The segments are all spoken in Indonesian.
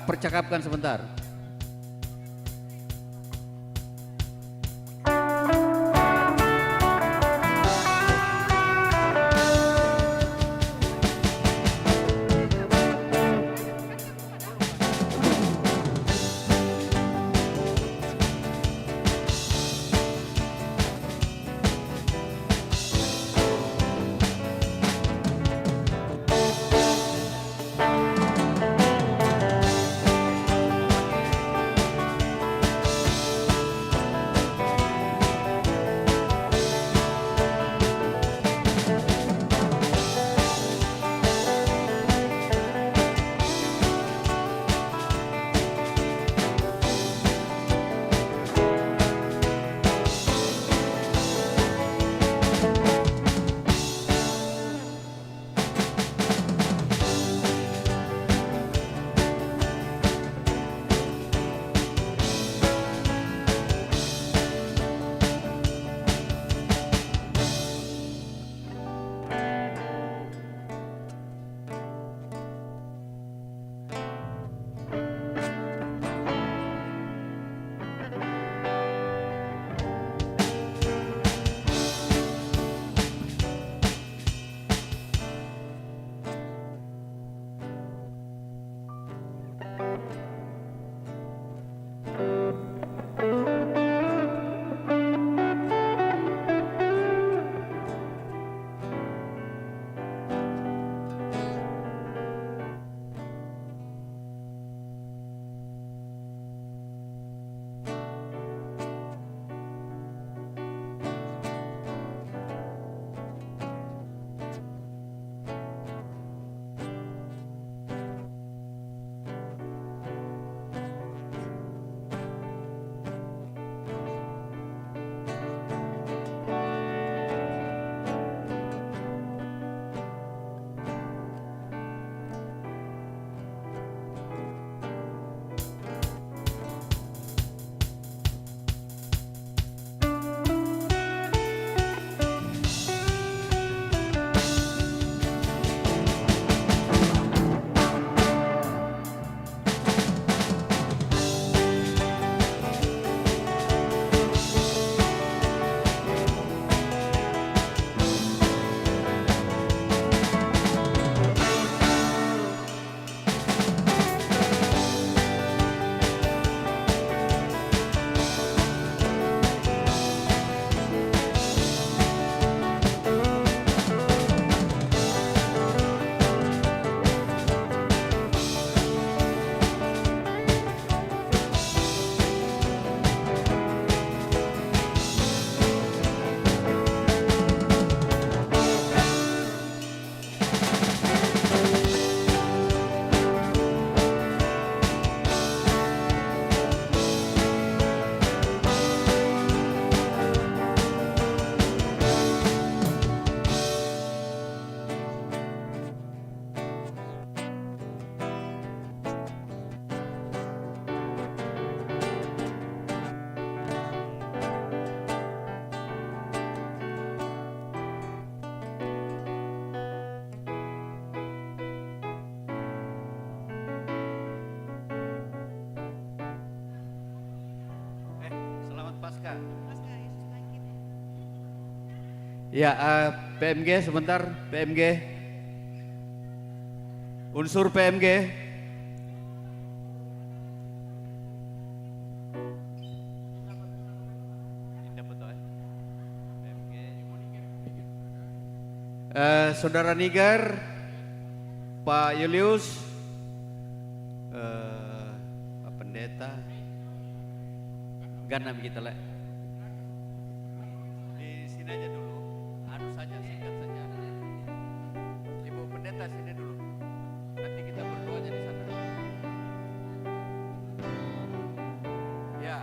percakapkan sebentar. Selamat Pasca. Ya, PMG sebentar, PMG. Unsur PMG. Saudara Nigar, Pak Julius, Pak Pendeta, ganam kita lah. Di sini aja dulu, anu saja, singkat saja. Ibu Pendeta sini dulu, nanti kita berdoanya di sana. Ya.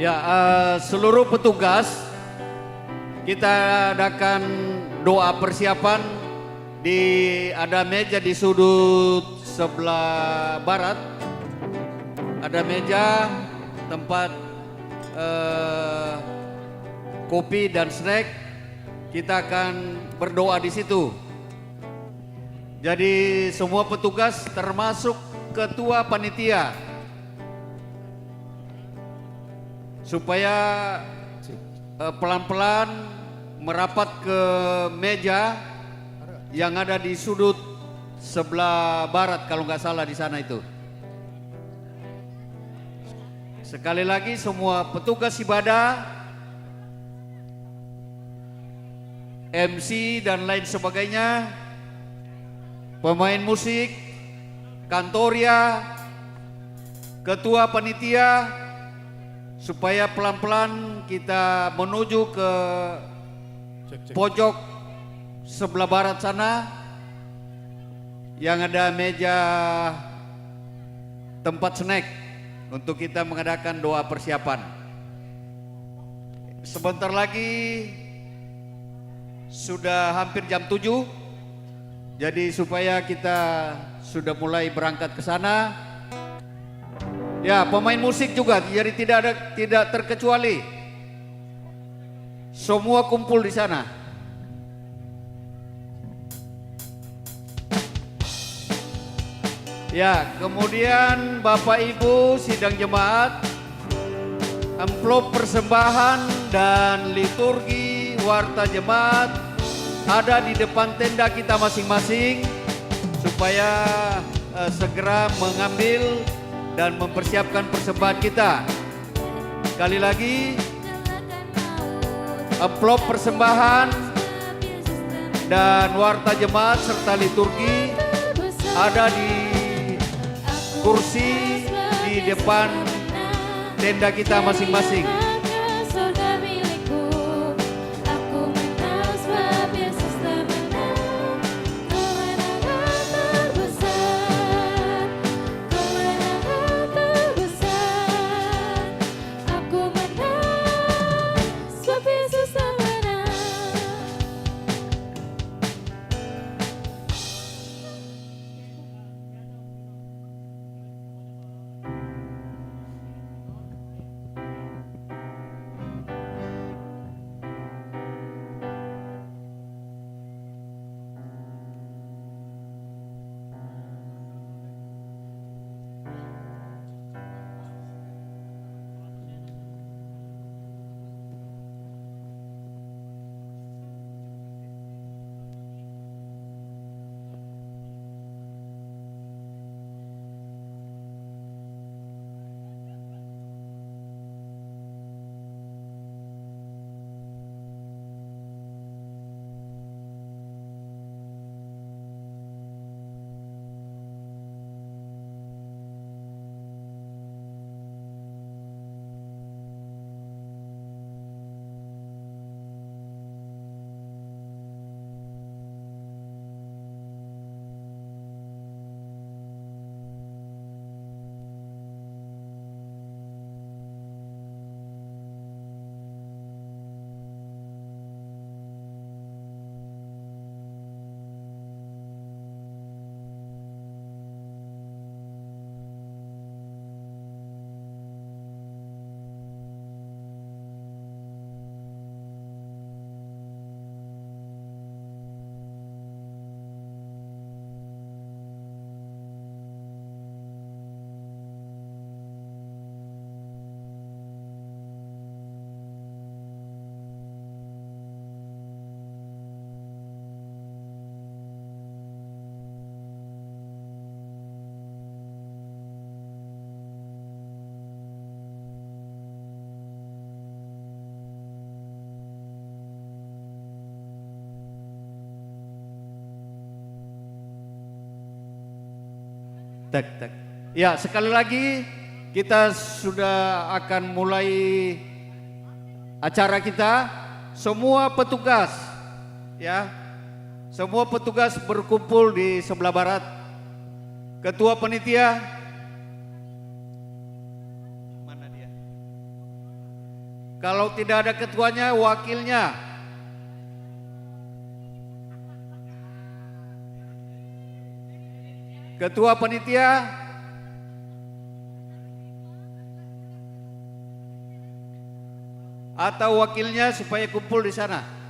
Ya, seluruh petugas kita adakan doa persiapan ada meja di sudut sebelah barat. Ada meja tempat kopi dan snack. Kita akan berdoa di situ. Jadi semua petugas termasuk ketua panitia supaya pelan-pelan merapat ke meja yang ada di sudut sebelah barat kalau nggak salah di sana itu. Sekali lagi semua petugas ibadah, MC dan lain sebagainya, pemain musik, kantoria, ketua panitia, supaya pelan-pelan kita menuju ke pojok sebelah barat sana yang ada meja tempat snack untuk kita mengadakan doa persiapan. Sebentar lagi sudah hampir jam 7, jadi supaya kita sudah mulai berangkat ke sana. Ya, pemain musik juga, jadi tidak terkecuali. Semua kumpul di sana. Ya, kemudian Bapak Ibu sidang jemaat, amplop persembahan dan liturgi warta jemaat ada di depan tenda kita masing-masing supaya segera mengambil dan mempersiapkan persembahan kita. Sekali lagi, amplop persembahan dan warta jemaat serta liturgi ada di kursi di depan tenda kita masing-masing. Tek. Ya, sekali lagi kita sudah akan mulai acara kita. Semua petugas, ya, semua petugas berkumpul di sebelah barat. Ketua panitia, mana dia? Kalau tidak ada ketuanya, wakilnya. Ketua panitia. Atau wakilnya supaya kumpul di sana.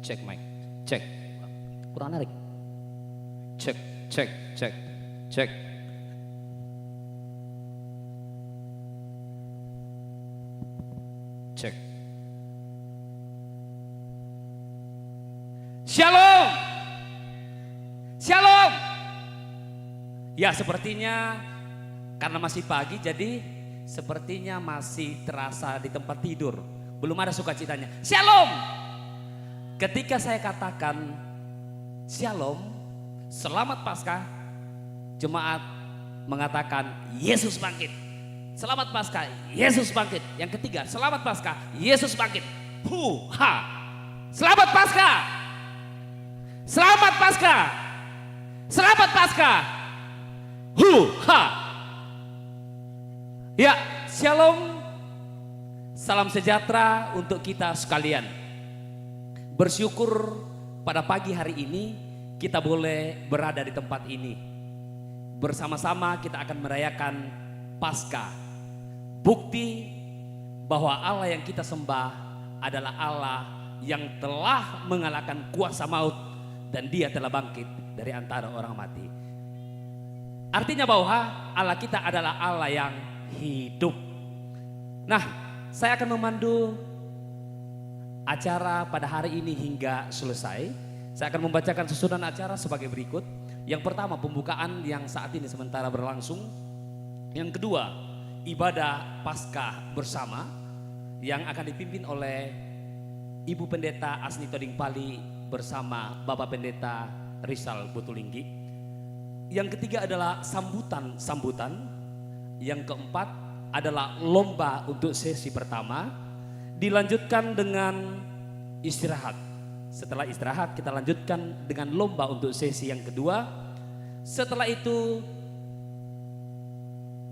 Cek mic. Cek. Kurang narik. Cek, cek, cek, cek. Cek. Shalom. Shalom. Ya, sepertinya karena masih pagi jadi sepertinya masih terasa di tempat tidur. Belum ada sukacitanya. Shalom. Ketika saya katakan shalom, selamat Paskah, jemaat mengatakan Yesus bangkit. Selamat Paskah, Yesus bangkit. Yang ketiga, selamat Paskah, Yesus bangkit. Ha. Selamat Paskah. Selamat Paskah. Selamat Paskah. Ha. Ya, shalom. Salam sejahtera untuk kita sekalian. Bersyukur pada pagi hari ini kita boleh berada di tempat ini. Bersama-sama kita akan merayakan Paskah. Bukti bahwa Allah yang kita sembah adalah Allah yang telah mengalahkan kuasa maut dan Dia telah bangkit dari antara orang mati. Artinya bahwa Allah kita adalah Allah yang hidup. Nah, saya akan memandu acara pada hari ini hingga selesai. Saya akan membacakan susunan acara sebagai berikut. Yang pertama, pembukaan yang saat ini sementara berlangsung. Yang kedua, ibadah Paskah bersama yang akan dipimpin oleh Ibu Pendeta Asni Toding Pali bersama Bapak Pendeta Rizal Butulinggi. Yang ketiga adalah sambutan-sambutan. Yang keempat adalah lomba untuk sesi pertama. Dilanjutkan dengan istirahat. Setelah istirahat kita lanjutkan dengan lomba untuk sesi yang kedua. Setelah itu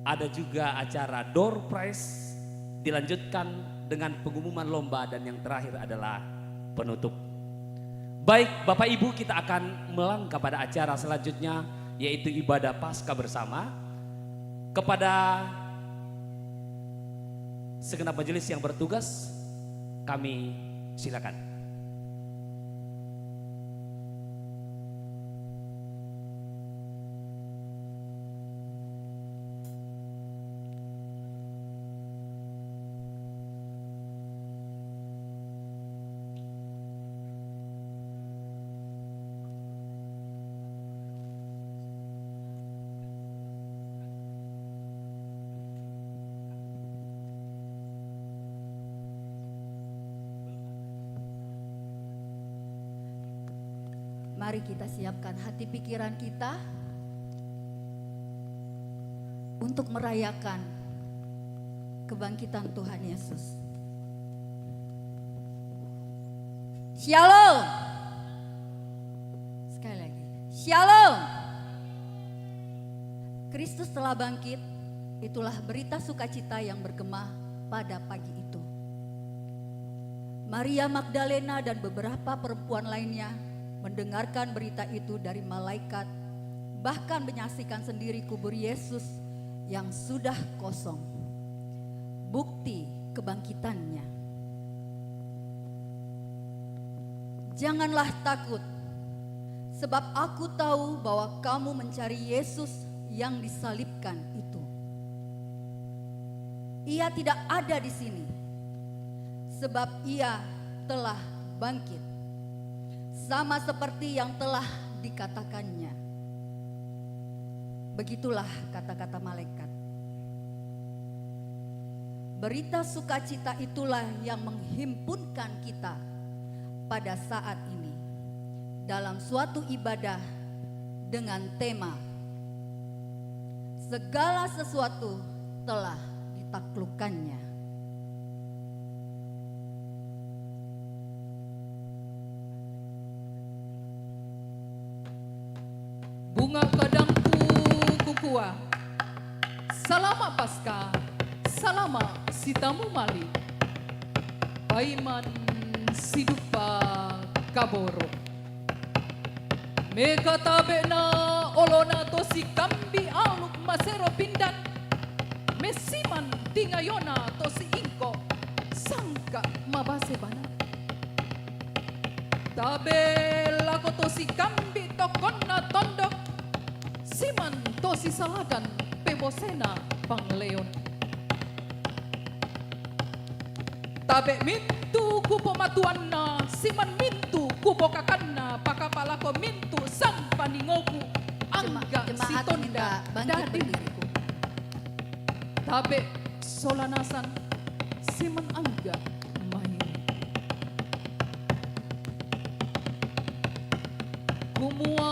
ada juga acara door prize. Dilanjutkan dengan pengumuman lomba dan yang terakhir adalah penutup. Baik Bapak Ibu, kita akan melangkah pada acara selanjutnya yaitu ibadah Paskah bersama. Kepada segenap majelis yang bertugas, kami silakan. Mari kita siapkan hati pikiran kita untuk merayakan kebangkitan Tuhan Yesus. Shalom. Sekali lagi. Shalom. Kristus telah bangkit, itulah berita sukacita yang bergema pada pagi itu. Maria Magdalena dan beberapa perempuan lainnya mendengarkan berita itu dari malaikat, bahkan menyaksikan sendiri kubur Yesus yang sudah kosong. Bukti kebangkitannya. Janganlah takut, sebab aku tahu bahwa kamu mencari Yesus yang disalibkan itu. Ia tidak ada di sini, sebab ia telah bangkit. Sama seperti yang telah dikatakannya. Begitulah kata-kata malaikat. Berita sukacita itulah yang menghimpunkan kita pada saat ini dalam suatu ibadah dengan tema segala sesuatu telah ditaklukkannya. Bunga kadangku kukua, salama Paskah, salama sitamu mali, paiman sidupa kaboro. Meka tabe na olona to si kambi aluk masero pindan, mesiman tingayona to si ingko, sangka mabase bana. Siman tosi saladan pebosena pangleon. Tabe mintu kupo matuanna, siman mintu kupo kakanna, pakapalako mintu sang paningoku, angga si Jemaat tonda minta bangkit dadim. berdiri. Tabe solanasan, siman angga main. Kumua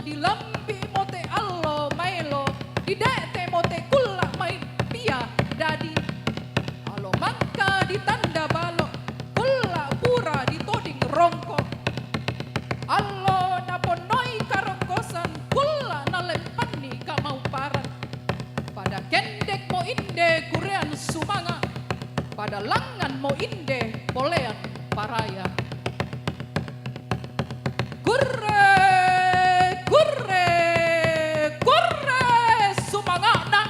di lampi mote allo maelo, di dete mote kulla main pia dadi. Alo mangka di tanda balok, kulla pura di toding rongko. Allo naponoi karongkosan, kulla nalempani kamau paran. Pada kendek mo inde kurean sumanga, pada langan mo inde polean paraya. Kurre, kurre, kurre sumangana.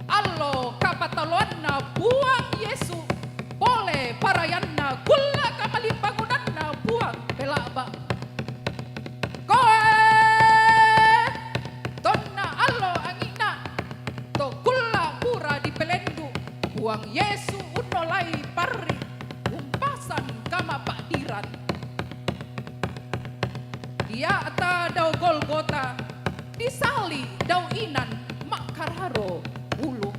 Allo kapataloanna buang Yesu, boleh parayanna kulla kamalibangunanna buang pelaba. Koe tonna allo angina, to kulla pura di pelendu, buang Yesu unolai parri, umpasan kama pakdiran. Dia ata dau Golgota, disali dau inan makararo ulu.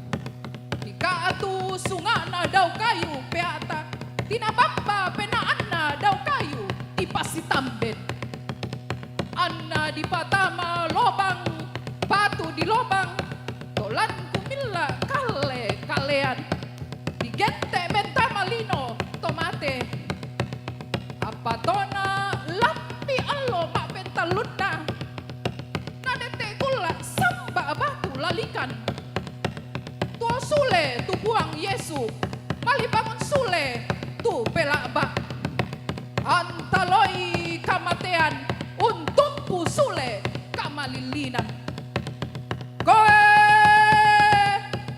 Dika atu sungana dau kayu peata, tinabamba penaanna dau kayu ipasi tamben. Anna di patama lobang, batu di lobang, tolan kumilla kale kalean. Digente menta malino tomate. Apa tona lampi allo mak pentaluna. Nadete kula samba batu lalikan. Tuo sule tu buang Yesu. Mali bangun sule tu pelak bak. Antaloi kamatean untuk pusule kamalilinan. Koe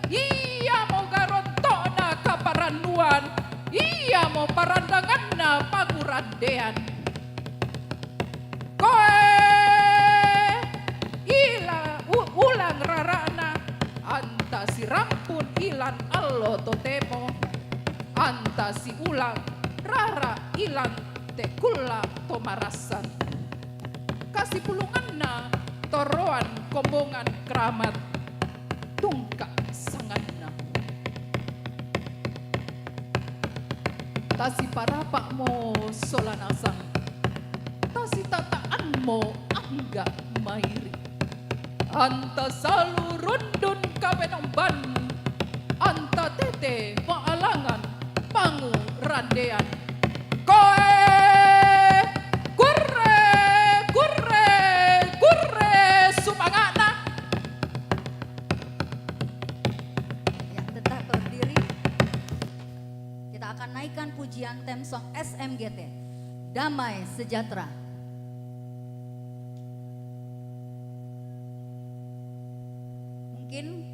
iya mau garontona kaparanuan, iya mau parandanganna pagurandean. Koe ulang rarana, anta si rampun ilan allo totemo, anta si ulang rara ilan te kulla tomarasan. Kasih pulunganna toroan kombongan keramat tungkak sanganna. Tasi parapak mo solanasang, tasi tataan mo angga mairi. Anta salu rundun kabenomban, anta tete maalangan pangu randean. Koe kurre, kurre, kurre sumangana. Ya, tetap berdiri. Kita akan naikkan pujian theme song SMGT, Damai Sejahtera. Mungkin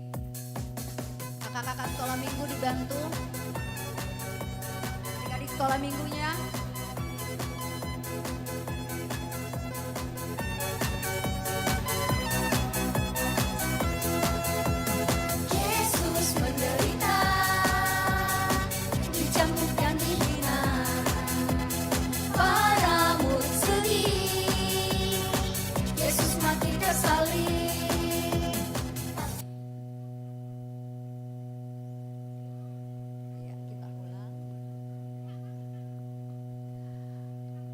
kakak-kakak sekolah minggu dibantu. Adik-adik sekolah minggunya. Yesus menderita, dicambuk dan dihina, para murid sedih, Yesus mati tersalib. Ya, kita ulang.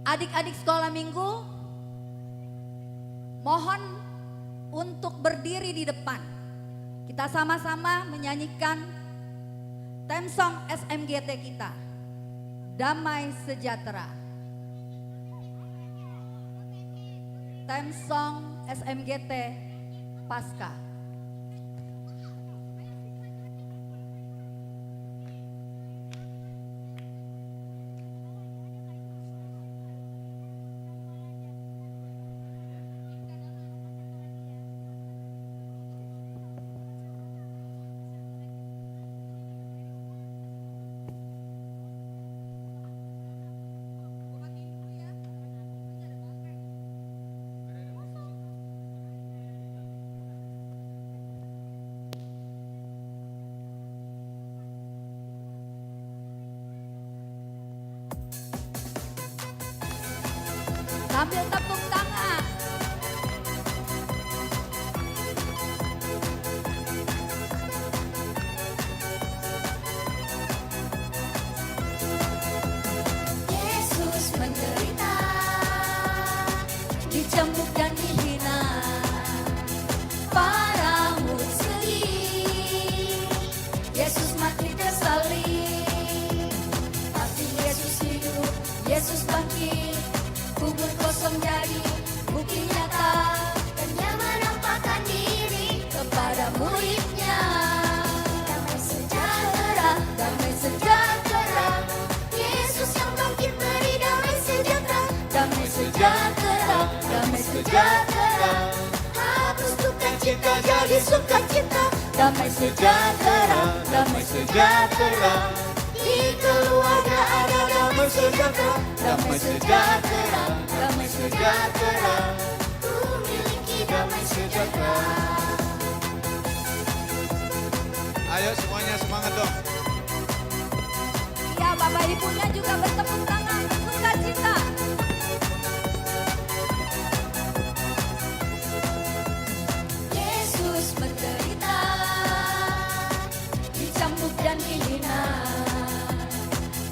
Adik-adik sekolah minggu, mohon untuk berdiri di depan. Kita sama-sama menyanyikan theme song SMGT kita, Damai Sejahtera. Theme song SMGT Pasca. Sambil tepuk tangan. Yesus menderita, Dicambuk dan dihina. para murid sedih. Yesus mati tersalib. Tapi Yesus hidup, Yesus bangkit, Kubur kosong jadi bukti nyata dan Dia menampakkan diri kepada muridnya. damai sejahtera, Damai sejahtera, Yesus yang bangkit beri damai sejahtera, damai sejahtera, damai sejahtera, hapus duka cita jadi sukacita, damai sejahtera, damai sejahtera, di keluarga ada damai sejahtera, damai sejahtera, damai sejahtera. ku miliki damai sejahtera. Ayo semuanya semangat dong. Ya, Bapak Ibunya juga bertepuk tangan, sukacita. Yesus menderita, Dicambuk dan dihina.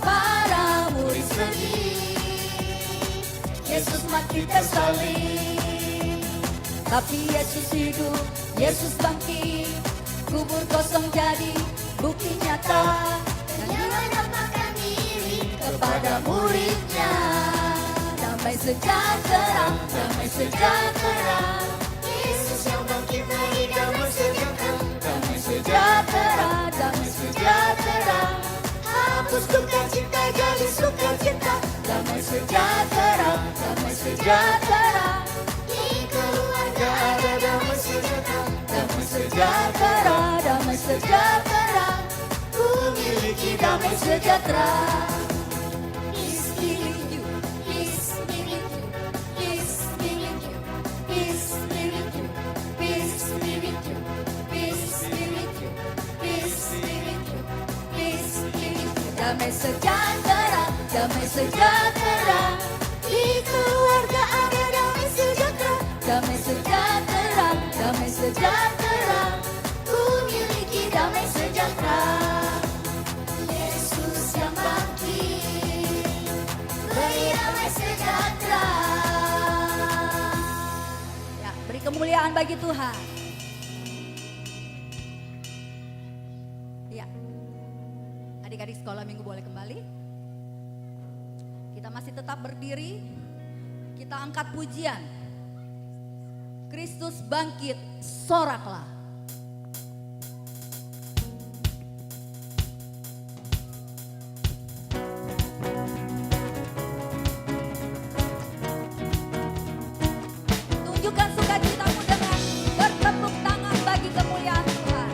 para murid sedih. Yesus mati tersalib. Tapi Yesus hidup, Yesus bangkit. Kubur kosong jadi bukti nyata. Dan Dia menampakkan diri kepada muridnya. Damai sejahtera, damai sejahtera, Yesus yang bangkit beri damai sejahtera, damai sejahtera, damai sejahtera, hapus duka cita jadi sukacita, damai sejahtera, damai sejahtera, di keluarga ada damai sejahtera, damai sejahtera, damai sejahtera, ku miliki damai sejahtera. Peace be with you, peace be with you, peace be with you, peace be with you, peace be with you, peace be with you, peace be with you, peace be with you. Damai sejahtera, damai sejahtera, Di keluarga ada damai sejahtera, damai sejahtera, damai sejahtera, ku miliki damai sejahtera. Yesus yang bangkit, beri damai sejahtera. ya, beri kemuliaan bagi Tuhan. Ya, adik-adik sekolah minggu boleh kembali. Kita masih tetap berdiri, kita angkat pujian. Kristus bangkit, soraklah. Tunjukkan sukacitamu dengan bertepuk tangan bagi kemuliaan Tuhan.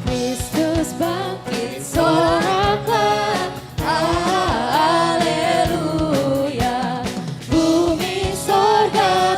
Kristus bangkit, soraklah, haleluya. Bumi sorga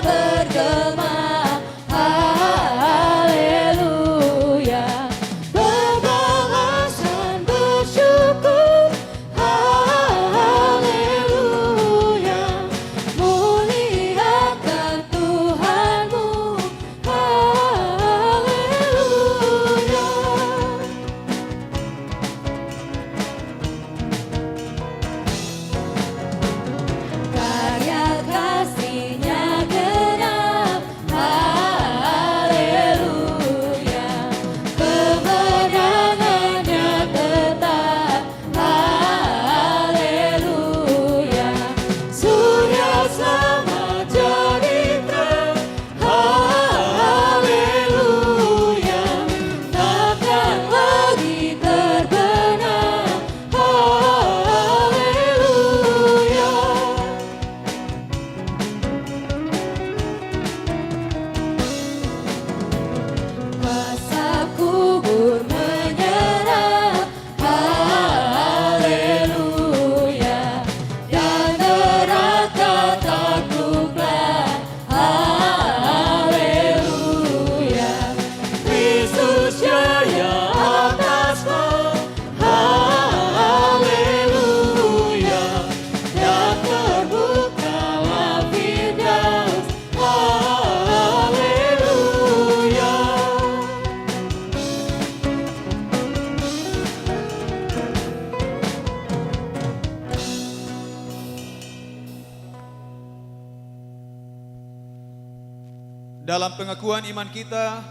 dalam pengakuan iman kita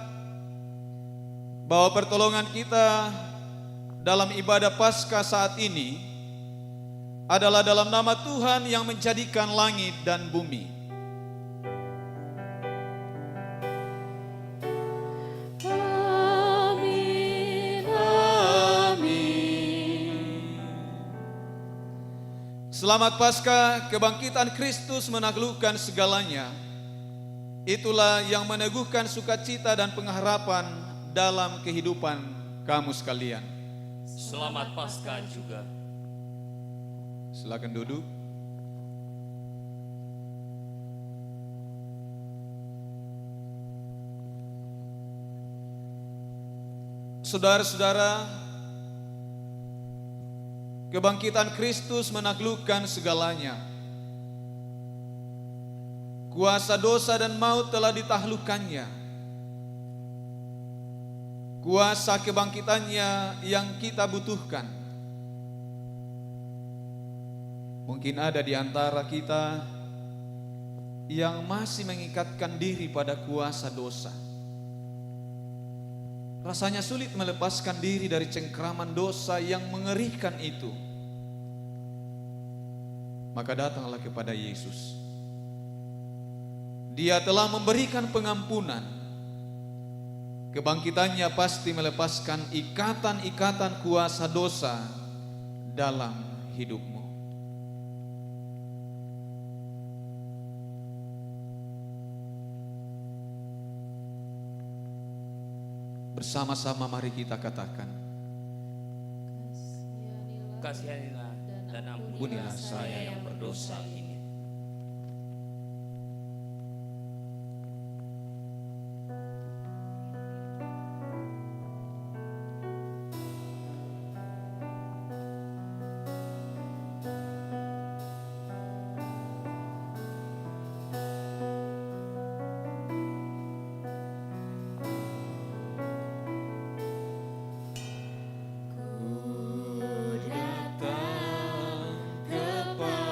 bahwa pertolongan kita dalam ibadah Paskah saat ini adalah dalam nama Tuhan yang menjadikan langit dan bumi. Selamat Paskah, kebangkitan Kristus menaklukkan segalanya. Itulah yang meneguhkan sukacita dan pengharapan dalam kehidupan kamu sekalian. Selamat Paskah juga. Silakan duduk. Saudara-saudara, kebangkitan Kristus menaklukkan segalanya. Kuasa dosa dan maut telah ditaklukkannya. Kuasa kebangkitannya yang kita butuhkan. Mungkin ada di antara kita yang masih mengikatkan diri pada kuasa dosa. Rasanya sulit melepaskan diri dari cengkraman dosa yang mengerikan itu. Maka datanglah kepada Yesus. Dia telah memberikan pengampunan. Kebangkitannya pasti melepaskan ikatan-ikatan kuasa dosa dalam hidupmu. Bersama-sama mari kita katakan, Kasihanilah dan ampunilah saya yang berdosa ini. Ku datang kepada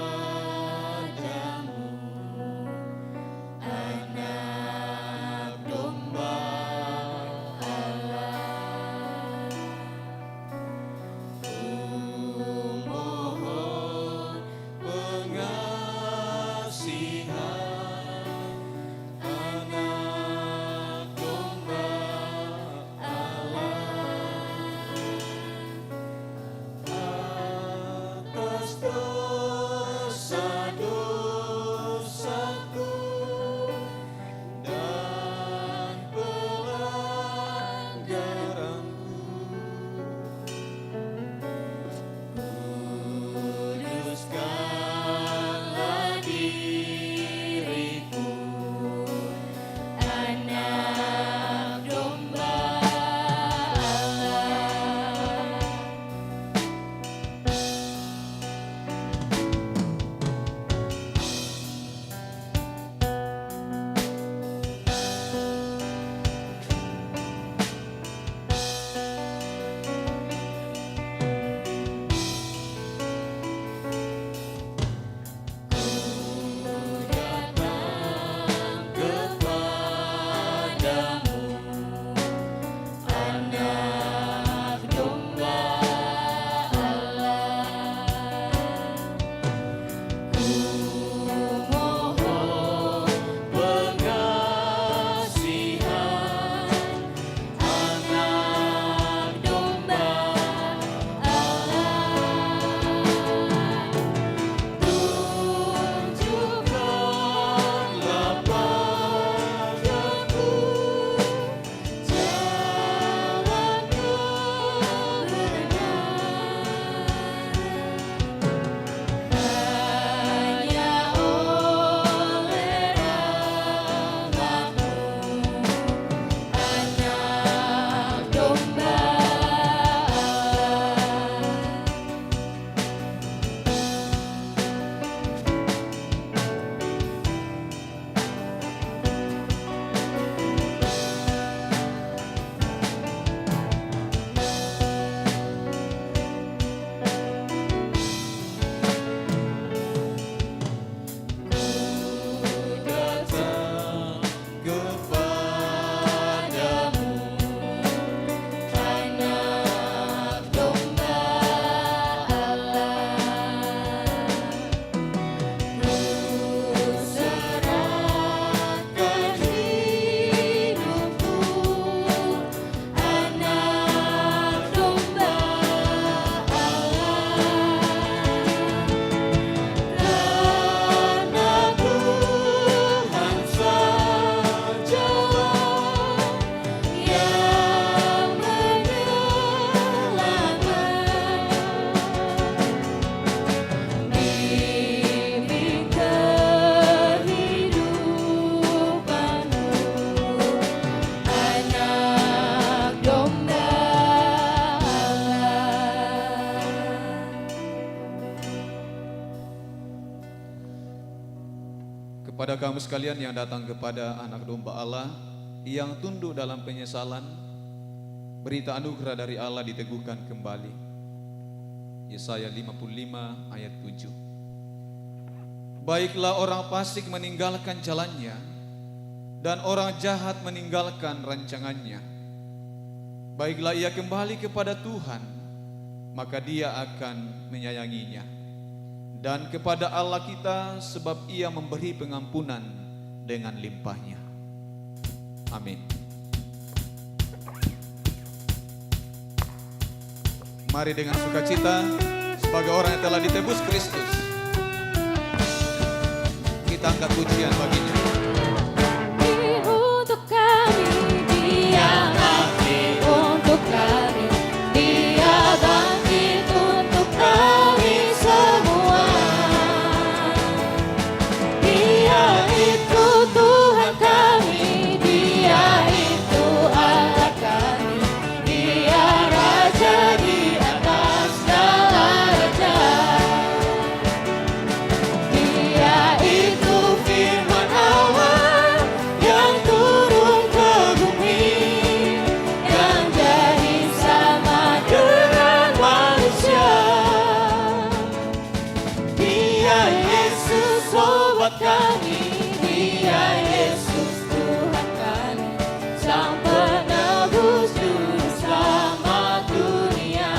kamu sekalian yang datang kepada anak domba Allah, yang tunduk dalam penyesalan, berita anugerah dari Allah diteguhkan kembali. Yesaya 55 ayat 7. Baiklah orang fasik meninggalkan jalannya, dan orang jahat meninggalkan rancangannya. Baiklah ia kembali kepada Tuhan, maka Dia akan menyayanginya. Dan kepada Allah kita, sebab Ia memberi pengampunan dengan limpahnya. Amin. Mari dengan sukacita, sebagai orang yang telah ditebus Kristus, kita angkat pujian baginya. Untuk kami, Dia mati untuk kami, Dia bangkit untuk kami semua. Dia itu Tuhan kami, Dia itu Allah kami, Dia Raja di atas segala raja. Dia itu firman Allah yang turun ke bumi, yang jadi sama dengan manusia. Dia Yesus obat kami, Dia Yesus Tuhan kami, Sang penebus juru selamat dunia.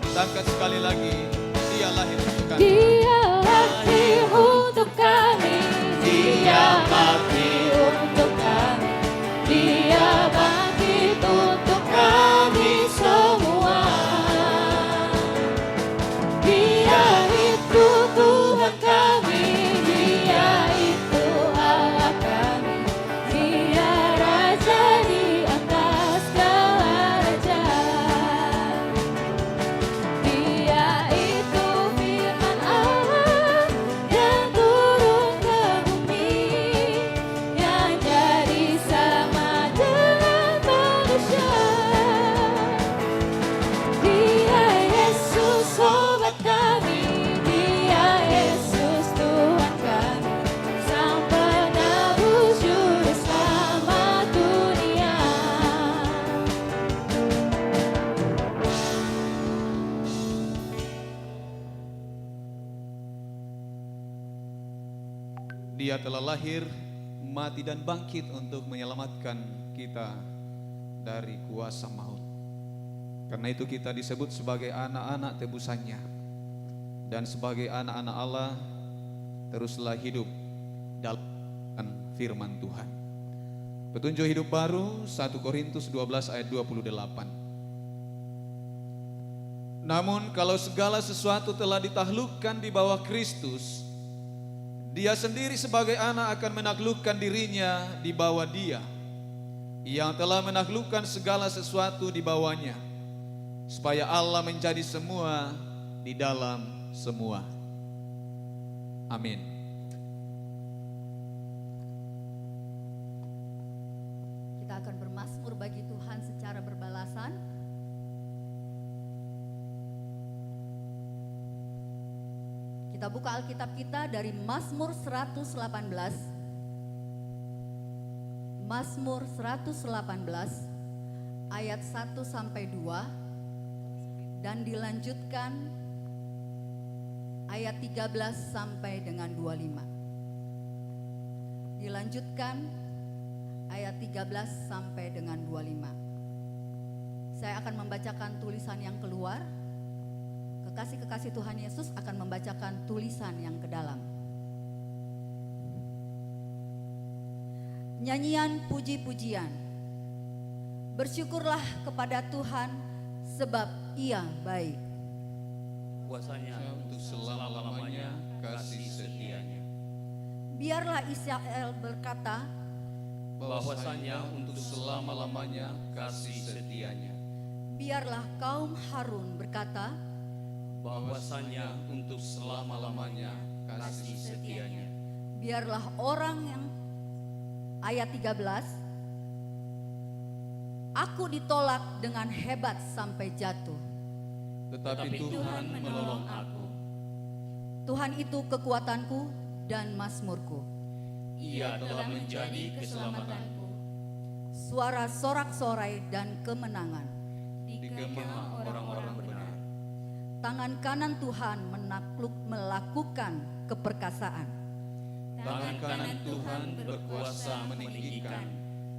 Kita angkat sekali lagi, Dia lahir untuk kami. Dia lahir untuk kami, Dia mati untuk kami, Dia bangkit untuk kami semua. Dia itu Tuhan kami, Dia itu Allah kami, Dia Raja di atas segala raja. Dia itu firman Allah yang turun ke bumi, yang jadi sama dengan manusia. Dia Yesus obat kami, Dia Yesus Tuhan kami, Sang penebus juru selamat dunia. Dia telah lahir, mati dan bangkit untuk menyelamatkan kita dari kuasa maut. Karena itu kita disebut sebagai anak-anak tebusannya. Dan sebagai anak-anak Allah, teruslah hidup dalam firman Tuhan. Petunjuk hidup baru 1 Korintus 12 ayat 28. Namun kalau segala sesuatu telah ditaklukkan di bawah Kristus, Dia sendiri sebagai anak akan menaklukkan dirinya di bawah Dia yang telah menaklukkan segala sesuatu di bawahnya, supaya Allah menjadi semua di dalam semua. Amin. Kita akan bermazmur bagi Tuhan secara berbalasan. Kita buka Alkitab kita dari Mazmur 118. Mazmur 118 ayat 1 sampai 2 dan dilanjutkan ayat 13 sampai dengan 25. Dilanjutkan ayat 13 sampai dengan 25. Saya akan membacakan tulisan yang keluar. Kekasih-kekasih Tuhan Yesus akan membacakan tulisan yang ke dalam. Nyanyian puji-pujian. Bersyukurlah kepada Tuhan sebab Ia baik. Kuasanya untuk selama-lamanya kasih setianya. Biarlah Israel berkata, Bahwasanya untuk selama-lamanya kasih setianya. biarlah kaum Harun berkata, Bahwasanya untuk selama-lamanya kasih setianya. biarlah orang yang ayat 13, aku ditolak dengan hebat sampai jatuh. tetapi Tuhan menolong aku. Tuhan itu kekuatanku dan mazmurku. Ia telah menjadi keselamatanku. Suara sorak-sorai dan kemenangan. Di kemah orang-orang benar. Tangan kanan Tuhan melakukan keperkasaan. Tangan kanan Tuhan berkuasa meninggikan.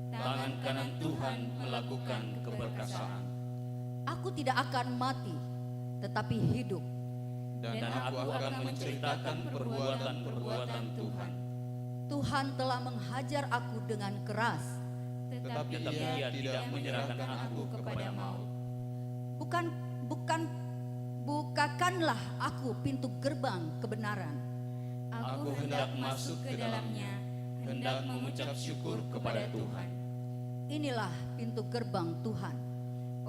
Tangan kanan Tuhan melakukan keperkasaan. Aku tidak akan mati, tetapi hidup. Dan aku akan menceritakan perbuatan-perbuatan Tuhan. Tuhan telah menghajar aku dengan keras. Tetapi Ia tidak menyerahkan aku kepada maut. Bukakanlah aku pintu gerbang kebenaran. Aku hendak masuk ke dalamnya, hendak mengucap syukur kepada Tuhan. Inilah pintu gerbang Tuhan.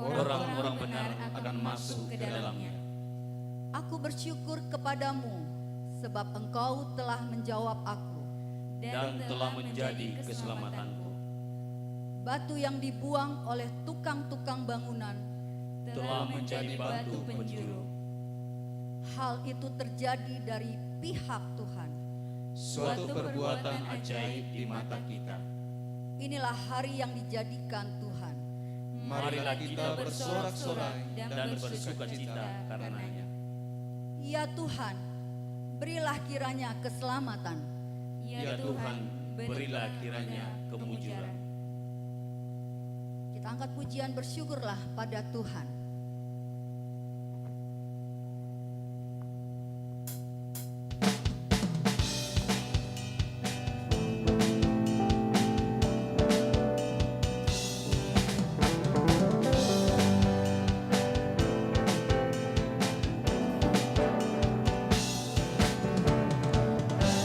Orang-orang benar akan masuk ke dalamnya. Aku bersyukur kepadamu, sebab engkau telah menjawab aku. Dan telah menjadi keselamatanku. Batu yang dibuang oleh tukang-tukang bangunan Telah menjadi batu penjuru. hal itu terjadi dari pihak Tuhan. Suatu perbuatan ajaib di mata kita. Inilah hari yang dijadikan Tuhan. Marilah kita bersorak-sorai dan bersukacita karenanya. Ya Tuhan, berilah kiranya keselamatan. Ya Tuhan, berilah kiranya kemujuran. Kita angkat pujian, bersyukurlah pada Tuhan.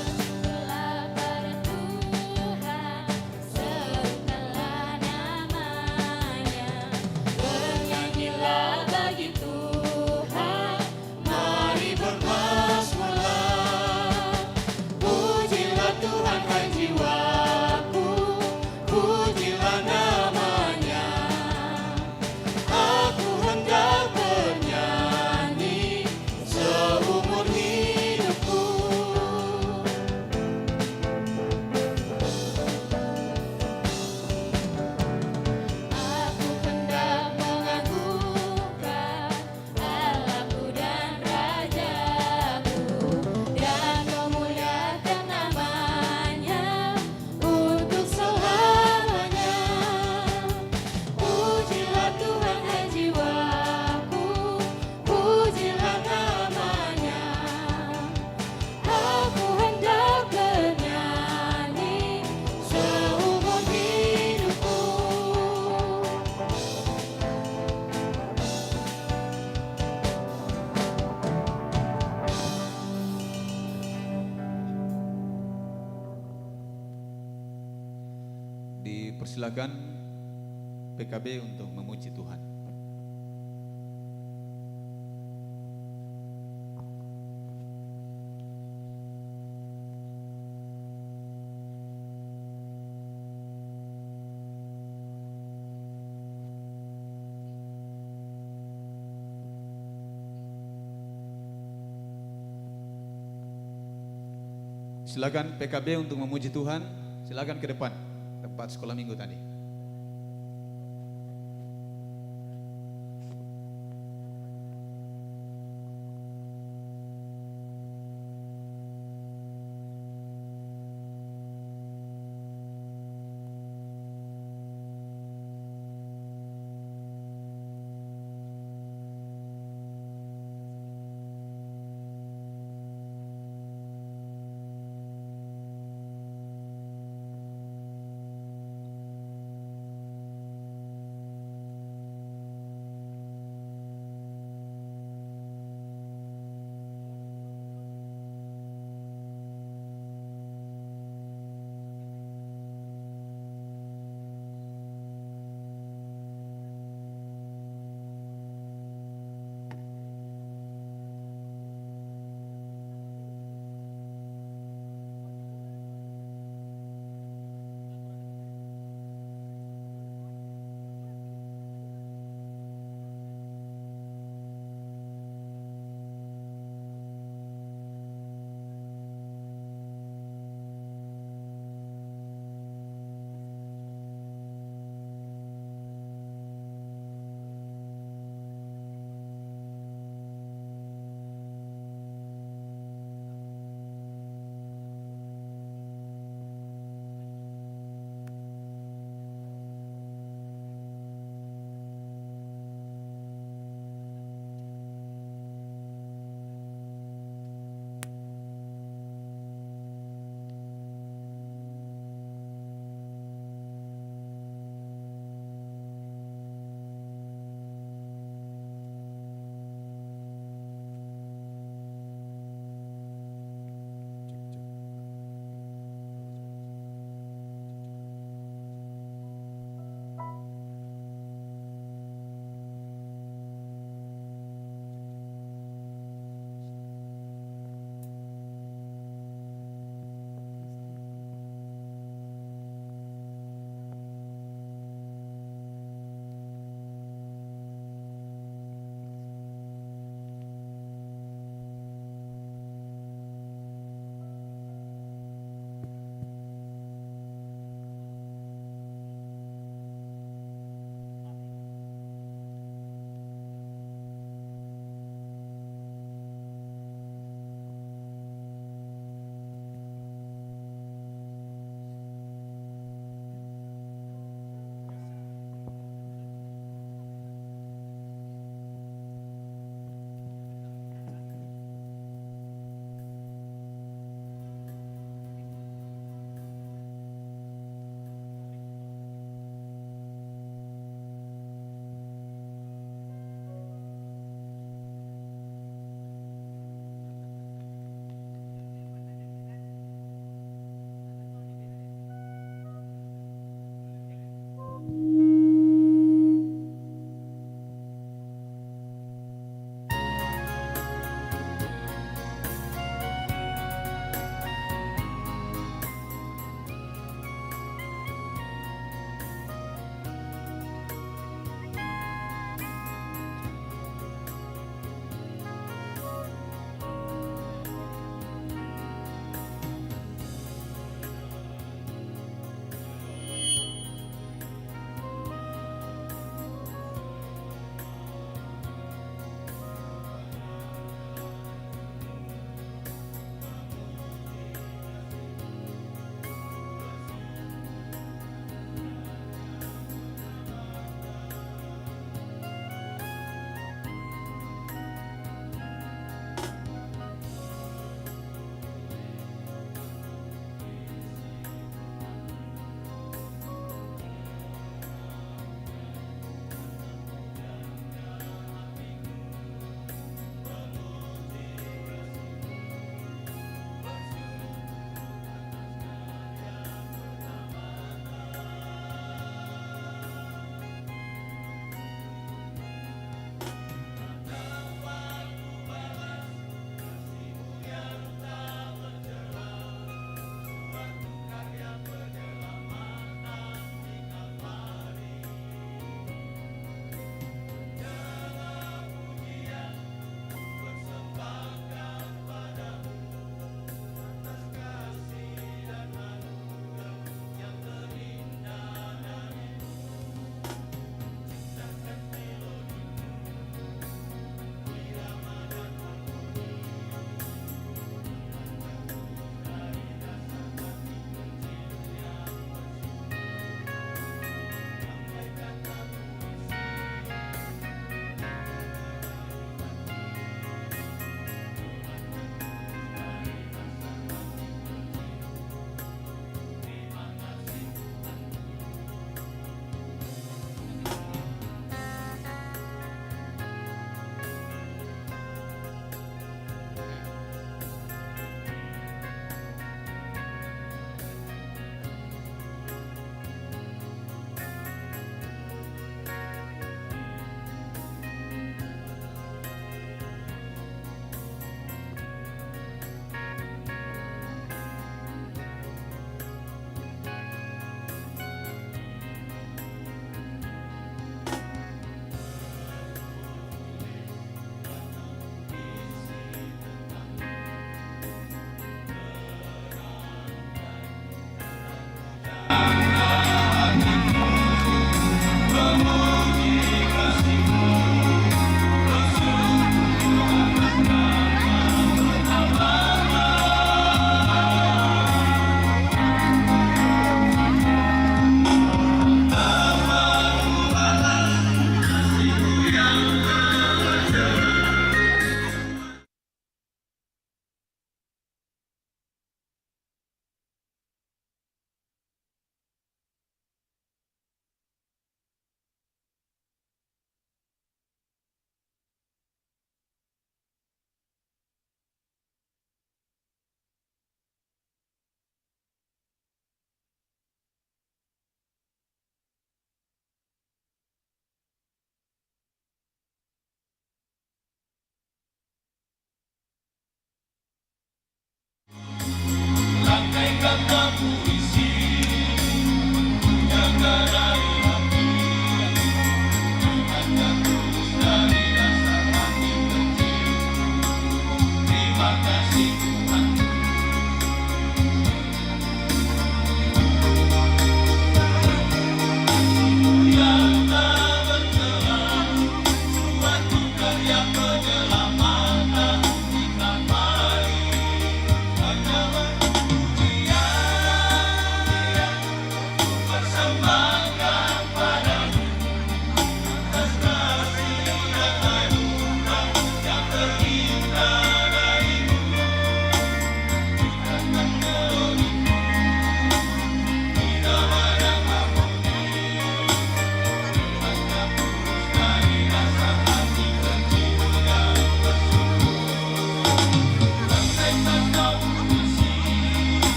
Serukanlah pada Tuhan, serukanlah namanya. Bernyanyilah bagi Tuhan, mari bermazmurlah. Pujilah Tuhan hai jiwaku, pujilah namanya. Aku hendak bernyanyi seumur hidupku. Aku hendak mengagungkan Allahku dan Rajaku, dan memuliakan namanya untuk selamanya. Pujilah Tuhan hai jiwaku, pujilah namanya. Aku hendak bernyanyi seumur hidupku. Dipersilakan PKB untuk memuji Tuhan. Silakan PKB untuk memuji Tuhan. Silakan ke depan tempat sekolah minggu tadi.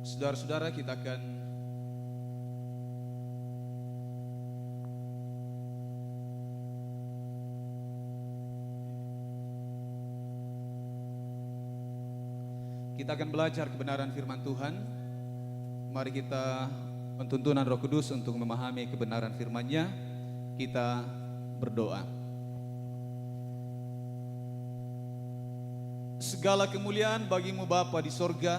Saudara-saudara, kita akan belajar kebenaran firman Tuhan. Mari kita mentuntunan Roh Kudus untuk memahami kebenaran firman-Nya. Kita berdoa. Segala kemuliaan bagimu Bapa di sorga,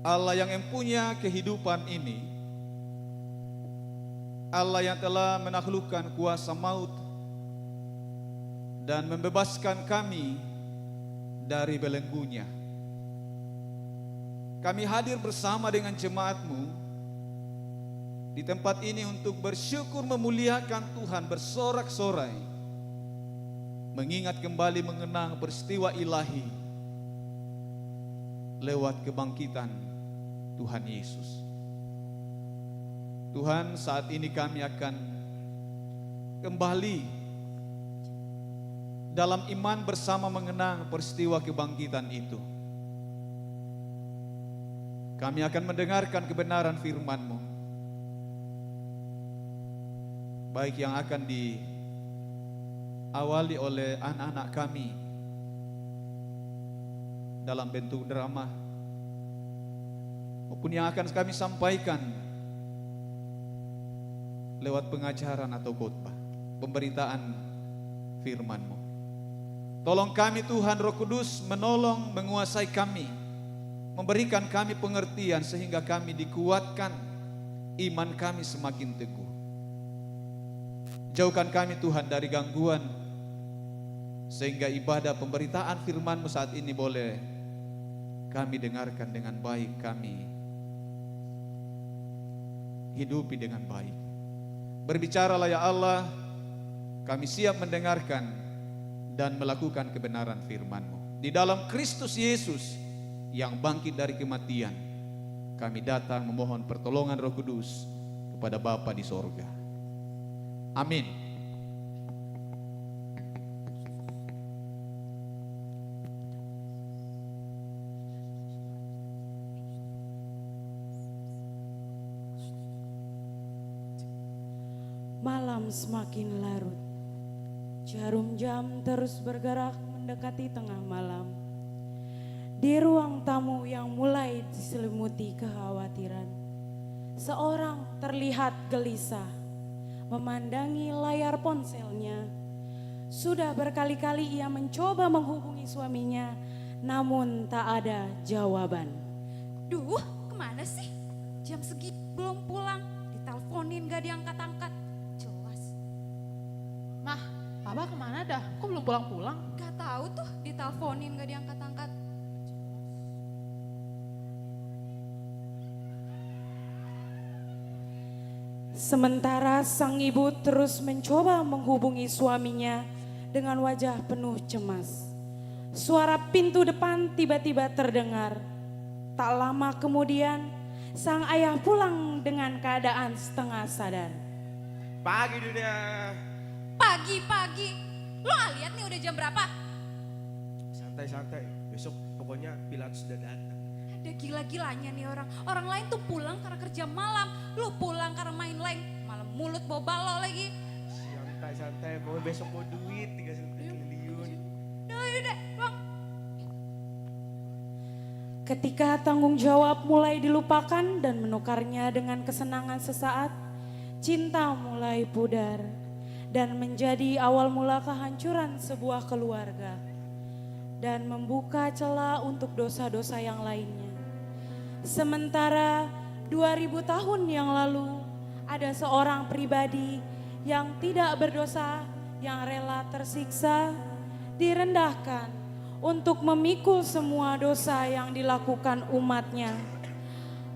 Allah yang mempunyai kehidupan ini, Allah yang telah menaklukkan kuasa maut dan membebaskan kami dari belenggunya. Kami hadir bersama dengan jemaat-Mu di tempat ini untuk bersyukur memuliakan Tuhan, bersorak-sorai, mengingat kembali mengenang peristiwa ilahi lewat kebangkitan Tuhan Yesus. Tuhan, saat ini kami akan kembali dalam iman bersama mengenang peristiwa kebangkitan itu. Kami akan mendengarkan kebenaran firman-Mu, baik yang akan diawali oleh anak-anak kami dalam bentuk drama, maupun yang akan kami sampaikan lewat pengajaran atau khotbah, pemberitaan firman-Mu. Tolong kami Tuhan, Roh Kudus menolong, menguasai kami, memberikan kami pengertian sehingga kami dikuatkan, iman kami semakin teguh. Jauhkan kami Tuhan dari gangguan, sehingga ibadah pemberitaan firman-Mu saat ini boleh kami dengarkan dengan baik, kami hidupi dengan baik. Berbicaralah ya Allah, kami siap mendengarkan dan melakukan kebenaran firman-Mu. Di dalam Kristus Yesus yang bangkit dari kematian, kami datang memohon pertolongan Roh Kudus kepada Bapa di sorga. Amin. Malam semakin larut. Jarum jam terus bergerak mendekati tengah malam. Di ruang tamu yang mulai diselimuti kekhawatiran, seorang terlihat gelisah memandangi layar ponselnya. Sudah berkali-kali ia mencoba menghubungi suaminya, namun tak ada jawaban. Duh, kemana sih? Jam segini belum pulang. Diteleponin gak diangkat-angkat. Jelas. Mah, Papa kemana dah? Kok belum pulang-pulang? Gak tahu tuh diteleponin gak diangkat-angkat. Sementara sang ibu terus mencoba menghubungi suaminya dengan wajah penuh cemas. Suara pintu depan tiba-tiba terdengar. Tak lama kemudian, sang ayah pulang dengan keadaan setengah sadar. Pagi dunia. Pagi-pagi. Lo gak lihat nih udah jam berapa? Santai-santai. Besok pokoknya Pilatus sudah datang. Ada gila-gilanya nih orang. Orang lain tuh pulang karena kerja malam. Lo pulang karena main lain. Malam mulut bawa balok lagi. Santai-santai. Pokoknya besok mau duit 3 triliun. Udah, bang. Ketika tanggung jawab mulai dilupakan dan menukarnya dengan kesenangan sesaat, cinta mulai pudar dan menjadi awal mula kehancuran sebuah keluarga dan membuka celah untuk dosa-dosa yang lainnya. Sementara 2000 tahun yang lalu ada seorang pribadi yang tidak berdosa, yang rela tersiksa, direndahkan untuk memikul semua dosa yang dilakukan umatnya,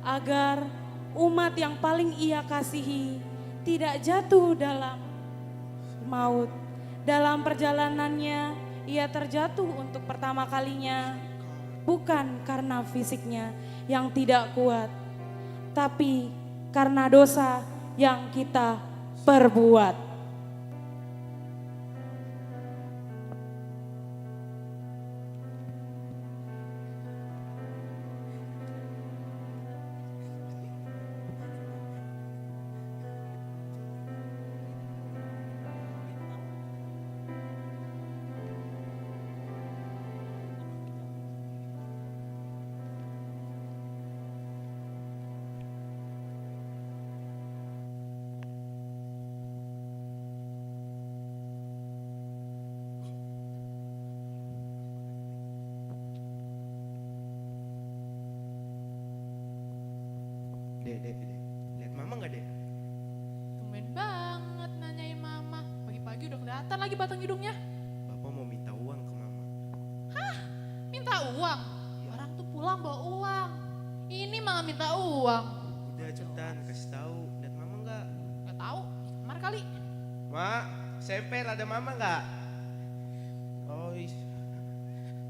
agar umat yang paling ia kasihi tidak jatuh dalam maut. Dalam perjalanannya ia terjatuh untuk pertama kalinya, bukan karena fisiknya yang tidak kuat, tapi karena dosa yang kita perbuat. Dek. Lihat mama gak, Dek? Tumben banget nanyain mama. Pagi-pagi udah kelihatan lagi batang hidungnya. Bapak mau minta uang ke mama. Minta uang? Orang tuh pulang bawa uang. Ini malah minta uang. Udah cepetan, kasih tahu. Lihat mama gak? Gak tahu, kamar kali. Mak, semper ada mama gak? Oh,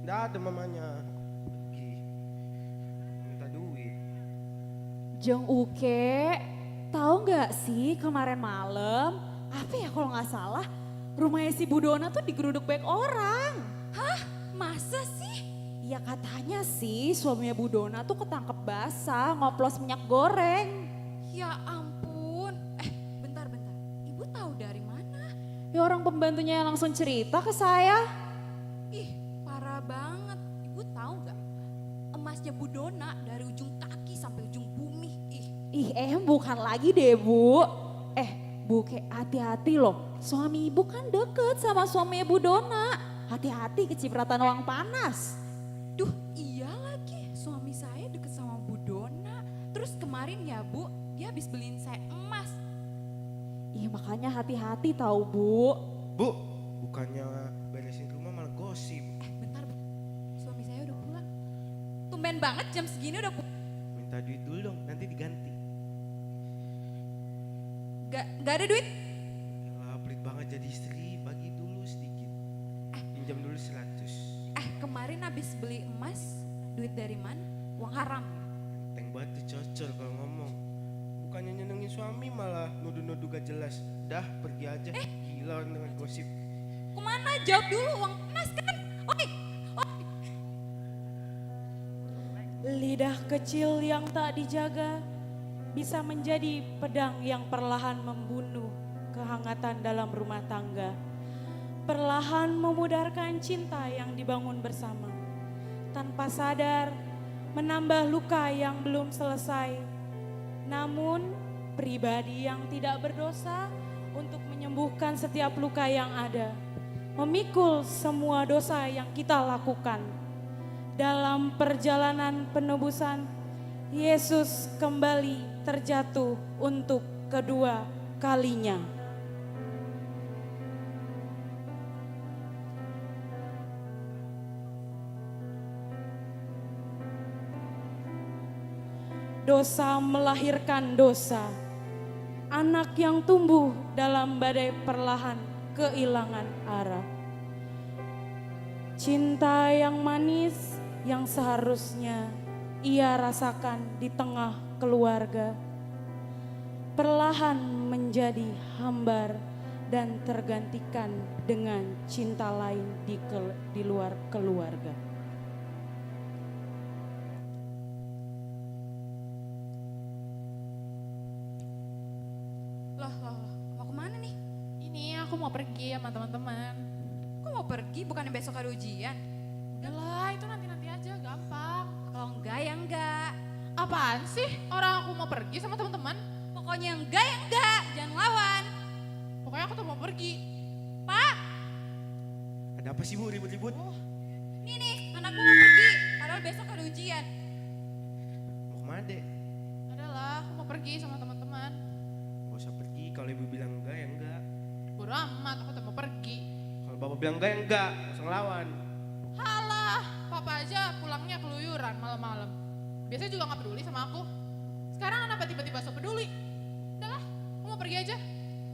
nggak ada mamanya. Pergi. Minta duit. Jeng Uke, tahu nggak sih kemarin malam, apa ya kalau nggak salah, rumahnya si Budona tuh digeruduk banyak orang. Hah? Masa sih? Ya katanya sih suaminya Budona tuh ketangkep basah ngoplos minyak goreng. Ya ampun. Bentar. Ibu tahu dari mana? Ya orang pembantunya yang langsung cerita ke saya. Ih, parah banget. Ibu tahu gak? Emasnya Bu Dona dari ujung kaki sampai ujung bumi. Bukan lagi deh Bu. Bu, kayak hati-hati loh. Suami ibu kan deket sama suaminya Bu Dona. Hati-hati kecipratan uang panas. Duh, iya lagi. Suami saya deket sama Bu Dona. Terus kemarin ya Bu, dia habis beliin saya emas. Makanya hati-hati tahu Bu. Bu, bukannya beresin rumah malah gosip. Bentar. Suami saya udah pulang. Tumben banget jam segini udah pulang. Minta duit dulu dong, nanti diganti. Gak ada duit? Yalah, pelit banget jadi istri, bagi dulu sedikit. Pinjam dulu 100. Kemarin habis beli emas, duit dari mana? Uang haram. Teng batu cocor kalau ngomong. Bukannya nyenengin suami malah nuduh-nuduh gak jelas. Dah pergi aja, gila dengan gosip. Kemana? Jawab dulu, uang emas kan? Oi. Lidah kecil yang tak dijaga bisa menjadi pedang yang perlahan membunuh kehangatan dalam rumah tangga. Perlahan memudarkan cinta yang dibangun bersama. Tanpa sadar menambah luka yang belum selesai. Namun pribadi yang tidak berdosa untuk menyembuhkan setiap luka yang ada. Memikul semua dosa yang kita lakukan. Dalam perjalanan penebusan, Yesus kembali terjatuh untuk kedua kalinya. Dosa melahirkan dosa. Anak yang tumbuh dalam badai perlahan kehilangan arah. Cinta yang manis yang seharusnya ia rasakan di tengah keluarga. Perlahan menjadi hambar dan tergantikan dengan cinta lain di luar keluarga. Loh, mau kemana nih? Ini aku mau pergi sama teman-teman. Kok mau pergi? Bukannya besok ada ujian? Udahlah, itu nanti-nanti aja, gampang. Kalau enggak ya enggak. Apaan sih? Orang aku mau pergi sama teman-teman. Pokoknya enggak ya enggak. Jangan lawan. Pokoknya aku tuh mau pergi. Pak, Ada apa sih Bu ribut-ribut? nih anakku mau pergi. Padahal besok ada ujian. Mau kemana Dek? Adalah, aku mau pergi sama teman-teman. Gak usah pergi, kalau Ibu bilang enggak ya enggak. Bodo amat, aku tuh mau pergi. Kalau Bapak bilang enggak ya enggak, gak usah ngelawan. Halah, papa aja pulangnya keluyuran malam-malam. Biasanya juga gak peduli sama aku. Sekarang kenapa tiba-tiba so peduli? Udahlah, aku mau pergi aja.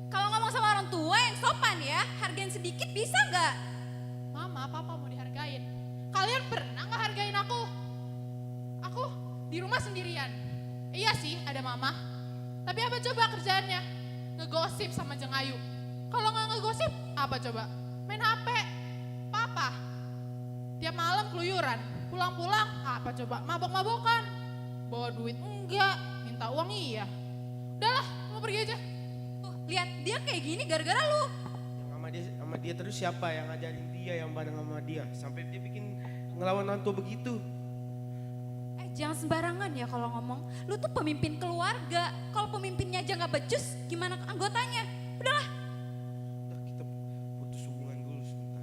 Kalau ngomong sama orang tua yang sopan ya, hargain sedikit bisa nggak? Mama, papa mau dihargain. Kalian pernah gak hargain aku? Aku di rumah sendirian. Iya sih, ada mama. Tapi apa coba kerjaannya? Ngegosip sama Jeng Ayu. Kalau nggak ngegosip, apa coba? Main HP. Papa, tiap malam keluyuran. Pulang-pulang, apa coba? Mabok-mabokan. Bawa duit enggak, minta uang iya. Udahlah, mau pergi aja. Tuh, lihat dia kayak gini gara-gara lu. Yang sama dia terus siapa yang ngajarin dia, yang bareng sama dia. Sampai dia bikin ngelawan orang tua begitu. Jangan sembarangan ya kalau ngomong. Lu tuh pemimpin keluarga. Kalau pemimpinnya aja nggak becus, gimana anggotanya? Udahlah. Udah kita putus hubungan dulu sebentar.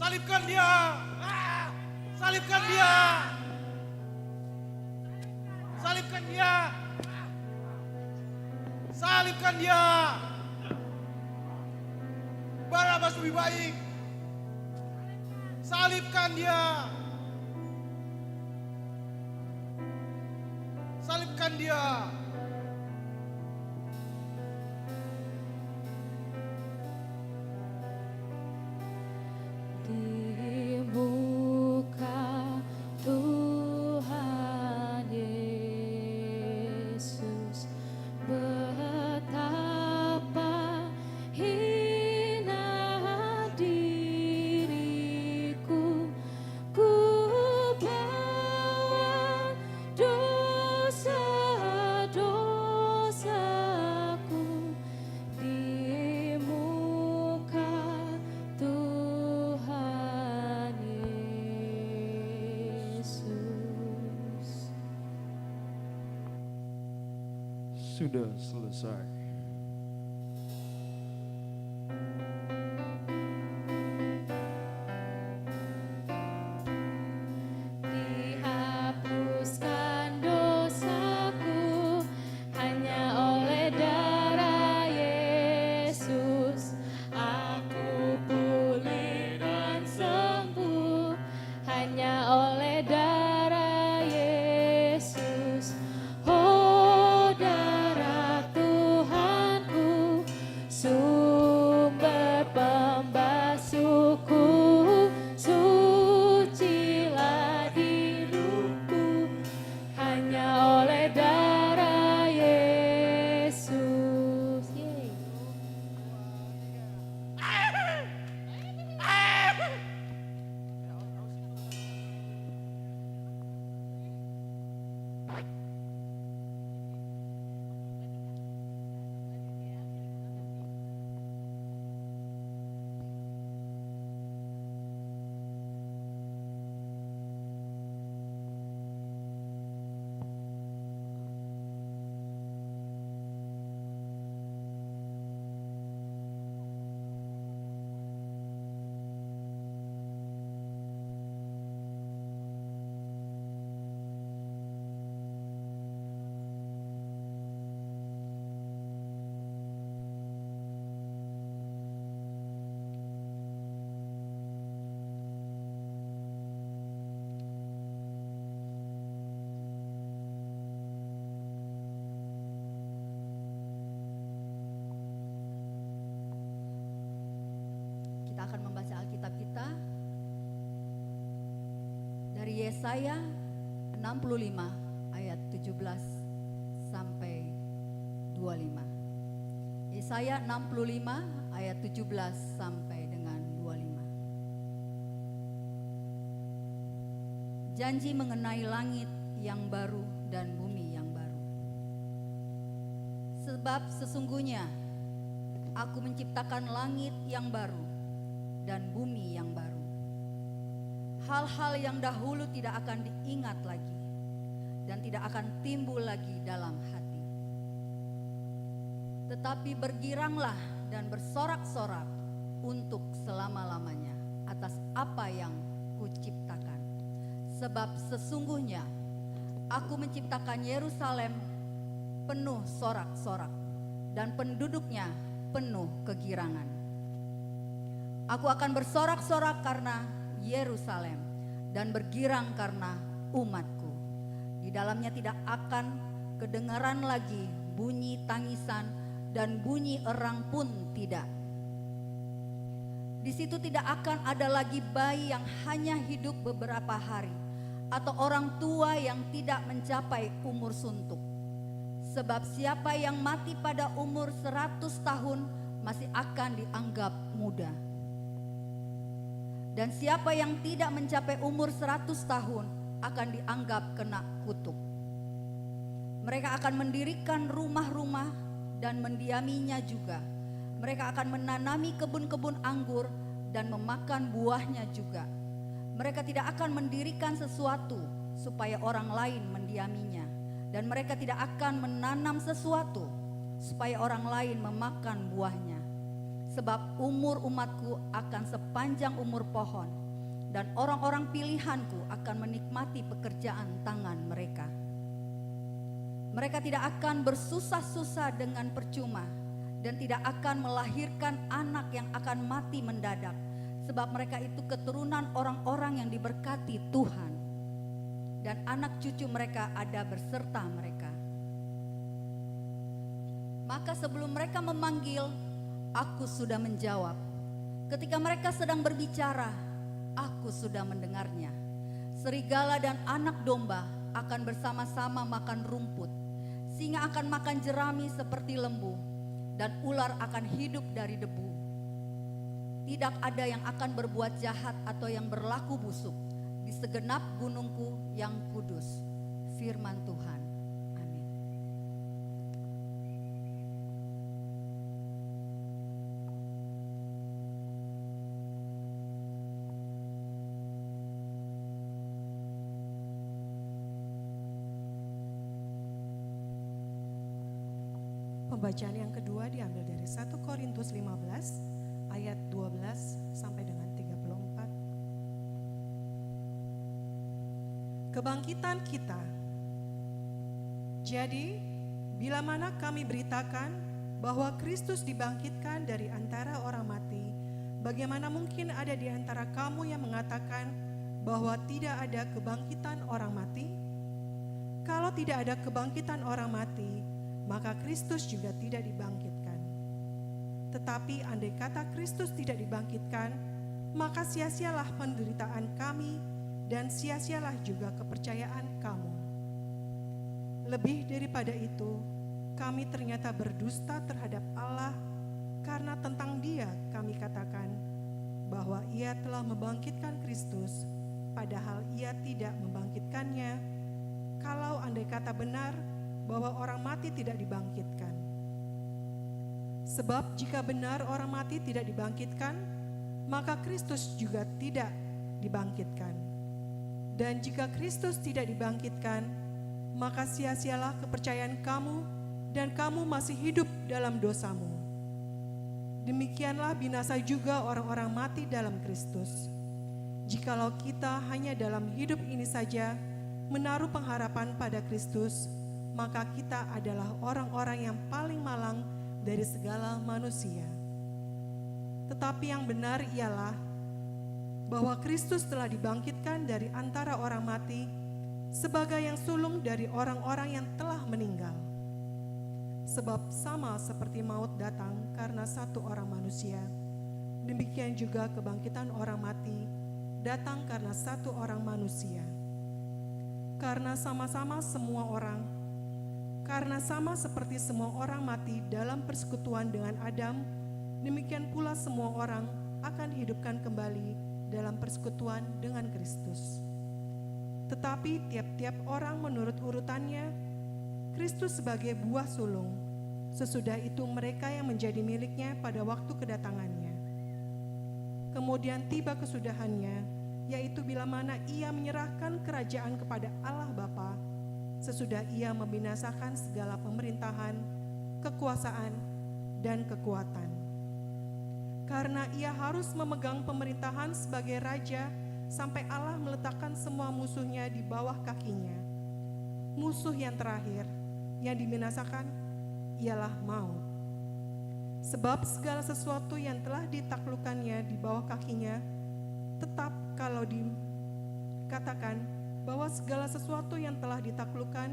Salibkan dia! Salibkan dia! Salibkan dia! Salibkan dia! Barabas lebih baik! Salibkan dia! Salibkan dia! Di muka Tuhan Yesus, betapa hina diriku, ku bawa dosa-dosaku di muka Tuhan Yesus. Sudah selesai. Dihapuskan dosaku hanya oleh darah Yesus. Aku pulih dan sembuh hanya oleh darah Yesus. Oh akan membaca Alkitab kita dari Yesaya 65 ayat 17 sampai 25. Yesaya 65 ayat 17 sampai dengan 25. Janji mengenai langit yang baru dan bumi yang baru. Sebab sesungguhnya aku menciptakan langit yang baru dan bumi yang baru. Hal-hal yang dahulu tidak akan diingat lagi dan tidak akan timbul lagi dalam hati. Tetapi bergiranglah dan bersorak-sorak untuk selama-lamanya atas apa yang kuciptakan. Sebab sesungguhnya aku menciptakan Yerusalem penuh sorak-sorak dan penduduknya penuh kegirangan. Aku akan bersorak-sorak karena Yerusalem dan bergirang karena umatku. Di dalamnya tidak akan kedengaran lagi bunyi tangisan dan bunyi erang pun tidak. Di situ tidak akan ada lagi bayi yang hanya hidup beberapa hari atau orang tua yang tidak mencapai umur suntuk. Sebab siapa yang mati pada umur 100 tahun masih akan dianggap muda. Dan siapa yang tidak mencapai umur 100 tahun akan dianggap kena kutuk. Mereka akan mendirikan rumah-rumah dan mendiaminya juga. Mereka akan menanami kebun-kebun anggur dan memakan buahnya juga. Mereka tidak akan mendirikan sesuatu supaya orang lain mendiaminya. Dan mereka tidak akan menanam sesuatu supaya orang lain memakan buahnya. Sebab umur umatku akan sepanjang umur pohon, dan orang-orang pilihanku akan menikmati pekerjaan tangan mereka. Mereka tidak akan bersusah-susah dengan percuma, dan tidak akan melahirkan anak yang akan mati mendadak. Sebab mereka itu keturunan orang-orang yang diberkati Tuhan, dan anak cucu mereka ada berserta mereka. Maka sebelum mereka memanggil, aku sudah menjawab. Ketika mereka sedang berbicara, aku sudah mendengarnya. Serigala dan anak domba akan bersama-sama makan rumput. Singa akan makan jerami seperti lembu, dan ular akan hidup dari debu. Tidak ada yang akan berbuat jahat atau yang berlaku busuk di segenap gunungku yang kudus. Firman Tuhan. Amin. Pembacaan yang kedua diambil dari 1 Korintus 15 ayat 12 sampai dengan 34. Kebangkitan kita. Jadi, bila mana kami beritakan bahwa Kristus dibangkitkan dari antara orang mati, bagaimana mungkin ada di antara kamu yang mengatakan bahwa tidak ada kebangkitan orang mati? Kalau tidak ada kebangkitan orang mati, maka Kristus juga tidak dibangkitkan. Tetapi andai kata Kristus tidak dibangkitkan, maka sia-sialah penderitaan kami dan sia-sialah juga kepercayaan kamu. Lebih daripada itu, kami ternyata berdusta terhadap Allah, karena tentang Dia kami katakan bahwa Ia telah membangkitkan Kristus, padahal Ia tidak membangkitkannya. Kalau andai kata benar bahwa orang mati tidak dibangkitkan. Sebab jika benar orang mati tidak dibangkitkan, maka Kristus juga tidak dibangkitkan. Dan jika Kristus tidak dibangkitkan, maka sia-sialah kepercayaan kamu dan kamu masih hidup dalam dosamu. Demikianlah binasa juga orang-orang mati dalam Kristus. Jikalau kita hanya dalam hidup ini saja menaruh pengharapan pada Kristus, maka kita adalah orang-orang yang paling malang dari segala manusia. Tetapi yang benar ialah bahwa Kristus telah dibangkitkan dari antara orang mati sebagai yang sulung dari orang-orang yang telah meninggal. Sebab sama seperti maut datang karena satu orang manusia, demikian juga kebangkitan orang mati datang karena satu orang manusia. Karena sama seperti semua orang mati dalam persekutuan dengan Adam, demikian pula semua orang akan dihidupkan kembali dalam persekutuan dengan Kristus. Tetapi tiap-tiap orang menurut urutannya, Kristus sebagai buah sulung, sesudah itu mereka yang menjadi miliknya pada waktu kedatangannya. Kemudian tiba kesudahannya, yaitu bila mana ia menyerahkan kerajaan kepada Allah Bapa, sesudah ia membinasakan segala pemerintahan, kekuasaan, dan kekuatan. Karena ia harus memegang pemerintahan sebagai raja sampai Allah meletakkan semua musuhnya di bawah kakinya. Musuh yang terakhir yang dibinasakan ialah maut. Sebab segala sesuatu yang telah ditaklukkannya di bawah kakinya, tetap kalau dikatakan bahwa segala sesuatu yang telah ditaklukkan,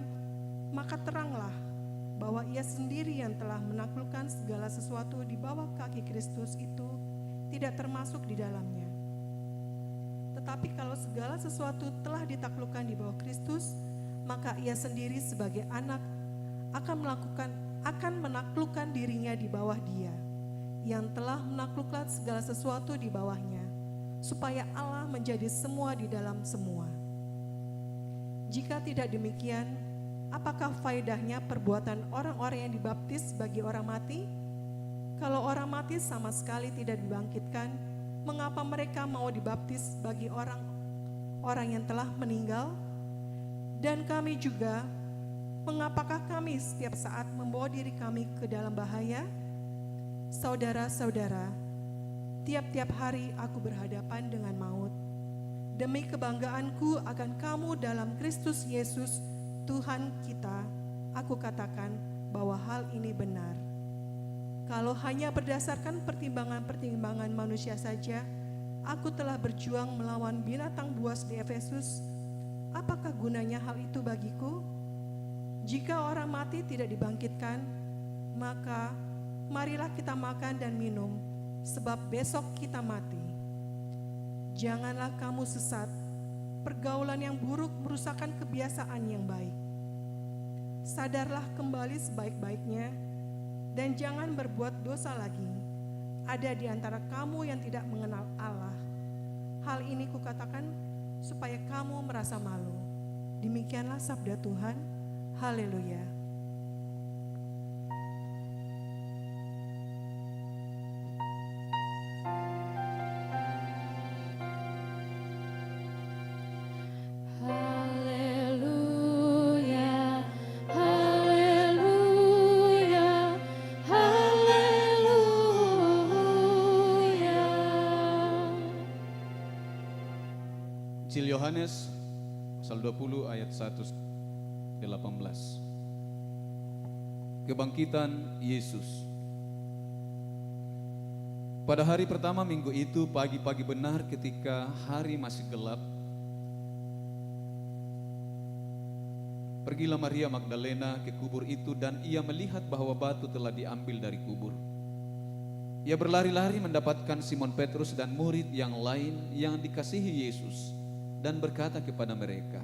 maka teranglah bahwa ia sendiri yang telah menaklukkan segala sesuatu di bawah kaki Kristus itu tidak termasuk di dalamnya. Tetapi kalau segala sesuatu telah ditaklukkan di bawah Kristus, maka ia sendiri sebagai anak akan menaklukkan dirinya di bawah Dia yang telah menaklukkan segala sesuatu di bawahnya, supaya Allah menjadi semua di dalam semua. Jika tidak demikian, apakah faedahnya perbuatan orang-orang yang dibaptis bagi orang mati? Kalau orang mati sama sekali tidak dibangkitkan, mengapa mereka mau dibaptis bagi orang yang telah meninggal? Dan kami juga, mengapakah kami setiap saat membawa diri kami ke dalam bahaya? Saudara-saudara, tiap-tiap hari aku berhadapan dengan maut. Demi kebanggaanku akan kamu dalam Kristus Yesus, Tuhan kita, aku katakan bahwa hal ini benar. Kalau hanya berdasarkan pertimbangan-pertimbangan manusia saja, aku telah berjuang melawan binatang buas di Efesus. Apakah gunanya hal itu bagiku? Jika orang mati tidak dibangkitkan, maka marilah kita makan dan minum, sebab besok kita mati. Janganlah kamu sesat, pergaulan yang buruk merusakkan kebiasaan yang baik. Sadarlah kembali sebaik-baiknya, dan jangan berbuat dosa lagi. Ada di antara kamu yang tidak mengenal Allah. Hal ini kukatakan supaya kamu merasa malu. Demikianlah sabda Tuhan. Haleluya. Haleluya, haleluya, haleluya. Injil Yohanes pasal 20 ayat 1-18. Kebangkitan Yesus. Pada hari pertama minggu itu, pagi-pagi benar ketika hari masih gelap, pergilah Maria Magdalena ke kubur itu dan ia melihat bahwa batu telah diambil dari kubur. Ia berlari-lari mendapatkan Simon Petrus dan murid yang lain yang dikasihi Yesus dan berkata kepada mereka,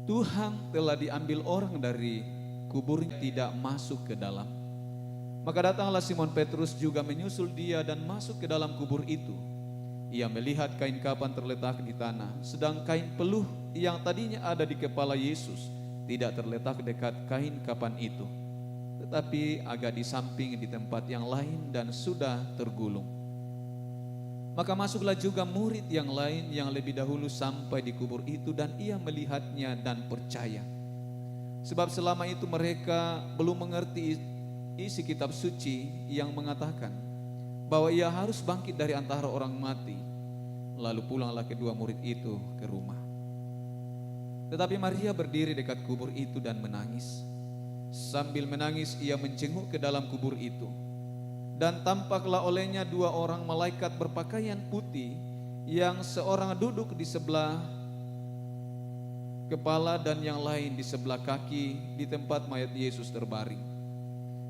Tuhan telah diambil orang dari kuburnya, tidak masuk ke dalam. Maka datanglah Simon Petrus juga menyusul dia dan masuk ke dalam kubur itu. Ia melihat kain kapan terletak di tanah, sedang kain peluh yang tadinya ada di kepala Yesus tidak terletak dekat kain kapan itu, tetapi agak di samping di tempat yang lain dan sudah tergulung. Maka masuklah juga murid yang lain yang lebih dahulu sampai di kubur itu dan ia melihatnya dan percaya. Sebab selama itu mereka belum mengerti isi kitab suci yang mengatakan bahwa ia harus bangkit dari antara orang mati. Lalu pulanglah kedua murid itu ke rumah. Tetapi Maria berdiri dekat kubur itu dan menangis. Sambil menangis ia menjenguk ke dalam kubur itu. Dan tampaklah olehnya dua orang malaikat berpakaian putih, yang seorang duduk di sebelah kepala dan yang lain di sebelah kaki di tempat mayat Yesus terbaring.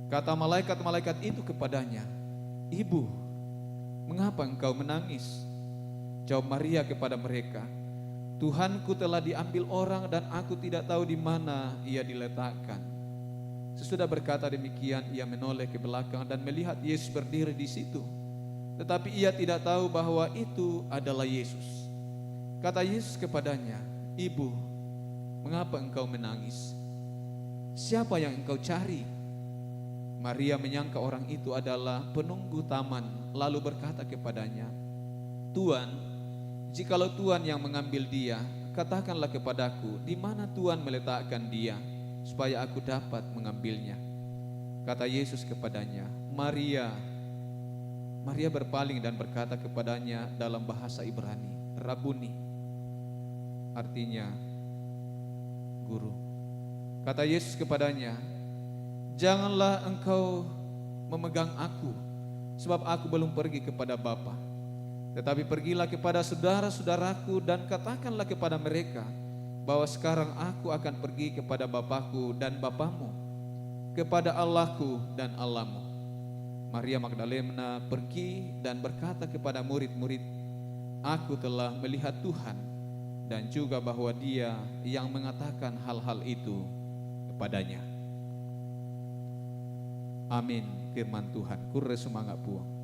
Kata malaikat-malaikat itu kepadanya, Ibu, mengapa engkau menangis? Jawab Maria kepada mereka, Tuhanku telah diambil orang dan aku tidak tahu di mana ia diletakkan. Sesudah berkata demikian, ia menoleh ke belakang dan melihat Yesus berdiri di situ. Tetapi ia tidak tahu bahwa itu adalah Yesus. Kata Yesus kepadanya, Ibu, mengapa engkau menangis? Siapa yang engkau cari? Maria menyangka orang itu adalah penunggu taman, lalu berkata kepadanya, Tuan, jikalau Tuhan yang mengambil dia, katakanlah kepadaku, di mana Tuhan meletakkan dia, supaya aku dapat mengambilnya. Kata Yesus kepadanya, Maria. Maria berpaling dan berkata kepadanya dalam bahasa Ibrani, Rabuni, artinya guru. Kata Yesus kepadanya, janganlah engkau memegang aku, sebab aku belum pergi kepada Bapa. Tetapi pergilah kepada saudara-saudaraku dan katakanlah kepada mereka, bahwa sekarang aku akan pergi kepada Bapakku dan Bapamu, kepada Allahku dan Allahmu. Maria Magdalena pergi dan berkata kepada murid-murid, aku telah melihat Tuhan, dan juga bahwa Dia yang mengatakan hal-hal itu kepadanya. Amin, firman Tuhan. Kurre sumangga puang.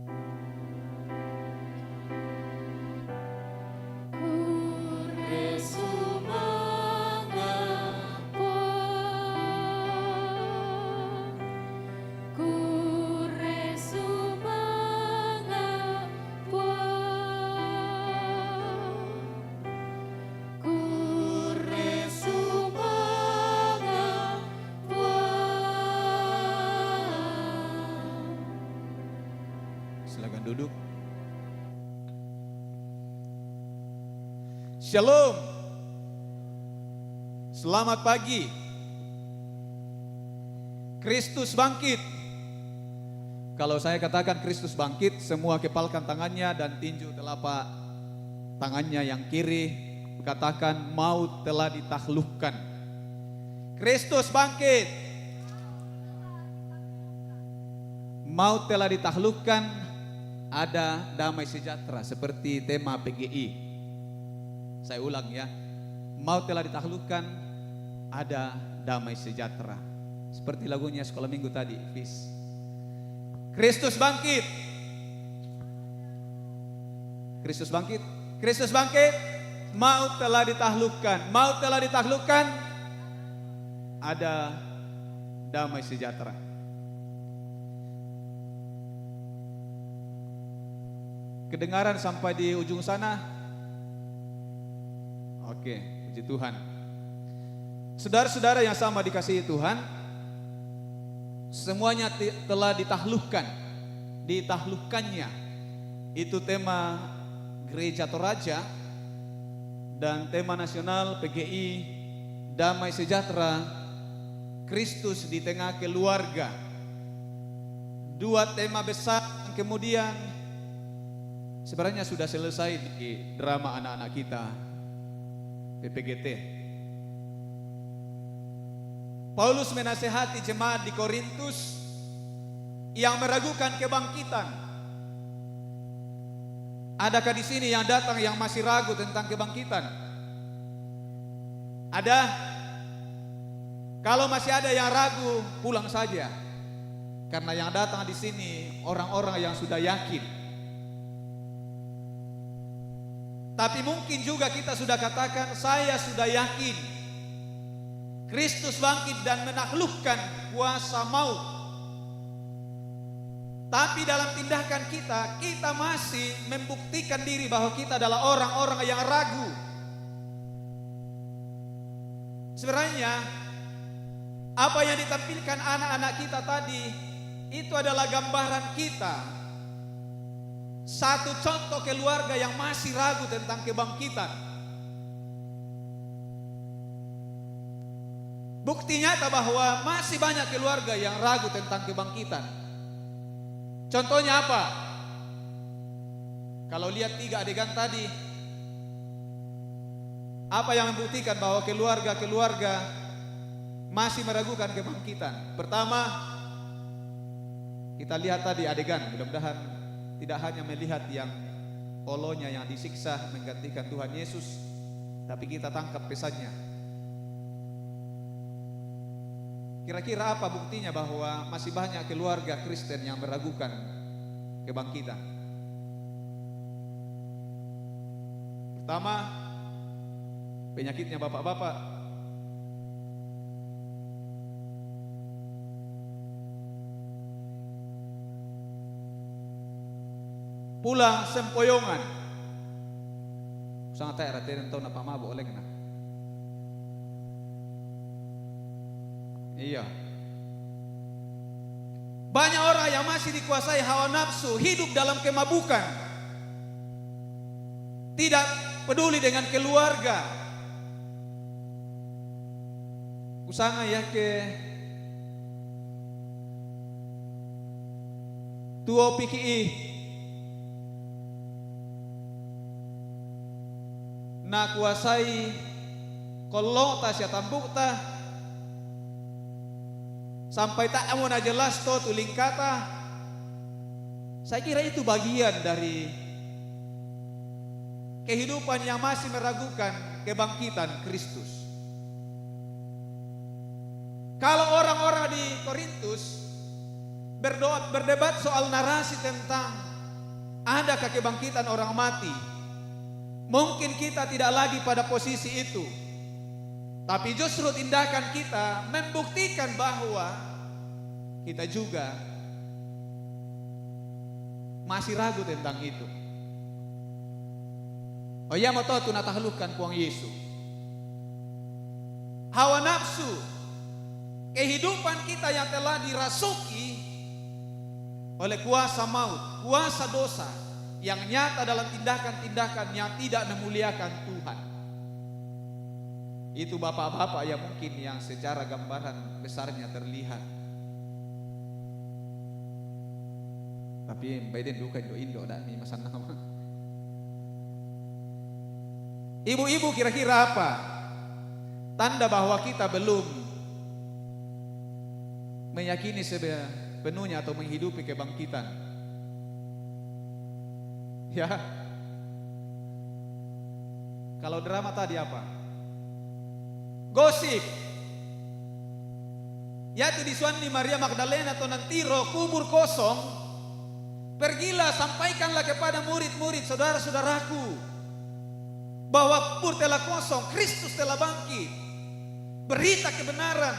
Silakan duduk. Shalom. Selamat pagi. Kristus bangkit. Kalau saya katakan Kristus bangkit, semua kepalkan tangannya dan tinju telapak tangannya yang kiri, katakan maut telah ditaklukkan. Kristus bangkit. Maut telah ditaklukkan, ada damai sejahtera seperti tema PGI. Saya ulang ya, maut telah ditaklukkan, ada damai sejahtera. Seperti lagunya sekolah minggu tadi, Fis. Kristus bangkit. Kristus bangkit. Kristus bangkit. Maut telah ditaklukkan. Maut telah ditaklukkan, ada damai sejahtera. Kedengaran sampai di ujung sana? Oke, puji Tuhan. Saudara-saudara yang sama dikasihi Tuhan, semuanya telah ditaklukkan, ditaklukkannya. Itu tema Gereja Toraja dan tema nasional PGI Damai Sejahtera, Kristus di tengah keluarga. Dua tema besar kemudian sebenarnya sudah selesai di drama anak-anak kita PPGT. Paulus menasehati jemaat di Korintus yang meragukan kebangkitan. Adakah di sini yang datang yang masih ragu tentang kebangkitan? Ada? Kalau masih ada yang ragu, pulang saja. Karena yang datang di sini orang-orang yang sudah yakin. Tapi mungkin juga kita sudah katakan, saya sudah yakin Kristus bangkit dan menaklukkan kuasa maut. Tapi dalam tindakan kita masih membuktikan diri bahwa kita adalah orang-orang yang ragu. Sebenarnya apa yang ditampilkan anak-anak kita tadi itu adalah gambaran kita. Satu contoh keluarga yang masih ragu tentang kebangkitan. Bukti nyata bahwa masih banyak keluarga yang ragu tentang kebangkitan. Contohnya apa? Kalau lihat 3 adegan tadi, apa yang membuktikan bahwa keluarga-keluarga masih meragukan kebangkitan? Pertama, kita lihat tadi adegan, mudah-mudahan tidak hanya melihat yang olonya yang disiksa menggantikan Tuhan Yesus, tapi kita tangkap pesannya. Kira-kira apa buktinya bahwa masih banyak keluarga Kristen yang meragukan kebangkitan? Pertama, penyakitnya bapak-bapak. Pulang sempoyongan. Sangat tak raten tahu napa mabuk oleh kena. Iya. Banyak orang yang masih dikuasai hawa nafsu, hidup dalam kemabukan. Tidak peduli dengan keluarga. Usanga ya ke tuo piki na kuasai kolong tas ya tambuk ta sampai tak mau na jelas to tuling kata. Saya kira itu bagian dari kehidupan yang masih meragukan kebangkitan Kristus. Kalau orang-orang di Korintus berdebat soal narasi tentang adakah kebangkitan orang mati, mungkin kita tidak lagi pada posisi itu. Tapi justru tindakan kita membuktikan bahwa kita juga masih ragu tentang itu. Oh iya mau tahu natahlukan puang Yesus. Hawa nafsu, kehidupan kita yang telah dirasuki oleh kuasa maut, kuasa dosa yang nyata dalam tindakan-tindakan yang tidak memuliakan Tuhan. Itu bapak-bapak yang mungkin yang secara gambaran besarnya terlihat. Tapi Biden bukan Indo dan ini masa nama. Ibu-ibu kira-kira apa tanda bahwa kita belum meyakini sepenuhnya atau menghidupi kebangkitan? Ya, kalau drama tadi apa? Gosip. Yaitu di Suanni Maria Magdalena atau Nantiro kubur kosong. Pergilah sampaikanlah kepada murid-murid saudara-saudaraku bahwa kubur telah kosong, Kristus telah bangkit. Berita kebenaran.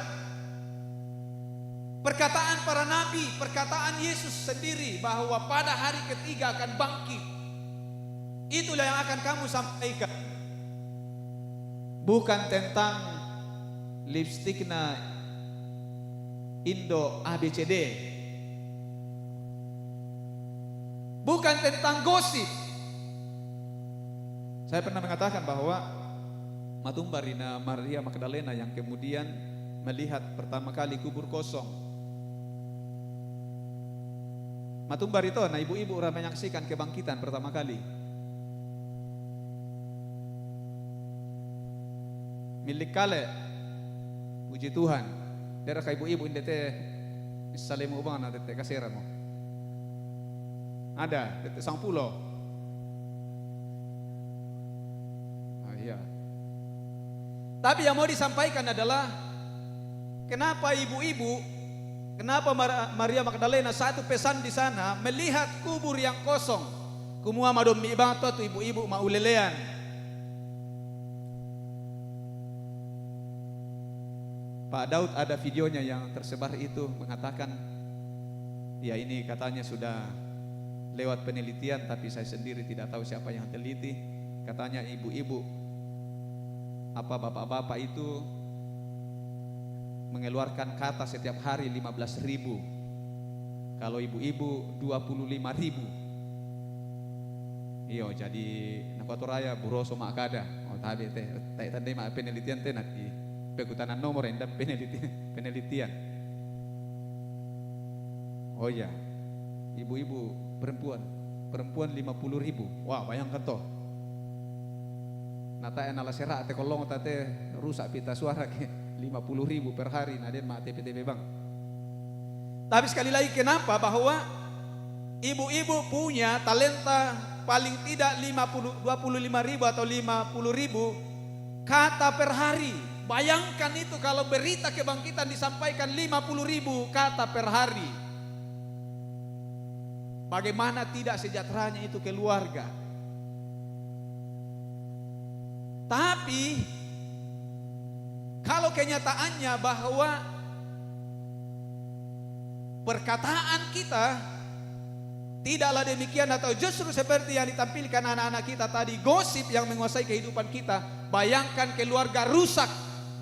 Perkataan para nabi, perkataan Yesus sendiri bahwa pada hari ketiga akan bangkit. Itulah yang akan kamu sampaikan. Bukan tentang lipstiknya Indo ABCD. Bukan tentang gosip. Saya pernah mengatakan bahwa Matumbarina Maria Magdalena yang kemudian melihat pertama kali kubur kosong. Matumbar itu, nah ibu-ibu orang menyaksikan kebangkitan pertama kali. Milik kale, puji Tuhan. Daerah ka ibu-ibu indete misalnya mau bang nanti kasera mo. Ada, dete 10. Ah iya. Tapi yang mau disampaikan adalah kenapa ibu-ibu, kenapa Maria Magdalena satu pesan di sana melihat kubur yang kosong. Kumua madom ibang tu ibu-ibu maulelean. Pak Daud ada videonya yang tersebar itu mengatakan, ya ini katanya sudah lewat penelitian tapi saya sendiri tidak tahu siapa yang teliti. Katanya ibu-ibu, apa bapak-bapak itu mengeluarkan kata setiap hari 15.000. Kalau ibu-ibu 25.000. Iyo jadi nakuatoraya buroso makada. Oh tabi teh tadi mak penelitian teh nanti. Pekutanan nomor yang dan penelitian. Oh ya, ibu-ibu perempuan 50.000. Wah bayangkan toh. Nata enala serak te kolong tate rusak pita suara ke 50.000 per hari. Naden mak TPTP bang. Tapi sekali lagi kenapa bahwa ibu-ibu punya talenta paling tidak 25.000 atau 50.000 kata per hari. Bayangkan itu kalau berita kebangkitan disampaikan 50.000 kata per hari. Bagaimana tidak sejahteranya itu keluarga. Tapi kalau kenyataannya bahwa perkataan kita tidaklah demikian atau justru seperti yang ditampilkan anak-anak kita tadi, gosip yang menguasai kehidupan kita, bayangkan keluarga rusak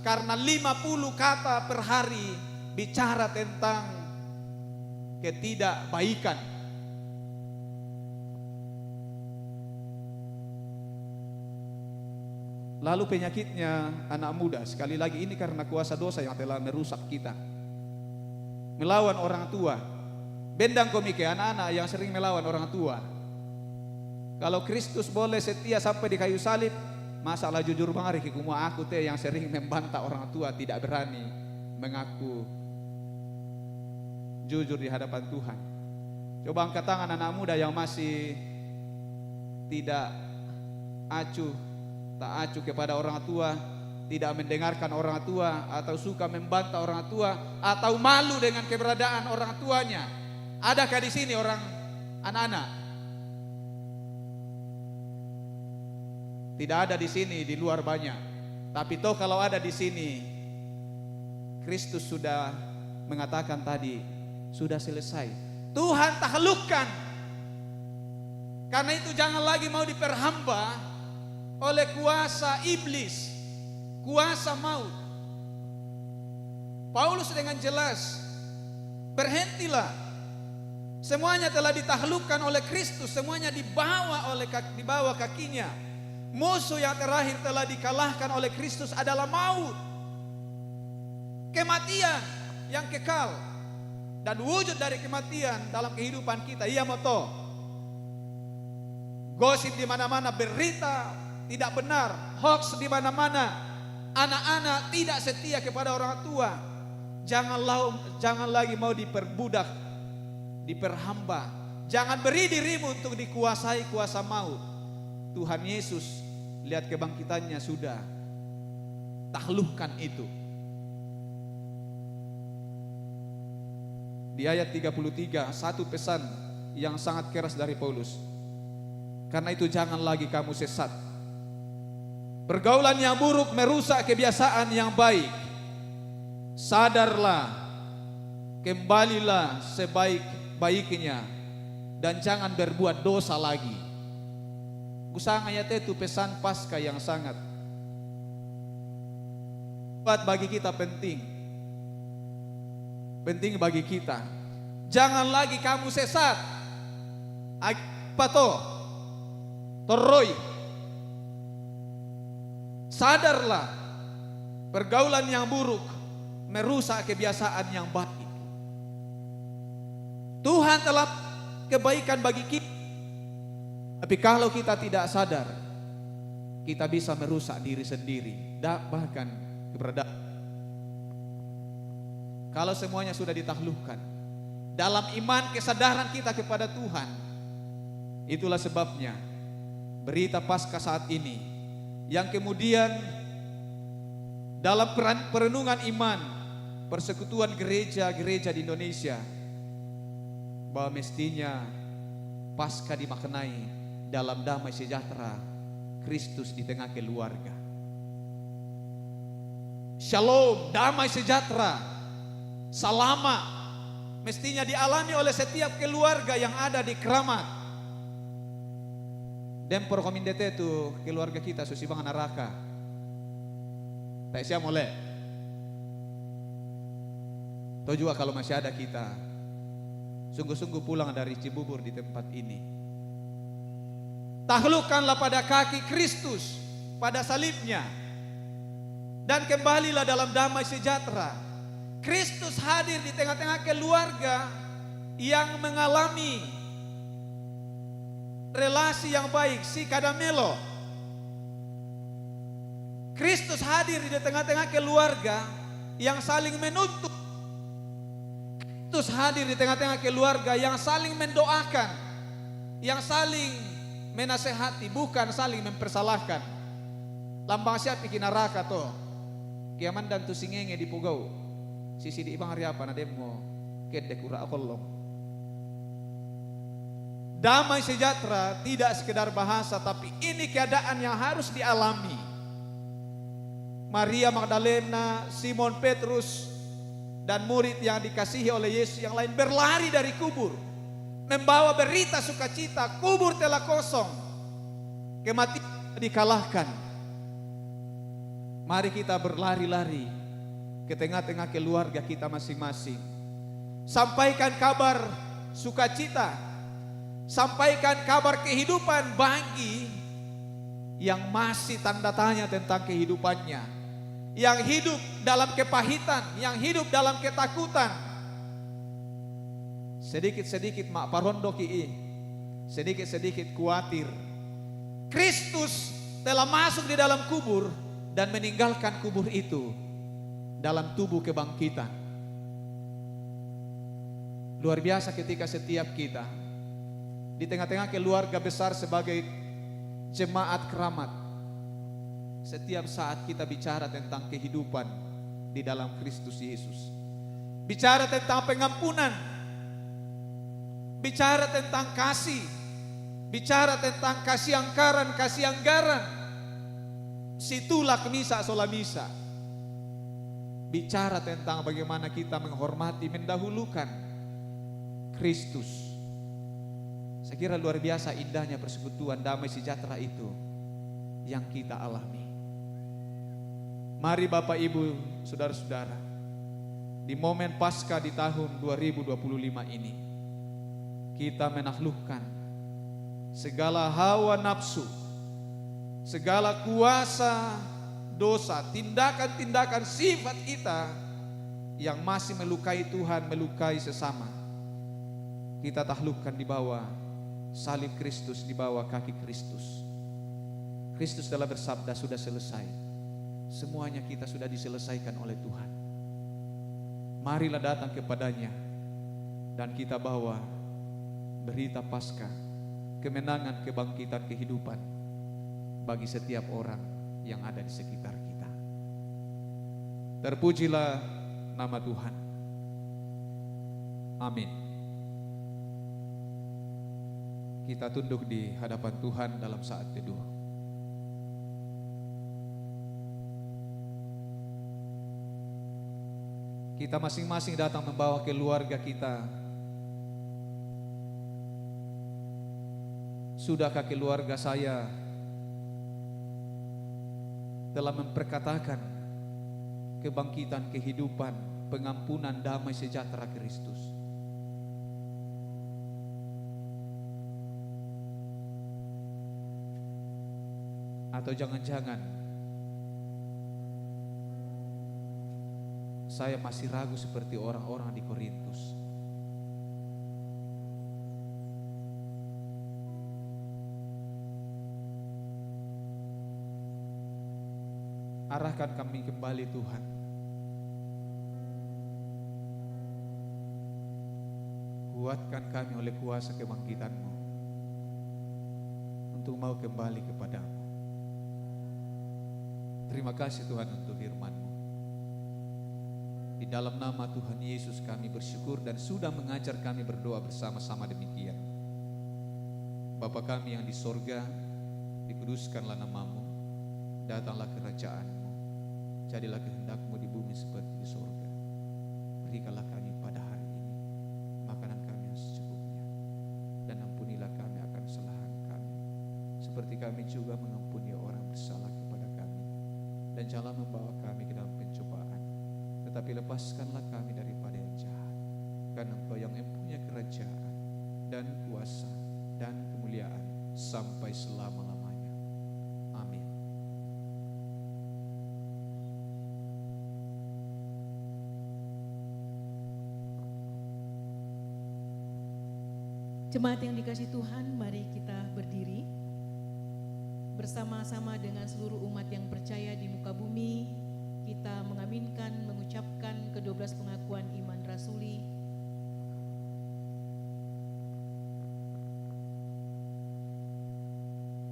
karena 50 kata per hari bicara tentang ketidakbaikan. Lalu penyakitnya anak muda, sekali lagi ini karena kuasa dosa yang telah merusak kita. Melawan orang tua. Bendang komike anak-anak yang sering melawan orang tua. Kalau Kristus boleh setia sampai di kayu salib, masalah jujur bangari kumua aku teh yang sering membantah orang tua, tidak berani mengaku jujur di hadapan Tuhan. Coba angkat tangan anak muda yang masih tidak tak acuh kepada orang tua, tidak mendengarkan orang tua, atau suka membantah orang tua, atau malu dengan keberadaan orang tuanya. Adakah di sini orang anak-anak? Tidak ada di sini, di luar banyak. Tapi toh kalau ada di sini, Kristus sudah mengatakan tadi, sudah selesai. Tuhan taklukkan. Karena itu jangan lagi mau diperhamba oleh kuasa iblis, kuasa maut. Paulus dengan jelas, berhentilah. Semuanya telah ditaklukkan oleh Kristus, semuanya dibawa kakinya. Musuh yang terakhir telah dikalahkan oleh Kristus adalah maut. Kematian yang kekal. Dan wujud dari kematian dalam kehidupan kita, iya moto. Gosip di mana-mana, berita tidak benar, hoax di mana-mana, anak-anak tidak setia kepada orang tua. Jangan lagi mau diperbudak, diperhamba. Jangan beri dirimu untuk dikuasai kuasa maut. Tuhan Yesus lihat kebangkitannya sudah taklukkan itu. Di ayat 33, satu pesan yang sangat keras dari Paulus. Karena itu jangan lagi kamu sesat. Pergaulan yang buruk merusak kebiasaan yang baik. Sadarlah, kembalilah sebaik-baiknya, dan jangan berbuat dosa lagi. Kusang ayat itu pesan Paskah yang sangat bagi kita penting bagi kita. Jangan lagi kamu sesat. Apa toh? Toroi. Sadarlah, pergaulan yang buruk merusak kebiasaan yang baik. Tuhan telah kebaikan bagi kita. Tapi kalau kita tidak sadar, kita bisa merusak diri sendiri, bahkan keberadaan. Kalau semuanya sudah ditaklukkan dalam iman kesadaran kita kepada Tuhan, itulah sebabnya berita Paskah saat ini yang kemudian dalam perenungan iman persekutuan gereja-gereja di Indonesia, bahwa mestinya Paskah dimaknai dalam damai sejahtera Kristus di tengah keluarga. Shalom, damai sejahtera, salama mestinya dialami oleh setiap keluarga yang ada di Keramat. Dan perkomindete itu keluarga kita susibang neraka. Tak siap mulai. Tahu juga kalau masih ada kita sungguh-sungguh pulang dari Cibubur di tempat ini. Taklukkanlah pada kaki Kristus pada salibnya, dan kembalilah dalam damai sejahtera. Kristus hadir di tengah-tengah keluarga yang mengalami relasi yang baik, si kadamelo. Kristus hadir di tengah-tengah keluarga yang saling menuntut. Kristus Terus hadir di tengah-tengah keluarga yang saling mendoakan, yang saling menasehati, bukan saling mempersalahkan. Lambang siapa bikin neraka toh? Kiaman dan tu singenge di pugau. Sisi di ibang hari apa na demo kedek ura akolong. Damai sejahtera tidak sekedar bahasa, tapi ini keadaan yang harus dialami. Maria Magdalena, Simon Petrus, dan murid yang dikasihi oleh Yesus yang lain berlari dari kubur, membawa berita sukacita, kubur telah kosong, kematian dikalahkan. Mari kita berlari-lari ke tengah-tengah keluarga kita masing-masing. Sampaikan kabar sukacita, sampaikan kabar kehidupan bagi yang masih tanda tanya tentang kehidupannya, yang hidup dalam kepahitan, yang hidup dalam ketakutan. Sedikit-sedikit mak parondo ki, sedikit-sedikit khawatir. Kristus telah masuk di dalam kubur dan meninggalkan kubur itu dalam tubuh kebangkitan. Luar biasa ketika setiap kita di tengah-tengah keluarga besar sebagai jemaat keramat, setiap saat kita bicara tentang kehidupan di dalam Kristus Yesus, bicara tentang pengampunan, bicara tentang kasih, bicara tentang kasih anggaran, situlah misa sola misa, bicara tentang bagaimana kita menghormati, mendahulukan Kristus. Saya kira luar biasa indahnya persekutuan damai sejahtera itu yang kita alami. Mari Bapak Ibu, saudara-saudara, di momen Paskah di tahun 2025 ini, kita menaklukkan segala hawa nafsu, segala kuasa dosa, tindakan-tindakan sifat kita yang masih melukai Tuhan, melukai sesama. Kita taklukkan di bawah salib Kristus, di bawah kaki Kristus. Kristus telah bersabda, sudah selesai. Semuanya kita sudah diselesaikan oleh Tuhan. Marilah datang kepadanya dan kita bawa berita Paskah, kemenangan, kebangkitan, kehidupan bagi setiap orang yang ada di sekitar kita. Terpujilah nama Tuhan. Amin. Kita tunduk di hadapan Tuhan dalam saat teduh. Kita masing-masing datang membawa keluarga kita. Sudahkah keluarga saya telah memperkatakan kebangkitan, kehidupan, pengampunan, damai sejahtera Kristus? Atau jangan-jangan saya masih ragu seperti orang-orang di Korintus? Arahkan kami kembali Tuhan. Kuatkan kami oleh kuasa kebangkitan-Mu untuk mau kembali kepadamu. Terima kasih Tuhan untuk firman-Mu. Di dalam nama Tuhan Yesus kami bersyukur dan sudah mengajar kami berdoa bersama-sama demikian. Bapa kami yang di sorga, dikuduskanlah nama-Mu, datanglah kerajaan-Mu, jadilah kehendak-Mu di bumi seperti di sorga. Berikanlah kami pada hari ini makanan kami yang secukupnya, dan ampunilah kami akan kesalahan kami, seperti kami juga mengampuni orang bersalah kepada kami. Dan janganlah membawa kami ke dalam pencobaan, tetapi lepaskanlah kami daripada yang jahat. Karena Engkau yang mempunyai kerajaan dan kuasa dan kemuliaan sampai selama-lamanya. Amin. Jemaat yang dikasihi Tuhan, mari kita berdiri bersama-sama dengan seluruh umat yang percaya di muka bumi. Kita mengaminkan, mengucapkan ke-12 pengakuan iman rasuli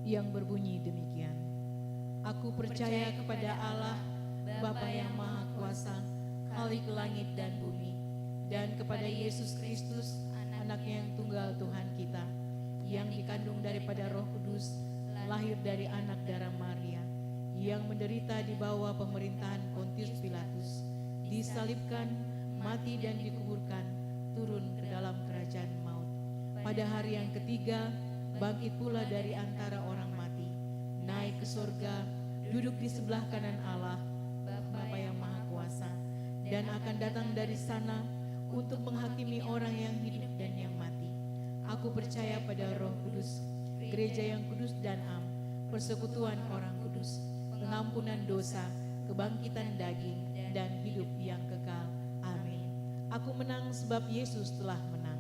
yang berbunyi demikian. Aku percaya kepada Allah, Bapa yang Maha Kuasa, Khalik langit dan bumi, dan kepada Yesus Kristus, anaknya yang tunggal Tuhan kita, yang dikandung daripada Roh Kudus, lahir dari anak darah Maria, yang menderita di bawah pemerintahan Pontius Pilatus, disalibkan, mati dan dikuburkan, turun ke dalam kerajaan maut. Pada hari yang ketiga, bangkit pula dari antara orang mati, naik ke surga, duduk di sebelah kanan Allah, Bapa yang Maha Kuasa, dan akan datang dari sana untuk menghakimi orang yang hidup dan yang mati. Aku percaya pada Roh Kudus, gereja yang kudus dan am, persekutuan orang kudus, pengampunan dosa, kebangkitan daging, dan hidup yang kekal. Amin. Aku menang sebab Yesus telah menang.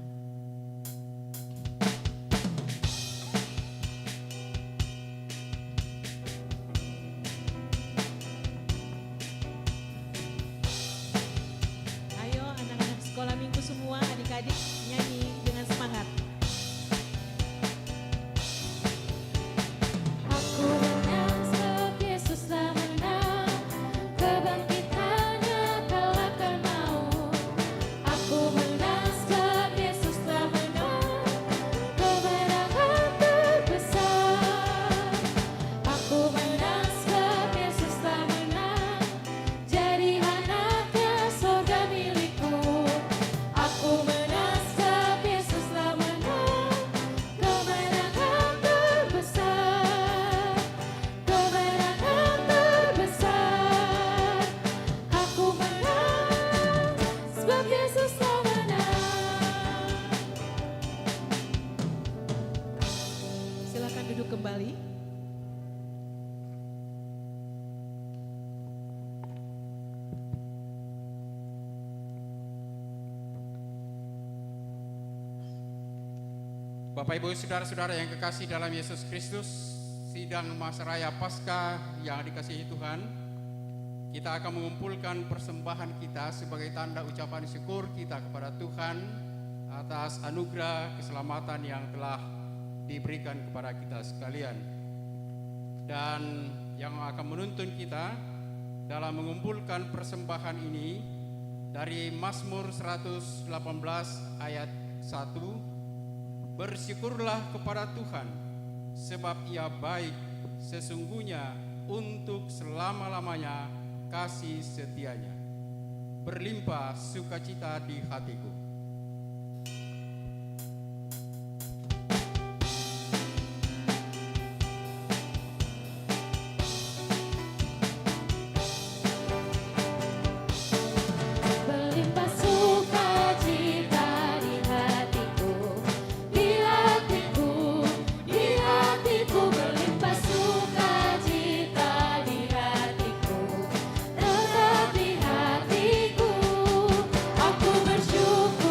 Ayo anak-anak sekolah minggu semua, adik-adik nyanyi dengan semangat. Aku menang sebab Yesus telah menang, kebangkitannya kalahkan maut. Aku menang sebab Yesus telah menang, kemenangan terbesar. Aku menang sebab Yesus telah menang, jadi anaknya surga milikku. Aku menang sebab Yesus telah menang, kemenangan terbesar. Kemenangan terbesar. Aku menang sebab Yesus telah menang. Silakan duduk kembali. Bapak Ibu Saudara-saudara yang kekasih dalam Yesus Kristus, sidang masa raya Paskah yang dikasihi Tuhan, kita akan mengumpulkan persembahan kita sebagai tanda ucapan syukur kita kepada Tuhan atas anugerah keselamatan yang telah diberikan kepada kita sekalian. Dan yang akan menuntun kita dalam mengumpulkan persembahan ini dari Mazmur 118 ayat 1, bersyukurlah kepada Tuhan, sebab Ia baik, sesungguhnya untuk selama-lamanya kasih setianya. Berlimpah sukacita di hatiku. Berlimpah sukacita di hatiku, di hatiku, di hatiku. Berlimpah sukacita di hatiku, tetap di hatiku. Aku bersyukur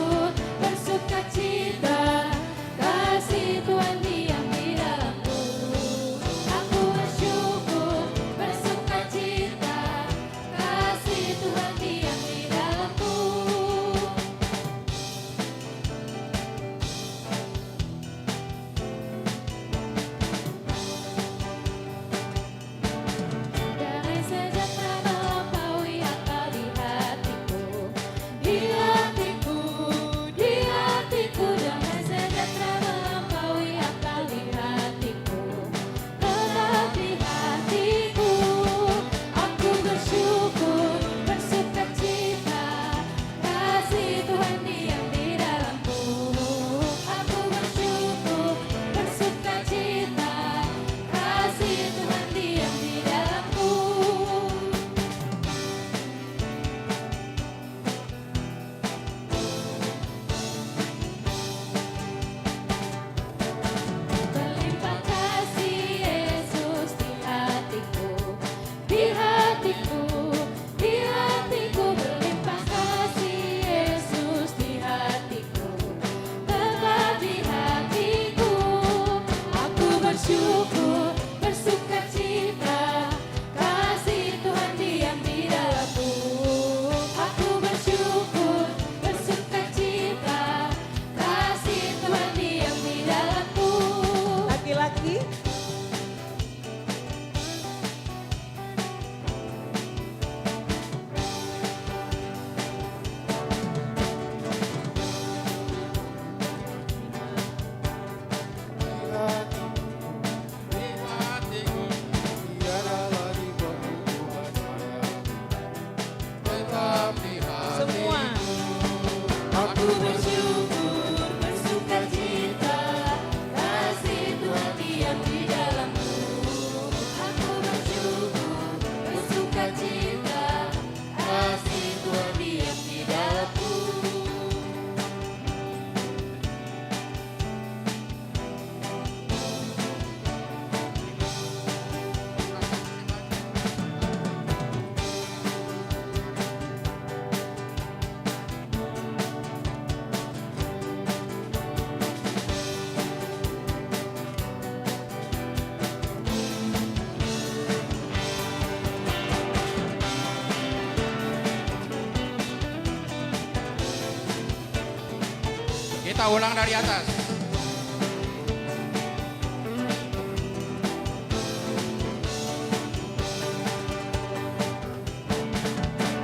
Kita ulang dari atas.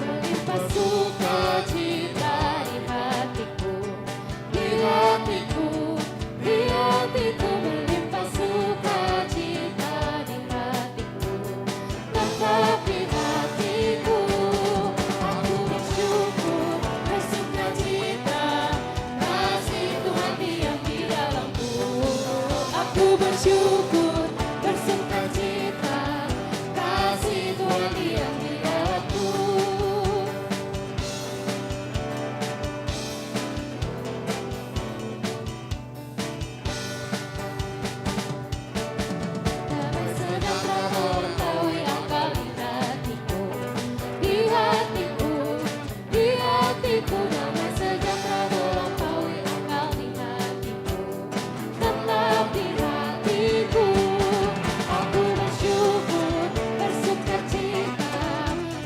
Melimpah sukacita di hatiku, di hatiku, di hatiku. Melimpah sukacita di hatiku, tetap di hatiku. Aku bersyukur, bersukacita, kasih Tuhan diam di dalamku. Aku bersyukur, bersukacita, kasih Tuhan diam di dalamku. Damai sejahtera melampaui akal di hatiku, di hatiku, di hatiku. Damai sejahtera melampaui akal di hatiku, tetap di hatiku. Aku bersyukur, bersukacita,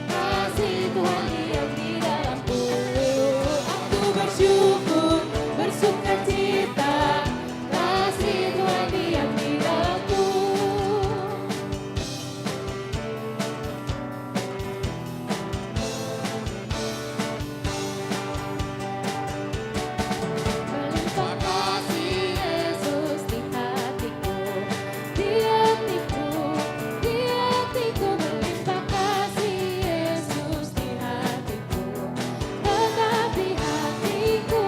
kasih Tuhan diam di dalamku. Aku bersyukur, bersukacita, kasih Tuhan diam di dalamku. Melimpah kasih Yesus di hatiku, di hatiku, di hatiku. Melimpah kasih Yesus di hatiku, tetap di hatiku.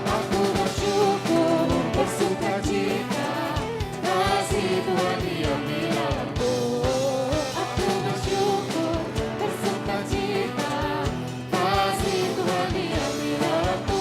Aku bersyukur, bersukacita, kasih Tuhan diam di dalamku. Aku bersyukur, bersukacita, kasih Tuhan diam di dalamku.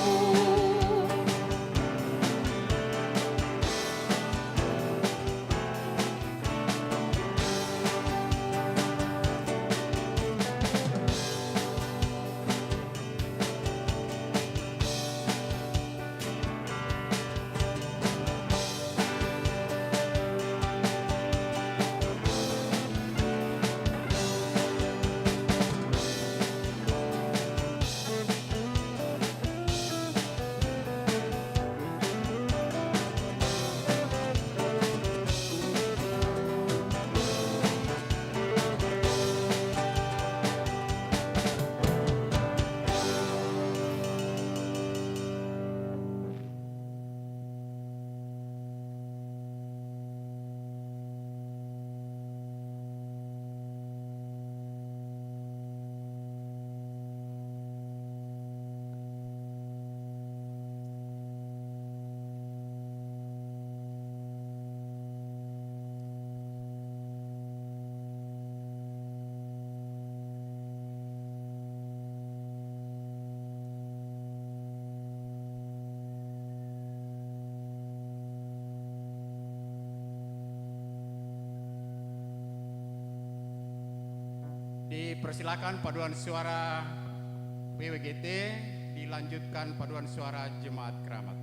Dipersilakan paduan suara WWGT, dilanjutkan paduan suara Jemaat Keramat.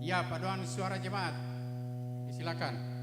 Ya, paduan suara jemaat. Silakan.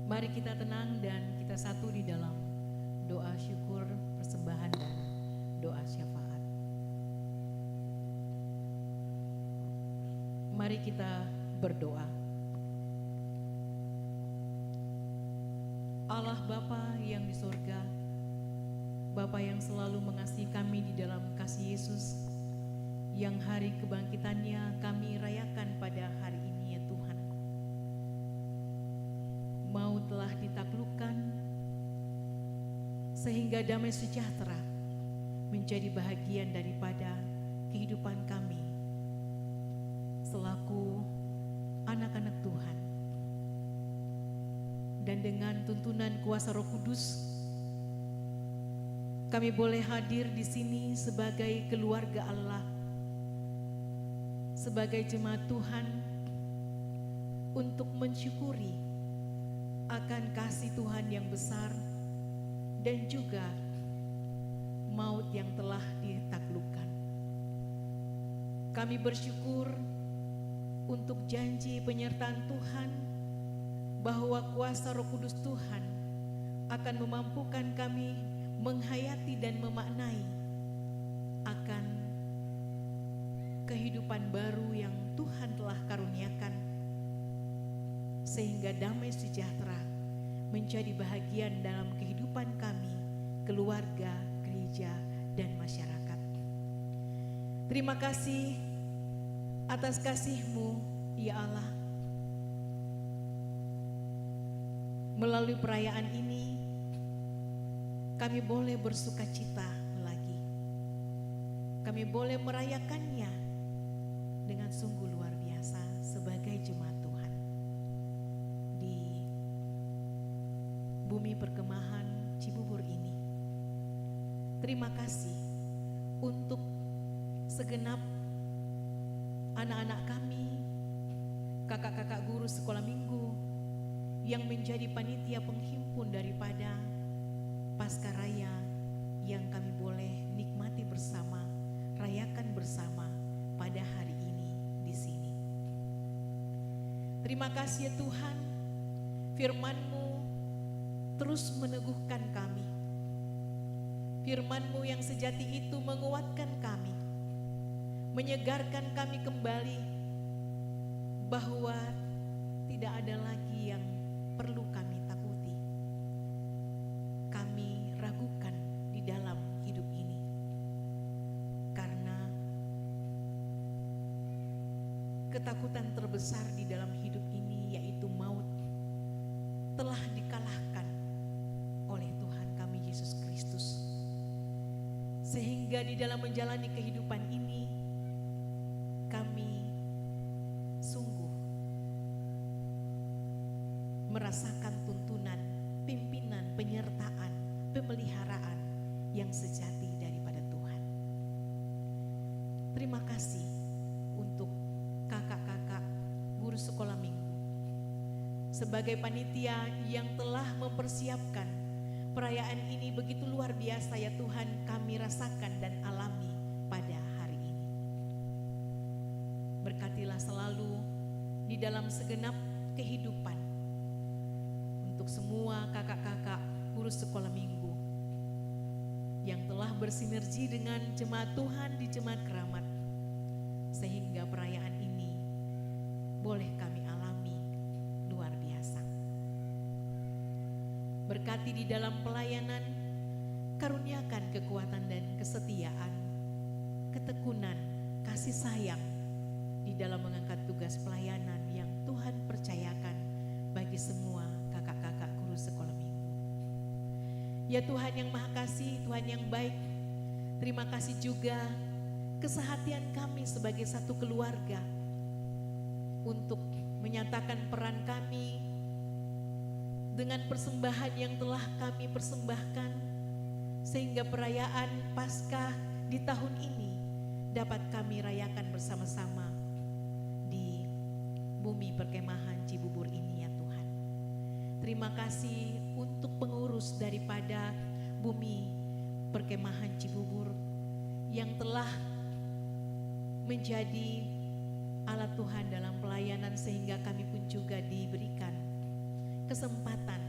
Mari kita tenang dan kita satu di dalam doa syukur, persembahan dan doa syafaat. Mari kita berdoa. Allah Bapa yang di sorga, Bapa yang selalu mengasihi kami di dalam kasih Yesus, yang hari kebangkitannya kami rayakan pada hari ini ya Tuhan. Maut telah ditaklukkan, sehingga damai sejahtera menjadi bahagian daripada kehidupan kami selaku anak-anak Tuhan. Dan dengan tuntunan kuasa Roh Kudus, kami boleh hadir di sini sebagai keluarga Allah, sebagai jemaat Tuhan, untuk mensyukuri akan kasih Tuhan yang besar dan juga maut yang telah ditaklukkan. Kami bersyukur untuk janji penyertaan Tuhan, bahwa kuasa Roh Kudus Tuhan akan memampukan kami menghayati dan memaknai akan kehidupan baru yang Tuhan telah karuniakan, sehingga damai sejahtera menjadi bahagian dalam kehidupan kami, keluarga, gereja, dan masyarakat. Terima kasih atas kasih-Mu, ya Allah. Melalui perayaan ini, kami boleh bersuka cita lagi. Kami boleh merayakannya dengan sungguh luar biasa sebagai jemaat Tuhan di bumi perkemahan Cibubur ini. Terima kasih untuk segenap anak-anak kami, kakak-kakak guru sekolah minggu, yang menjadi panitia penghimpun daripada Pasca Raya yang kami boleh nikmati bersama, rayakan bersama pada hari ini di sini. Terima kasih ya Tuhan, firman-Mu terus meneguhkan kami. Firman-Mu yang sejati itu menguatkan kami, menyegarkan kami kembali bahwa tidak ada lagi yang perlu kami takuti, kami ragukan di dalam hidup ini, karena ketakutan terbesar di dalam hidup ini yaitu maut telah dikalahkan oleh Tuhan kami Yesus Kristus, sehingga di dalam menjalani kehidupan ini kami sungguh merasakan tuntunan, pimpinan, penyertaan, pemeliharaan yang sejati daripada Tuhan. Terima kasih untuk kakak-kakak guru sekolah minggu sebagai panitia yang telah mempersiapkan perayaan ini begitu luar biasa ya Tuhan, kami rasakan dan alami pada hari ini. Berkatilah selalu di dalam segenap kehidupan untuk semua kakak-kakak guru sekolah minggu yang telah bersinergi dengan jemaat Tuhan di Jemaat Keramat, sehingga perayaan ini boleh kami alami luar biasa. Berkati di dalam pelayanan, karuniakan kekuatan dan kesetiaan, ketekunan, kasih sayang di dalam mengangkat tugas pelayanan yang Tuhan percayakan bagi semua kakak-kakak guru sekolah minggu. Ya Tuhan yang Maha Kasih, Tuhan yang baik, terima kasih juga kesehatian kami sebagai satu keluarga untuk menyatakan peran kami dengan persembahan yang telah kami persembahkan, sehingga perayaan Paskah di tahun ini dapat kami rayakan bersama-sama di bumi perkemahan Cibubur ini ya Tuhan. Terima kasih untuk pengurus daripada bumi perkemahan Cibubur yang telah menjadi alat Tuhan dalam pelayanan, sehingga kami pun juga diberikan kesempatan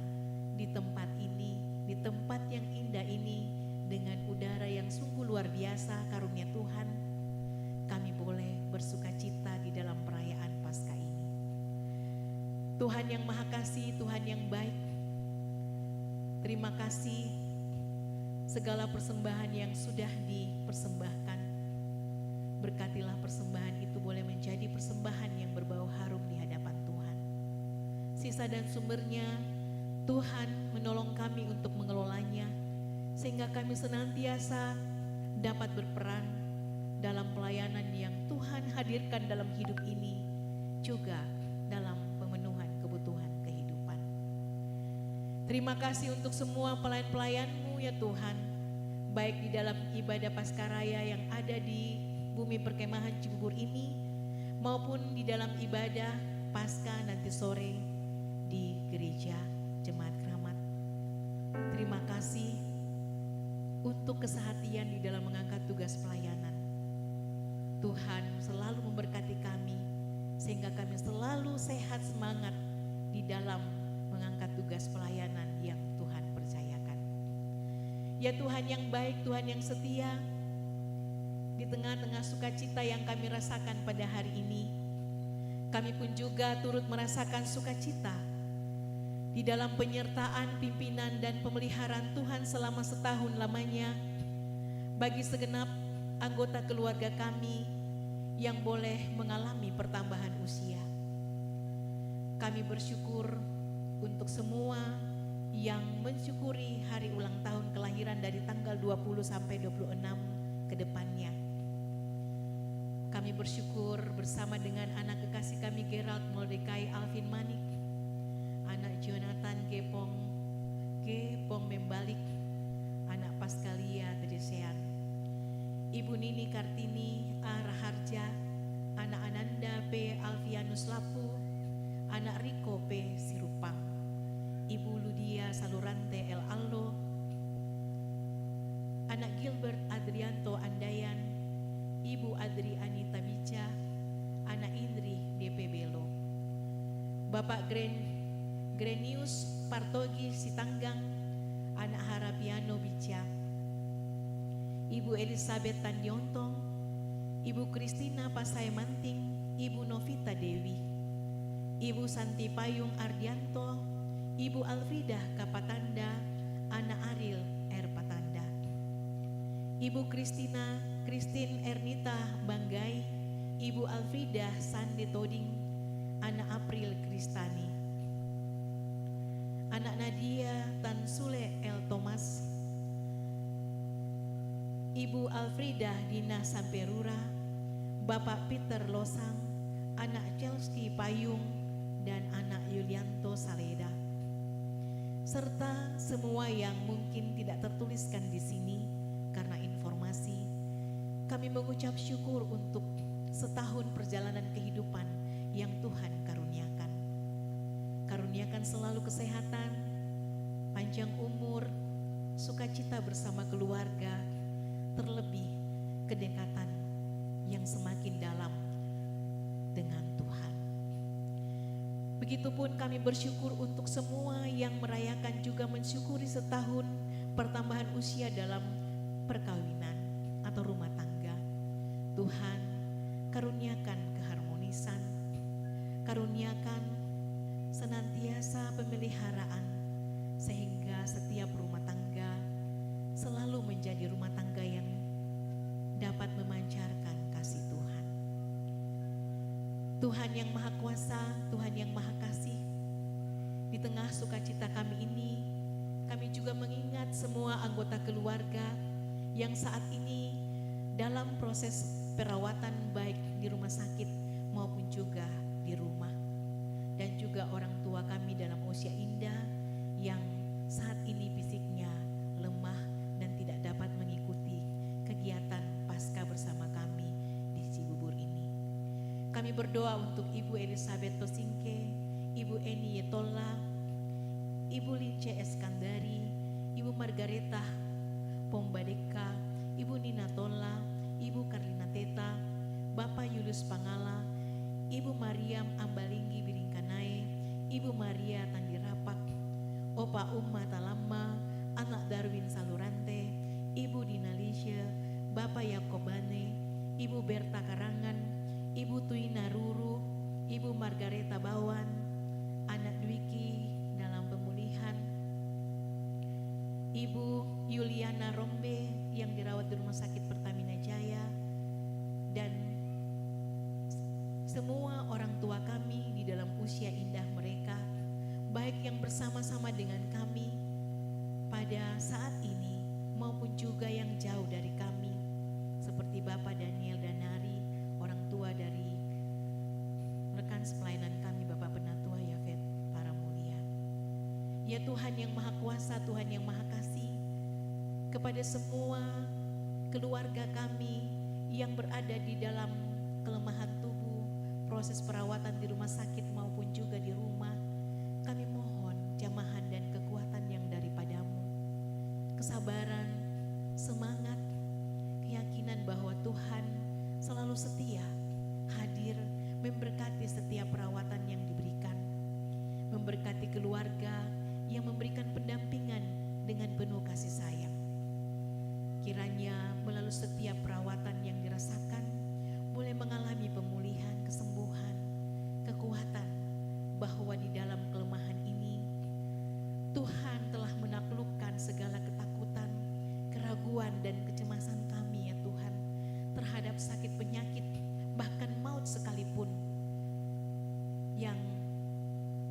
di tempat ini, di tempat yang indah ini, dengan udara yang sungguh luar biasa karunia Tuhan, kami boleh bersuka cita di dalam perayaan Paskah ini. Tuhan yang Maha Kasih, Tuhan yang baik, terima kasih segala persembahan yang sudah dipersembahkan. Berkatilah persembahan itu boleh menjadi persembahan yang berbau harum di hadapan Tuhan. Sisa dan sumbernya Tuhan menolong kami untuk mengelolanya, sehingga kami senantiasa dapat berperan dalam pelayanan yang Tuhan hadirkan dalam hidup ini, juga dalam pemenuhan kebutuhan kehidupan. Terima kasih untuk semua pelayan-pelayan-Mu ya Tuhan, baik di dalam ibadah Paskaraya yang ada di bumi perkemahan Cibubur ini, maupun di dalam ibadah Paskah nanti sore di gereja Jemaat Keramat. Terima kasih untuk kesehatian di dalam mengangkat tugas pelayanan. Tuhan selalu memberkati kami sehingga kami selalu sehat semangat di dalam mengangkat tugas pelayanan yang Tuhan percayakan. Ya Tuhan yang baik, Tuhan yang setia, di tengah-tengah sukacita yang kami rasakan pada hari ini, kami pun juga turut merasakan sukacita di dalam penyertaan pimpinan dan pemeliharaan Tuhan selama setahun lamanya bagi segenap anggota keluarga kami yang boleh mengalami pertambahan usia. Kami bersyukur untuk semua yang mensyukuri hari ulang tahun kelahiran dari tanggal 20 sampai 26 ke depannya. Kami bersyukur bersama dengan anak kekasih kami Gerald Moldekai Alvin Manik, anak Jonathan Gepong Membalik, anak Paskalia Tedesean, Ibu Nini Kartini A. Raharja, anak Ananda P. Alfianus Lapu, anak Riko P. Sirupang, Ibu Ludia Salurante El Allo, anak Gilbert Adrianto Andayan, Ibu Adri Anita Bica, anak Indri DP Belo, Bapak Grenius Partogi Sitanggang, anak Harapiano Bica, Ibu Elizabeth Tandiontong, Ibu Kristina Pasai Manting, Ibu Novita Dewi, Ibu Santi Payung Ardianto, Ibu Alfrida Kapatanda, anak Ariel R. Patanda, Ibu Christine Ernita Banggai, Ibu Alfrida Sandi Toding, anak April Kristani, anak Nadia Tan Sule L. Thomas, Ibu Alfrida Dina Samperura, Bapak Peter Losang, anak Chelsea Payung, dan anak Yulianto Saleda, serta semua yang mungkin tidak tertuliskan di sini karena informasi. Kami mengucap syukur untuk setahun perjalanan kehidupan yang Tuhan karuniakan. Karuniakan selalu kesehatan, panjang umur, sukacita bersama keluarga, terlebih kedekatan yang semakin dalam dengan Tuhan. Begitupun kami bersyukur untuk semua yang merayakan juga mensyukuri setahun pertambahan usia dalam perkawinan atau rumah tangga. Tuhan, karuniakan keharmonisan, karuniakan senantiasa pemeliharaan, sehingga setiap rumah tangga selalu menjadi rumah tangga yang dapat memancarkan kasih Tuhan. Tuhan yang Maha Kuasa, Tuhan yang Maha Kasih, di tengah sukacita kami ini, kami juga mengingat semua anggota keluarga yang saat ini dalam proses perawatan baik di rumah sakit maupun juga di rumah, dan juga orang tua kami dalam usia indah yang saat ini fisiknya lemah dan tidak dapat mengikuti kegiatan Paskah bersama kami di Cibubur ini. Kami berdoa untuk Ibu Elizabeth Tosingke, Ibu Eni Yetola, Ibu Lince Eskandari, Ibu Margareta Pombadeka, Ibu Nina Tola, Ibu Karlina Teta, Bapak Yulius Pangala, Ibu Mariam Ambalinggi Biringkanae, Ibu Maria Tandirapak, Bapak Umma Talama, anak Darwin Salurante, Ibu Dina Lisha, Bapak Yakobane, Ibu Berta Karangan, Ibu Tuina Ruru, Ibu Margareta Bawan, anak Dwiki dalam pemulihan, Ibu Yuliana Rombe yang dirawat di Rumah Sakit Pertamina Jaya, dan semua orang tua kami di dalam usia indah mereka, baik yang bersama-sama dengan kami pada saat ini maupun juga yang jauh dari kami, seperti Bapak Daniel Danari, orang tua dari rekan pelayanan kami, Bapak Penatua Yafet para mulia. Ya Tuhan yang Maha Kuasa, Tuhan yang Maha Kasih, kepada semua keluarga kami yang berada di dalam kelemahan tubuh, proses perawatan di rumah sakit maupun juga di rumah, kami mohon jamahan dan kekuatan yang daripadamu, kesabaran, semangat, keyakinan bahwa Tuhan selalu setia, hadir, memberkati setiap perawatan yang diberikan, memberkati keluarga yang memberikan pendampingan dengan penuh kasih sayang. Kiranya melalui setiap perawatan yang dirasakan, boleh mengalami pemulihan, kesembuhan, kekuatan, bahwa di dalam kelemahan ini Tuhan telah menaklukkan segala ketakutan, keraguan dan kecemasan kami ya Tuhan terhadap sakit penyakit, bahkan maut sekalipun yang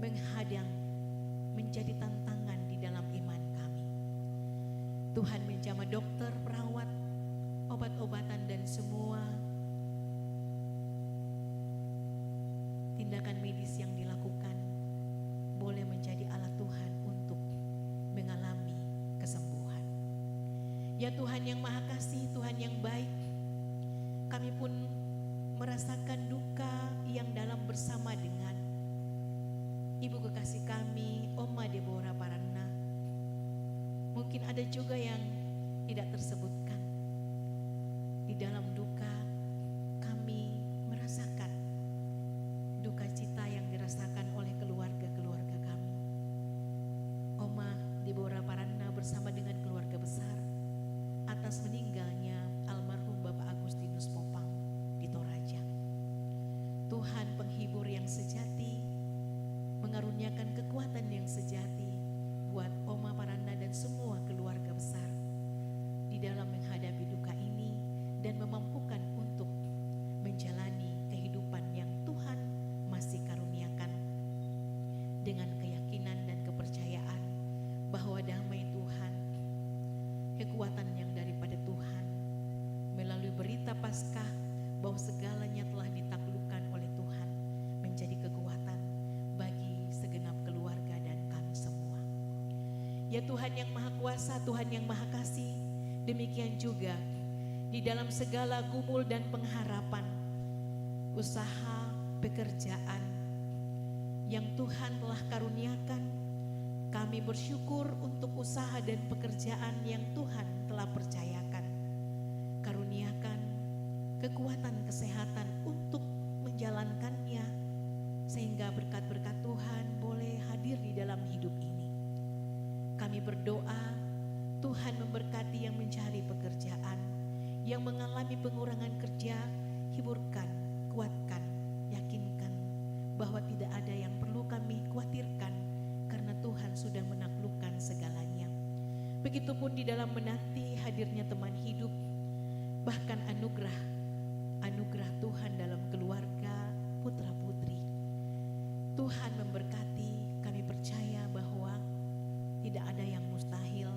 menghadang menjadi tantangan di dalam iman kami. Tuhan menjamah dokter, perawat, obat-obatan dan semua tindakan medis yang dilakukan boleh menjadi alat Tuhan untuk mengalami kesembuhan. Ya Tuhan yang Maha Kasih, Tuhan yang baik, kami pun merasakan duka yang dalam bersama dengan Ibu kekasih kami, Oma Deborah Paranna. Mungkin ada juga yang tidak tersebutkan. Di dalam duka kami merasakan duka cita yang dirasakan oleh keluarga-keluarga kami. Oma Deborah Paranna bersama dengan keluarga besar atas meninggalnya almarhum Bapak Agustinus Popang di Toraja. Tuhan penghibur yang sejati, mengaruniakan kekuatan yang sejati buat Oma Paranna dan semua keluarga besar di dalam menghadapi duka ini dan memampukan untuk menjalani kehidupan yang Tuhan masih karuniakan dengan keyakinan dan kepercayaan bahwa damai Tuhan, kekuatan yang daripada Tuhan melalui berita Paskah bahwa segalanya telah ditaklukkan oleh Tuhan menjadi kekuatan bagi segenap keluarga dan kami semua. Ya Tuhan yang Maha Kuasa, Tuhan yang Maha Kasih, demikian juga di dalam segala gumul dan pengharapan, usaha, pekerjaan yang Tuhan telah karuniakan, kami bersyukur untuk usaha dan pekerjaan yang Tuhan telah percayakan. Karuniakan kekuatan kesehatan untuk menjalankannya, sehingga berkat-berkat Tuhan boleh hadir di dalam hidup ini. Kami berdoa Tuhan memberkati yang mencari pekerjaan, yang mengalami pengurangan kerja, hiburkan, kuatkan, yakinkan bahwa tidak ada yang perlu kami khawatirkan karena Tuhan sudah menaklukkan segalanya. Begitupun di dalam menanti hadirnya teman hidup, bahkan anugerah Tuhan dalam keluarga putra-putri. Tuhan memberkati, kami percaya bahwa tidak ada yang mustahil.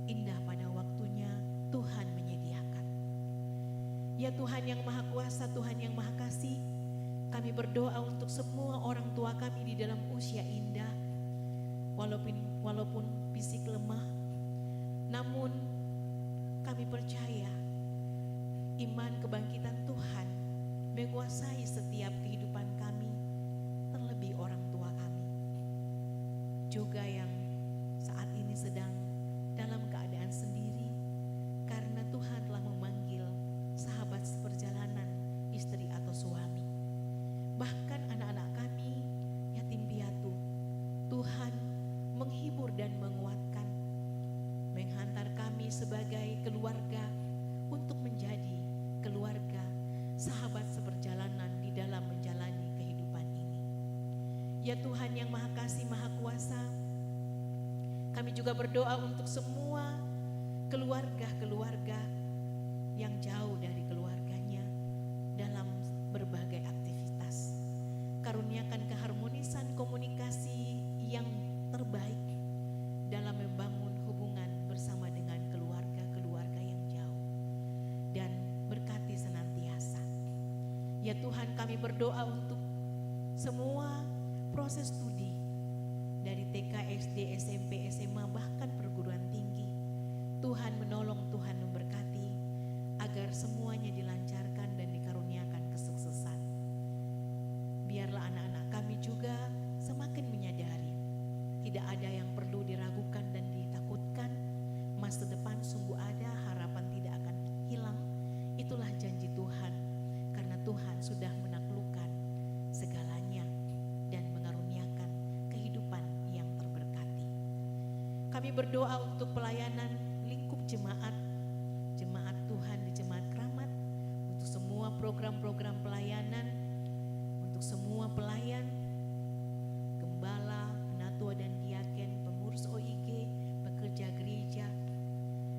Indah pada waktunya Tuhan menyediakan. Ya Tuhan yang Maha Kuasa, Tuhan yang Maha Kasih, kami berdoa untuk semua orang tua kami di dalam usia indah, walaupun fisik lemah, namun kami percaya iman kebangkitan Tuhan menguasai setiap kehidupan kami, terlebih orang tua kami juga yang saat ini sedang dalam keadaan sendiri karena Tuhan telah memanggil sahabat seperjalanan, istri atau suami. Bahkan anak-anak kami yatim piatu, Tuhan menghibur Ya Tuhan yang Maha Kasih, Maha Kuasa, kami juga berdoa untuk semua keluarga-keluarga yang jauh dari keluarganya dalam berbagai aktivitas. Karuniakan keharmonisan komunikasi yang terbaik dalam membangun hubungan bersama dengan keluarga-keluarga yang jauh. Dan berkati senantiasa. Ya Tuhan, kami berdoa untuk semua proses studi dari TK, SD, SMP, SMA, bahkan perguruan tinggi. Tuhan menolong, Tuhan memberkati agar semuanya dilancarkan dan dikaruniakan kesuksesan. Biarlah anak-anak kami juga semakin menyadari tidak ada yang perlu diragukan dan ditakutkan. Masa depan sungguh ada, harapan tidak akan hilang. Itulah janji Tuhan, karena Tuhan sudah menaklukkan segalanya dan mengaruniakan kehidupan yang terberkati. Kami berdoa untuk pelayanan lingkup jemaat Tuhan di Jemaat Keramat, untuk semua program-program pelayanan, untuk semua pelayan, gembala, penatua dan diaken, pengurus OIG, pekerja gereja,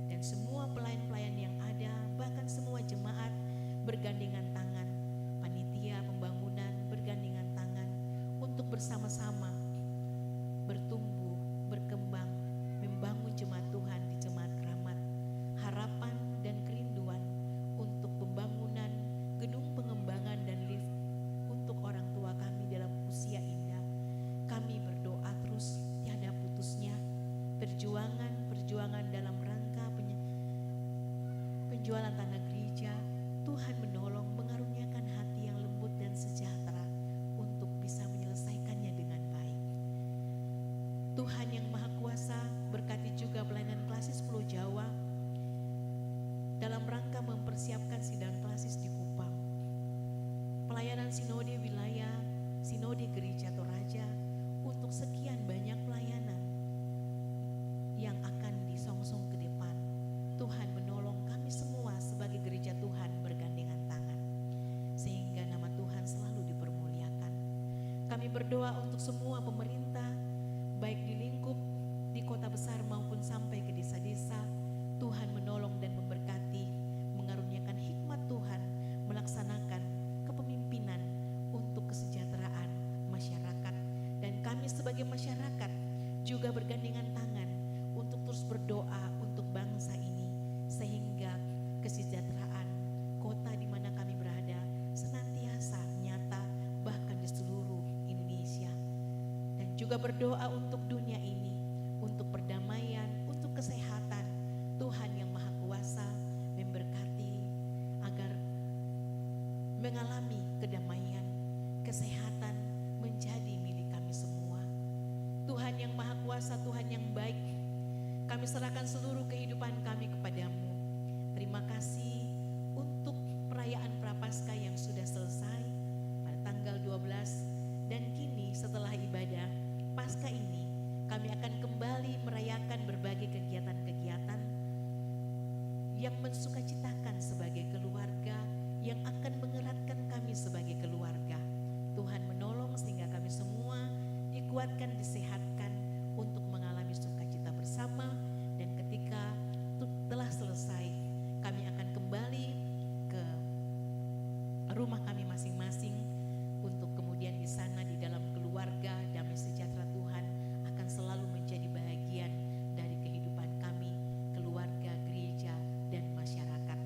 dan semua pelayan-pelayan yang ada, bahkan semua jemaat bergandengan tangan, panitia pembangunan bergandengan tangan untuk bersama-sama bertumbuh, berkembang, membangun jemaat Tuhan di Jemaat Keramat. Harapan dan kerinduan untuk pembangunan gedung pengembangan dan lift untuk orang tua kami dalam usia indah. Kami berdoa terus tiada putusnya perjuangan dalam rangka penjualan tanah gereja. Tuhan menolong, mengaruniakan hati yang lembut dan sejahtera untuk bisa menyelesaikannya dengan baik. Tuhan yang Maha Kuasa berkati juga pelayanan klasis Pulau Jawa dalam rangka mempersiapkan sidang klasis di Kupang. Pelayanan sinode wilayah, sinode gereja Toraja, untuk sekian banyak pelayanan yang akan disongsong ke depan. Tuhan menolong kami semua sebagai gereja Tuhan bergandengan tangan, sehingga nama Tuhan selalu dipermuliakan. Kami berdoa untuk semua pemerintah, baik di lingkup, di kota besar maupun sampai ke desa-desa. Tuhan menolong dan memberkati, mengaruniakan hikmat Tuhan, melaksanakan kepemimpinan untuk kesejahteraan masyarakat. Dan kami sebagai masyarakat juga bergandengan tangan untuk terus berdoa untuk bangsa ini, sehingga kesejahteraan kota di mana kami berada senantiasa nyata bahkan di seluruh Indonesia. Dan juga berdoa untuk dunia ini, untuk perdamaian, untuk kesehatan. Tuhan yang Maha Kuasa memberkati agar mengalami kedamaian, kesehatan menjadi milik kami semua. Tuhan yang Maha Kuasa, Tuhan yang baik, kami serahkan seluruh kehidupan kami kepadamu. Terima kasih untuk perayaan Prapaskah yang sudah selesai pada tanggal 12, dan kini setelah ibadah Paskah ini kami akan kembali merayakan berbagai kegiatan-kegiatan yang mensukacitakan sebagai keluarga, yang akan mengeratkan kami sebagai keluarga. Tuhan menolong sehingga kami semua dikuatkan, disehatkan untuk mengalami sukacita bersama. Dan ketika telah selesai, kami akan kembali ke rumah kami masing-masing untuk kemudian di sana di dalam keluarga damai sejahtera Tuhan akan selalu menjadi bagian dari kehidupan kami, keluarga, gereja, dan masyarakat.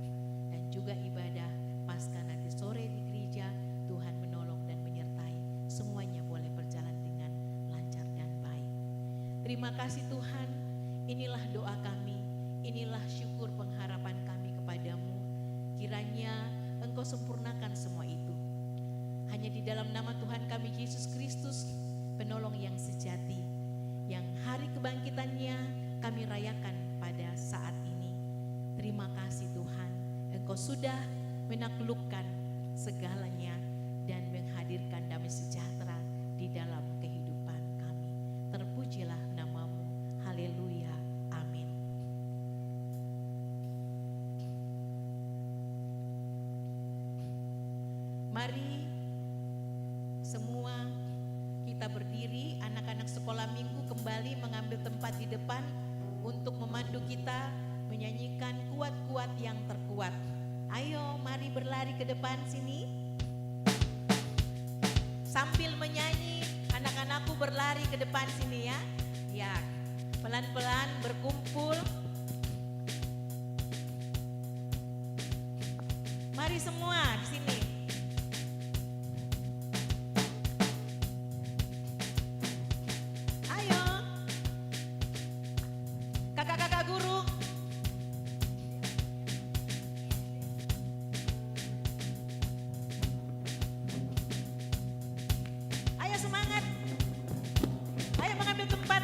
Dan juga ibadah Paskah nanti sore di gereja, Tuhan menolong dan menyertai, semuanya boleh berjalan dengan lancar dan baik. Terima kasih Tuhan, inilah doa kami, inilah syukur pengharapan kami kepadamu. Kiranya Engkau sempurnakan semua itu. Hanya di dalam nama Tuhan kami Yesus Kristus, penolong yang sejati, yang hari kebangkitannya kami rayakan pada saat ini. Terima kasih Tuhan, Engkau sudah menaklukkan segalanya dan menghadirkan damai sejahtera di dalam kehidupan kami. Terpujilah namamu, haleluya, amin. Mari semua kita kita berdiri, anak-anak sekolah minggu kembali mengambil tempat di depan untuk memandu kita menyanyikan kuat-kuat yang terkuat. Ayo mari berlari ke depan sini. Sambil menyanyi, anak-anakku berlari ke depan sini ya. Ya, pelan-pelan berkumpul. Mari semua di sini. Ayo. Kakak-kakak guru. Ayo semangat. Ayo mengambil tempat.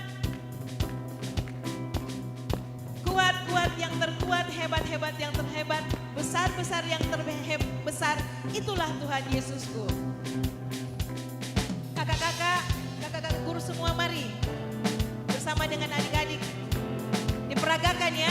Kuat-kuat yang terkuat, hebat-hebat yang terhebat, besar-besar yang terbesar, itulah Tuhan Yesusku. Kakak-kakak guru semua mari. Bersama dengan adik-adik. Diperagakan ya.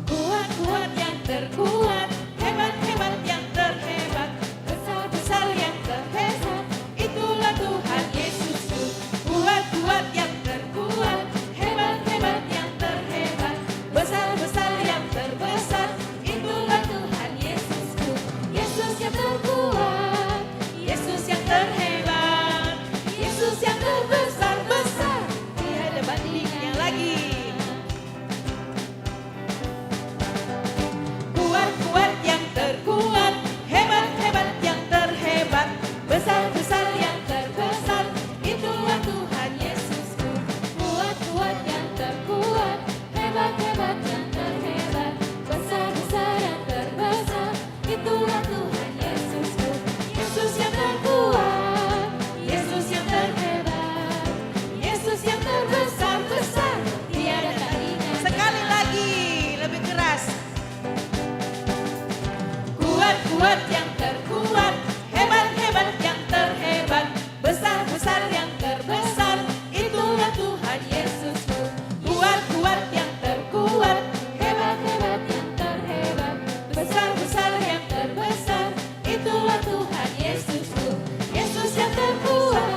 Kuat-kuat yang terkuat, hebat-hebat yang terhebat, besar-besar yang terhebat, itulah Tuhan Yesusku. Kuat-kuat yang terkuat, hebat-hebat yang terhebat, besar-besar yang terbesar, itulah Tuhan Yesusku. Yesus yang terkuat, Yesus yang terhebat, Yesus yang terbesar-besar, tiada bandingnya lagi. Kuat-kuat yang terkuat, hebat-hebat yang terhebat, besar-besar yang terbesar, itulah Tuhan Yesusku. Kuat-kuat yang terkuat, hebat-hebat yang terhebat, besar-besar yang terbesar, itulah Tuhan Yesusku. Yesus yang terkuat, Yesus yang terhebat, Yesus yang terbesar-besar, tiada tandingan. Sekali lagi, lebih keras. Kuat-kuat yang terkuat, hebat-hebat yang terhebat, besar-besar yang terbesar, itulah Tuhan Yesusku. Kuat-kuat yang terkuat, Hebat-hebat yang terhebat, besar-besar yang terbesar, itulah Tuhan Yesusku. Yesus yang terkuat,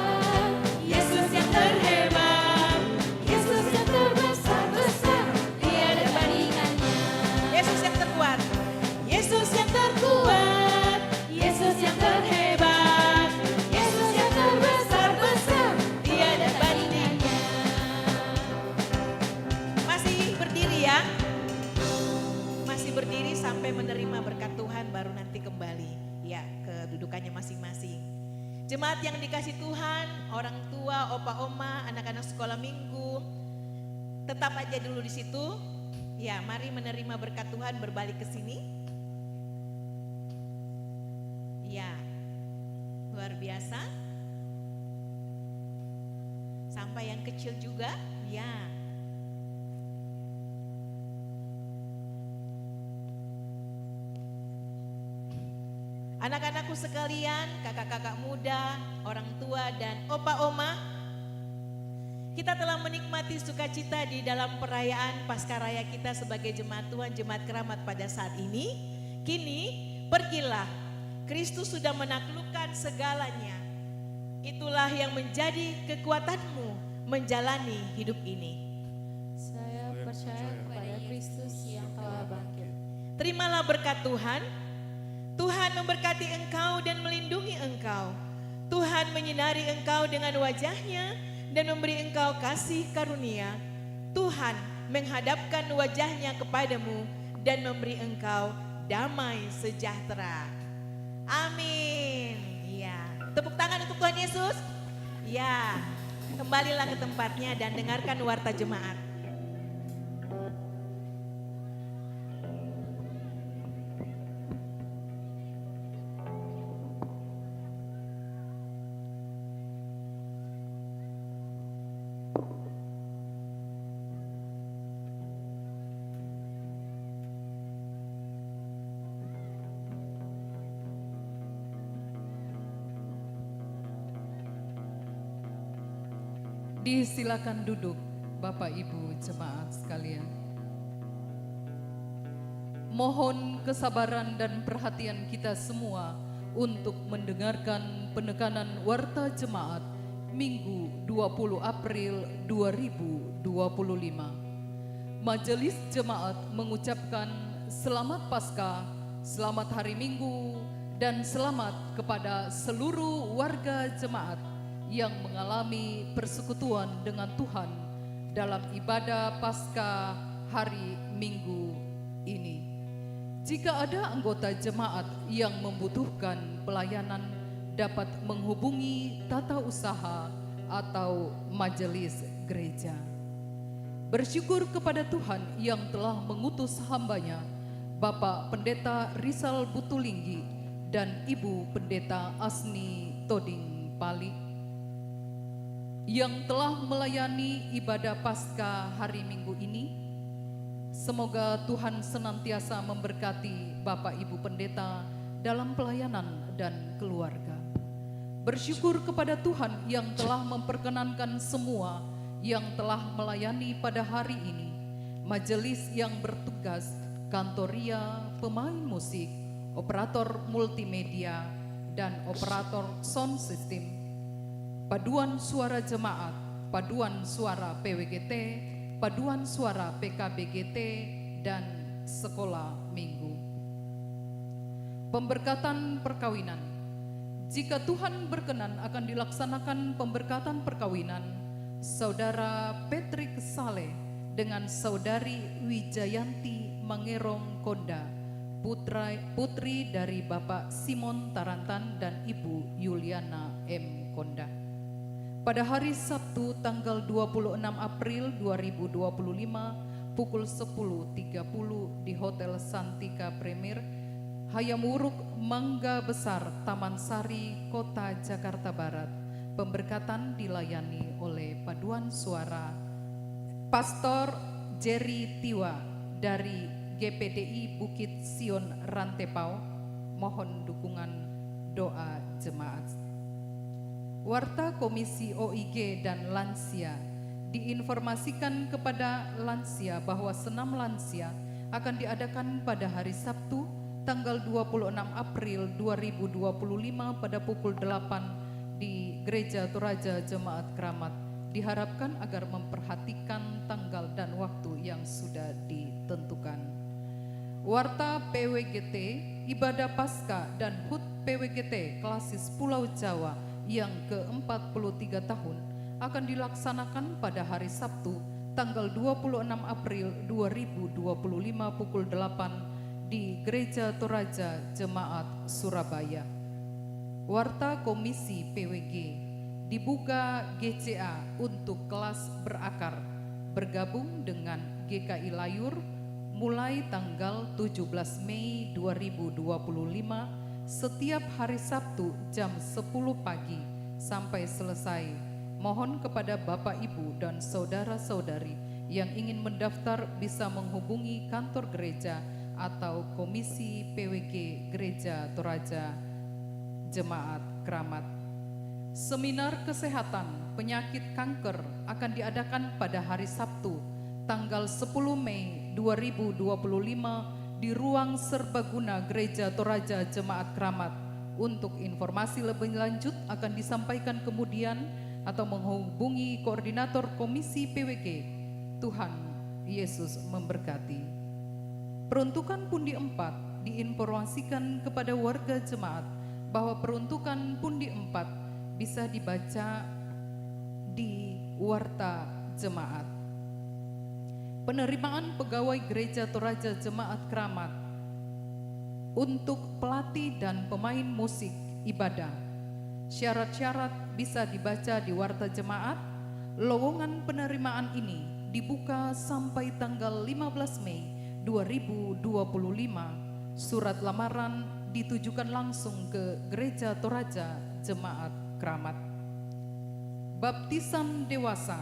Yesus yang terhebat, Yesus yang terbesar-besar, tiada bandingannya. Yesus yang terkuat, Yesus yang terkuat, Yesus yang terhebat, Yesus yang terbesar-besar, tiada bandingannya. Masih berdiri ya. Masih berdiri sampai menerima berkat Tuhan baru nanti kembali ya ke dudukannya masing-masing. Jemaat yang dikasih Tuhan, orang tua, opa oma, anak-anak sekolah minggu, tetap aja dulu di situ. Ya, mari menerima berkat Tuhan berbalik ke sini. Ya, luar biasa. Sampai yang kecil juga, ya. Anak-anakku sekalian, kakak-kakak muda, orang tua dan opa oma, kita telah menikmati sukacita di dalam perayaan Paskaraya kita sebagai jemaat Tuhan, jemaat keramat pada saat ini. Kini pergilah, Kristus sudah menaklukkan segalanya. Itulah yang menjadi kekuatanmu menjalani hidup ini. saya percaya kepada Kristus yang telah bangkit. Terimalah berkat Tuhan. Tuhan memberkati engkau dan melindungi engkau. Tuhan menyinari engkau dengan wajahnya dan memberi engkau kasih karunia. Tuhan menghadapkan wajahnya kepadamu dan memberi engkau damai sejahtera. Amin. Ya, tepuk tangan untuk Tuhan Yesus. Ya, kembalilah ke tempatnya dan dengarkan warta jemaat. Disilakan. Silakan duduk Bapak Ibu jemaat sekalian. Mohon kesabaran dan perhatian kita semua untuk mendengarkan penekanan Warta Jemaat Minggu 20 April 2025. Majelis Jemaat mengucapkan selamat Paskah, selamat hari Minggu, dan selamat kepada seluruh warga jemaat yang mengalami persekutuan dengan Tuhan dalam ibadah Paskah hari Minggu ini. Jika ada anggota jemaat yang membutuhkan pelayanan, dapat menghubungi tata usaha atau majelis gereja. Bersyukur kepada Tuhan yang telah mengutus hambanya, Bapak Pendeta Rizal Butulinggi dan Ibu Pendeta Asni Toding Pali, yang telah melayani ibadah Paskah hari Minggu ini. Semoga Tuhan senantiasa memberkati Bapak Ibu Pendeta dalam pelayanan dan keluarga. Bersyukur kepada Tuhan yang telah memperkenankan semua yang telah melayani pada hari ini. Majelis yang bertugas, kantoria, pemain musik, operator multimedia, dan operator sound system, paduan suara jemaat, paduan suara PWGT, paduan suara PKBGT, dan sekolah minggu. Pemberkatan perkawinan. Jika Tuhan berkenan akan dilaksanakan pemberkatan perkawinan Saudara Patrick Saleh dengan Saudari Wijayanti Mangerong Konda, putri dari Bapak Simon Tarantan dan Ibu Yuliana M. Konda. Pada hari Sabtu tanggal 26 April 2025 pukul 10.30 di Hotel Santika Premier, Hayamuruk Mangga Besar, Taman Sari, Kota Jakarta Barat. Pemberkatan dilayani oleh paduan suara Pastor Jerry Tiwa dari GPDI Bukit Sion Rantepao. Mohon dukungan doa jemaat. Warta Komisi OIG dan Lansia diinformasikan kepada lansia bahwa senam lansia akan diadakan pada hari Sabtu tanggal 26 April 2025 pada pukul 8 di Gereja Toraja Jemaat Keramat. Diharapkan agar memperhatikan tanggal dan waktu yang sudah ditentukan. Warta PWGT, ibadah Paskah dan HUT PWGT Klasis Pulau Jawa yang ke-43 tahun akan dilaksanakan pada hari Sabtu tanggal 26 April 2025 pukul 8 di Gereja Toraja Jemaat Surabaya. Warta Komisi PWG dibuka GCA untuk kelas berakar bergabung dengan GKI Layur mulai tanggal 17 Mei 2025 setiap hari Sabtu jam 10 pagi sampai selesai. Mohon kepada Bapak Ibu dan saudara-saudari yang ingin mendaftar bisa menghubungi kantor gereja atau Komisi PWG Gereja Toraja Jemaat Keramat. Seminar kesehatan penyakit kanker akan diadakan pada hari Sabtu tanggal 10 Mei 2025 di ruang serbaguna Gereja Toraja Jemaat Keramat. Untuk informasi lebih lanjut akan disampaikan kemudian atau menghubungi koordinator Komisi PWG. Tuhan Yesus memberkati. Peruntukan pundi 4 diinformasikan kepada warga jemaat bahwa peruntukan pundi 4 bisa dibaca di Warta Jemaat. Penerimaan pegawai Gereja Toraja Jemaat Keramat untuk pelatih dan pemain musik ibadah. Syarat-syarat bisa dibaca di Warta Jemaat. Lowongan penerimaan ini dibuka sampai tanggal 15 Mei 2025. Surat lamaran ditujukan langsung ke Gereja Toraja Jemaat Keramat. Baptisan dewasa.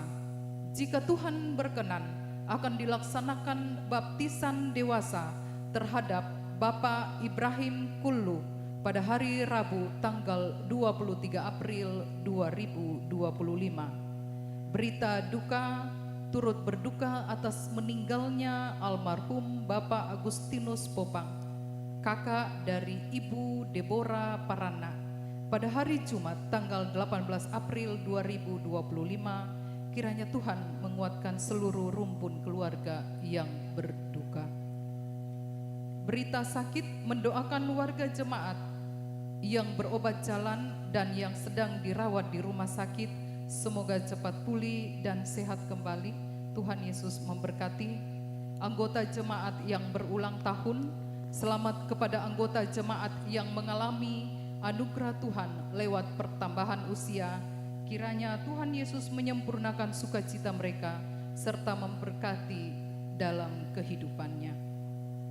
Jika Tuhan berkenan, akan dilaksanakan baptisan dewasa terhadap Bapak Ibrahim Kullu pada hari Rabu tanggal 23 April 2025. Berita duka turut berduka atas meninggalnya almarhum Bapak Agustinus Popang, kakak dari Ibu Deborah Parana, pada hari Jumat tanggal 18 April 2025. Kiranya Tuhan menguatkan seluruh rumpun keluarga yang berduka. Berita sakit mendoakan warga jemaat yang berobat jalan dan yang sedang dirawat di rumah sakit, semoga cepat pulih dan sehat kembali. Tuhan Yesus memberkati. Anggota jemaat yang berulang tahun, selamat kepada anggota jemaat yang mengalami anugerah Tuhan lewat pertambahan usia. Kiranya Tuhan Yesus menyempurnakan sukacita mereka serta memberkati dalam kehidupannya.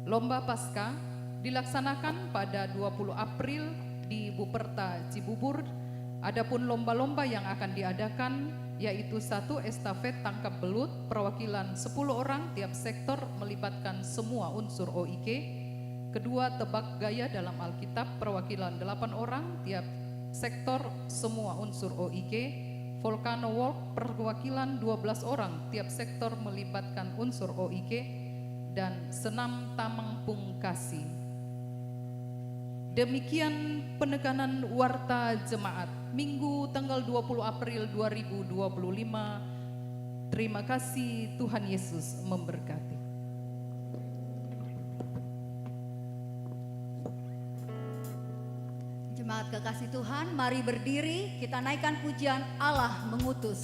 Lomba Paskah dilaksanakan pada 20 April di Buperta Cibubur. Adapun lomba-lomba yang akan diadakan yaitu 1 estafet tangkap belut perwakilan 10 orang tiap sektor melibatkan semua unsur OIK. Kedua, tebak gaya dalam Alkitab perwakilan 8 orang tiap sektor semua unsur OIK. Volcano Walk perwakilan 12 orang tiap sektor melibatkan unsur OIK. Dan senam tamang pungkasi. Demikian penekanan warta jemaat Minggu tanggal 20 April 2025. Terima kasih, Tuhan Yesus memberkati. Jemaat kekasih Tuhan, mari berdiri, kita naikkan pujian Allah mengutus.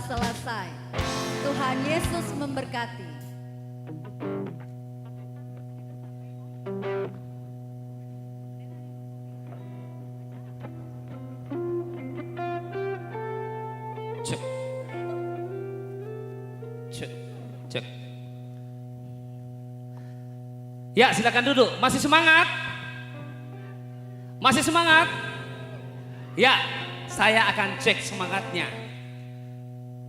Selesai. Tuhan Yesus memberkati. Cek. Cek. Cek. Ya, silakan duduk. Masih semangat? Masih semangat? Ya, saya akan cek semangatnya.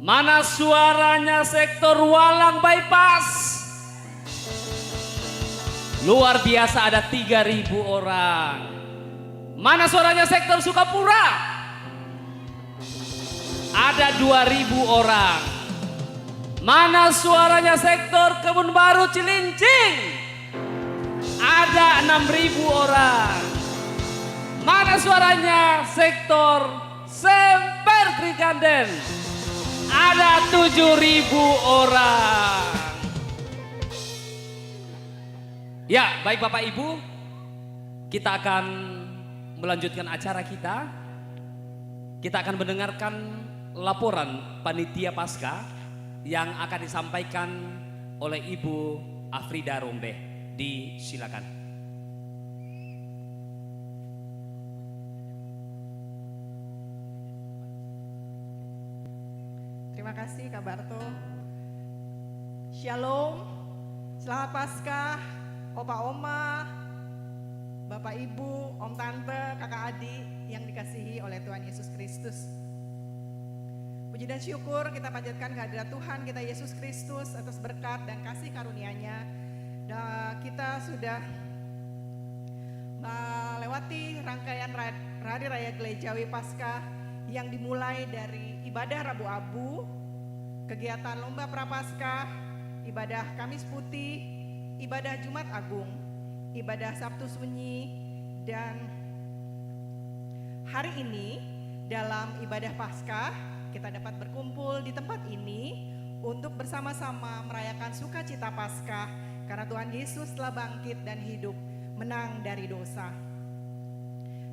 Mana suaranya sektor Walang Bypass? Luar biasa, ada 3.000 orang. Mana suaranya sektor Sukapura? Ada 2.000 orang. Mana suaranya sektor Kebun Baru Cilincing? Ada 6.000 orang. Mana suaranya sektor Semper Trikanden? Ada 7.000 orang. Ya, baik Bapak Ibu, kita akan melanjutkan acara kita. Kita akan mendengarkan laporan panitia Paskah yang akan disampaikan oleh Ibu Afrida Rombeh. Disilakan. Terima kasih Kak Barto. Shalom, selamat Paskah, Opa Oma, Bapak Ibu, Om Tante, Kakak Adik yang dikasihi oleh Tuhan Yesus Kristus. Puji dan syukur kita panjatkan kehadirat Tuhan kita Yesus Kristus atas berkat dan kasih karunia-Nya. Dan kita sudah melewati rangkaian Hari Raya Gerejawi Paskah yang dimulai dari ibadah Rabu Abu, kegiatan Lomba Prapaskah, ibadah Kamis Putih, ibadah Jumat Agung, ibadah Sabtu Sunyi, dan hari ini dalam ibadah Paskah kita dapat berkumpul di tempat ini untuk bersama-sama merayakan sukacita Paskah karena Tuhan Yesus telah bangkit dan hidup, menang dari dosa.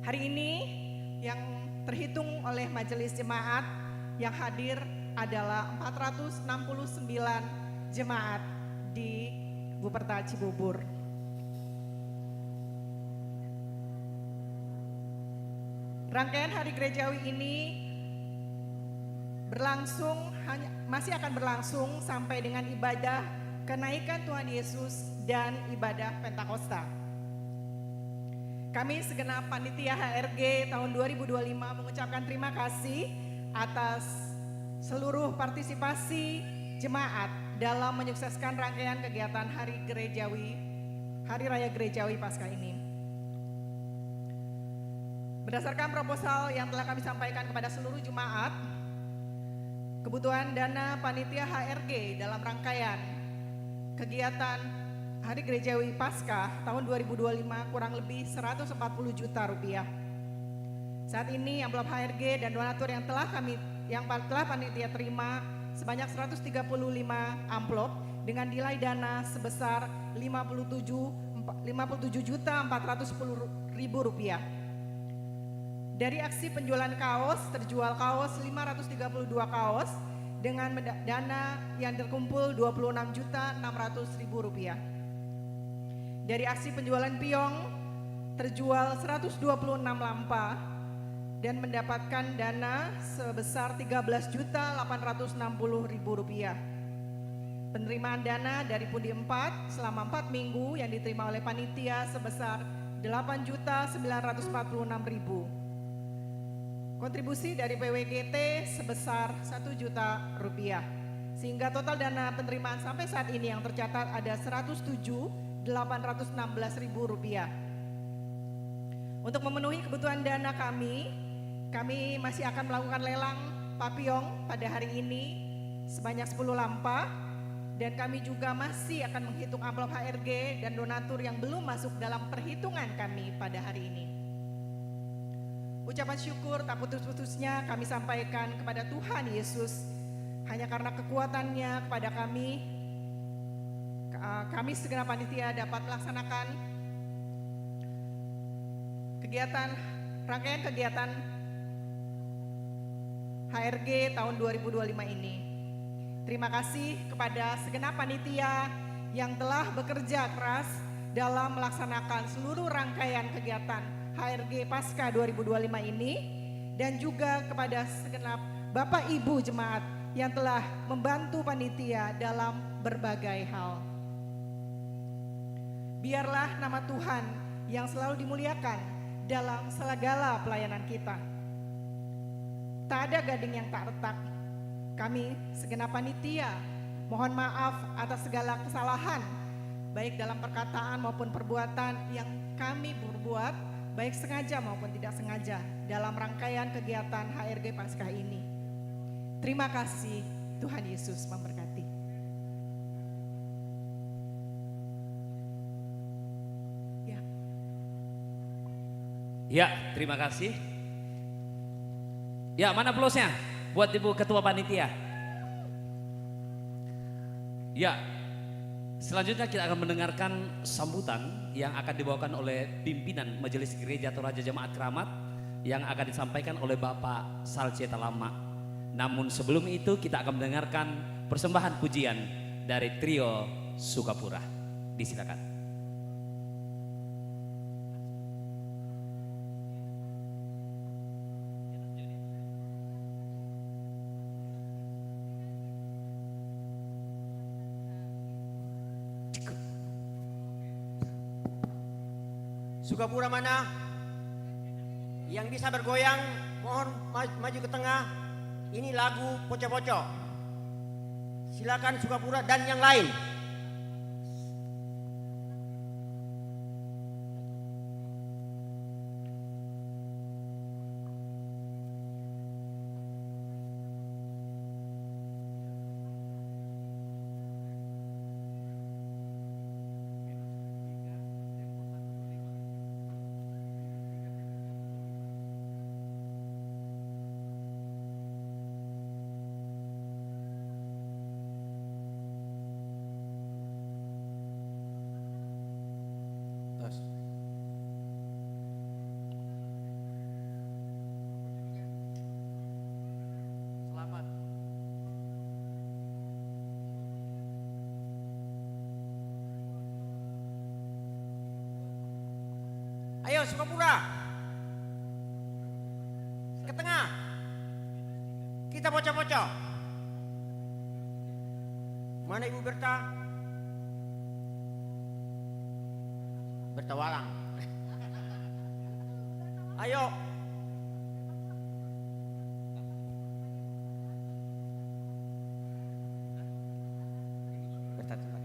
Hari ini yang terhitung oleh majelis jemaat yang hadir adalah 469 jemaat di Buperta Cibubur. Rangkaian Hari Gerejawi ini masih akan berlangsung sampai dengan ibadah kenaikan Tuhan Yesus dan ibadah Pentakosta. Kami segenap panitia HRG tahun 2025 mengucapkan terima kasih atas seluruh partisipasi jemaat dalam menyukseskan rangkaian kegiatan Hari Raya Gerejawi Paskah ini. Berdasarkan proposal yang telah kami sampaikan kepada seluruh jemaat, kebutuhan dana panitia HRG dalam rangkaian kegiatan Hari Gerejawi Paskah tahun 2025 kurang lebih 140 juta rupiah. Saat ini amplop HRG dan donatur yang telah panitia terima sebanyak 135 amplop dengan nilai dana sebesar 57.410.000 rupiah. Dari aksi penjualan kaos, terjual kaos 532 kaos dengan dana yang terkumpul 26.600.000 rupiah. Dari aksi penjualan piong, terjual 126 lampa dan mendapatkan dana sebesar 13.860.000 rupiah. Penerimaan dana dari Pundi 4 selama 4 minggu yang diterima oleh panitia sebesar 8.946.000. Kontribusi dari PWGT sebesar 1 juta rupiah. Sehingga total dana penerimaan sampai saat ini yang tercatat ada 107.816.000 rupiah. Untuk memenuhi kebutuhan dana kami masih akan melakukan lelang papiyong pada hari ini sebanyak 10 lampa. Dan kami juga masih akan menghitung amplop HRG dan donatur yang belum masuk dalam perhitungan kami pada hari ini. Ucapan syukur tak putus-putusnya kami sampaikan kepada Tuhan Yesus. Hanya karena kekuatannya kepada kami segenap panitia dapat melaksanakan rangkaian kegiatan HRG tahun 2025 ini. Terima kasih kepada segenap panitia yang telah bekerja keras dalam melaksanakan seluruh rangkaian kegiatan HRG Paskah 2025 ini, dan juga kepada segenap Bapak Ibu jemaat yang telah membantu panitia dalam berbagai hal. Biarlah nama Tuhan yang selalu dimuliakan dalam segala pelayanan kita. Tak ada gading yang tak retak. Kami segenap panitia mohon maaf atas segala kesalahan baik dalam perkataan maupun perbuatan yang kami berbuat, baik sengaja maupun tidak sengaja, dalam rangkaian kegiatan HRG Paskah ini. Terima kasih, Tuhan Yesus memberkati. Ya. Ya, terima kasih. Ya, mana aplausnya buat Ibu Ketua Panitia? Ya, selanjutnya kita akan mendengarkan sambutan yang akan dibawakan oleh pimpinan Majelis Gereja Toraja Jemaat Keramat yang akan disampaikan oleh Bapak Salceta Lama. Namun sebelum itu kita akan mendengarkan persembahan pujian dari trio Sukapura. Disilakan. Sukapura mana? Yang bisa bergoyang, mohon maju ke tengah. Ini lagu Poco-Poco. Silakan Sukapura dan yang lain. Selamat. Ayo Sukapura. Ke tengah. Kita Poco-Poco. Mana Ibu Berta? Berta Walang. Ayo. Berta cepat.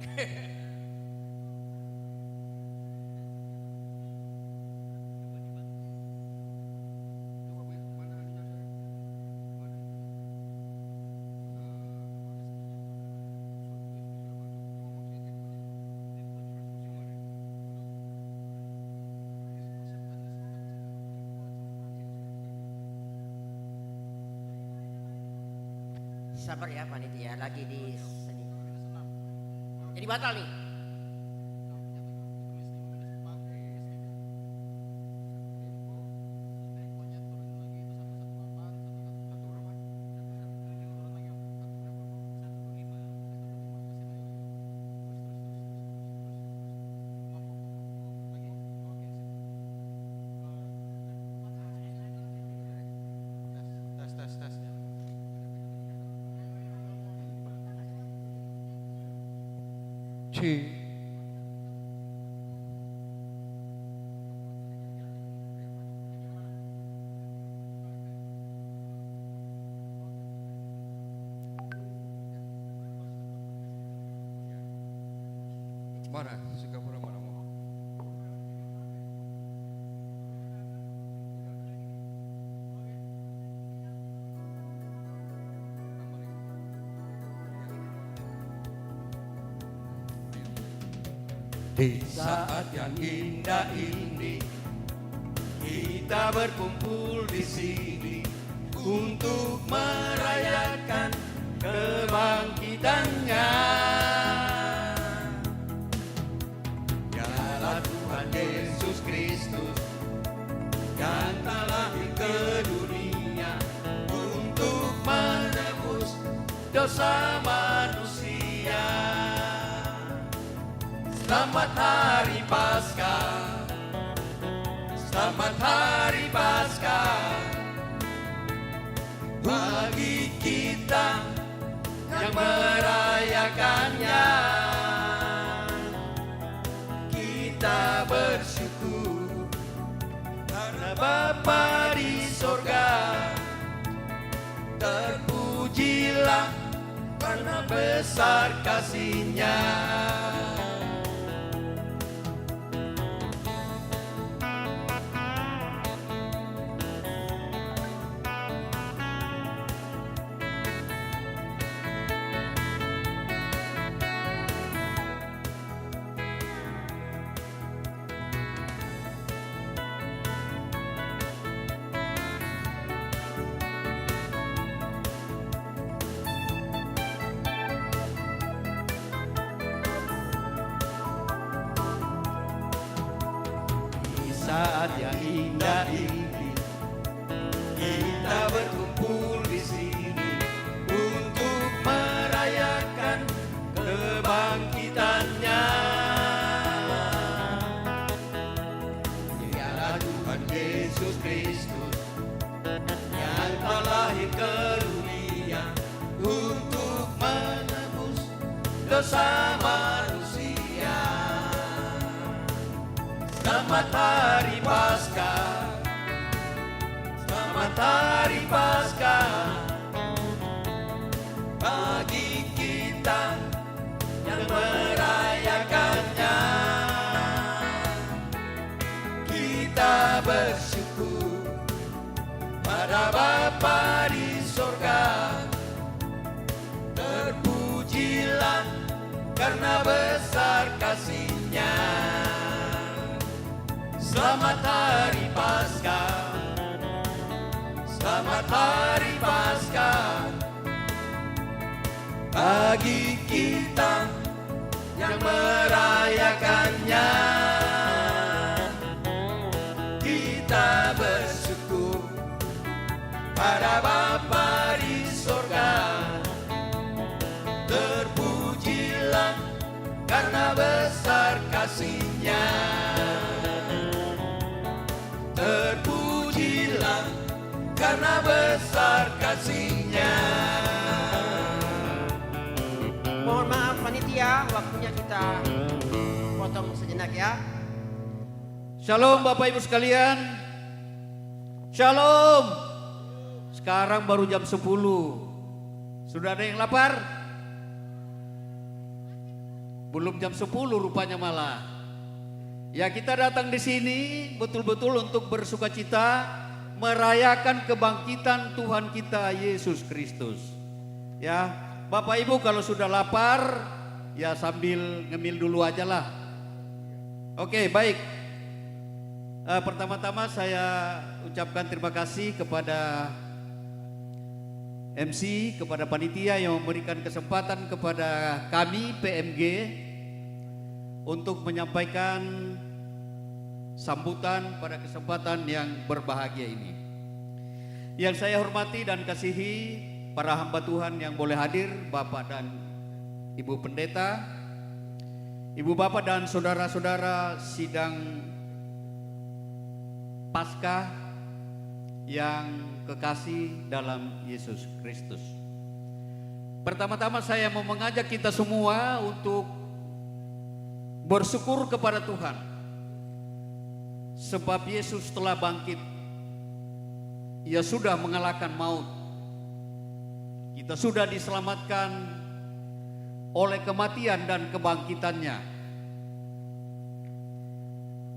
Sabar ya panitia, lagi di seni. Jadi batal nih. Tes. C. Mana? Sukapura mana mau? Di saat yang indah ini kita berkumpul di sini untuk merayakan kebangkitannya. Dialah Tuhan Yesus Kristus yang telah lahir ke dunia untuk menebus dosa manusia. Selamat Hari Paskah, selamat Hari Paskah bagi kita yang merayakannya. Kita bersyukur karena Bapa di sorga, terpujilah karena besar kasih-Nya. saat yang indah ini kita berkumpul di sini untuk merayakan kebangkitannya. Dialah Tuhan Yesus Kristus yang telah lahir ke dunia untuk menebus dosa manusia. Selamat Hari Paskah, selamat Hari Paskah bagi kita yang merayakannya. Kita bersyukur pada Bapa di sorga, terpujilah karena besar kasih-Nya. Selamat Hari Paskah, selamat Hari Paskah bagi kita yang merayakannya. Kita bersyukur pada Bapa di sorga, terpujilah karena besar kasih-Nya. Terpujilah karena besar kasih-Nya. Mohon maaf panitia, waktunya kita potong sejenak ya. Shalom Bapak Ibu sekalian. Shalom. Sekarang baru jam 10. Sudah ada yang lapar? Belum jam 10 rupanya malah. Ya, kita datang di sini betul-betul untuk bersukacita merayakan kebangkitan Tuhan kita Yesus Kristus. Ya, Bapak Ibu kalau sudah lapar ya sambil ngemil dulu aja lah. Oke, baik. Pertama-tama saya ucapkan terima kasih kepada MC, kepada panitia yang memberikan kesempatan kepada kami PMG untuk menyampaikan sambutan pada kesempatan yang berbahagia ini. Yang saya hormati dan kasihi para hamba Tuhan yang boleh hadir, Bapak dan Ibu Pendeta, Ibu Bapak dan saudara-saudara sidang Paskah yang kekasih dalam Yesus Kristus. Pertama-tama saya mau mengajak kita semua untuk bersyukur kepada Tuhan. Sebab Yesus telah bangkit. Ia sudah mengalahkan maut. Kita sudah diselamatkan oleh kematian dan kebangkitannya.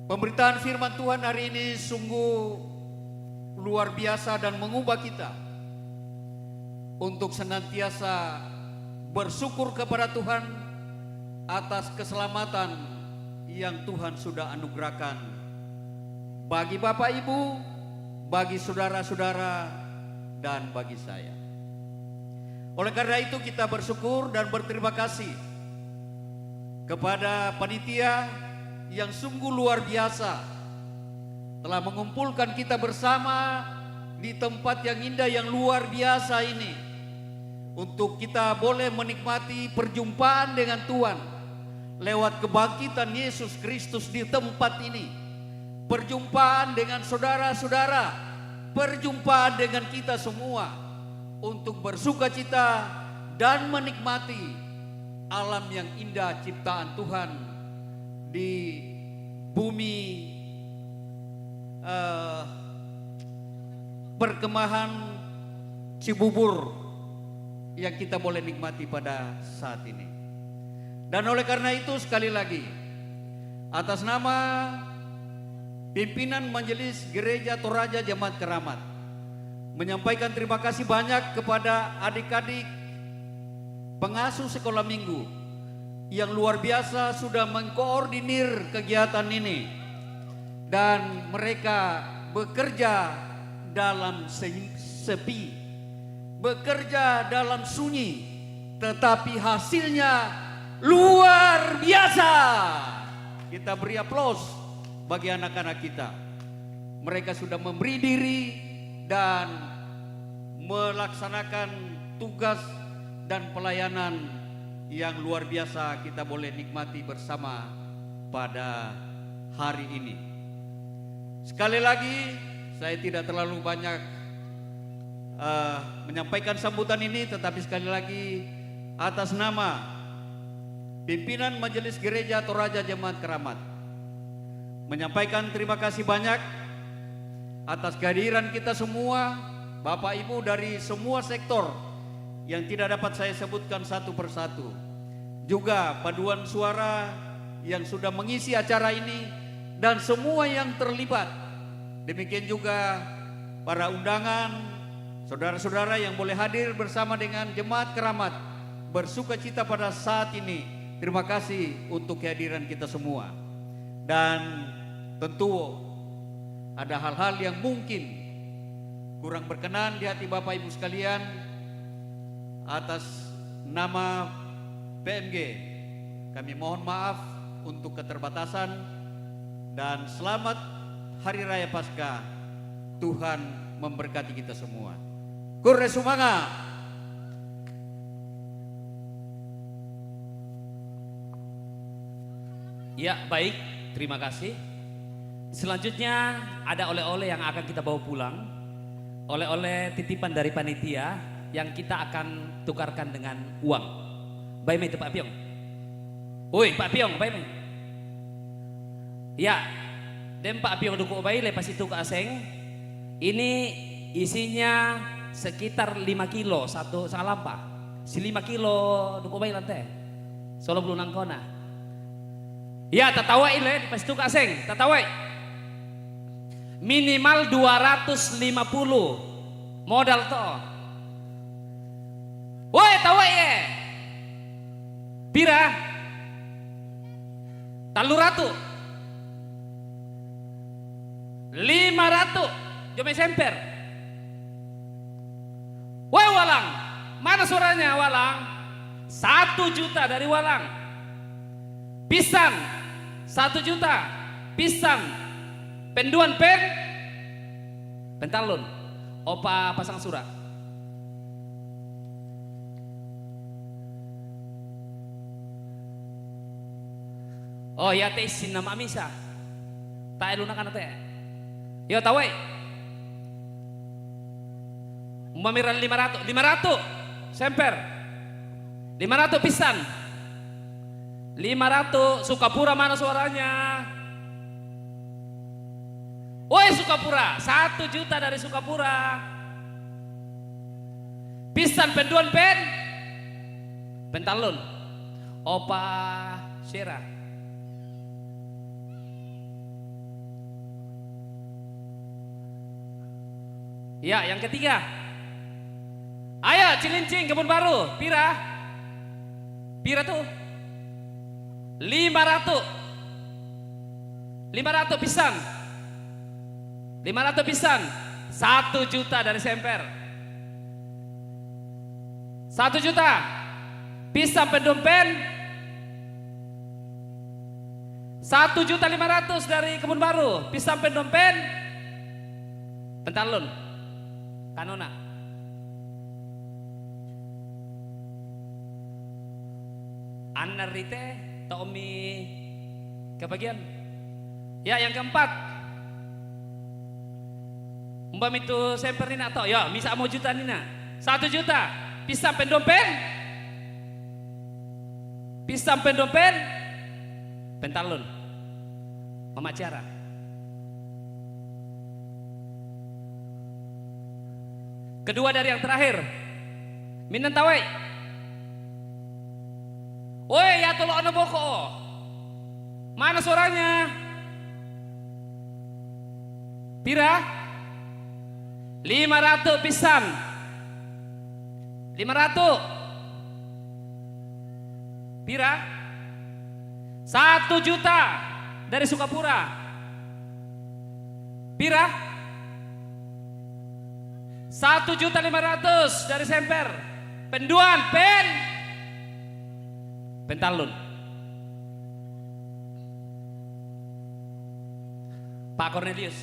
Pemberitaan firman Tuhan hari ini sungguh luar biasa dan mengubah kita untuk senantiasa bersyukur kepada Tuhan atas keselamatan yang Tuhan sudah anugerahkan bagi Bapak Ibu, bagi saudara-saudara, dan bagi saya. Oleh karena itu kita bersyukur dan berterima kasih kepada panitia yang sungguh luar biasa telah mengumpulkan kita bersama di tempat yang indah yang luar biasa ini untuk kita boleh menikmati perjumpaan dengan Tuhan lewat kebangkitan Yesus Kristus di tempat ini. Perjumpaan dengan saudara-saudara, perjumpaan dengan kita semua untuk bersukacita dan menikmati alam yang indah ciptaan Tuhan di bumi perkemahan Cibubur yang kita boleh nikmati pada saat ini. Dan oleh karena itu sekali lagi atas nama pimpinan Majelis Gereja Toraja Jemaat Keramat menyampaikan terima kasih banyak kepada adik-adik pengasuh sekolah minggu yang luar biasa sudah mengkoordinir kegiatan ini dan mereka bekerja dalam sepi, bekerja dalam sunyi, tetapi hasilnya luar biasa. Kita beri aplaus bagi anak-anak kita. Mereka sudah memberi diri dan melaksanakan tugas dan pelayanan yang luar biasa kita boleh nikmati bersama pada hari ini. Sekali lagi, saya tidak terlalu banyak menyampaikan sambutan ini, tetapi sekali lagi atas nama pimpinan Majelis Gereja Toraja Jemaat Keramat menyampaikan terima kasih banyak atas kehadiran kita semua, Bapak Ibu dari semua sektor yang tidak dapat saya sebutkan satu persatu. Juga paduan suara yang sudah mengisi acara ini dan semua yang terlibat. Demikian juga para undangan, saudara-saudara yang boleh hadir bersama dengan Jemaat Keramat bersuka cita pada saat ini. Terima kasih untuk kehadiran kita semua. Dan tentu ada hal-hal yang mungkin kurang berkenan di hati Bapak Ibu sekalian. Atas nama PMG kami mohon maaf untuk keterbatasan dan selamat Hari Raya Paskah. Tuhan memberkati kita semua. Kurre sumanga. Ya, baik, terima kasih. Selanjutnya ada oleh-oleh yang akan kita bawa pulang. Oleh-oleh titipan dari panitia yang kita akan tukarkan dengan uang. Baik itu Pak Piong. Woi Pak Piong, baik. Ya, dan Pak Piong dukuk baik lepas itu ke aseng. Ini isinya sekitar 5 kilo satu salampa. Si 5 kilo dukuk baik lantai. Solo belum nangkona. Ya, tatawai le pas itu ke aseng, tatawai. Minimal 250 modal toh. Woi tawai ye. Pira? Taluratu. 500. Jome semper. Woi Walang, mana suaranya Walang? 1 juta dari Walang. Pisang 1 juta. Pisang. Penduan pen. Pentalun. Opa pasang surat. Oh ya teh sin nama misa. Tak eluna kana teh. Yo tawai. Mamiran 500, 500 semper. 500 pisan. 500 Sukapura mana suaranya? Woi Sukapura, 1 juta dari Sukapura. Pisan penduan pen. Pentalun. Opa Syera. Ya, yang ketiga. Ayo Cilincing Kebun Baru, pira? Pira tuh? 500. 500 pisan. 500 pisan. 1 juta dari Semper. 1 juta. Pisang pendompen. 1.500.000 dari Kebun Baru. Pisang pendompen. Pentalun. Kanona. Anarite Tomi kebagian. Ya yang keempat. Mbak itu semper nina to. Ya bisa mau juta nina. 1 juta. Pisang pendompen. Pisang pendompen. Pentalun. Mama Cara. Kedua dari yang terakhir. Minan tawai. Woi ya tolong ono boko. Mana suaranya? Pira? 500 pisan. 500. Pira? 1 juta dari Sukapura. Pira? 1.500.000 dari Semper. Penduan pen. Pentalun. Pak Cornelius.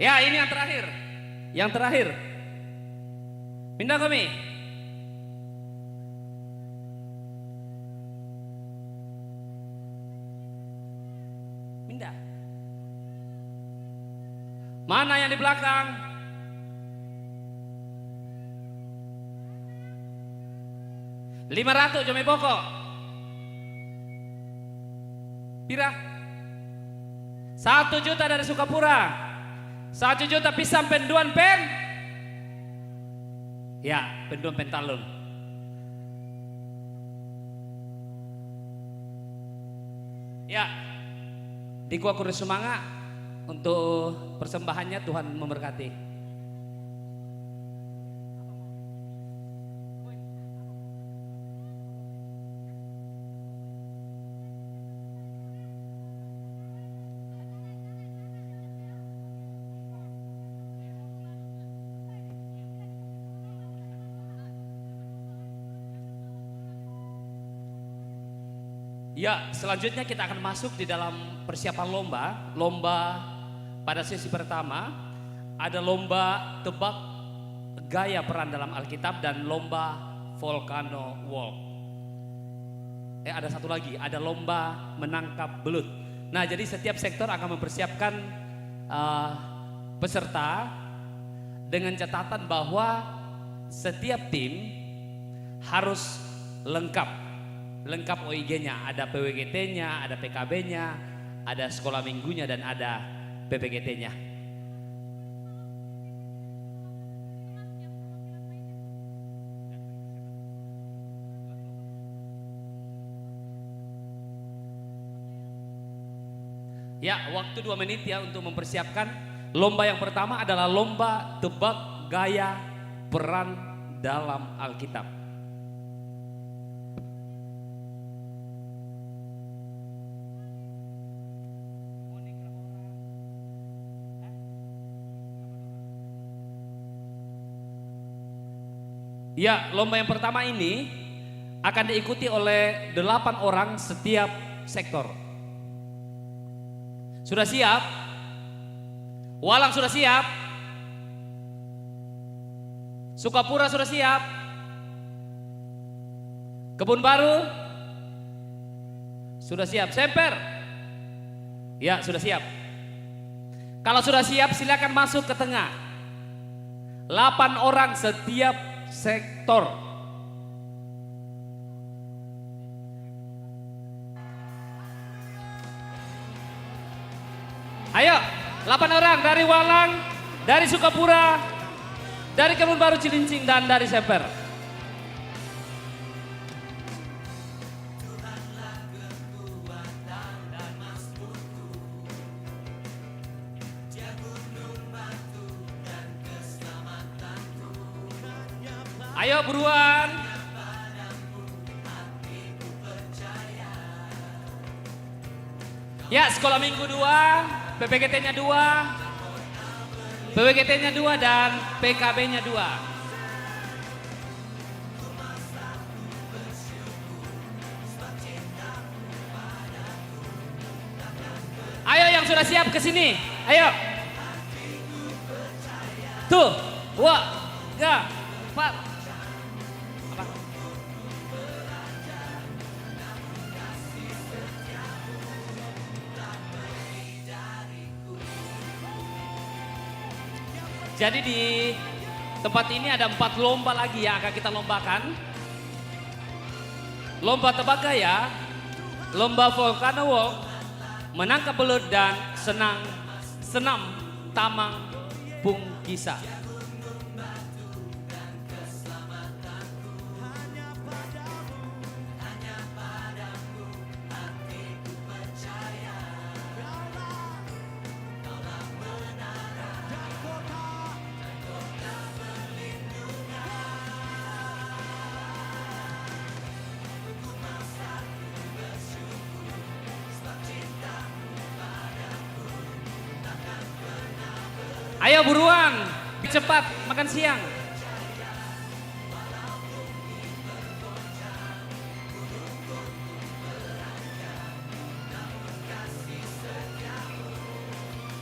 Ya, ini yang terakhir. Yang terakhir. Pindah kami. Pindah. Mana yang di belakang? Rp500 jome pokok. Pira? 1 juta dari Sukapura. 1 juta pisang penduan pen. Ya, penduan pentalun. Ya, Diku aku semangat untuk persembahannya. Tuhan memberkati. Ya, selanjutnya kita akan masuk di dalam persiapan lomba. Lomba pada sesi pertama ada lomba tebak gaya peran dalam Alkitab dan lomba volcano walk. Ada satu lagi, ada lomba menangkap belut. Nah, jadi setiap sektor akan mempersiapkan peserta dengan catatan bahwa setiap tim harus lengkap OIG-nya, ada PWGT-nya, ada PKB-nya, ada sekolah minggunya dan ada PPGT-nya. Ya, waktu 2 menit ya untuk mempersiapkan. Lomba yang pertama adalah lomba tebak gaya peran dalam Alkitab. Ya, lomba yang pertama ini akan diikuti oleh 8 orang setiap sektor. Sudah siap? Walang sudah siap? Sukapura sudah siap? Kebun Baru? Sudah siap? Semper? Ya, sudah siap. Kalau sudah siap silakan masuk ke tengah. 8 orang setiap sektor. Ayo, 8 orang dari Walang, dari Sukapura, dari Kebun Baru Cilincing dan dari Semper. Ayo buruan. Ya, sekolah minggu 2, PPGT-nya 2, PWGT-nya 2 dan PKB-nya 2. Ayo yang sudah siap ke sini. Ayo. Tuh, 2, 3, 4. Jadi di tempat ini ada 4 lomba lagi yang akan kita lombakan. Lomba tebak gaya, lomba volcano walk, menangkap belut dan senam tamang pungkisa. Ayo buruan, cepat makan siang.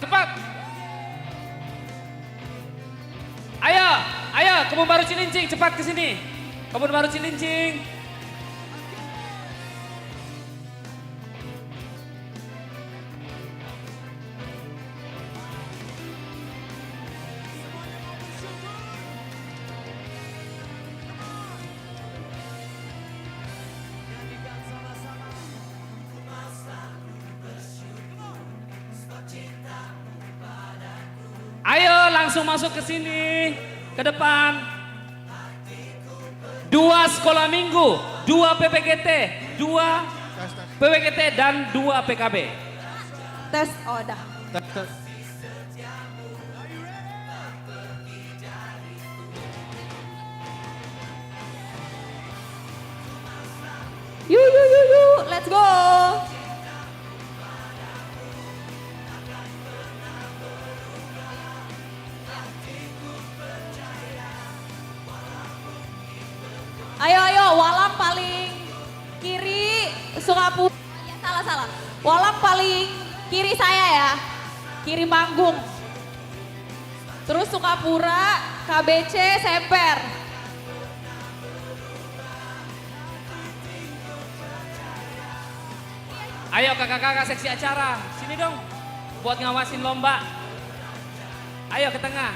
Cepat. Ayo, Kebun Baru Cilincing, cepat ke sini. Kebun Baru Cilincing. Ayo langsung masuk ke sini, ke depan. 2 sekolah minggu, 2 PPGT, 2 PWGT dan 2 PKB. Tes, oh dah. Yuk, let's go. Ayo, Walang paling kiri, Sukapura. Ya, salah. Walang paling kiri saya ya, kiri panggung. Terus Sukapura, KBC, Semper. Ayo kakak-kakak seksi acara, sini dong buat ngawasin lomba. Ayo ke tengah.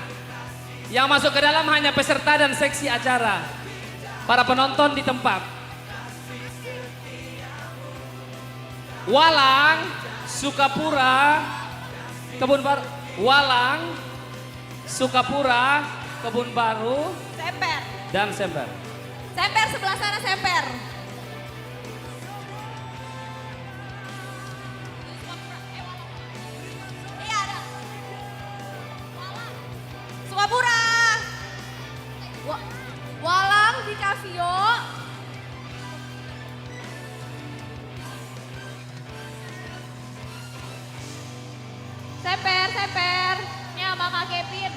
Yang masuk ke dalam hanya peserta dan seksi acara. Para penonton di tempat. Walang, Sukapura, Kebun Baru. Walang, Sukapura, Kebun Baru, Semper. dan Semper. Semper sebelah sana, Semper. Iya ada. Sukapura. Walang di Kavio. Semper. Nya sama Kak Kevin.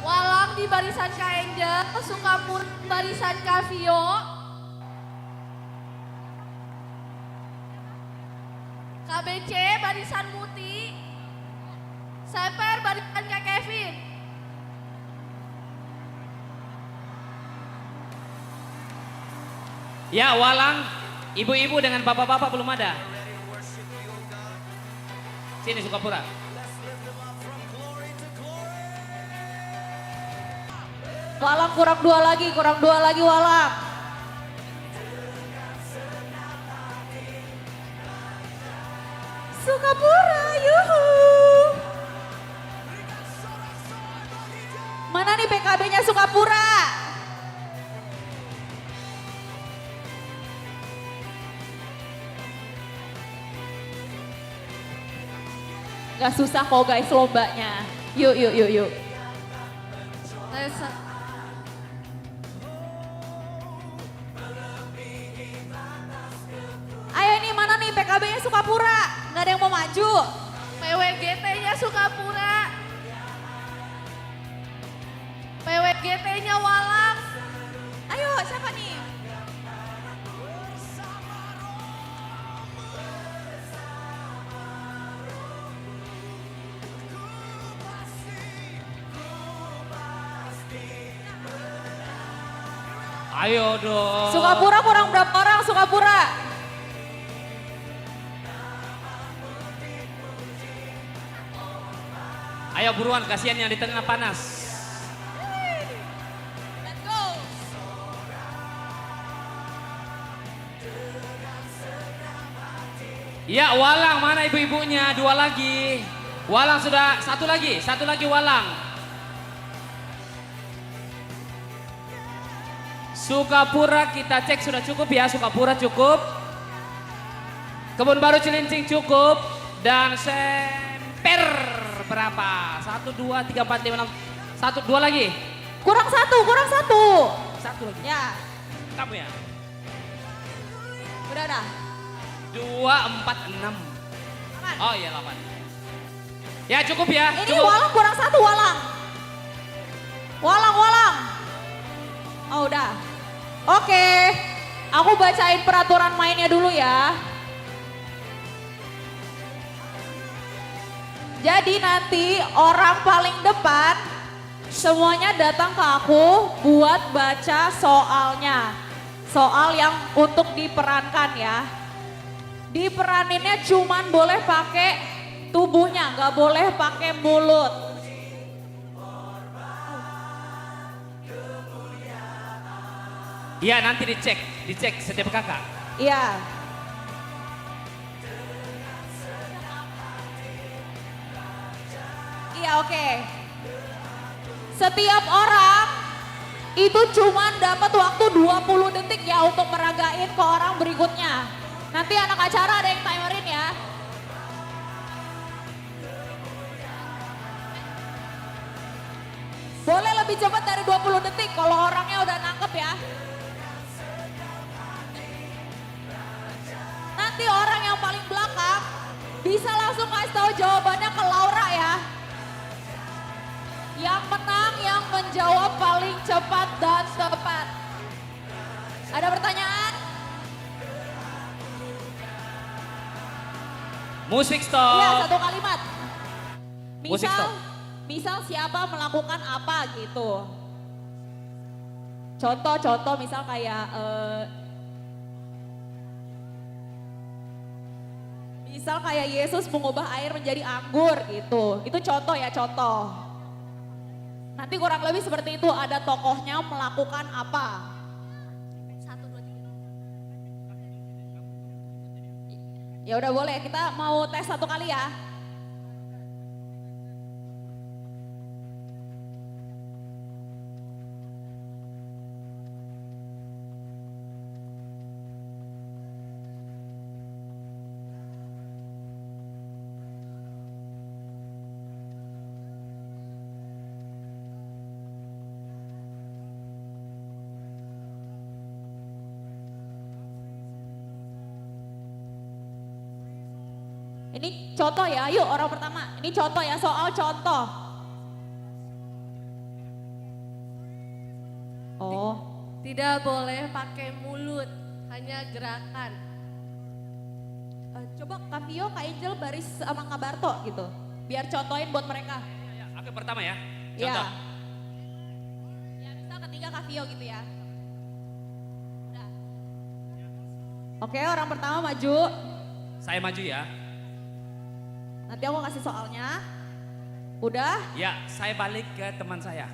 Walang di barisan Kak Angel, Sukapura barisan Kavio. KBC barisan Muti. Semper barisan Kak Kevin. Ya Walang, ibu-ibu dengan bapak-bapak belum ada. Sini Sukapura. Walang kurang dua lagi Walang. Sukapura, yuhu. Mana nih PKB-nya Sukapura? Gak susah kok guys lombanya. Yuk. Ayo nih mana nih PKB-nya Sukapura? Gak ada yang mau maju. PWGT-nya Sukapura. PWGT-nya Walang. Ayo siapa nih? Ayo dong. Sukapura kurang berapa orang Sukapura? Ayo buruan, kasihan yang di tengah panas. Let's go. Ya Walang, mana ibu-ibunya? 2 lagi. Walang sudah, satu lagi Walang. Sukapura kita cek sudah cukup ya, Sukapura cukup. Kebun Baru Cilincing cukup. Dan Semper berapa? 1, 2, 3, 4, 5, 6. 1, 2 lagi. Kurang satu. Satu lagi. Ya. Kamu ya? Udah dah. 2, 4, 6. Oh iya 8. Ya cukup ya. Ini cukup. Walang kurang satu Walang. Oh udah. Oke. Aku bacain peraturan mainnya dulu ya. Jadi nanti orang paling depan semuanya datang ke aku buat baca soalnya. Soal yang untuk diperankan ya. Diperaninnya cuman boleh pakai tubuhnya, nggak boleh pakai mulut. Iya, nanti dicek setiap kakak. Iya. Iya, oke. Setiap orang itu cuman dapat waktu 20 detik ya untuk meragain ke orang berikutnya. Nanti anak acara ada yang timerin ya. Boleh lebih cepat dari 20 detik kalau orangnya udah nangkep ya. Nanti orang yang paling belakang bisa langsung kasih tahu jawabannya ke Laura ya. Yang menang yang menjawab paling cepat dan tepat. Ada pertanyaan? Musik stop. Iya, satu kalimat. Musik stop. Misal siapa melakukan apa gitu. Contoh misal kayak misal kayak Yesus mengubah air menjadi anggur gitu. Itu contoh ya, contoh. Nanti kurang lebih seperti itu, ada tokohnya melakukan apa. 1, 2, 3. Ya udah boleh, kita mau tes satu kali ya. Ini contoh ya, yuk orang pertama. Ini contoh ya, soal contoh. Oh. Tidak boleh pakai mulut, hanya gerakan. Coba Kak Vio, Kak Angel baris sama Kak Barto gitu. Biar contohin buat mereka. Aku pertama ya, Iya. contoh. Ya misal ketiga Kak Vio gitu ya. Udah. Oke, orang pertama maju. Saya maju ya. Nanti aku kasih soalnya. Udah? Ya, saya balik ke teman saya.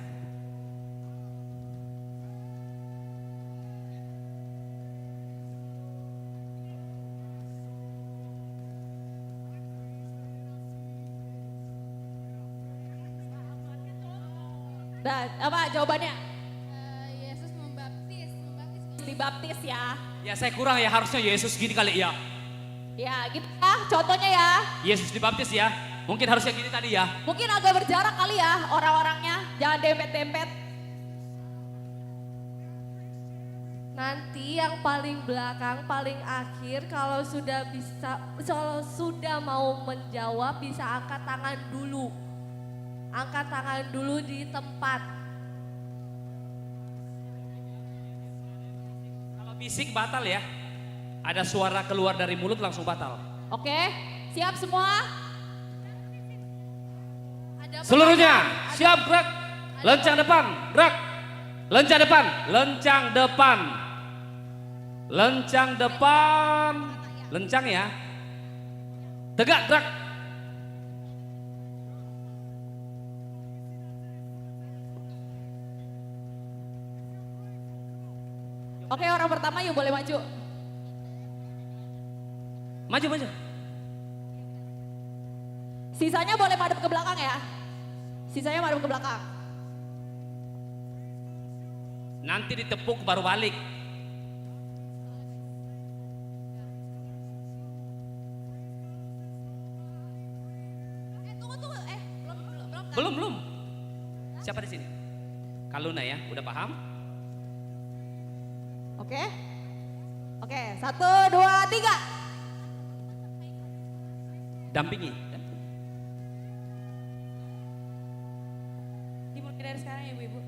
Udah, apa jawabannya? Yesus membaptis. Dibaptis ya. Ya saya kurang ya, harusnya Yesus gini kali ya. Ya gitu ya, contohnya ya. Yesus dibaptis ya, mungkin harusnya gini tadi ya. Mungkin agak berjarak kali ya orang-orangnya. Jangan dempet-dempet. Nanti yang paling belakang, paling akhir kalau sudah mau menjawab bisa angkat tangan dulu. Angkat tangan dulu di tempat. Kalau bisik batal ya. Ada suara keluar dari mulut langsung batal. Oke, siap semua? Seluruhnya siap gerak. Lencang depan, gerak. Lencang depan, lencang depan. Lencang depan. Lencang ya. Tegak gerak. Oke, orang pertama yuk boleh maju. Maju, maju. Sisanya boleh madep ke belakang ya. Sisanya madep ke belakang. Nanti ditepuk baru balik. Belum. Siapa di sini? Kaluna ya, udah paham? Oke. Oke, 1, 2, 3. Dampingi. Dimulai dari sekarang ya ibu-ibu.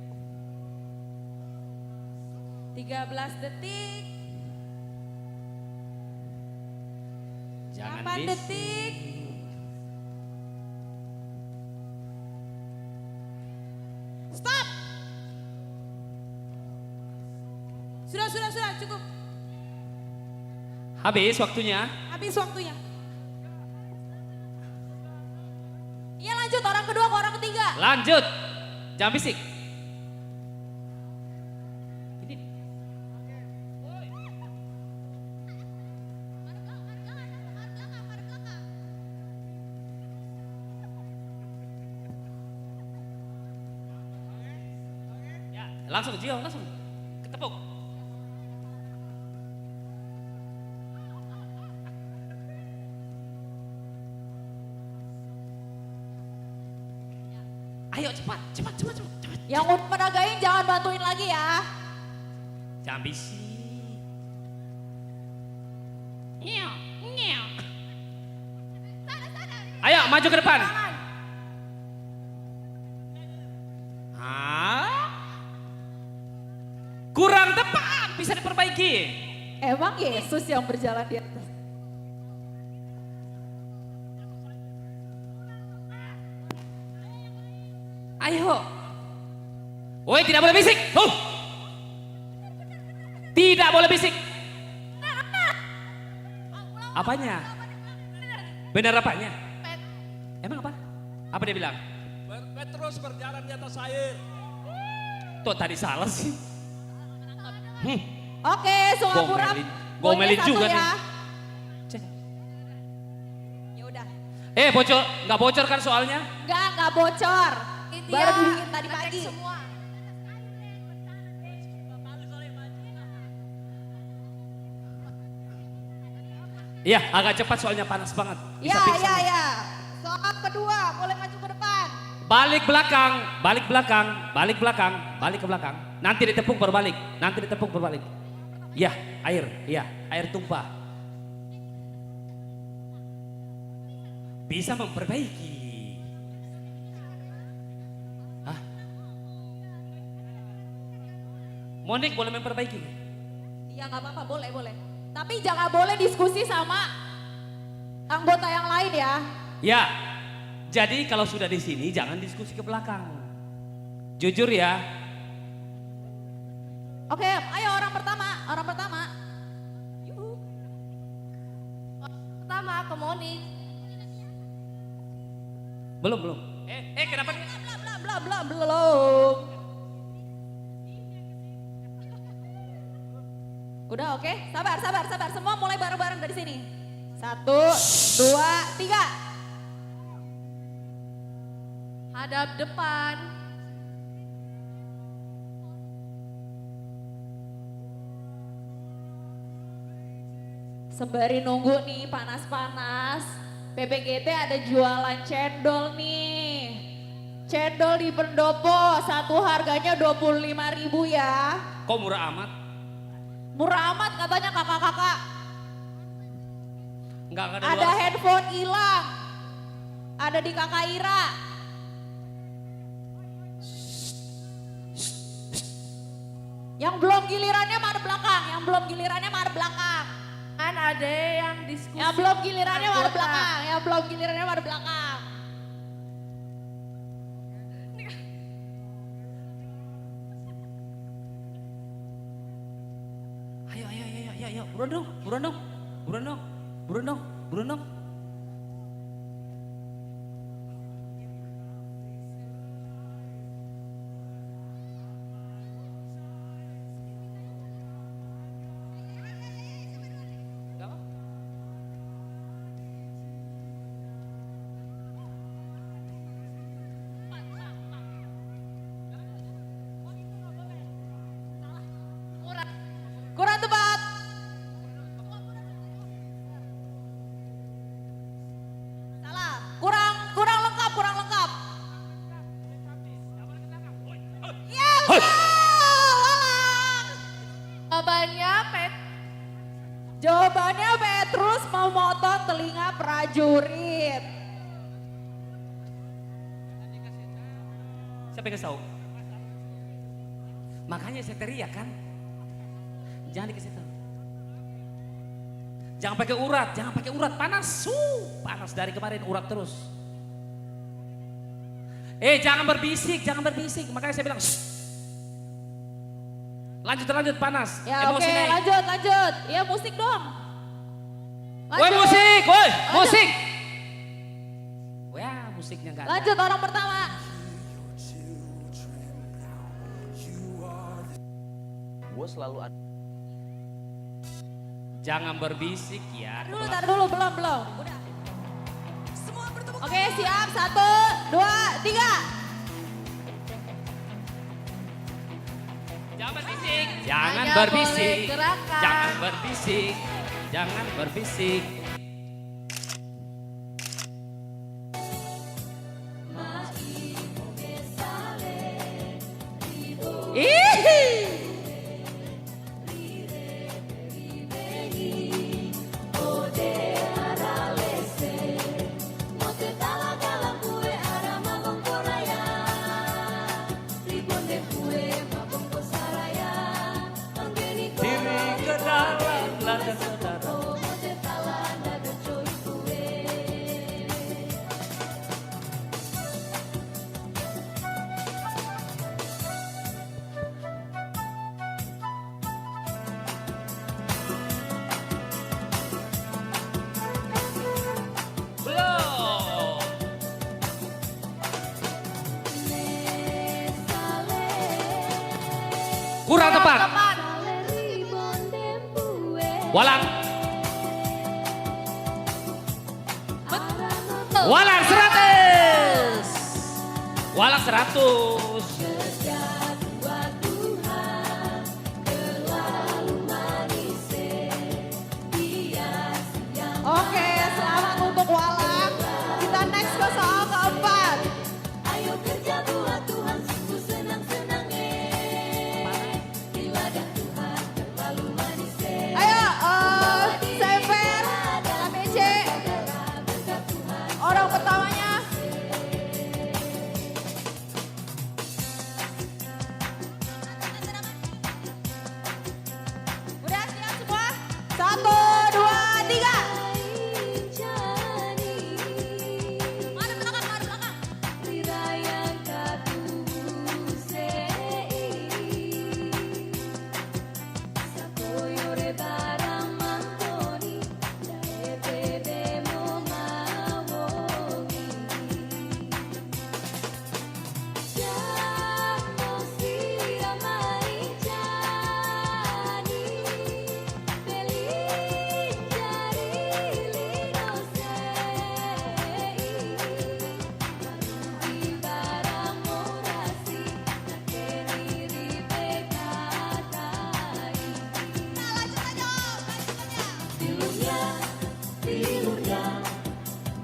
13 detik. Jangan 8 detik. Stop. Sudah, cukup. Habis waktunya. Habis waktunya. Iya lanjut, orang kedua ke orang ketiga. Lanjut. Jangan bisik. Langsung Gio, langsung ketepuk. Ayo cepat. Yang udah menagain jangan bantuin lagi ya. Jangan bisik. Ayo maju ke depan. Kurang tepat, bisa diperbaiki. Emang Yesus yang berjalan di atas. Ayo. Woi, tidak boleh bisik. Tidak boleh bisik. Apanya? Benar apanya? Emang apa? Apa dia bilang? Petrus berjalan di atas air. Tuh tadi salah sih. Oke, Sungapura. Gomelin juga nih. Ya udah. Bocor, nggak bocor kan soalnya? Nggak bocor. Baru dibikin tadi pagi. Iya, agak cepat soalnya panas banget. Ya. Soal kedua, boleh maju ke depan. Balik ke belakang. Nanti ditepuk berbalik. Ya, air tumpah. Bisa memperbaiki. Hah? Monik boleh memperbaiki? Iya nggak apa-apa, boleh. Tapi jangan boleh diskusi sama anggota yang lain ya. Ya, jadi kalau sudah di sini jangan diskusi ke belakang. Jujur ya. Oke, ayo orang pertama. Pertama ke Monik. Belum. Kenapa? Belum. Udah oke, sabar. Semua mulai bareng-bareng dari sini. 1, 2, 3. Hadap depan. Sembari nunggu nih panas-panas, PPGT ada jualan cendol nih. Cendol di pendopo, satu harganya 25.000 ya. Kok murah amat? Murah amat katanya kakak-kakak. Enggak ada Ada handphone hilang. Ada di kakak Ira. Yang belum gilirannya mah ada belakang. Kan ada yang diskusi. Yang belum gilirannya mah ada belakang. Ayo, buruan dong. Kurang tepat. Salah. Kurang lengkap. Ya, Jawabannya Petrus memotong telinga prajurit. Siapa yang kasih tahu? Makanya saya teriak kan. Jangan dikasih tahu. Jangan pakai urat, panas. Panas dari kemarin urat terus. Jangan berbisik. Makanya saya bilang, Lanjut panas. Ya oke, Emosi naik. lanjut. Ya musik dong. Woi musik, woi musik. Wah musiknya nggak ada. Lanjut orang pertama. Gue selalu ada. Jangan berbisik ya. Tar dulu, belum. Udah. Oke, siap. 1, 2, 3. Jangan berbisik. Jangan Hanya berbisik. boleh gerakan. Jangan berbisik. Jangan berbisik. Diri ke dalam lada saudara. Belum. Kurang tepat. Walang. Walang 100. Walang 100. Oke, selamat untuk Walang. Kita next ke soal keempat. Ayo kerja buat Tuhan, sungguh senang-senangnya. Ibadah Tuhan terlalu manis. Ayo, Sever, ABC. Orang pertamanya. Udah siap semua? 1, 2, 3. Mana belakang?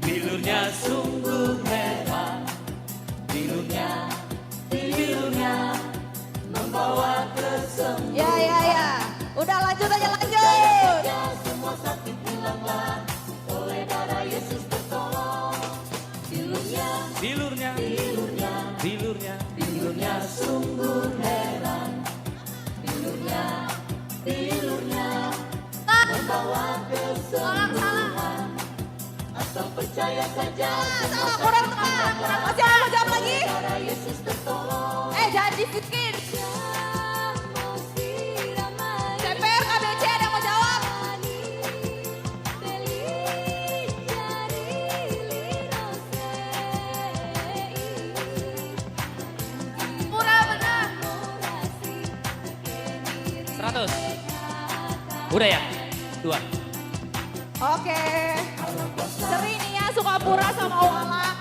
Bilurnya sungguh hebat. Bilurnya membawa kesembuhan. Ya. Udah lanjut aja. Semua sakit hilanglah oleh darah Yesus tertolong. Bilurnya sungguh hebat. Bilurnya membawa kesembuhan. Asal percaya saja. Salah, kurang tepat. Masih ada mau jawab lagi? Darah Yesus tertolong. Jangan disikin. CPR, KBC ada yang mau jawab? Murah benar. 100. Udah ya? 2. Oke. Seri nih ya, Sukapura sama Walang.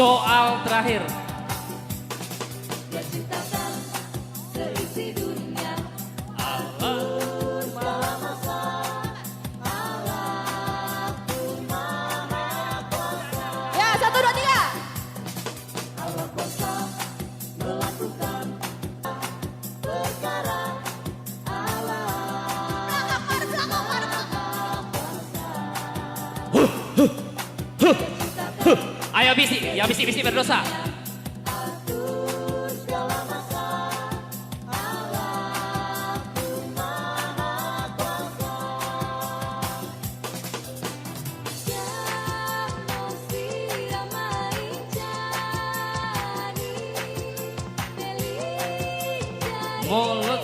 Soal terakhir. Ya, 1, 2, 3. Ayo bisi, yang bisi berdosa. mulut.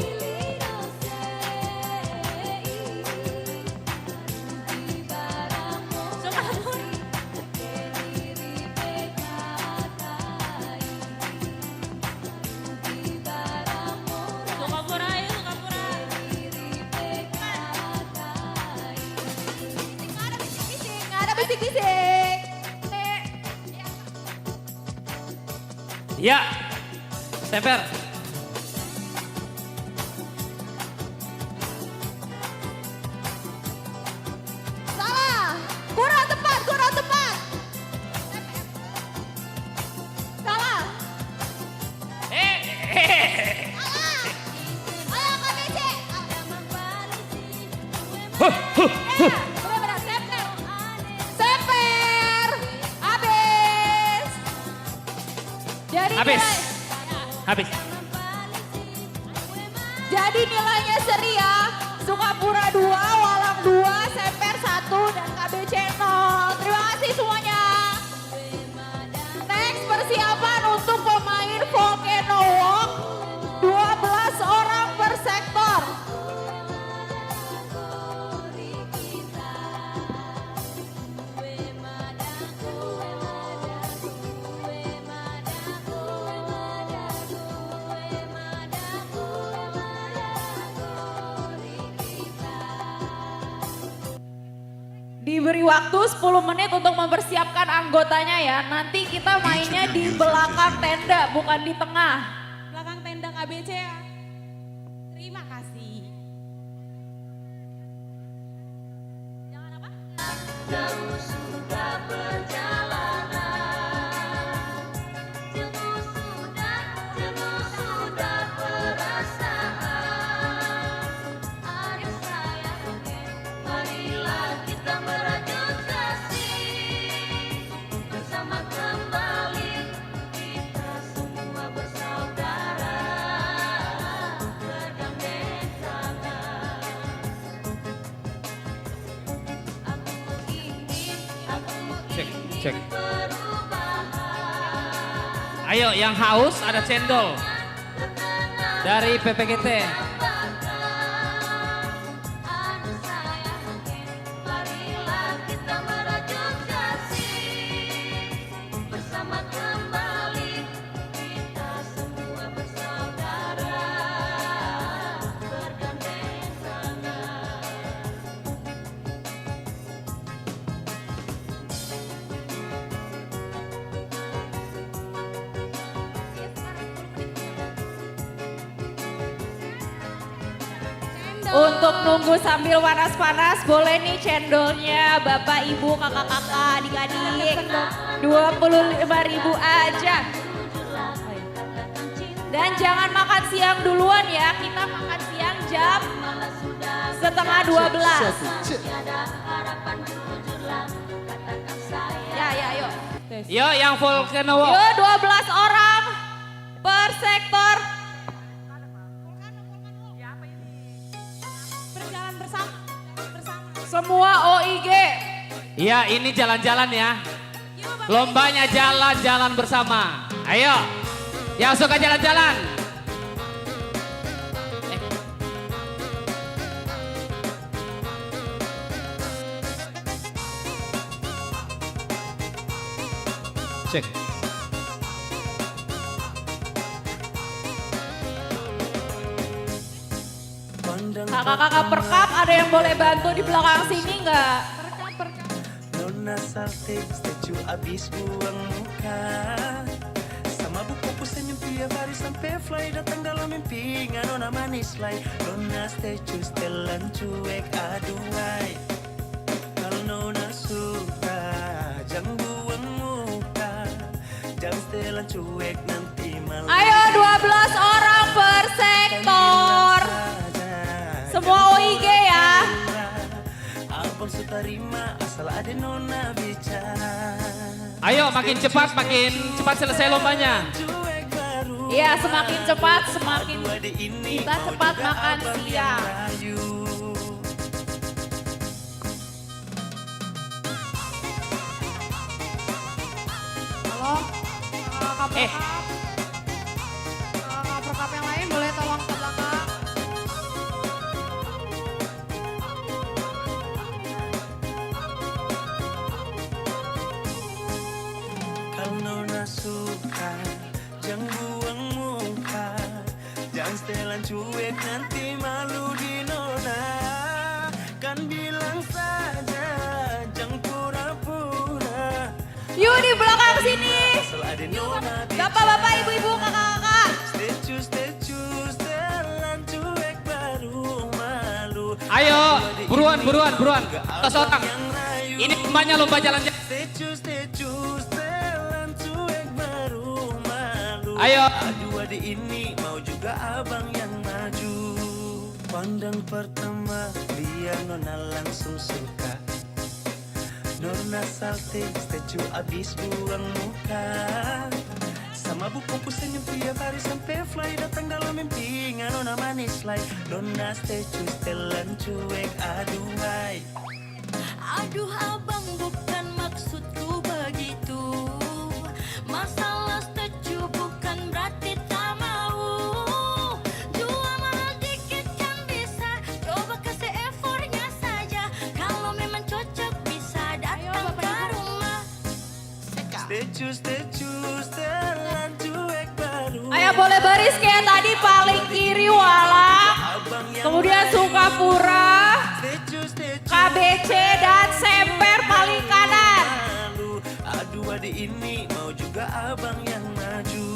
Ada bisik-bisik. Ya, Semper. Salah. Kurang tepat, kurang tepat. Salah. Ayo KBC. Benar-benar Semper. Semper. Habis. Jadi Habis. nilai- Habis. Jadi nilainya seri ya. Sukapura 2, Walang 2, Semper 1, dan KBC 0. Terima kasih semuanya. Next persiapan untuk pemain Volcano Walk. 12 orang per sektor. Diberi waktu 10 menit untuk mempersiapkan anggotanya ya. Nanti kita mainnya di belakang tenda, bukan di tengah. Belakang tenda KBC ya. Terima kasih. Jauh sudah perjalanan, jenuh sudah perasaan. Aduh sayang, marilah kita merajut kasih bersama kembali. Kita semua bersaudara, bergandeng tangan. Cek. Ayo yang haus ada cendol dari PPGT. Marilah kita merajut kasih bersama kembali. Kita semua bersaudara, bergandeng tangan. Untuk nunggu sambil panas-panas, boleh nih cendolnya Bapak, Ibu, kakak-kakak, adik-adik. 25.000 aja. Dan jangan makan siang duluan ya, kita makan siang jam setengah 12. Ya, yuk. Yo yang Volcano Walk. Yuk 12 orang per sektor. Berjalan bersama. Semua OIG. Iya ini jalan-jalan ya. Lombanya jalan-jalan bersama. Ayo. Yang suka jalan-jalan. Cek. Kakak-kakak perkap ada yang boleh bantu di belakang sini nggak? Nona salting statue abis buang muka. Sama buku senyum tiap hari sampai fly datang dalam mimpi nona manis lain. Nona statue setelan cuek aduhai. Kalau nona suka jangan buang muka. Jangan setelan cuek nanti malam. Ayo 12 orang per sektor. Semua OIG ya. Abang sutarima asal ada nona bicara. Ayo makin cepat selesai lombanya. Iya semakin cepat semakin kita cepat makan siang. Halo, kakak perkap yang lain boleh tolong ke belakang. jangan cuek nanti malu di nona. Kan bilang saja jangan pura-pura. Yuk di belakang sini. Asal ada nona Bapak-bapak, ibu-ibu, kakak-kakak. Stecu, setelan cuek baru malu. Ayo, buruan. Atas orang. Ini temannya lomba jalan-jalan. Stecu, setelan cuek baru malu. Ayo. Aduh adik ini mau juga abang yang maju. Pandang pertama biar nona langsung suka. Nona salting, stecu abis buang muka. Sama buku senyum tiap hari sampai fly datang dalam mimpi. Nona manis like nona stecu setelan cuek aduhai. Aduh abang, bukan maksudku begitu. Masalah setuju bukan berarti tak mau. Jual mahal dikit kan bisa, coba kasih effortnya saja. Kalau memang cocok bisa datang ke rumah. Stecu, setelan cuek baru. Ayo boleh baris kayak tadi paling kiri Walang. Kemudian Sukapura, KBC dan Semper paling kanan. Aduh adik ini mau juga abang yang maju.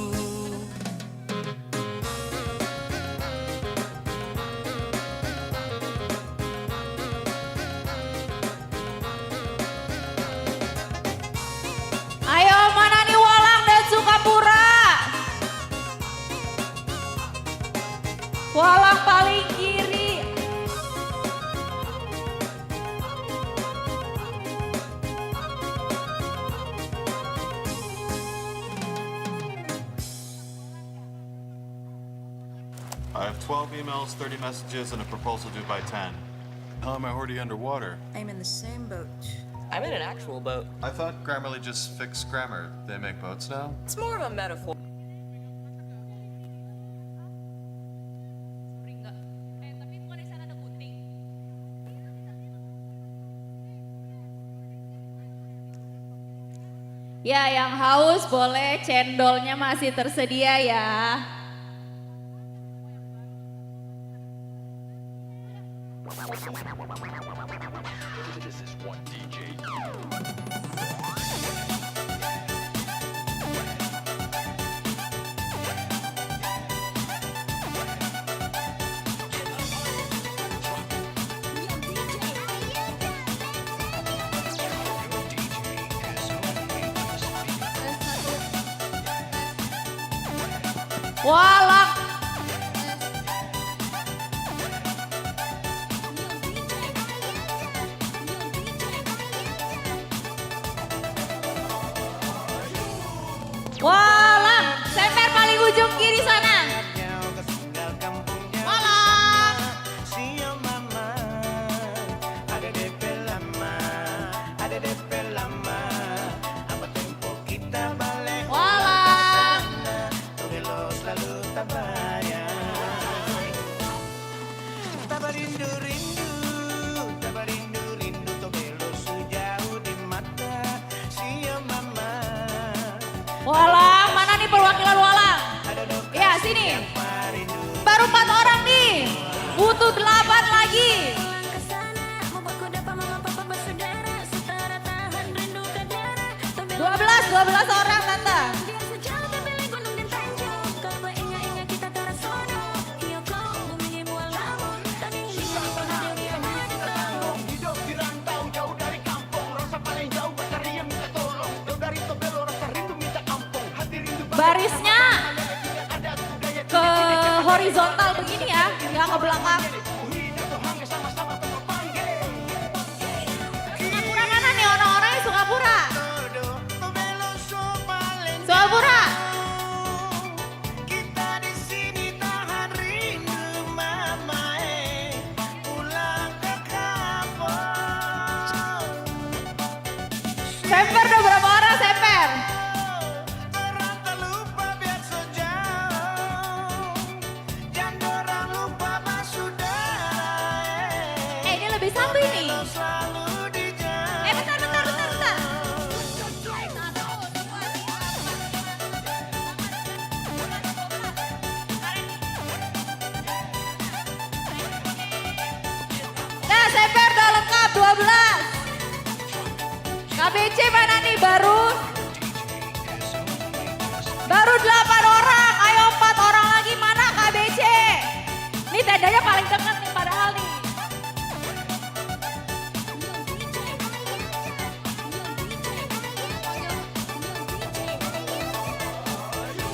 Ayo mana nih Walang dan Sukapura? Walang paling kiri. I have 12 emails, 30 messages, and a proposal due by 10. How am I already underwater? I'm in the same boat. I'm in an actual boat. I thought Grammarly just fixed grammar. They make boats now? It's more of a metaphor. Ya yang haus boleh cendolnya masih tersedia ya. Walang. Walang. Semper paling ujung kiri sana. Walang. Ada DP lama, ada DP lama. Apa tempo kita balik? Walang. Tugelo selalu tabayang. Tabarindu-rindu, tabarindu-rindu. Tugelo sejauh di mata. Sia mama. Walang, mana nih perwakilan Walang? Ya sini. Baru 4 orang nih. Butuh 8 lagi. 12 orang tante. Barisnya ke horizontal begini ya, nggak ke belakang. Sukapura mana nih orang-orangnya Sukapura? Sukapura. Semper udah berapa orang Semper? KBC mana nih baru 8 orang. Ayo 4 orang lagi mana KBC? Nih tendanya paling dekat nih padahal nih.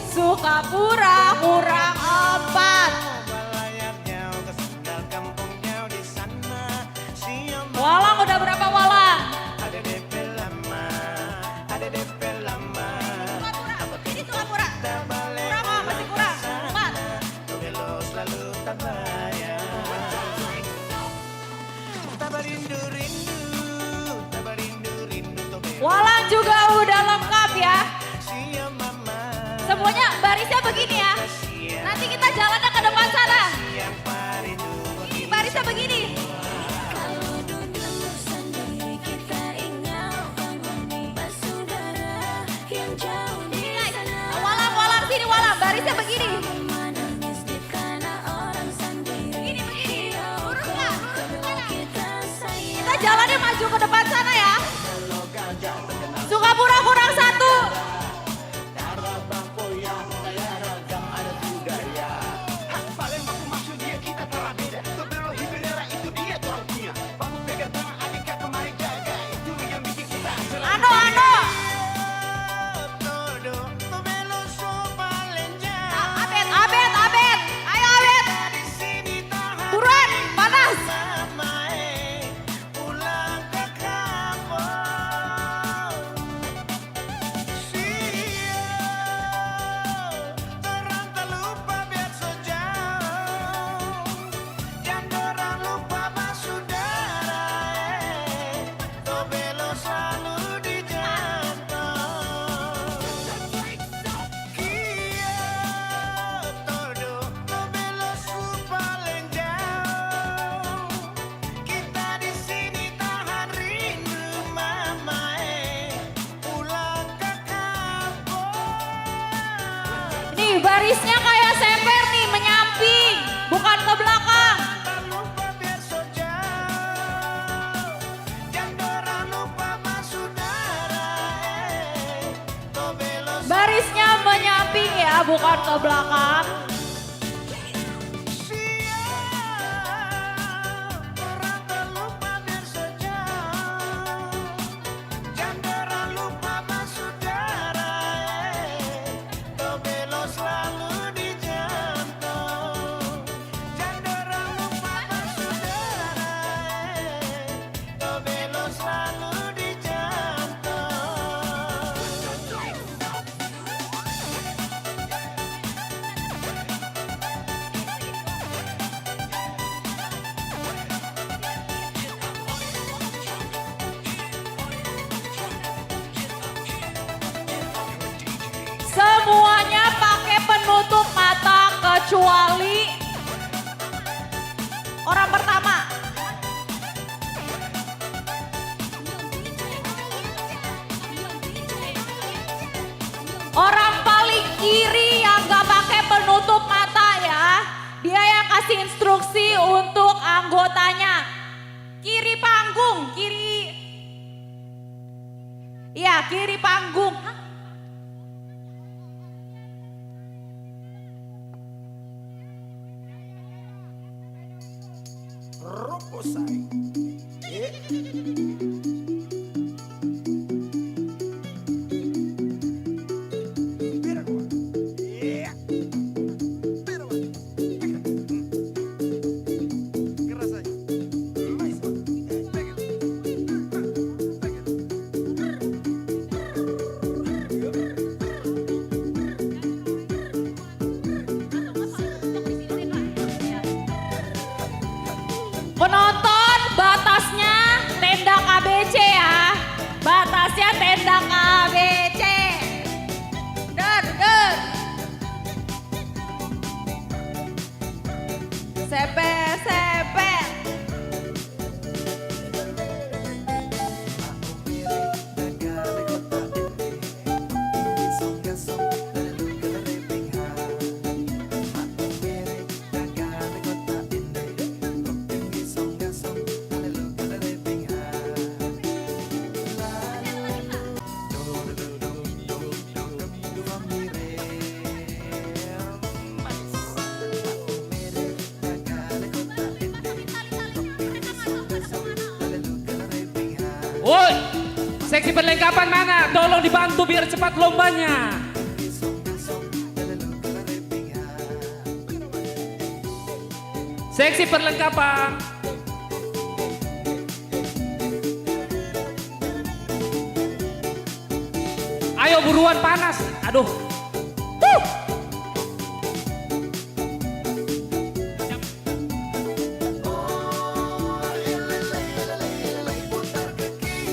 Sukapura kurang 4. Walang udah berapa Walang? Ada DP lama, ada DP lama. Ini Sukapura. Kurang oh, masih kurang. 4. Tobelo selalu tak bayar. Tak rindu-rindu, tak rindu-rindu Tobelo. Walang juga udah lengkap ya. Semuanya barisnya begini ya. Nanti kita jalannya ke depan sana. Ini barisnya begini. Walang sini Walang, barisnya begini. Begini. Lurus nggak? Kita jalannya maju ke depan sana ya. Sukapura kurang 1. Abed. Ayo Abed. Buruan, panas. Nih barisnya kayak semper nih, menyamping, bukan ke belakang. Barisnya menyamping ya, bukan ke belakang. Semuanya pakai penutup mata kecuali orang pertama. Orang paling kiri yang gak pakai penutup mata ya. Dia yang kasih instruksi untuk anggotanya. Kiri panggung, kiri. Iya, kiri panggung. Hah? Roposai. Woi, seksi perlengkapan mana? Tolong dibantu biar cepat lombanya. Seksi perlengkapan. Ayo buruan panas. Aduh.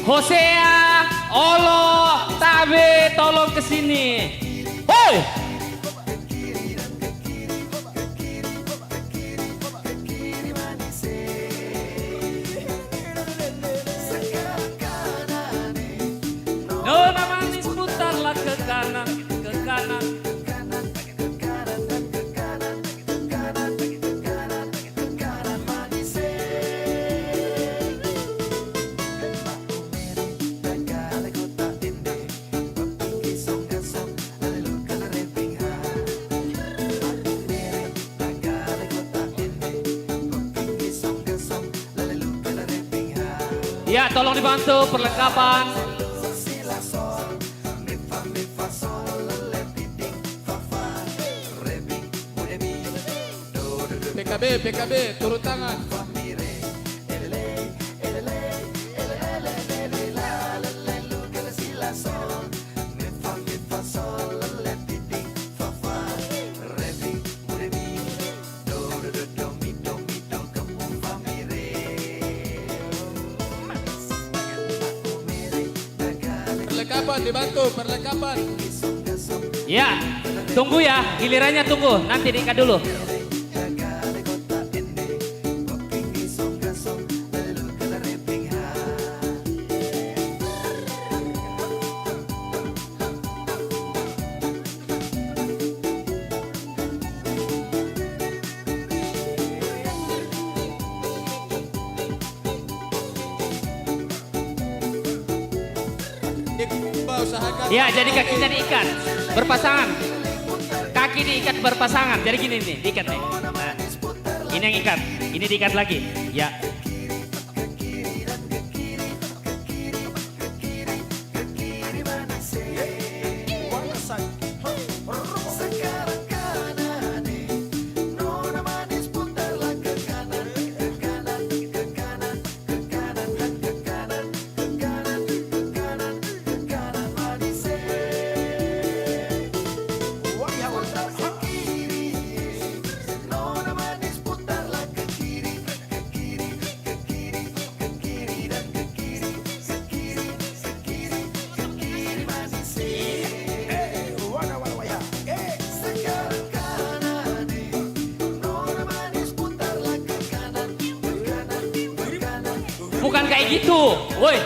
Hosea, Olo, Tabe, tolong kesini. Woi. Nona manis putarlah ke kanan, ke kanan. Ya, tolong dibantu perlengkapan. PKB, turun tangan. Perlengkapan dibantu, perlengkapan. Ya, tunggu ya, gilirannya tunggu. Nanti diikat dulu. Ya, jadi kakinya diikat berpasangan. Kaki diikat berpasangan. Jadi gini nih, diikat nih. Nah, ini yang ikat, ini diikat lagi. Ya. Bukan kayak gitu, woi.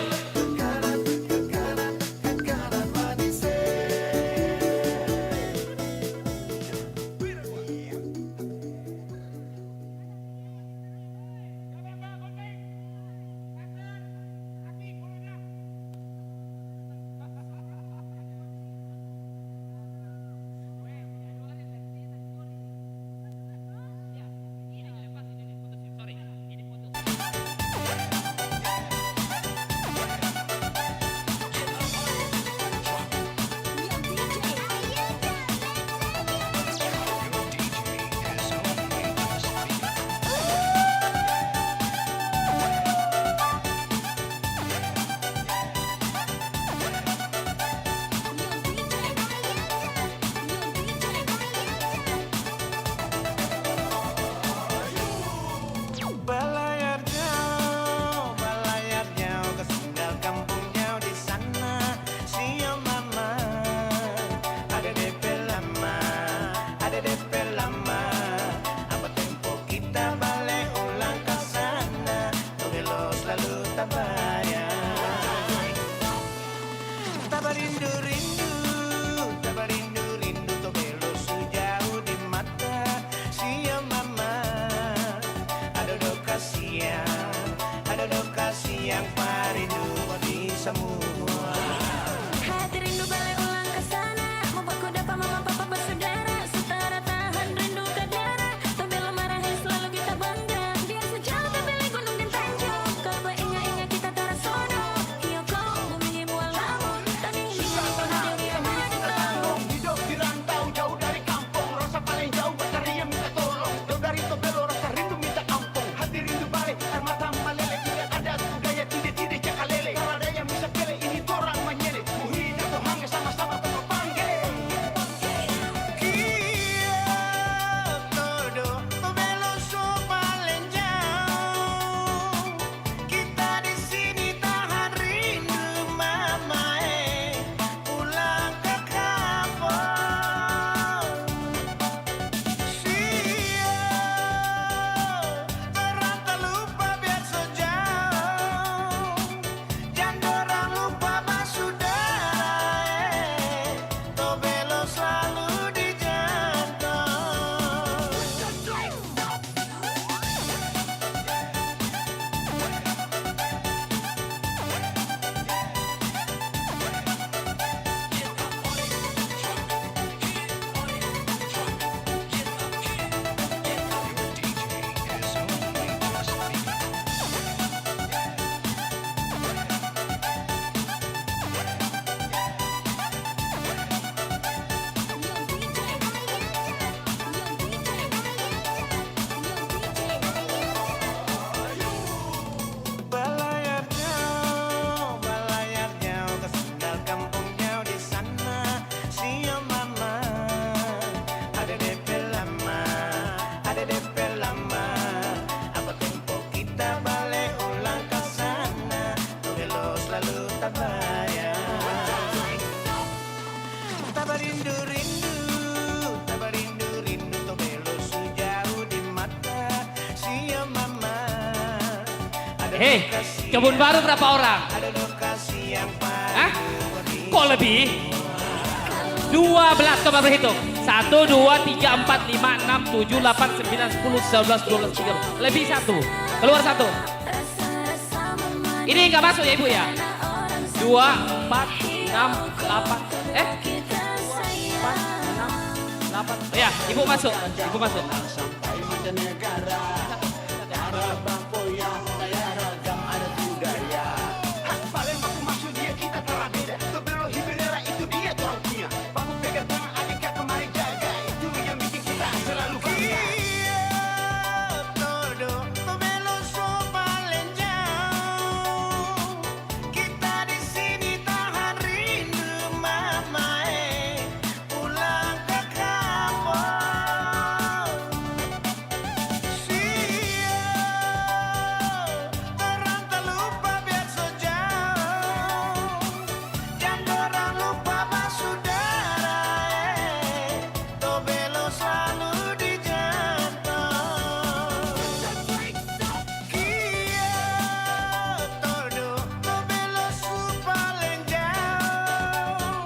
sayang. Tabah rindu-rindu, tabah rindu-rindu, tobelo sejauh di mata sia mama. Hei, kebun baru berapa orang? Ada lokasi yang Hah? Kok lebih? 12, coba berhitung. 1, 2, 3, 4, 5, 6, 7, 8, 9, 10, 11, 12, 13. Lebih 1, keluar 1. Ini nggak masuk ya ibu ya? 2, 4, 6, 8. 4, 6, 8. Ya, ibu masuk. Ibu masuk. sampai mancanegara. Ada bangkoya, kayak ragam ada budaya. Paling baku maksud dia kita telah beda. Tobelo hibernera itu dia orang punya. Baku pegang tangan adik kakak mari jaga. Itu yang bikin kita selalu bangga. Todo, tobelo so paling jauh. Kita di sini tahan rindu mama pulang ke kampung. Orang tak lupa biar sejauh. Jangan orang lupa basudara. Tobelo selalu di jantung. Kia todo, tobelo su paling jauh.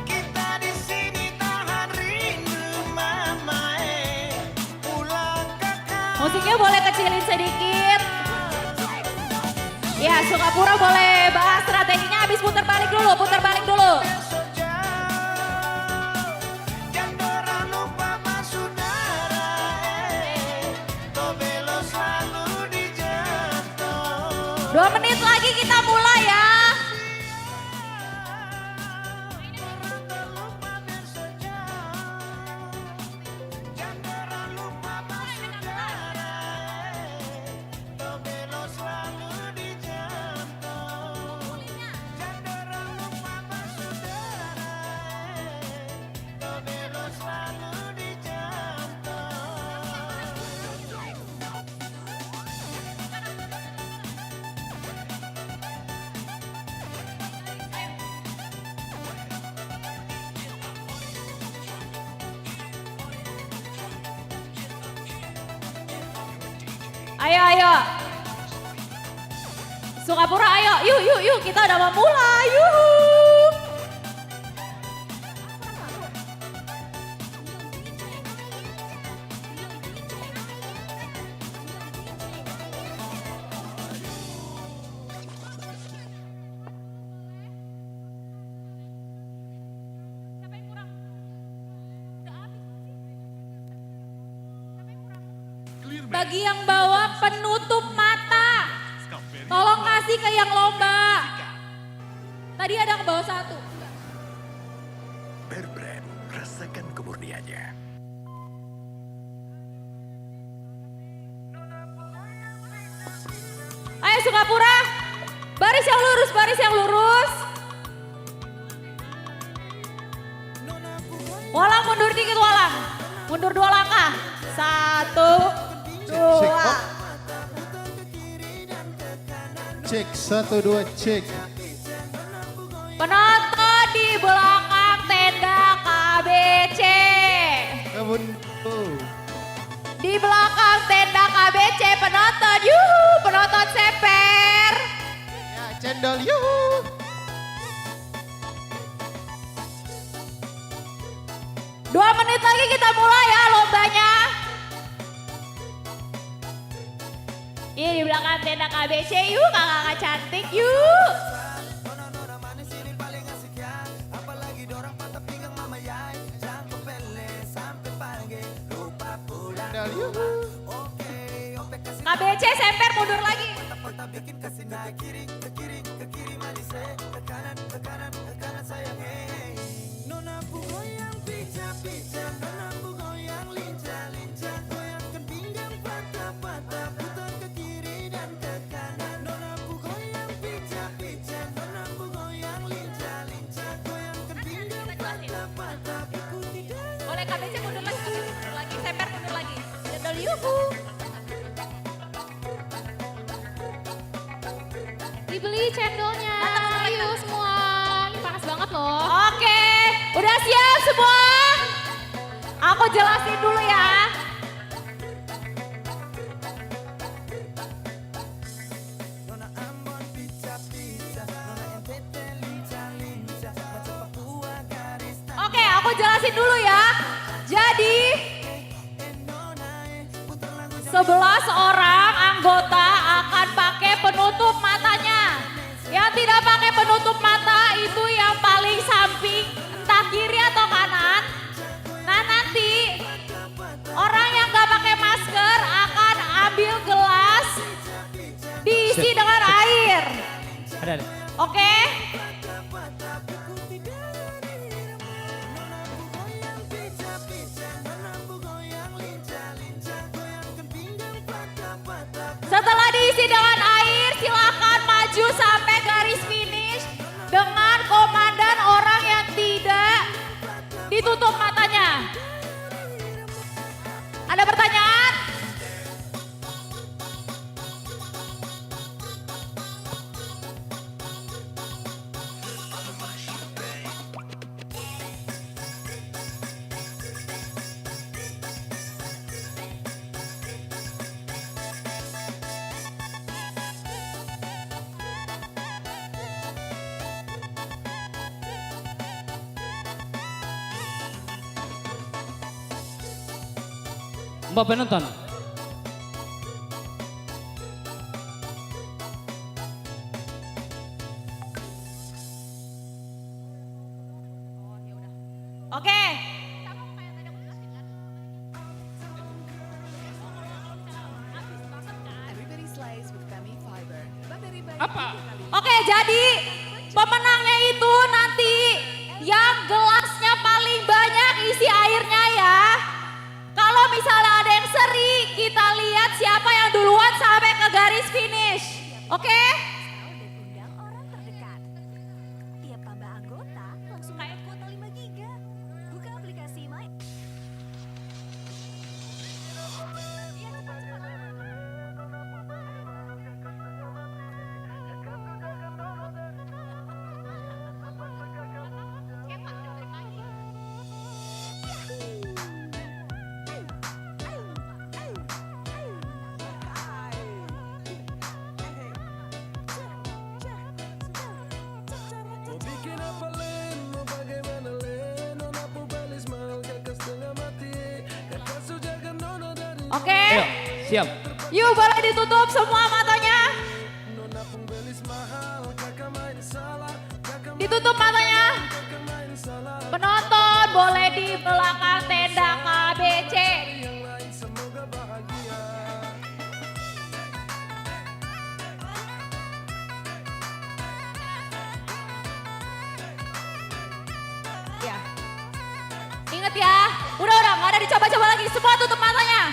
Kita di sini tahan rindu mama pulang ke kampung. Musiknya boleh kecilin sedikit. Ya, Sukapura boleh bahas strateginya habis putar balik dulu, putar balik dulu. Jangan orang lupa basudara. Tobelo selalu di jantung. 2 menit lagi kita mulai ya. Tobelo selalu di jantung. Jangan orang lupa basudara. Tobelo selalu di jantung. Ayo, ayo. Sukapura ayo, yuk, kita udah mau mulai, yuk. Bagi yang bawa penutup mata, tolong kasih ke yang lomba. Tadi ada yang bawa 1. Bear Brand, rasakan kemurniannya. Ayo Sukapura, baris yang lurus, baris yang lurus. Walang mundur dikit Walang, mundur 2 langkah. 1, 2. Cek, 1, 2, cek. Penonton di belakang tenda KBC. Di belakang tenda KBC penonton, yuhu, penonton seper. Ya, cendol, yuhu. Dua menit lagi kita mulai ya lombanya. Ini di belakang tenda KBC, yuk kakak-kakak cantik, yuk. KBC semper mundur lagi. Boleh KBC mundur lagi, mundur lagi, semper mundur lagi. Jendol yuhu. Dibeli cendolnya. Ayo Aku jelasin dulu ya. Oke, aku jelasin dulu ya. Jadi 11 orang anggota akan pakai penutup matanya. Yang tidak pakai penutup mata itu yang paling samping, entah kiri atau kanan. Nah nanti orang yang gak pakai masker akan ambil gelas diisi dengan air. Ada. Oke? Setelah diisi dengan air, silakan maju sampai garis finish dengan komandan orang yang tidak ditutup matanya. Ada pertanyaan? Mbak penonton. Oke. Apa? Oke, jadi pemenangnya itu nanti yang gelasnya paling banyak isi airnya ya. Kalau misalnya ada yang seri, kita lihat siapa yang duluan sampai ke garis finish. Oke? Tiap tambah anggota langsung dapat kuota 5 giga. Buka aplikasi My. Oke? Ayo, siap. Yuk boleh ditutup semua matanya. Ditutup matanya. Penonton boleh di belakang tenda KBC. Ya. Ingat ya, udah nggak ada dicoba-coba lagi. Semua tutup matanya.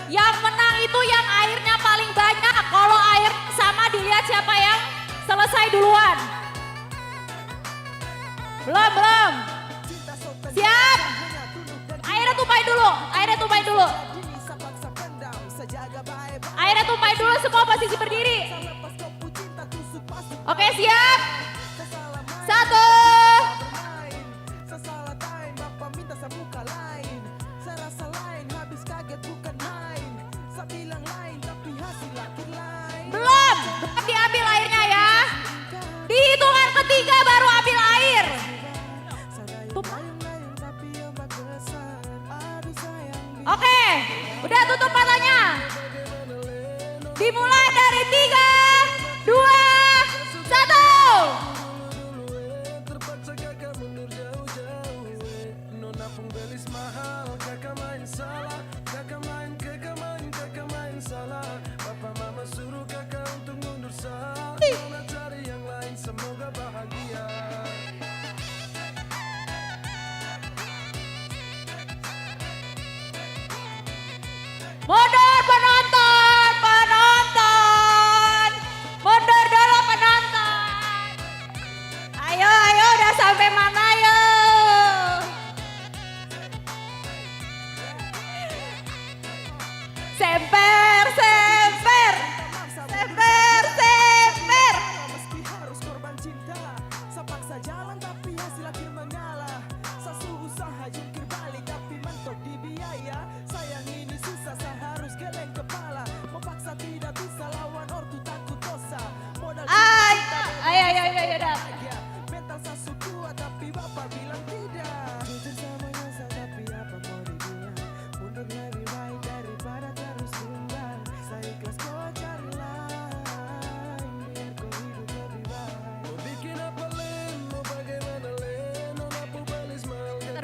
Yang menang itu yang airnya paling banyak. Kalau air sama dilihat siapa yang selesai duluan. Belum. Siap. Airnya tumpahin dulu. Airnya tumpahin dulu semua posisi berdiri. Oke, siap. 1. Belum diambil airnya ya. Di hitungan ketiga baru ambil air. Oke, udah tutup matanya. Dimulai dari 3, 2, 1. Mundur penonton. Mundur dulu penonton. Ayo udah sampai mana yo? Semper. Meski harus korban cinta, sepaksa jalan tapi hasil akhir mengalah. Sesu usaha jungkir balik tapi mentok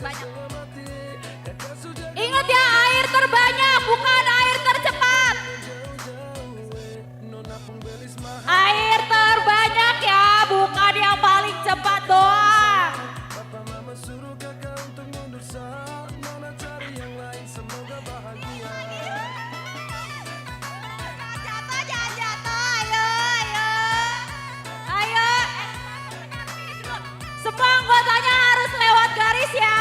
terbanyak. Ingat ya, air terbanyak bukan air tercepat. Air terbanyak ya, bukan yang paling cepat doang. Semua anggotanya harus lewat garis ya.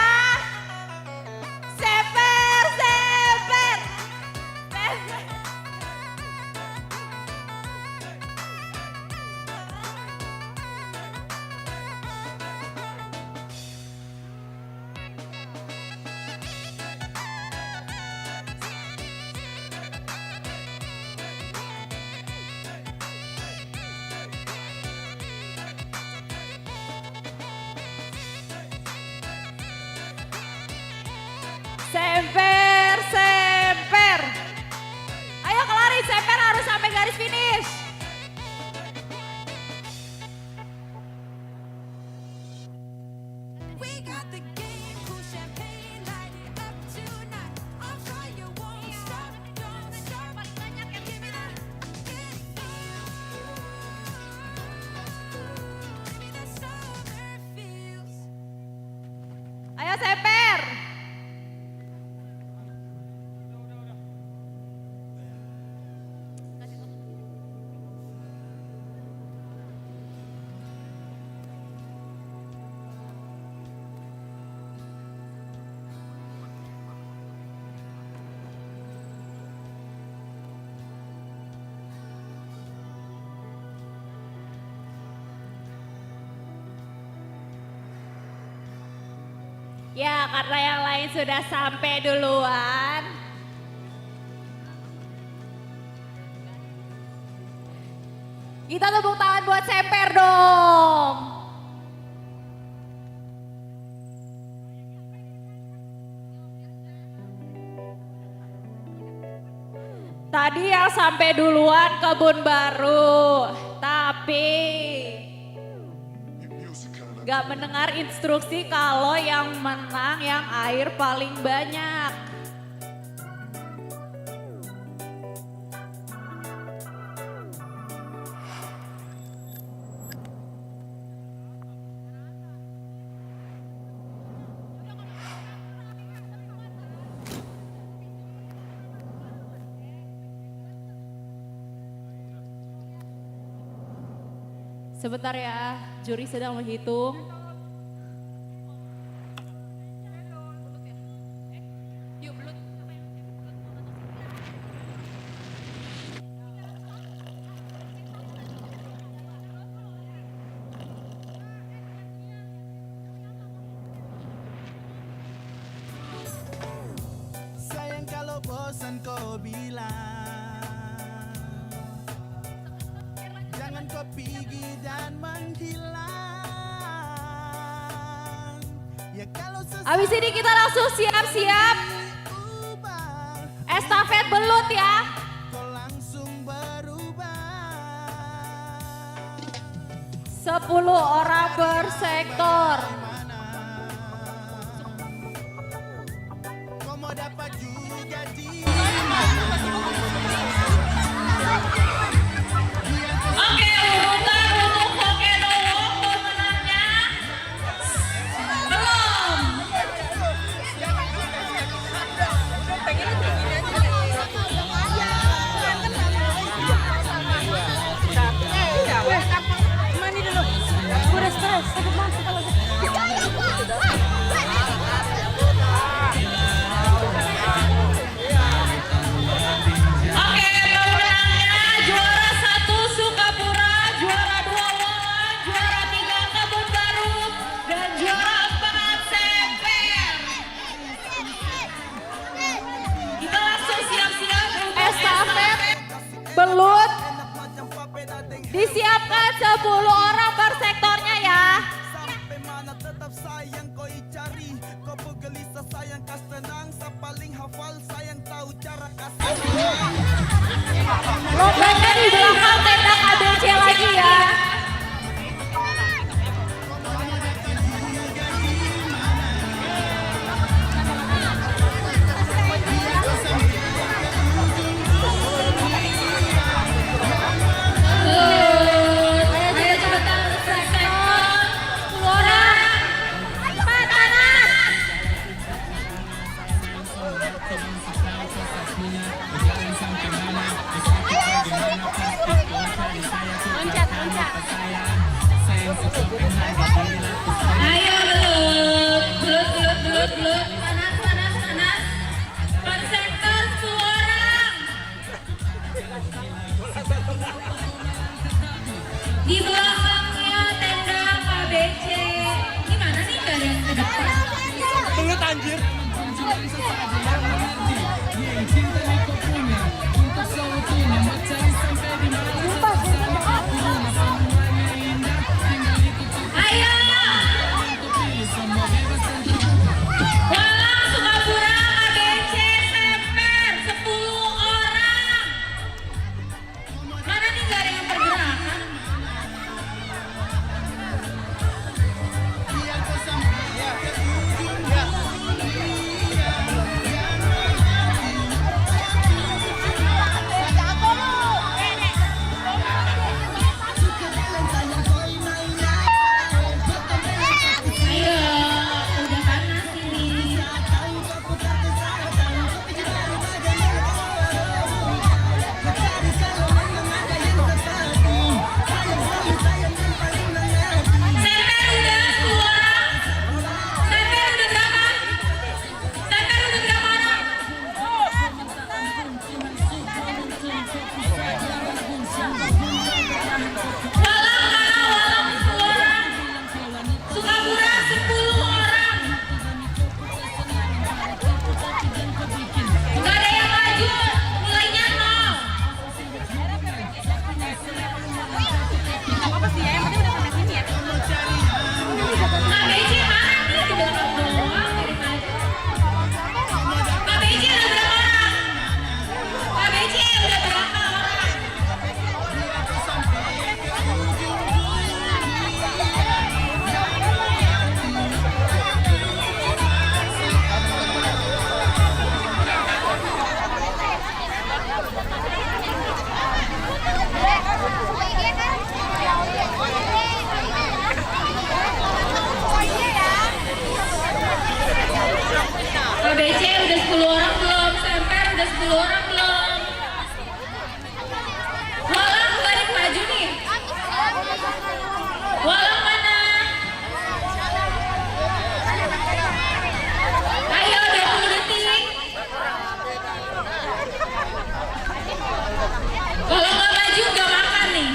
Semper, semper. Semper. Semper, semper. Ayo kelarin, semper harus sampai garis finish. Ayo semper. Ya, karena yang lain sudah sampai duluan. Kita tepuk tangan buat semper dong. Tadi yang sampai duluan Kebun Baru, tapi gak mendengar instruksi kalau yang menang yang air paling banyak. Sebentar ya, juri sedang menghitung. Sayang kalau bosan kau bilang, jangan kau pergi dan menghilang. Ya kalau Abis ini kita langsung siap-siap estafet belut ya. kau langsung berubah. 10 orang per sektor. Kau mau dapat juga di Oke, urutan untuk Volcano Walk pemenangnya belum. Mandi dulu. Gue udah stres, takut masuk kalau Oke, pemenangnya juara 1 Sukapura, juara 2 Wawan, juara 3 Kebun Baru, dan juara 4 Semper. Kita langsung siap-siap estafet belut. Disiapkan 10 orang per sektornya ya. sampai mana tetap sayang kau cari. Kau bergelisah sayang kas tenang, sa paling hafal sayang tahu cara kasih. Lombanya di belakang tenda KBC lagi ya. anjir. KBC udah 10 orang belum? Semper udah 10 orang belum? Walang balik maju nih. Walang mana? Ayo 20 detik. Kalau nggak maju nggak makan nih.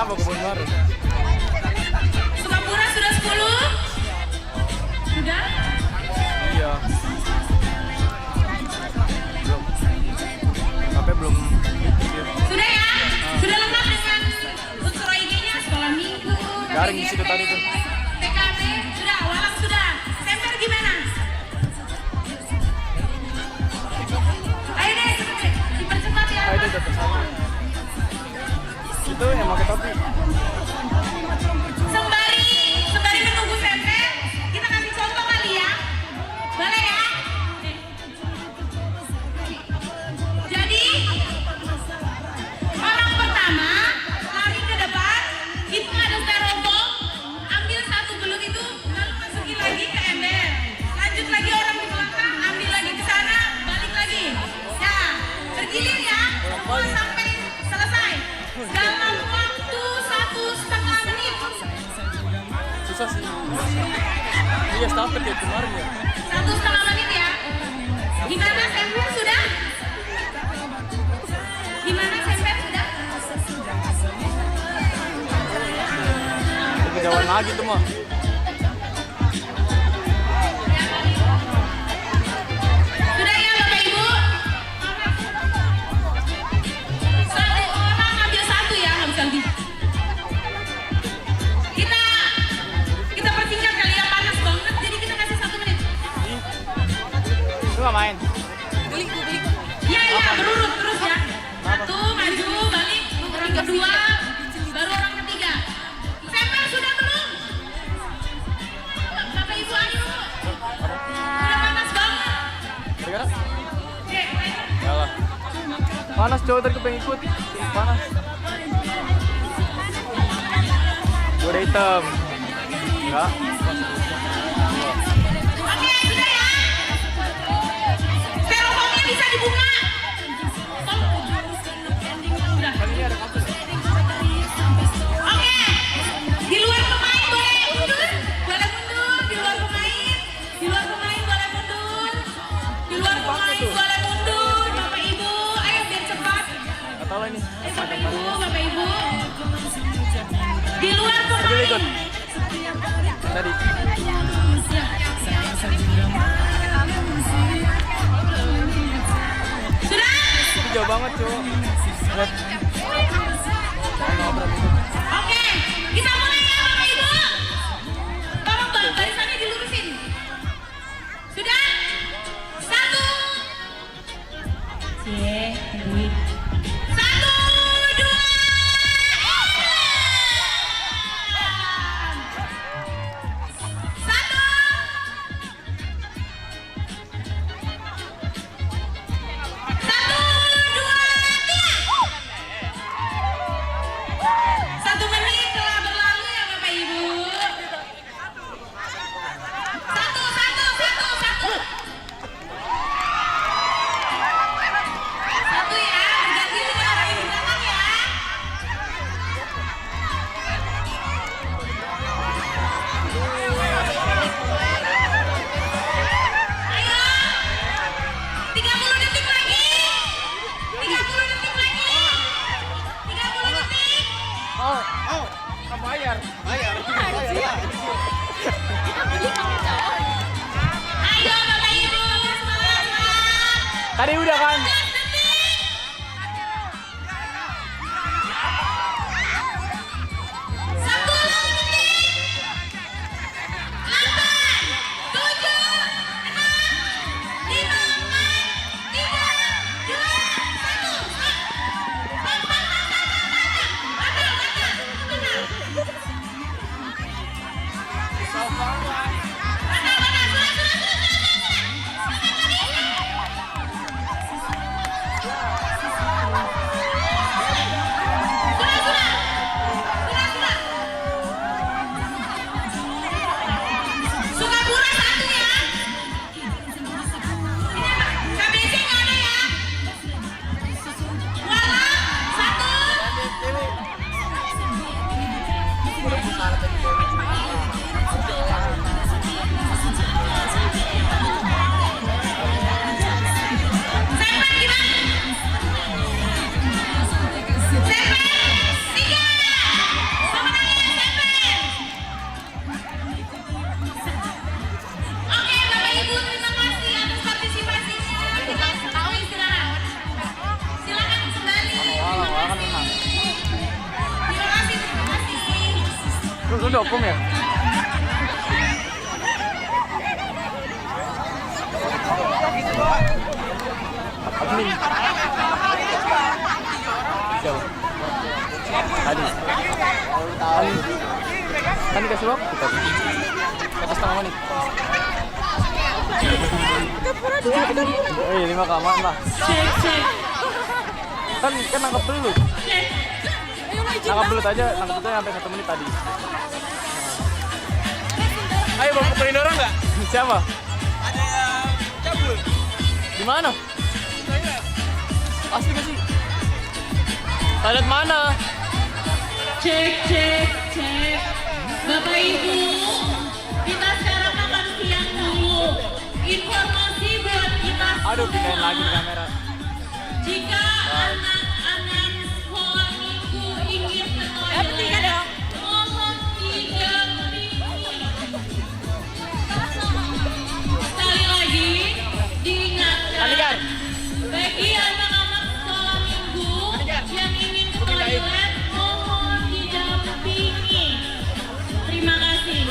Kenapa kebun baru? Sukapura sudah 10? Sudah? Iya. Belum. Tapi belum. Sudah ya? Sudah lengkap dengan unsur ID-nya sekolah minggu, Garing di situ tadi tuh. TKB, sudah, walang sudah. Semper gimana? Ayo deh, dipercepat ya. Ayo deh, tetap sama. Itu yang pakai topi. Sembari menunggu semper, kita kasih contoh kali ya. Boleh ya? Jadi, orang pertama lari ke depan, itu ada styrofoam, ambil satu belut itu, lalu masukin lagi ke ember. Lanjut lagi orang di belakang, ambil lagi ke sana, balik lagi. Ya, bergilir ya, semua sampai selesai. Dalam waktu 1,5 menit. Susah sih. Iya, stafet kayak kemarin ya. 1,5 menit ya. Gimana semper sudah? Gimana semper sudah? Kejauhan lagi tuh mah. Sudah ya Bapak Ibu? Satu orang ambil satu ya, nggak bisa lebih. Kita persingkat kali ya, panas banget, jadi kita kasih 1 menit. Lu nggak main? Beli. Iya, berurut terus ya. Satu, maju, balik, orang kedua, baru orang ketiga. Semper sudah belum? Bapak Ibu ayo. Udah panas banget. Gara-gara? Oke, Yalah. Panas cowok tadi kepengen ikut. Panas. Gue udah hitam. Enggak. Oke, sudah ya. Styrofoamnya bisa dibuka. Sudah. Oke, di luar pemain boleh mundur, di luar pemain, boleh mundur, Bapak Ibu, ayo biar cepat. Gak tau lah ini. Bapak Ibu, di luar Tadi pemain. ikut. Tadi. Sudah? Itu jauh banget cowok. Lihat. Oke, kita mulai ya Bapak Ibu. Tolong barisannya dilurusin. Sudah? 1. Cie, 1, 2. Satu menit telah berlalu ya Bapak Ibu. Satu. Satu ya, Muldoko ya? Admin. Siapa? Tadi. Kan dikasih waktu tadi. Kata setengah menit. Eh, 5 keaman lah. Kan nangkep dulu. Nangkep dulu aja sampai 1 menit tadi. Ayo mau pukulin orang nggak? Siapa? Ada yang cabul. Di mana? Asli nggak sih? Toilet mana? Cek. Bapak Ibu, kita sekarang makan siang dulu. Informasi buat kita semua. Aduh, pindahin lagi di kamera. Jika anak-anak sekolah minggu ingin ke toilet, mohon didampingi. Sekali lagi, diingatkan, bagi anak-anak sekolah minggu yang ingin ke toilet, mohon didampingi. Terima kasih.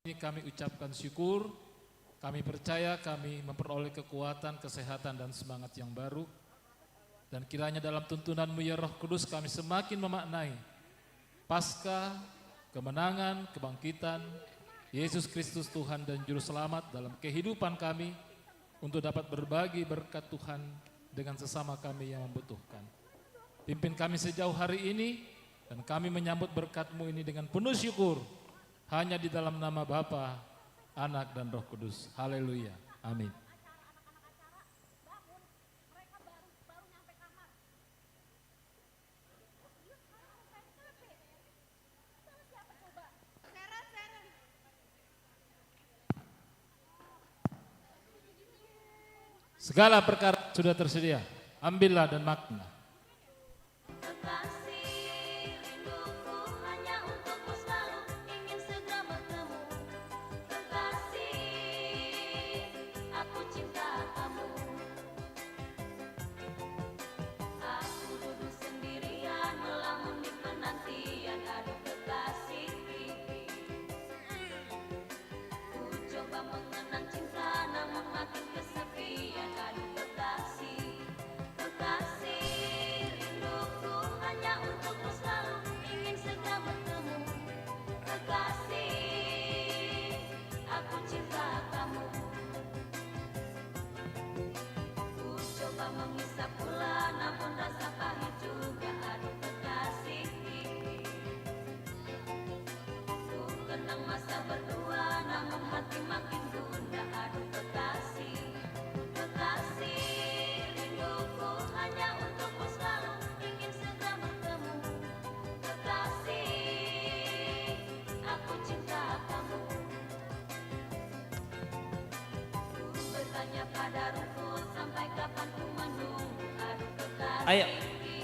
Ini kami ucapkan syukur, kami percaya kami memperoleh kekuatan, kesehatan dan semangat yang baru. Dan kiranya dalam tuntunanmu ya Roh Kudus kami semakin memaknai Paskah, kemenangan, kebangkitan, Yesus Kristus Tuhan dan Juru Selamat dalam kehidupan kami untuk dapat berbagi berkat Tuhan dengan sesama kami yang membutuhkan. Pimpin kami sejauh hari ini dan kami menyambut berkat-Mu ini dengan penuh syukur hanya di dalam nama Bapa, Anak dan Roh Kudus. Haleluya. Amin. Segala perkara sudah tersedia, ambillah dan makna.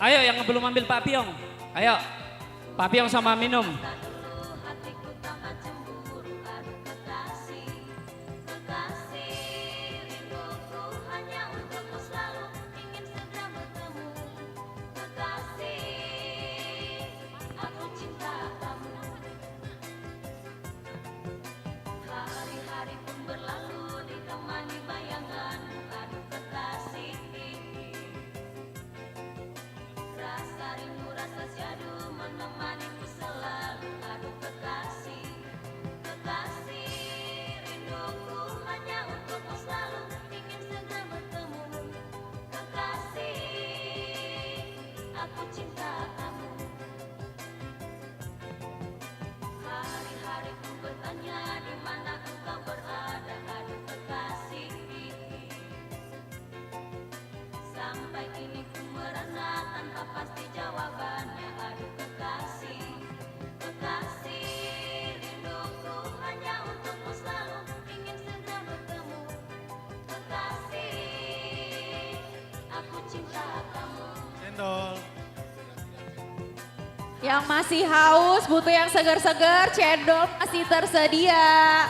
Ayo yang belum ambil Pak Piong. Ayo, Pak Piong sama minum. Yang masih haus, butuh yang segar-segar, cendol masih tersedia.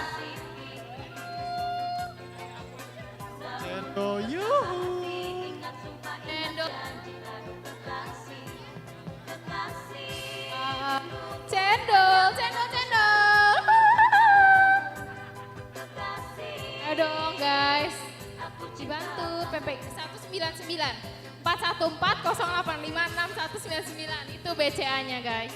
Cendol yuhu. Cendol, cendol, cendol. Ayo dong guys, dibantu PP 199 414-085-6199 itu BCA-nya guys.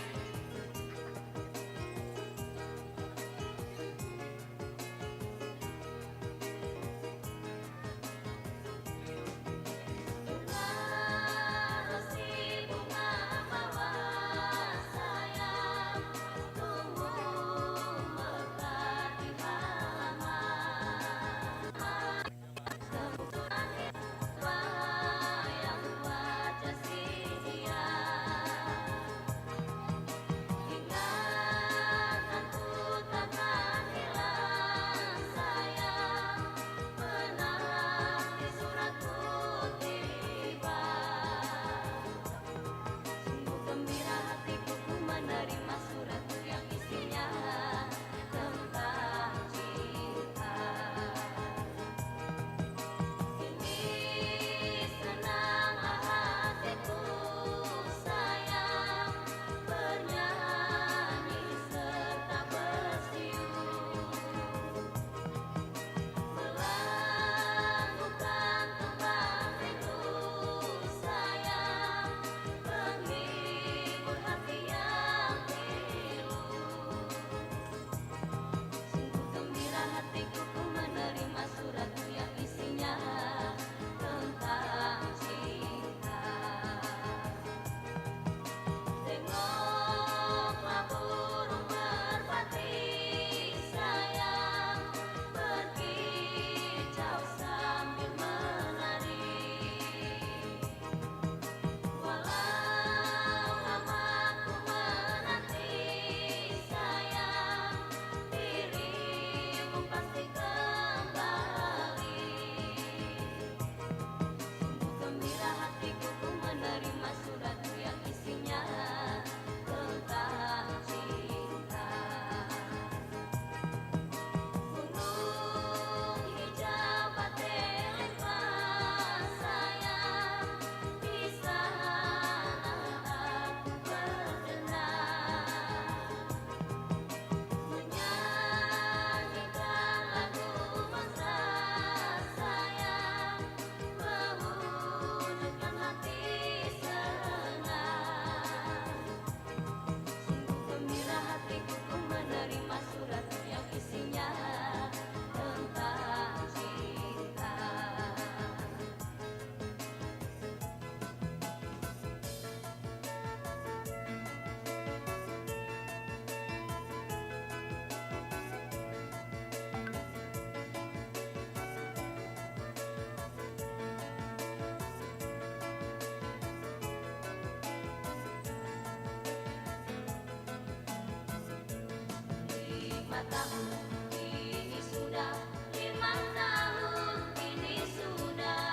tahun ini sudah, 5 tahun ini sudah.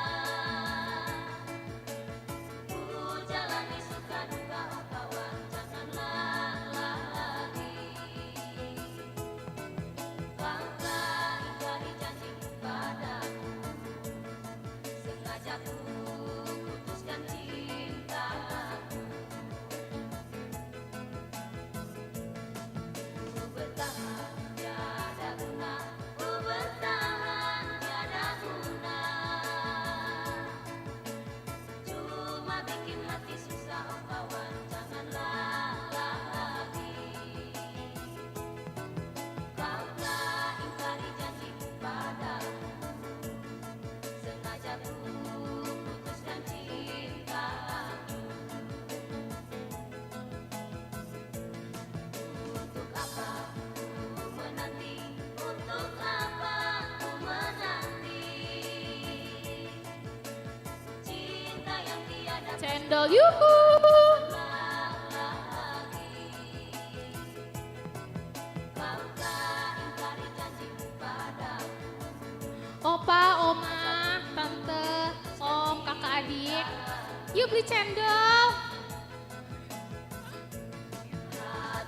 Ku jalani suka duka, oh kawan janganlah lagi. Kau tak ingkari janjimu padaku, sengaja ku putuskan cintaku. Ku bertahan tiada guna, ku bertahan tiada guna. Cuma bikin hati susah, oh kawan janganlah lagi. Kau tak ingkari janjimu padaku, sengaja ku putuskan cintaku. Untuk apa ku menanti, untuk apa ku menanti, cinta yang tiada Cendol yuhu. lagi. Kau tak ingkari janjimu padaku, Opa, oma, tante, om, kakak, adik. Yuk beli cendol.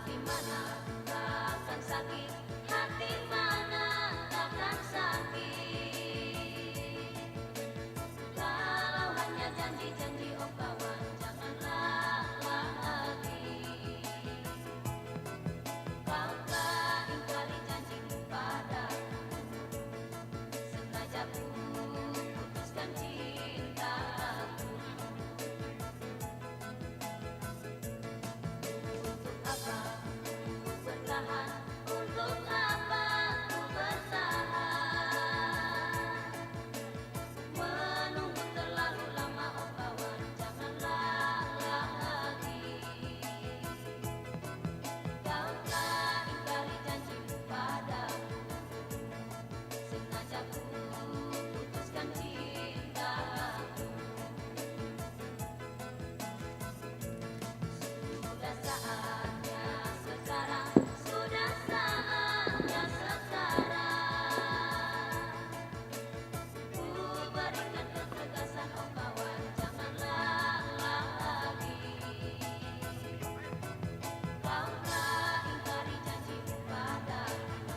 hati mana takkan sakit, hati mana takkan sakit. Kalau hanya janji-janji, oh kawan janganlah lagi. Kau tak ingkari janjimu padaku, sengaja ku putuskan cintaku. Untuk apa ku bertahan, untuk apa ku bertahan, menunggu terlalu lama, oh kawan janganlah lagi. Kau tak ingkari janjimu padaku, sengaja ku putuskan cintaku. Sudah saatnya sekarang, sudah saatnya sekarang, ku berikan ketegasan, oh kawan janganlah lagi. Kau tak ingkari janjimu padaku,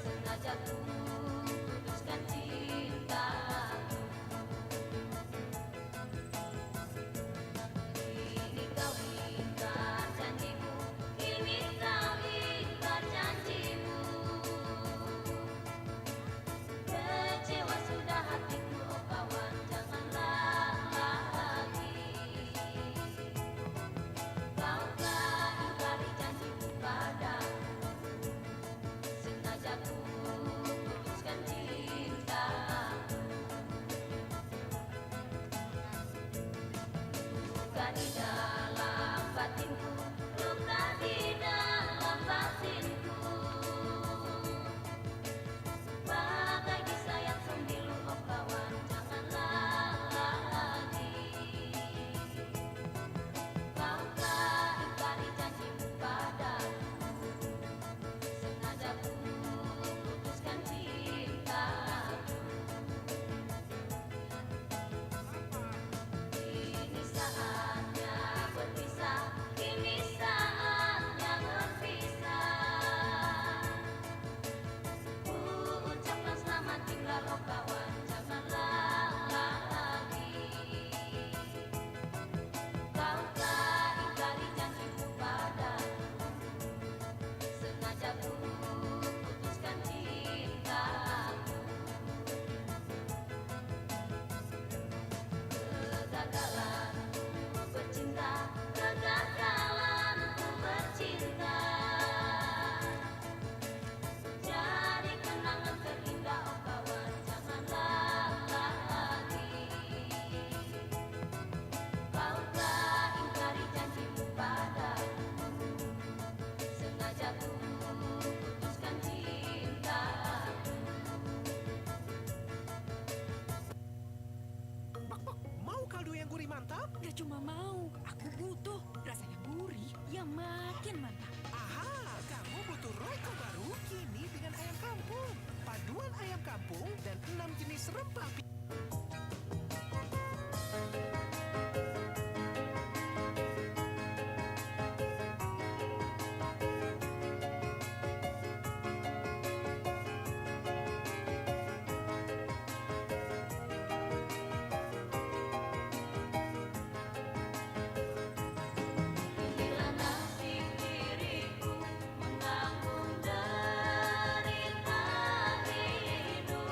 sengaja ku putuskan cintaku. Kini kau ingkar janjimu, kini kau ingkar janjimu. Kecewa sudah hatiku, oh kawan janganlah lagi. Kau tak ingkari janjimu padaku, sengaja ku putuskan cintaku. Luka di dalam batinku, luka di dalam batinku, bagai disayat sembilu, oh kawan janganlah lagi. Kau tak ingkari janjimu padaku, sengaja ku putuskan cintaku. Kini saatnya berpisah, kini saatnya berpisah. Ku ucapkan selamat tinggal, oh kawan janganlah lagi. Kau tak ingkari janjimu padaku, sengaja ku putuskan cintaku. Kegagalanku bercinta, kegagalanku bercinta, jadi kenangan terindah, oh kawan janganlah lagi. Kau tak ingkari janjimu padaku, sengaja ku putuskan cintaku. Mau kaldu yang gurih mantap? Gak cuma mau, aku butuh. Rasanya gurih, ya makin mantap. Aha, kamu butuh Royco Bar. kampung, dan 6 jenis rempah. Bila nasib diriku menanggung derita hidup,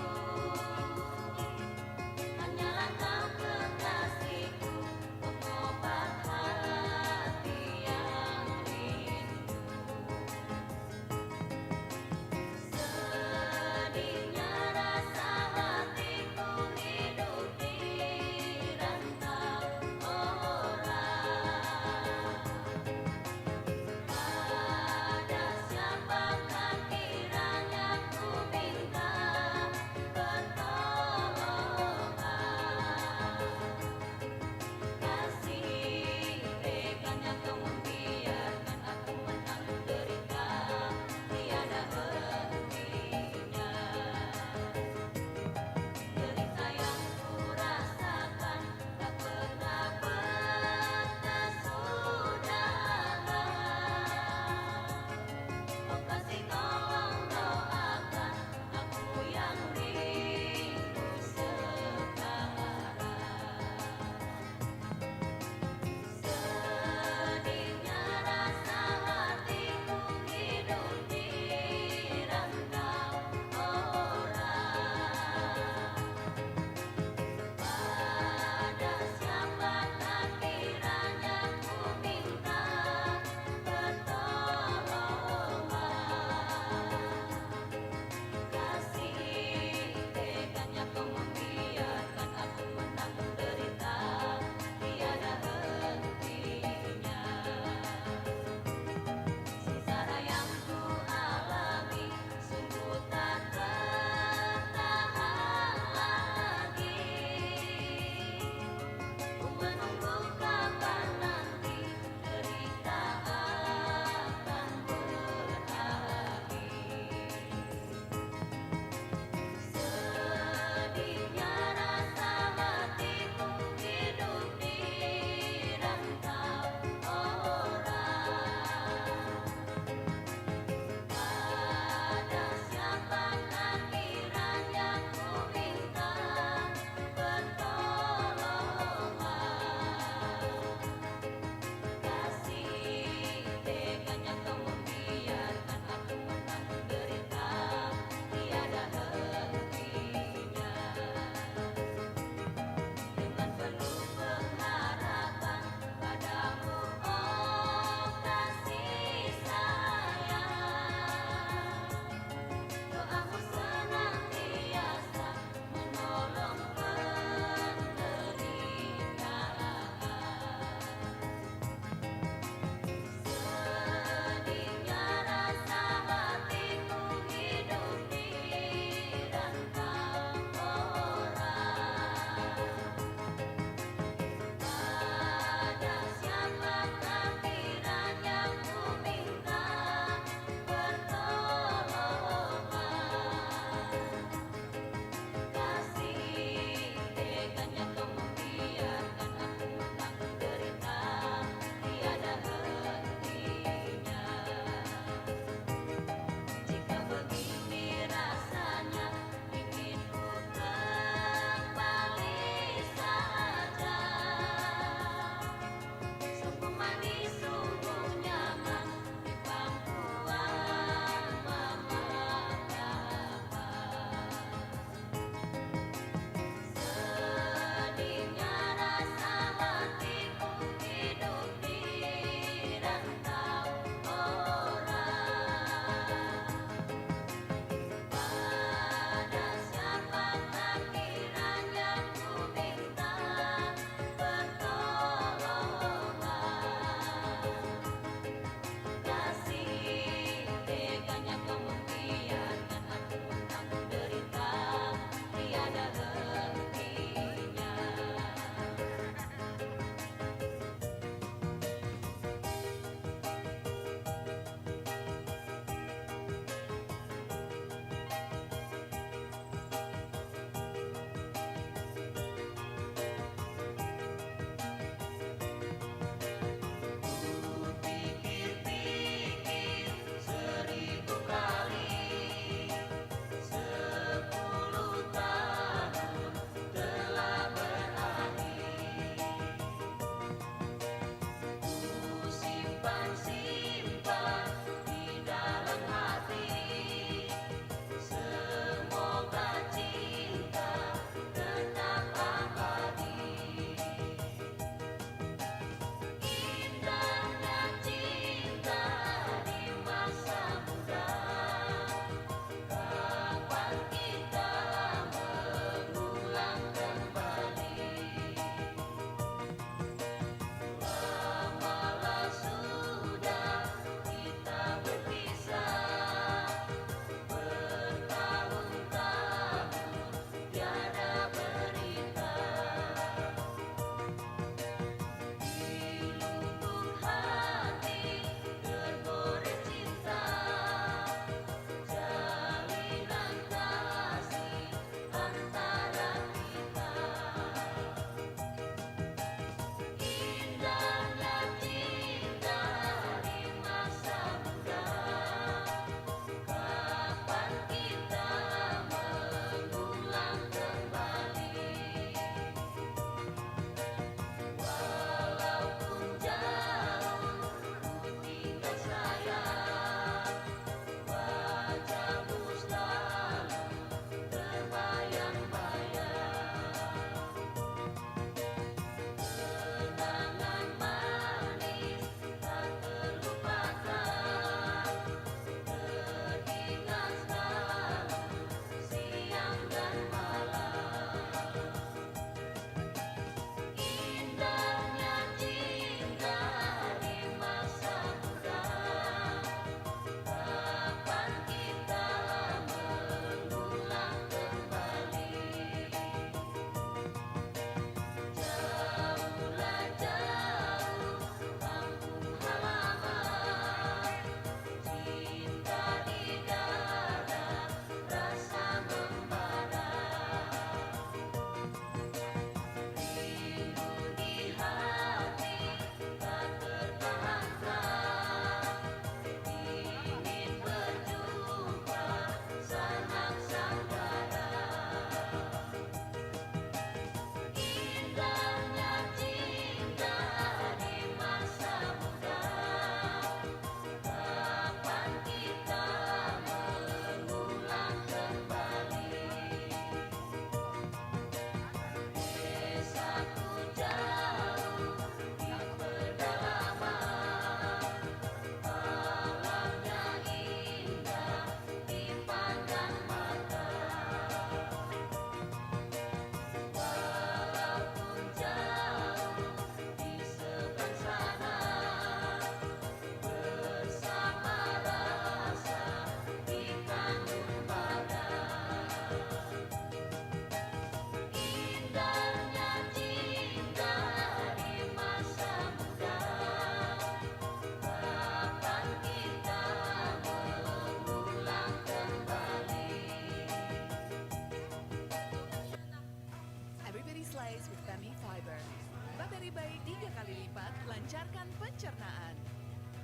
sampai 3 kali lipat lancarkan pencernaan.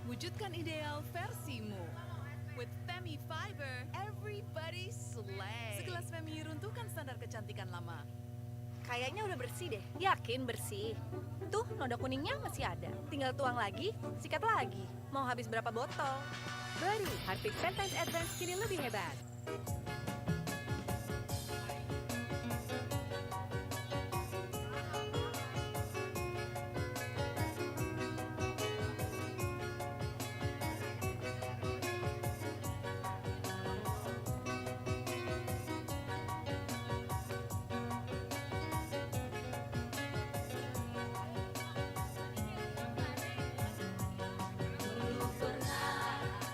Wujudkan ideal versimu. With Femi Fiber, everybody slay. Segelas Femi runtuhkan standar kecantikan lama. Kayaknya udah bersih deh. Yakin bersih? Tuh, noda kuningnya masih ada. Tinggal tuang lagi, sikat lagi. Mau habis berapa botol? Baru Harpic 10 times Advance kini lebih hebat.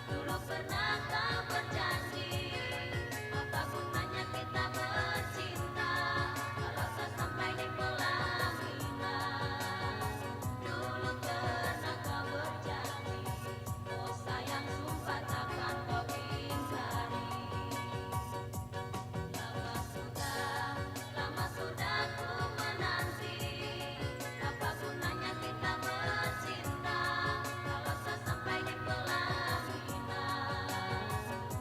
Dulu pernah kau berjanji, apa gunanya kita bercinta kalau tak sampai di pelaminan. Dulu pernah kau berjanji, oh sayang sumpah takkan kau ingkari. Lama sudah ku menanti, apa gunanya kita bercinta kalau tak sampai di pelaminan.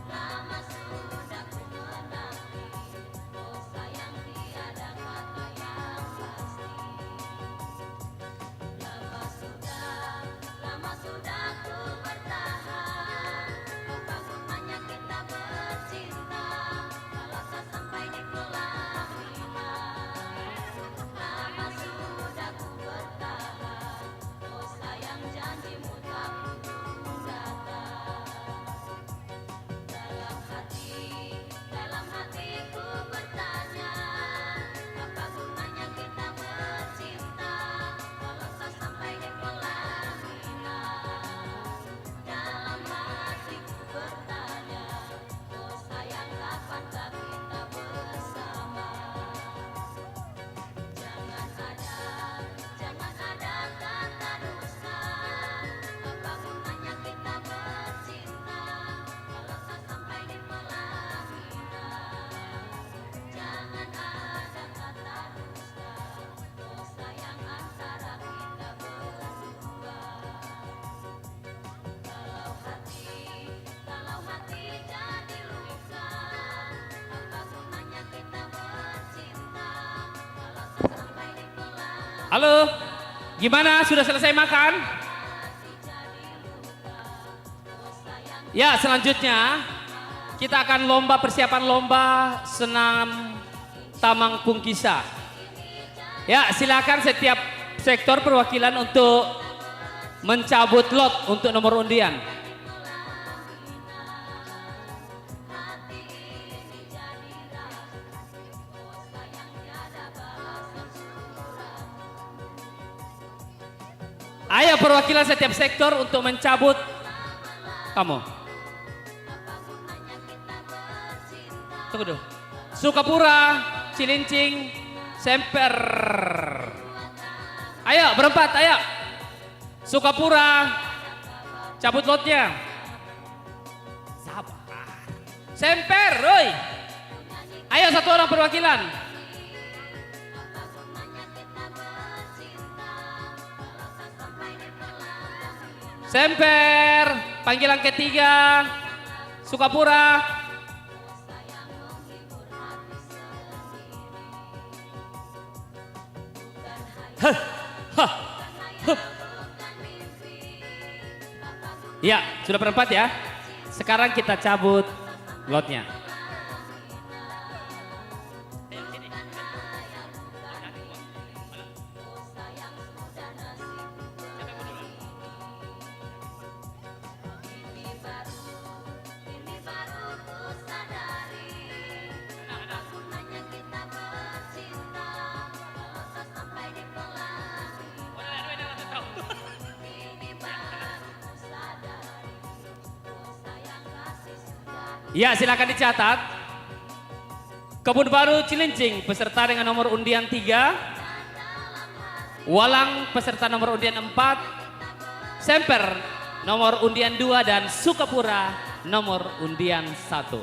Lama sudah ku menanti, oh sayang tiada kata yang pasti. Lama sudah ku bertahan, apa gunanya kita bercinta kalau tak sampai di pelaminan. Lama sudah ku bertahan, oh sayang janjimu tak kunjung datang. Dalam hatiku bertanya, apa gunanya kita bercinta kalau tak sampai di pelaminan. Dalam hatiku bertanya, oh sayang kapankah kita bersama. Jangan ada kata dusta, apa gunanya kita bercinta kalau tak sampai di pelaminan. Jangan ada kata dusta, oh sayang antara kita berdua. Kalau hati jadi luka, apa gunanya kita bercinta kalau tak sampai di pelaminan. Halo, gimana? Sudah selesai makan? Ya, selanjutnya kita akan persiapan lomba senam Tamang Pungkisa. Ya, silakan setiap sektor perwakilan untuk mencabut lot untuk nomor undian. Ayo perwakilan setiap sektor untuk mencabut kamu. Tunggu dulu. Sukapura, Cilincing, Semper. Ayo berempat, ayo. Sukapura, cabut lotnya. Sabar. Semper, Roy. Ayo satu orang perwakilan. Semper, panggilan ketiga, Sukapura. Ya, sudah berempat ya. Sekarang kita cabut lotnya. Ya, silakan dicatat. Kebun Baru Cilincing peserta dengan nomor undian 3. Walang peserta nomor undian 4. Semper nomor undian 2 dan Sukapura nomor undian 1.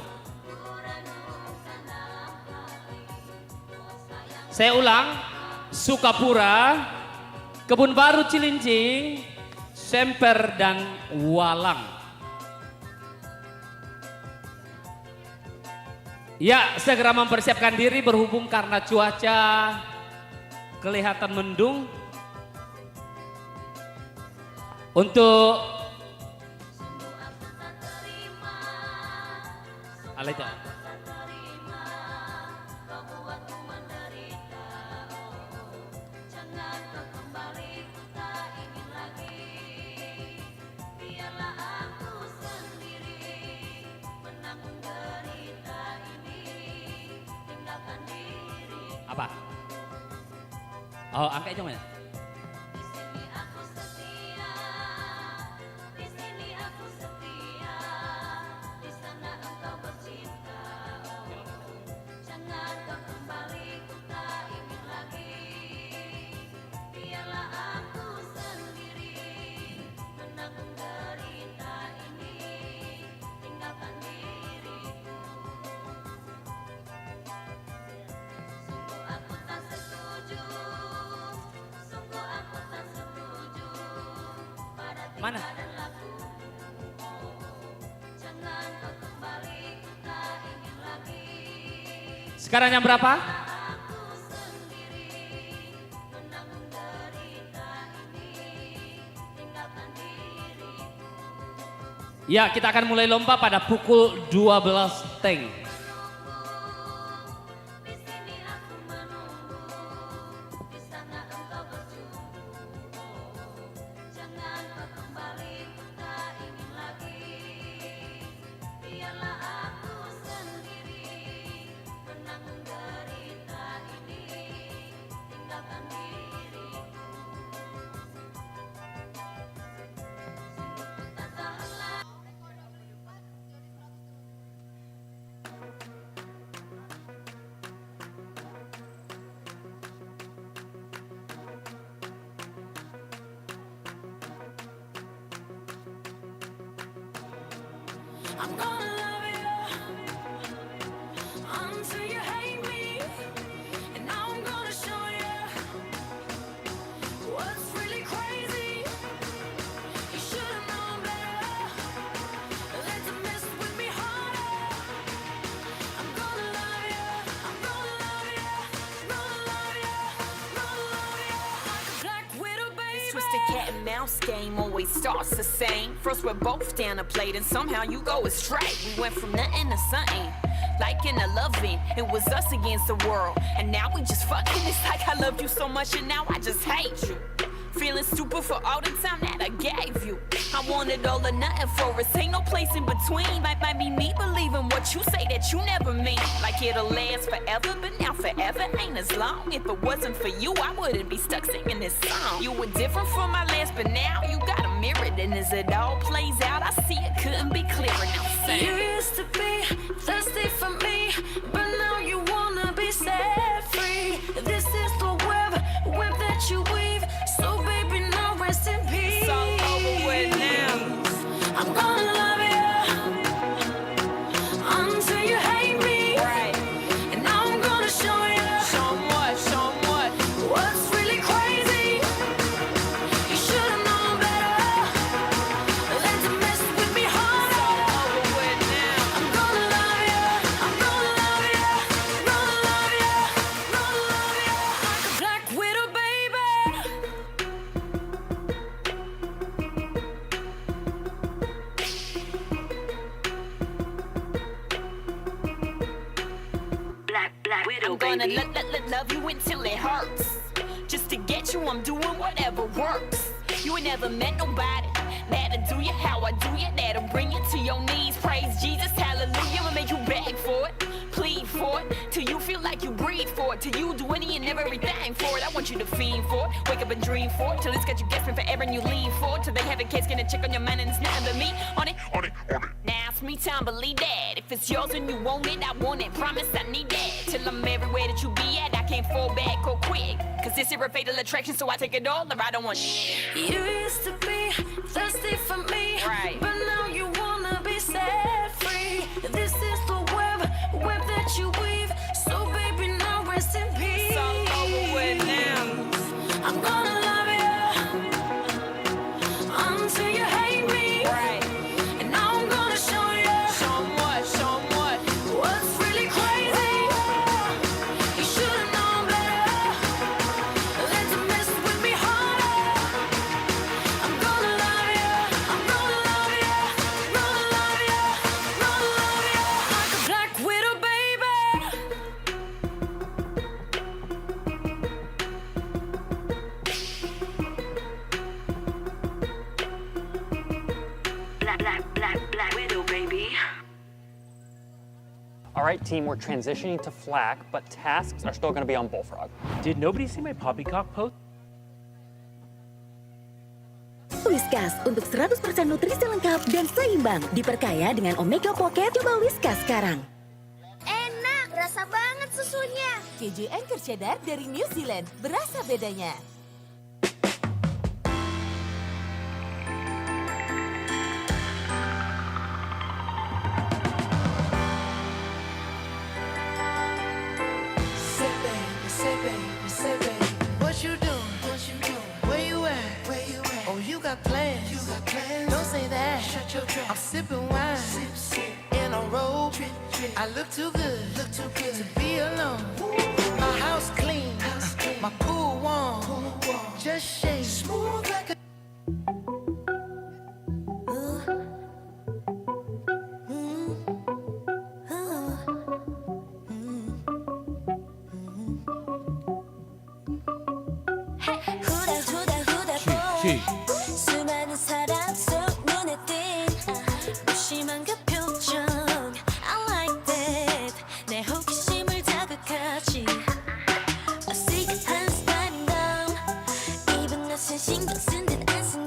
Saya ulang, Sukapura, Kebun Baru Cilincing, Semper dan Walang. Ya, segera mempersiapkan diri berhubung karena cuaca kelihatan mendung. Untuk Alita. Apa? Oh, angkat aja mana? Mana? Sekarang jam berapa? Ya, kita akan mulai lomba pada pukul 12 teng. I'm gonna love you until you hate me, and now I'm gonna show you what's really crazy. You should've known better. Let them mess with me harder. I'm gonna love you. I'm gonna love you. Gonna love you. Gonna love you like a black widow, baby. This twisted cat and mouse game always starts the same. First we're both down a plate and somehow you go astray. We went from nothing to something, liking to loving. It was us against the world, and now we just fucking. It's like I loved you so much and now I just hate you. Feeling stupid for all the time that I gave you. I wanted all or nothing for us, ain't no place in between. Might be me believing what you say that you never mean. Like it'll last forever, but now forever ain't as long. If it wasn't for you, I wouldn't be stuck singing this song. You were different from my last, but now you got a mirror. And as it all plays out, I see it couldn't be clearer now. You used to be thirsty for me, but now you wanna be set free. This is the web that you weave. So baby, now rest in peace. It's all over with now. I'm gonna love you until you hate me. Right. And now I'm gonna show you. Show 'em what, show 'em what. What's really crazy. You should've known better. Let them mess with me harder. It's all over with now. I'm gonna love you. I'm gonna love you. Gonna love you. Gonna love you like a black widow, baby. Black widow, I'm gonna love you until it hurts. Just to get you, I'm doing whatever works. You ain't never met nobody that'll do you how I do you. That'll bring you to your knees. Praise Jesus, hallelujah. I'ma make you beg for it, plead for it, till you feel like you breathe for it, till you do any and everything for it. I want you to fiend for it, wake up and dream for it, till it's got you guessing forever and you lean for it, till they have a case, gonna check on your mind and it's nothing but me on it. Now it's me time, believe that. If it's yours and you want it, I want it. Promise I need that. Till I'm everywhere that you be at, I can't fall back or quick. Cause this is a fatal attraction, so I take it all or I don't want shit. You used to be thirsty for me, right? But now you wanna be set free. This is the web that you weave. So baby, now rest in peace. It's all over with now. I'm gonna love you right, team, we're transitioning to flak, but tasks are still going to be on Bullfrog. Did nobody see my poppycock post? Whiskas untuk 100% nutrisi lengkap dan seimbang. Diperkaya dengan Omega Pocket. Coba Whiskas sekarang. Enak, rasa banget susunya. Keju Anchor Cheddar dari New Zealand, berasa bedanya. Say baby, what you doing? Where you at? Oh, you got plans. Don't say that. I'm sipping wine in a robe. I look too good to be alone. My house clean, my pool warm. Just shake smooth like a. 수많은 사람 속 눈에 띈 무심한 그 표정 I like that 내 호기심을 자극하지 어색한 스타일인 넌 입은 옷은 신경 쓴 듯 안 쓴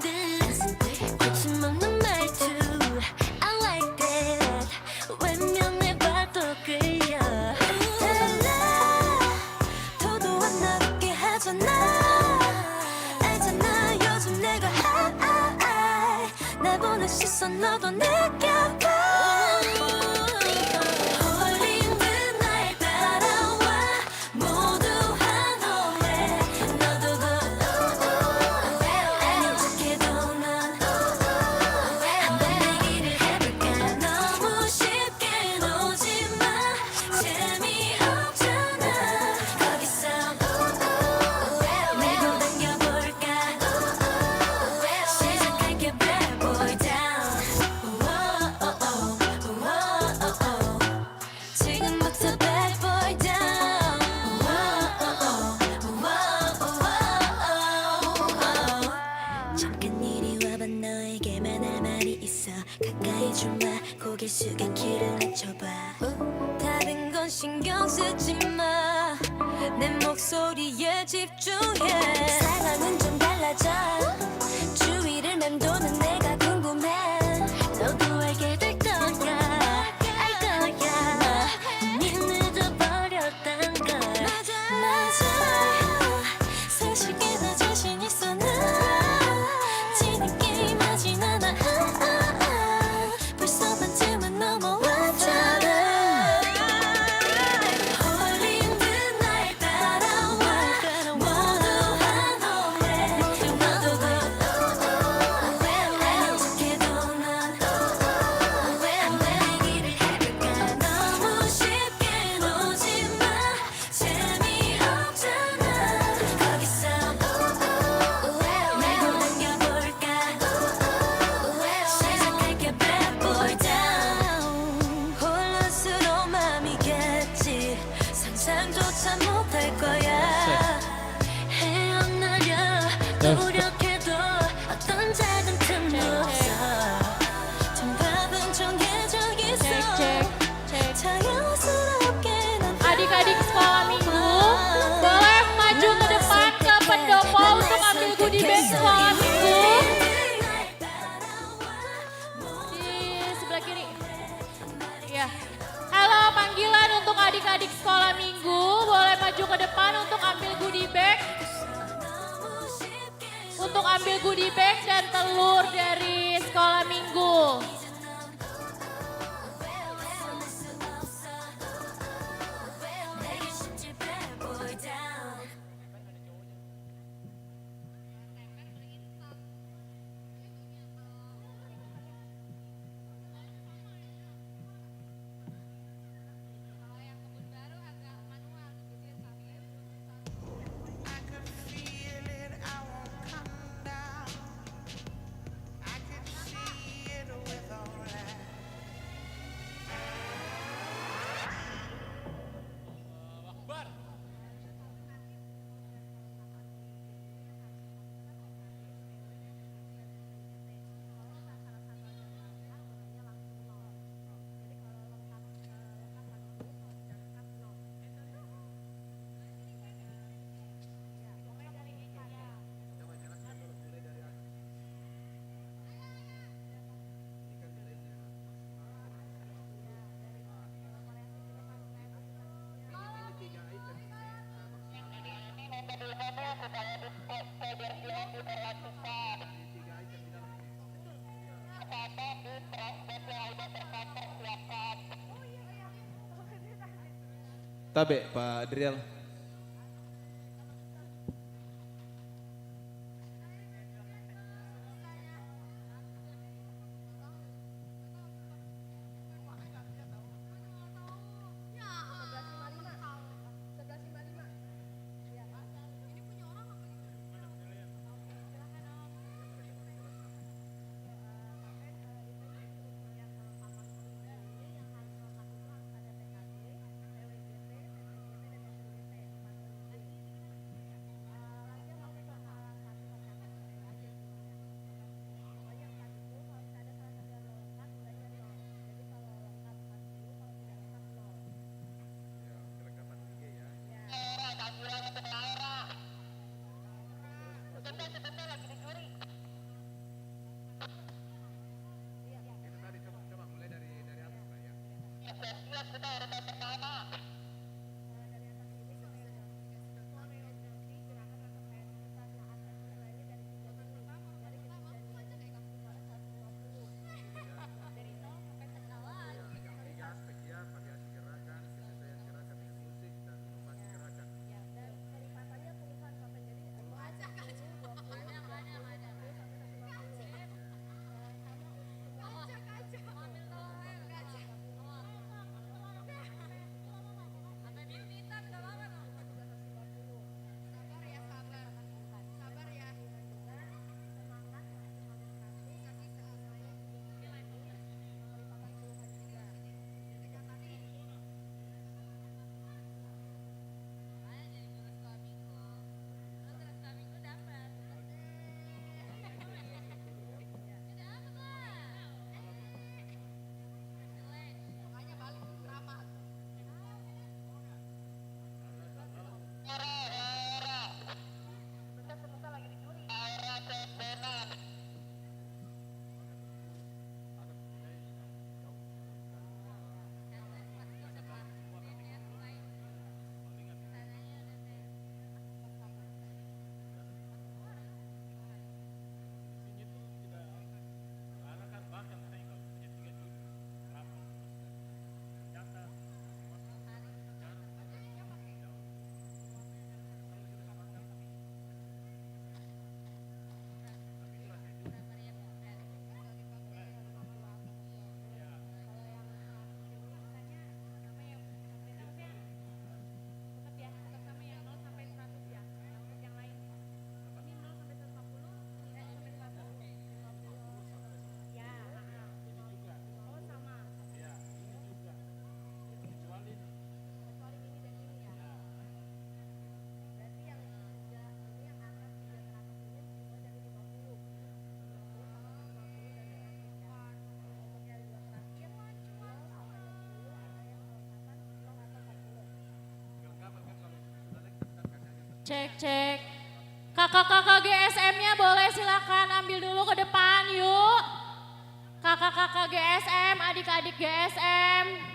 듯 거침없는 말투 I like that 외면해봐도 끌려 달라 도도한 나 웃게 하잖아 날 보는 시선 너도 느껴봐 홀린 듯 날 따라와 모두 한호해 너도 아닌 척해도 넌 한번 내기를 해볼까 너무 쉽게 놓지마 재미없잖아 거기서 밀고 당겨볼까 시작할게 bad boy down 지금부터 bad boy down 잠깐 이리 와봐 너에게만 할 말이 있어 가까이 좀 와 고개 숙여 귀를 낮춰봐 다른 건 신경 쓰지 마내 목소리에 집중해 상황은 좀 달라져 주위를 맴도는 내가 궁금해 너도 알게 될 거야 알 거야 이미 늦어버렸단 걸 맞아 사실 꽤나 자신 있어 나 지는 게임 하진 않아 벌써 반쯤은 넘어왔잖아 홀린 듯 날 따라와 모두 한호해 너도 Tabe Pak Adriel. Cek, cek. Kakak-kakak GSM-nya boleh silakan ambil dulu ke depan yuk. Kakak-kakak GSM, adik-adik GSM.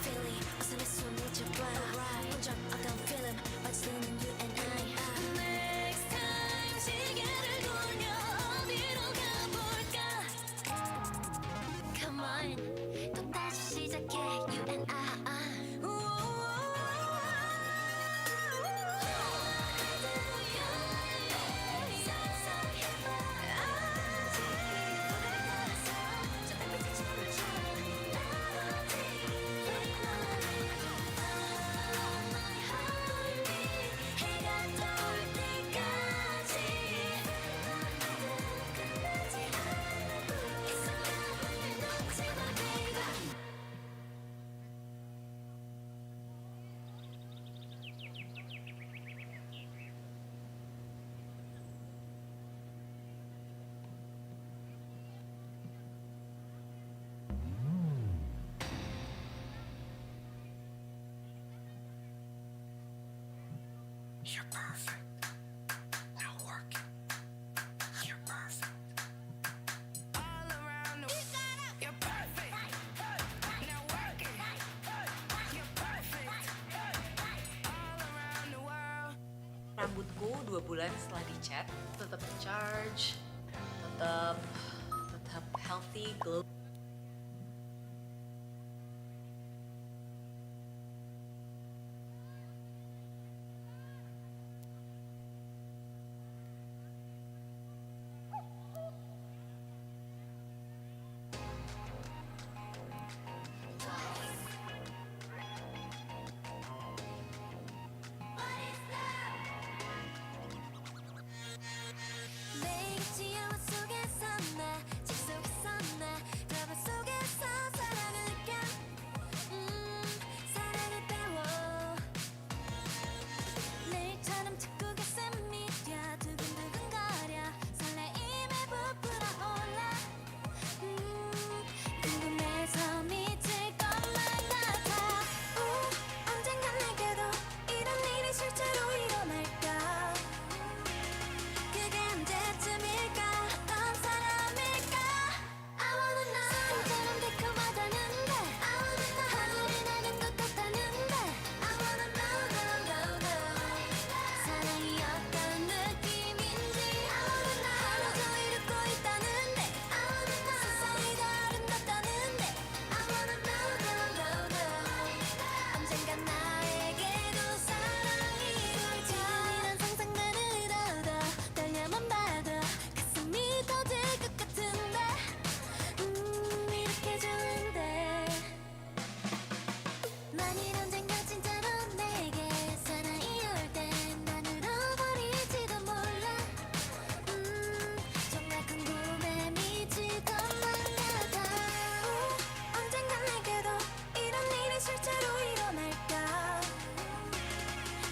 Philly 어서 내 손을 잡아 혼자 어떤 필름 어디서는 you and I Next time 시계를 돌려 어디로 가볼까 Come on 또다시 시작해 you and I You're perfect. Now work it. You're perfect. All around the world. You're perfect. Now work it. You're perfect. All around the world. Rambutku 2 bulan setelah dicat tetap charge, tetap healthy, glow. 매일같이 영화 속에서 나 집 속에서 나 드라마 속에서 사랑을 느껴 사랑을 배워 내일처럼 듣고 가슴 미려 두근두근거려 설레임에 부풀어올라 궁금해서 미칠 것만 같아 언젠간 내게도 이런 일이 실제로 일어날까 그게 언제쯤일까 어떤 사람일까 I wanna know 처럼 달콤하다는데 I wanna know 하늘이 나는 것 같다는데 I wanna know 사랑이 어떤 느낌인지 I wanna know 하루 종일 웃고 있다는데 I wanna know 세상이 더 아름답다는데 I wanna know 언젠간 나에게도 사랑이 올지 이런 상상만으로도 떨려만 봐도 가슴이 터질 것 같은데 이렇게 좋은데 만일 언젠가 진짜로 내게 사랑이 올 땐 난 울어버릴지도 몰라 정말 궁금해 미칠 것만 같아 언젠간 내게도 이런 일이 실제로 일어날까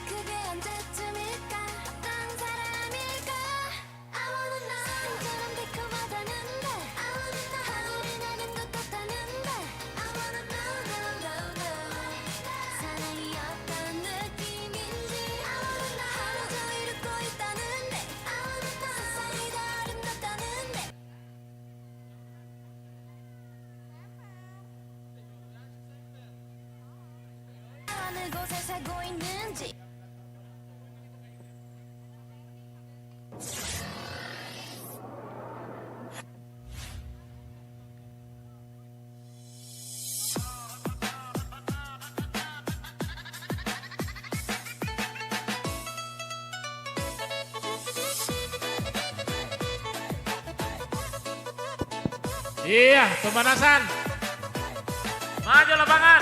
그게 언제쯤일까 어떤 사람일까 I wanna know 처럼 달콤하다는데 I wanna know 하늘이 나는 것 같다는데 I wanna know 사랑이 어떤 느낌인지 I wanna know 하루 종일 웃고 있다는데 I wanna know 세상이 더 아름답다는데 어느 곳에 살고 있는지 Iya, pemanasan. Maju lapangan.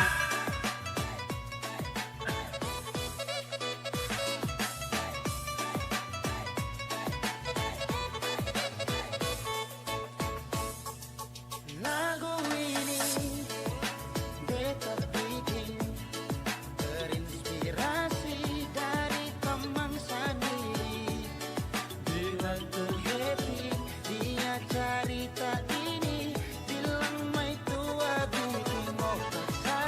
Lagu ini beta bikin terinspirasi dari teman sendiri. Bilang tuh happy dia cerita ini, bilang mai tua bikin otak saya.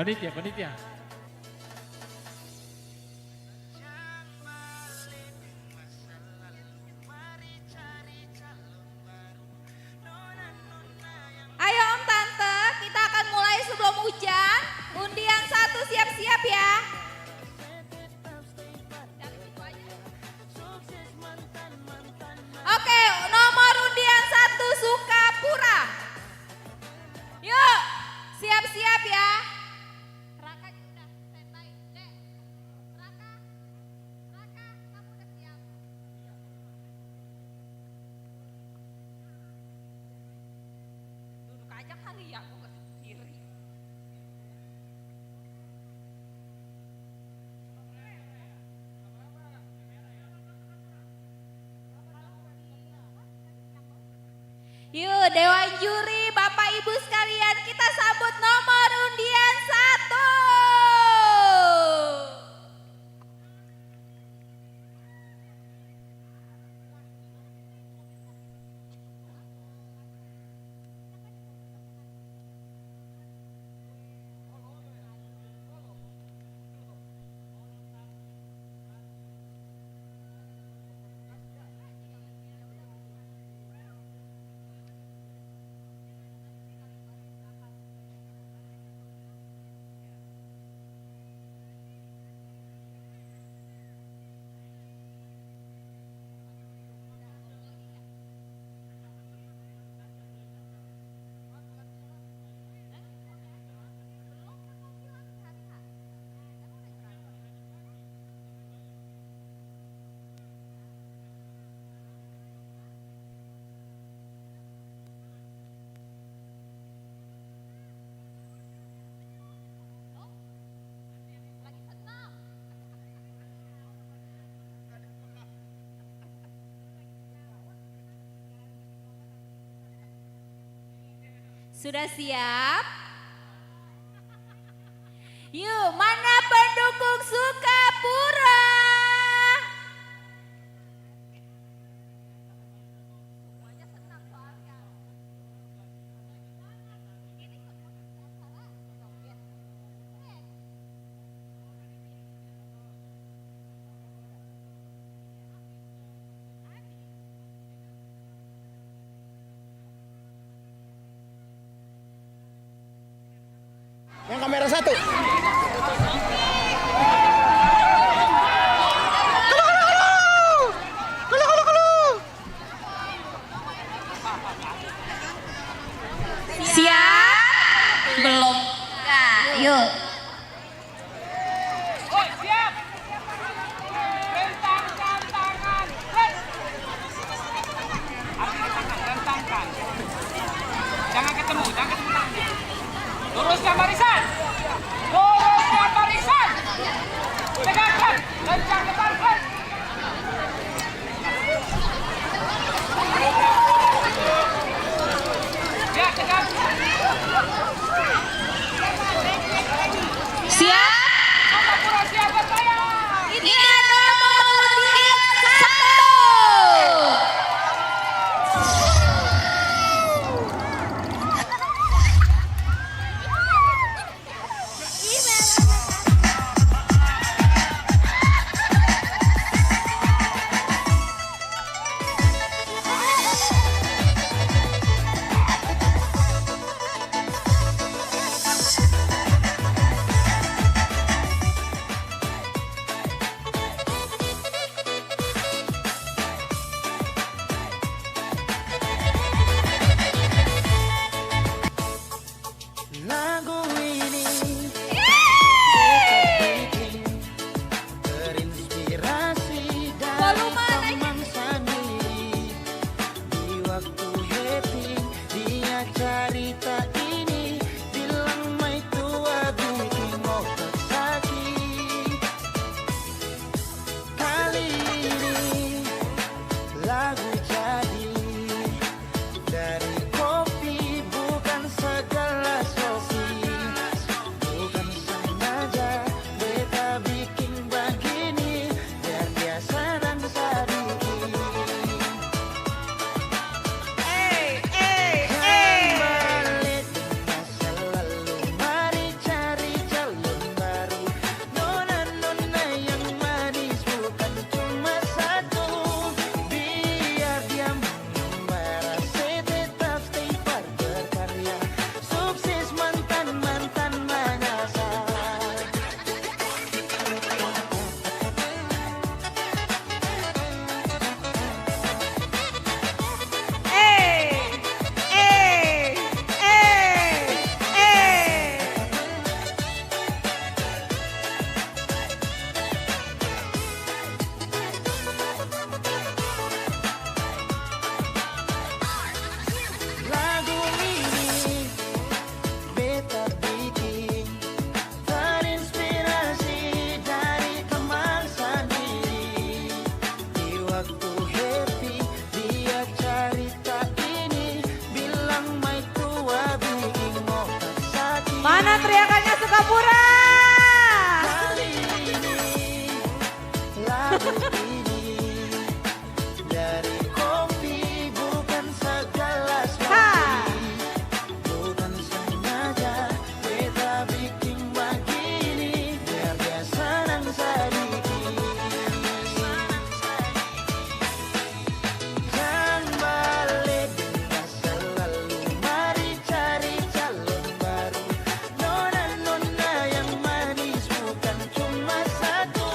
Panitia. Ayo Om Tante, kita akan mulai sebelum hujan. Undian 1 siap-siap ya. Oke, nomor undian 1 Sukapura. Yuk, siap-siap ya. Raka udah standby. Dek, Raka, kamu udah siap? Duduk aja kali ya, aku nggak sendiri. Yuk Dewan Juri, Bapak Ibu sekalian, kita sambut nomor undian 1. Sudah siap? Yuk, mana pendukung Sukapura? Yang kamera 1. Siap? Belum. Nah, yuk. Siap. Rentangkan tangan. Rentangkan. Jangan ketemu tangannya. Luruskan barisan. Luruskan barisan. Dari kopi bukan segelas kopi, bukan sengaja kita bikin begini biar dia senang sedikit. Jangan balik di masa lalu, mari cari calon baru. Nona-nona yang manis bukan cuma satu,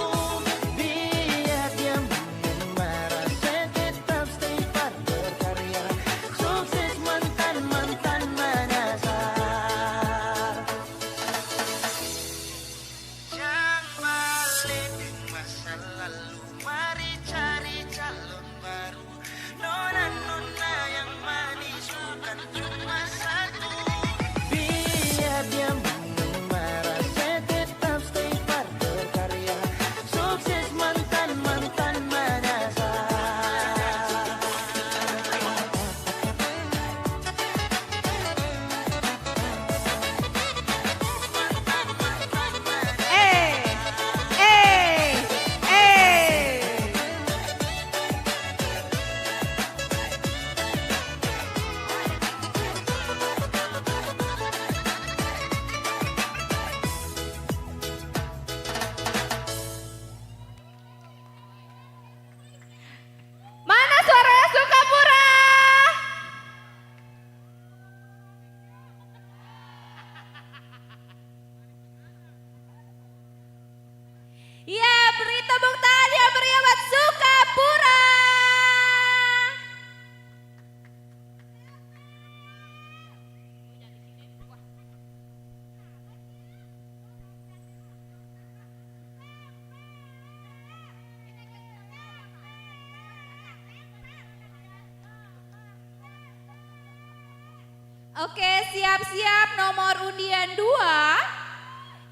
biar dia mengembara, tetap stay pada berkarya, sukses mantan-mantan menyasar. Jangan balik di masa lalu, mari cari calon baru. Nona-nona yang manis bukan cuma satu, biar dia mengembara, tetap stay pada berkarya, sukses mantan-mantan menyasar. Mana suaranya Sukapura? Ya, beri tepuk tangan yang meriah buat Sukapura. Oke, siap-siap nomor undian 2.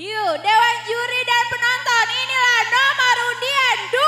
Yuk, Dewan Juri dan penonton, inilah nomor undian 2.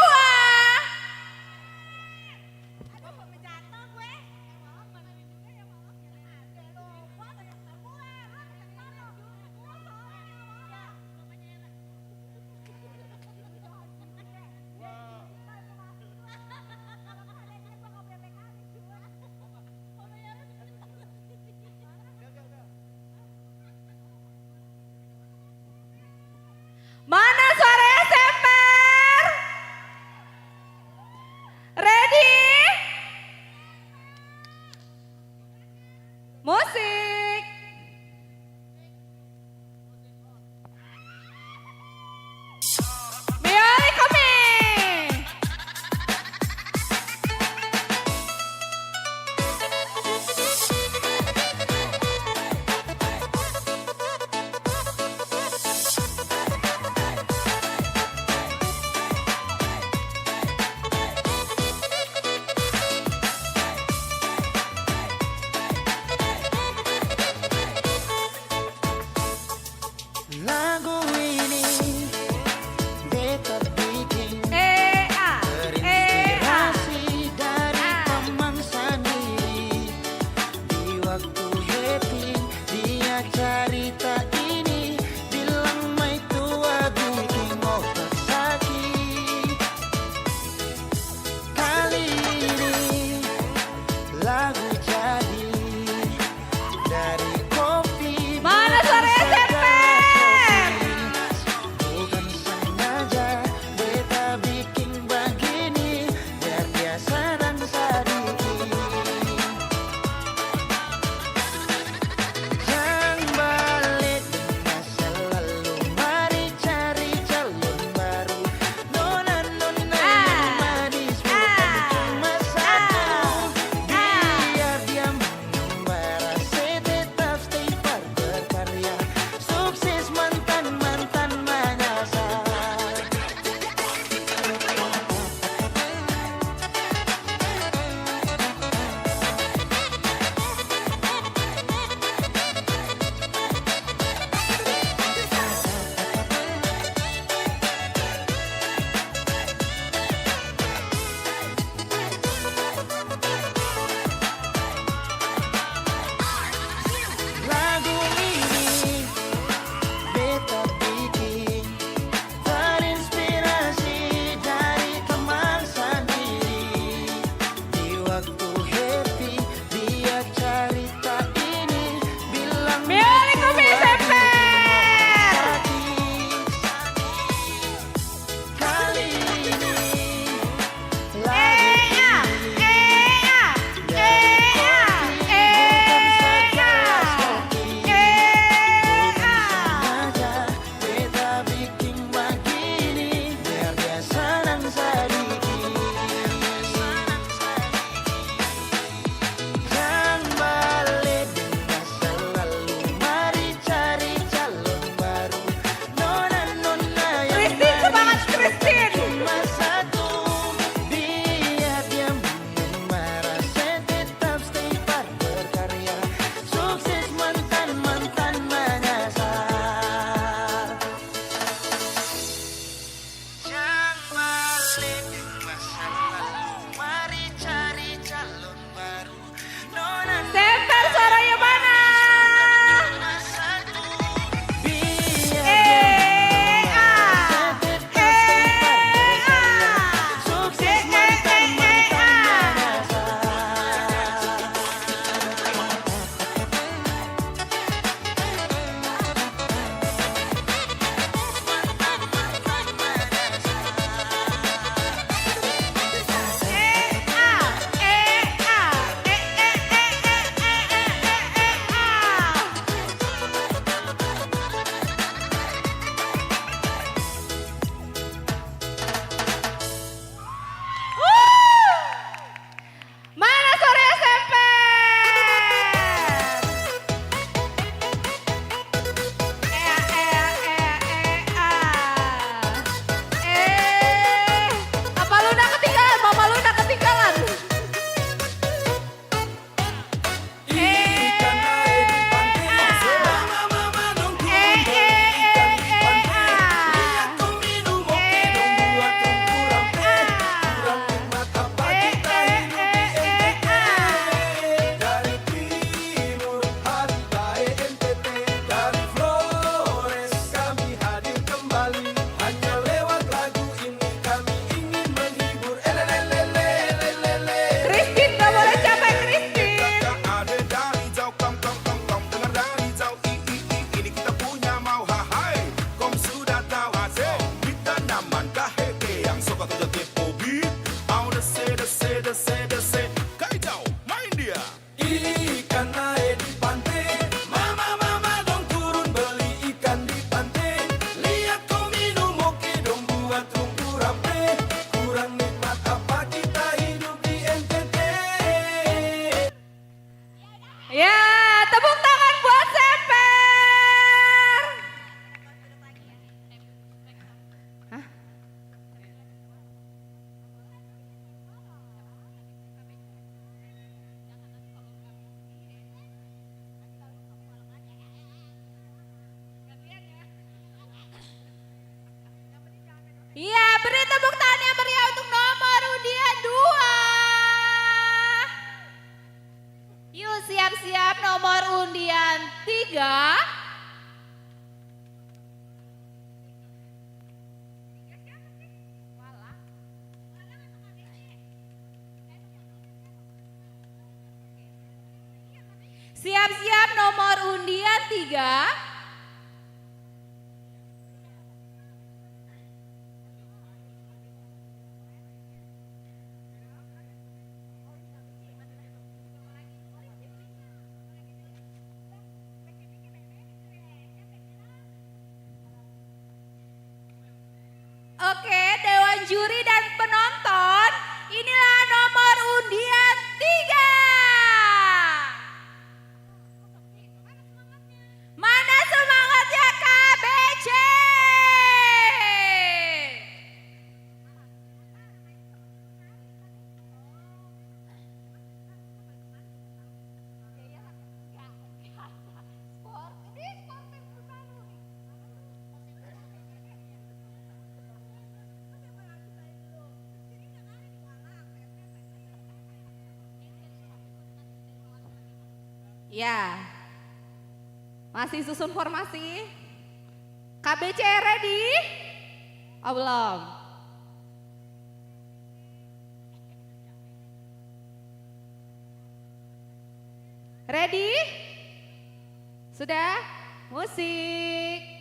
Iya, beri tepuk tangan yang meriah untuk nomor undian 2. Yuk siap-siap nomor undian 3. Siap-siap nomor undian 3. Oke, Dewan Juri dan penonton, inilah nomor undian 3. Mana semangatnya KBC? Ya, masih susun formasi. KBC ready? Oh, belum. Ready? Sudah? Musik.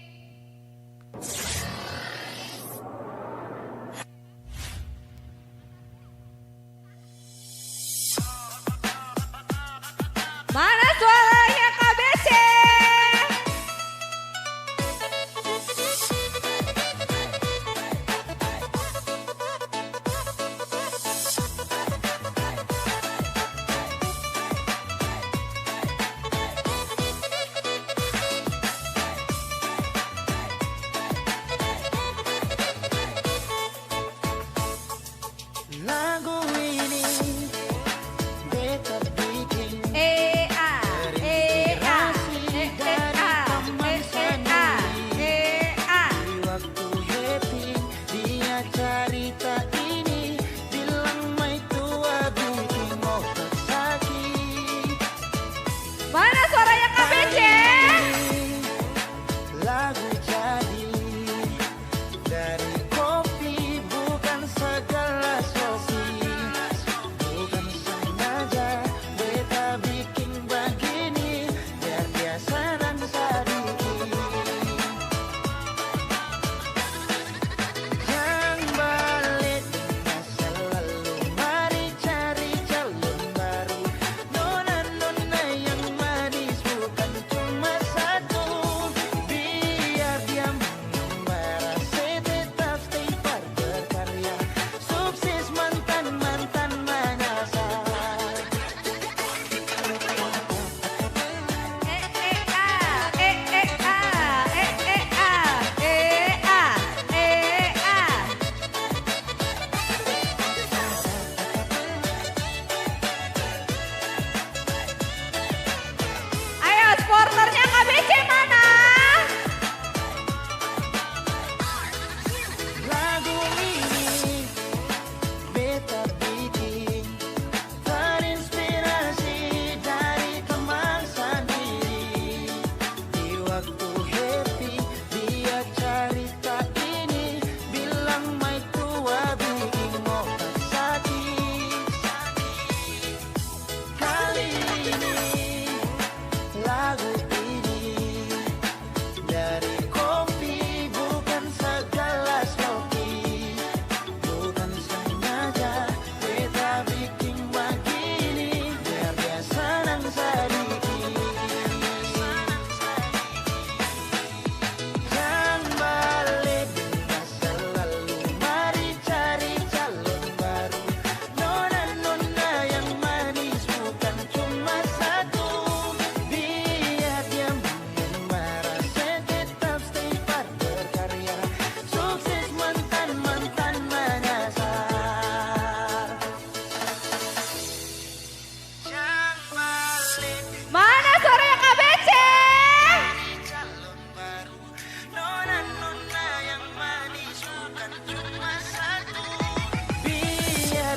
Mana suaranya KBC? Lagu ini beta bikin waktu happy dia cerita ini bilang mai tua bikin mau sakit. Mana suaranya KBC? Lagu jadi dari kopi bukan segala sofi.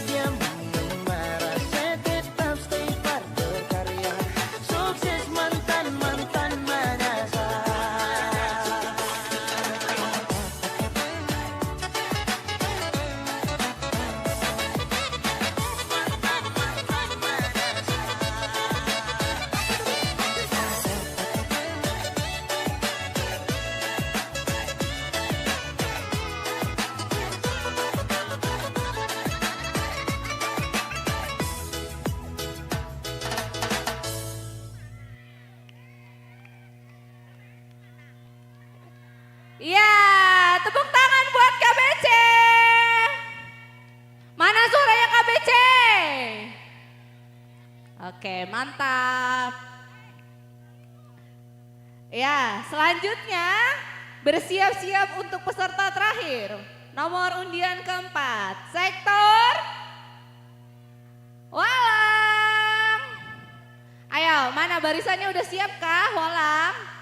dia mengembara, saya tetap stay bar berkarya. Sukses mantan-mantan menyasar. Ya, tepuk tangan buat KBC. Mana suaranya KBC? Oke, mantap. Ya, selanjutnya bersiap-siap untuk peserta terakhir. Nomor undian keempat, sektor Walang. Ayo, mana barisannya udah siap kah, Walang?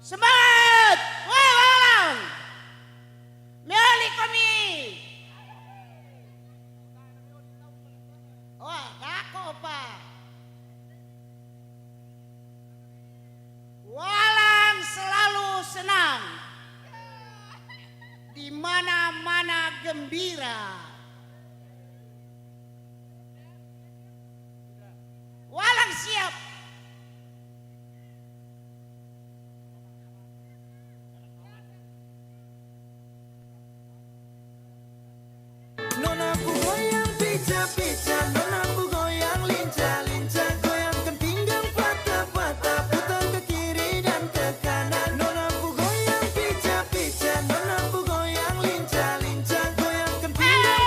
Semangat! Woi Walang! Milik kami! Wah, aku apa? Walang selalu senang. Di mana-mana gembira. Walang siap. Nonaku goyang pica-pica, nonaku goyang lincah-lincah, goyangkan pinggang patah-patah, putar ke kiri dan ke kanan. Nonaku goyang pica-pica, nonaku goyang lincah-lincah, goyangkan pinggang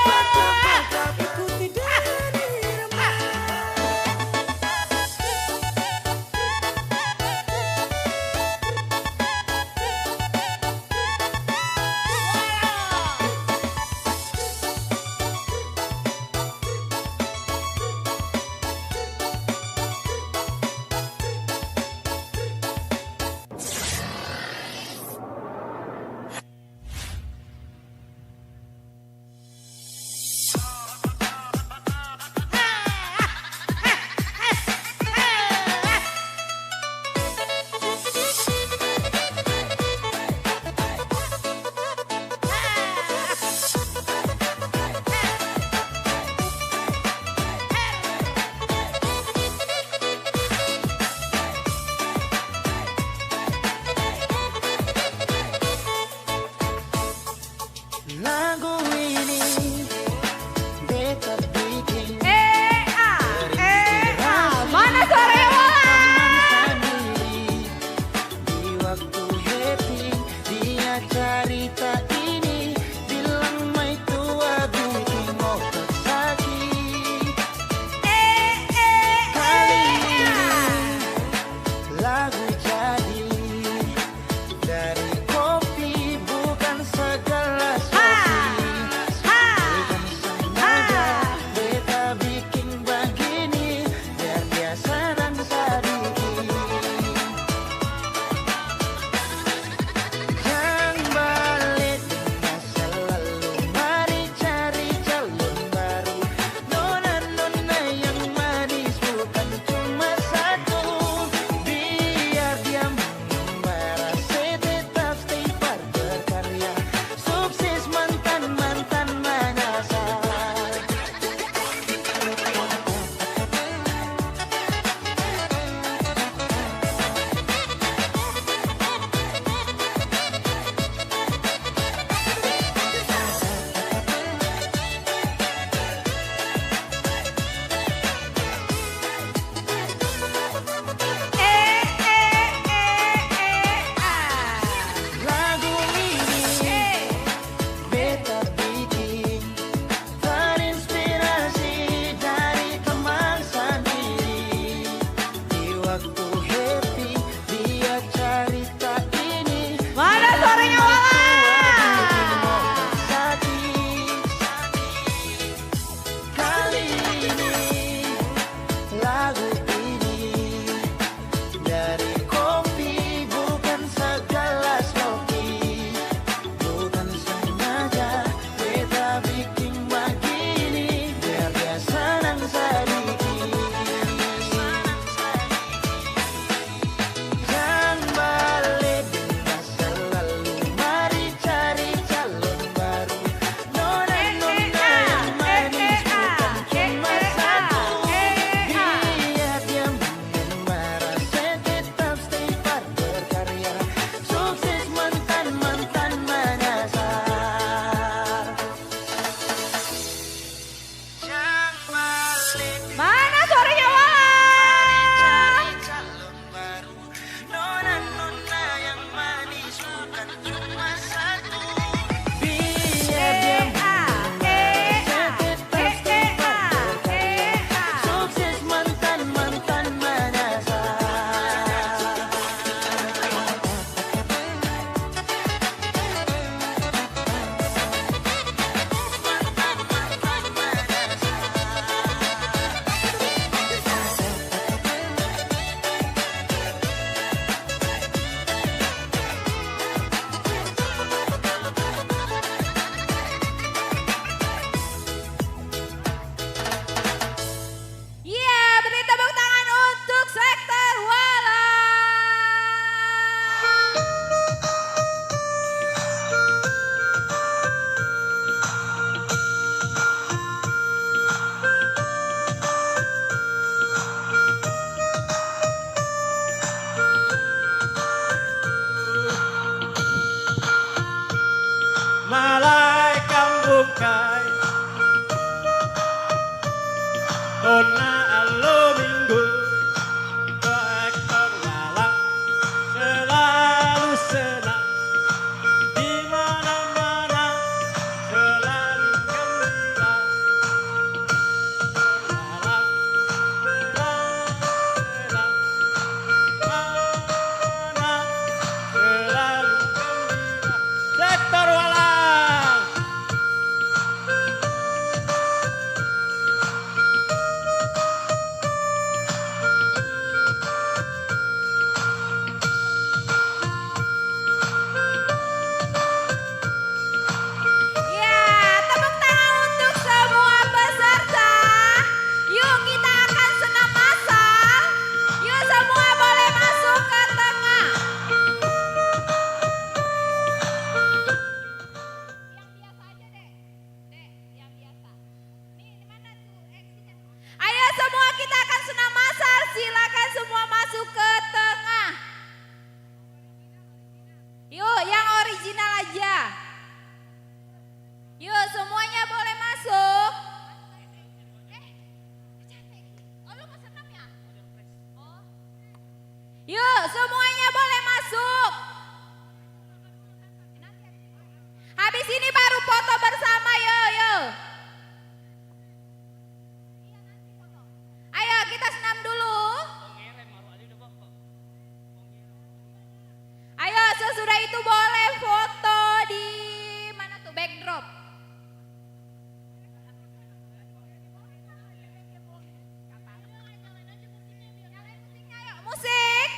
dari kopi, bukan segelas kopi. Bukan sengaja kita bikin begini, biar dia senang sedikit. Jangan balik bila selalu mari cari calon baru. Nona-nona yang manis bukan cuma satu. Biar dia mengembara, tetap stay part berkarya. Sukses mantan-mantan menyasar. Jangan balik Mana suaranya Walang? calon baru. Nona-nona yang manis bukan cuma satu. Biar dia mengembara, tetap stay part berkarya. Sukses mantan-mantan menyasar. Iya, beri tepuk tangan untuk sektor Walang. Malaikat bukai Dona alo minggu Sektor Walang selalu senang, di mana-mana selalu gembira. Walang selalu senang, mana selalu gembira. Sektor Walang. Ya, tepuk tangan untuk semua peserta. Yuk kita akan senam massal. Yuk semua boleh masuk ke tengah. Ayo semua kita akan senam massal. Silakan semua masuk ke tengah. Yuk yang original aja. Yuk semuanya boleh masuk. Yuk semuanya boleh masuk. Habis ini baru foto bersama yuk. Ayo kita senam dulu. Ayo sesudah itu boleh foto di mana tuh backdrop. Musik.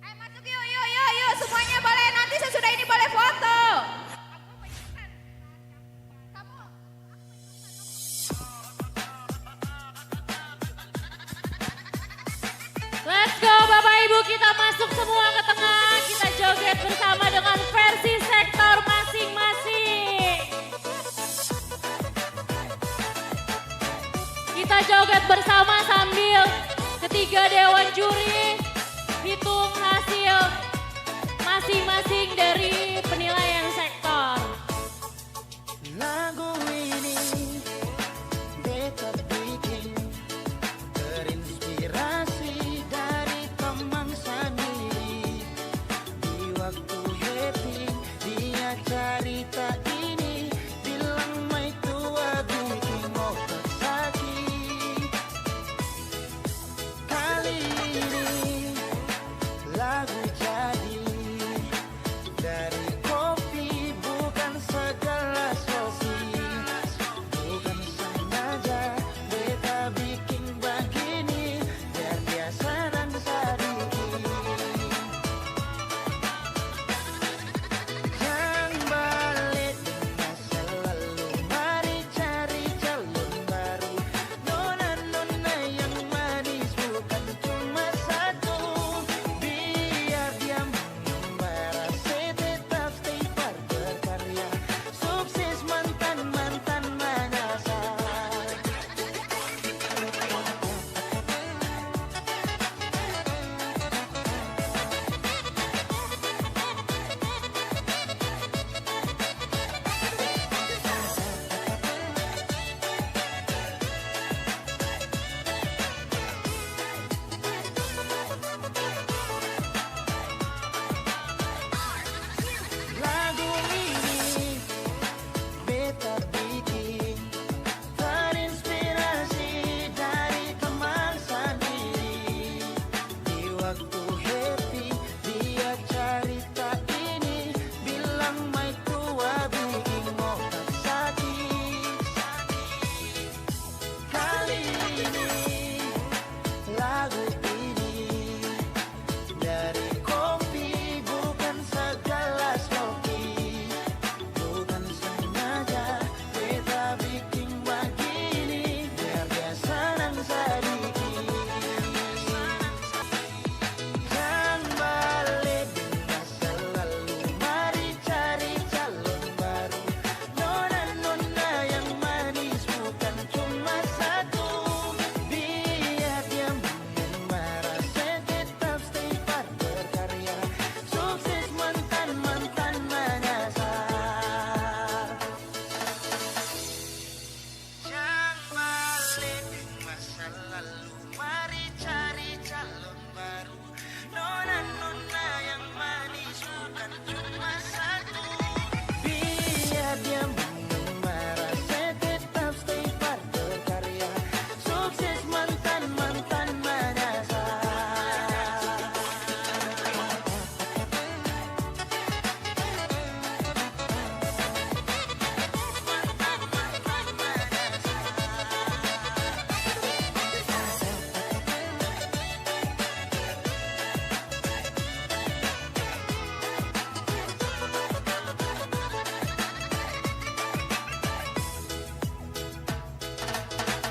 Ayo masuk yuk. Semuanya boleh, nanti sesudah ini boleh foto. Let's go Bapak Ibu, kita masuk semua ke tengah. Kita joget bersama dengan versi sektor masing-masing. Kita joget bersama sambil ketiga dewan juri hitung hasil masing-masing dari penilaian sektor. Lagu ini beta bikin terinspirasi dari teman sendiri. Di waktu happy dia cerita ini, bilang mai tua bikin otak sakit. Kali ini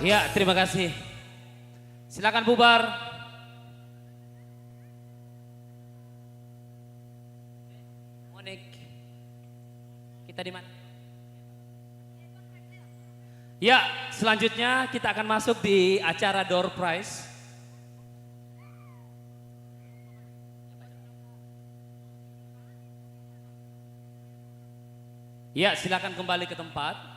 Ya, terima kasih. Silakan bubar. Monik, kita di mana? Ya, selanjutnya kita akan masuk di acara door prize. Ya, silakan kembali ke tempat.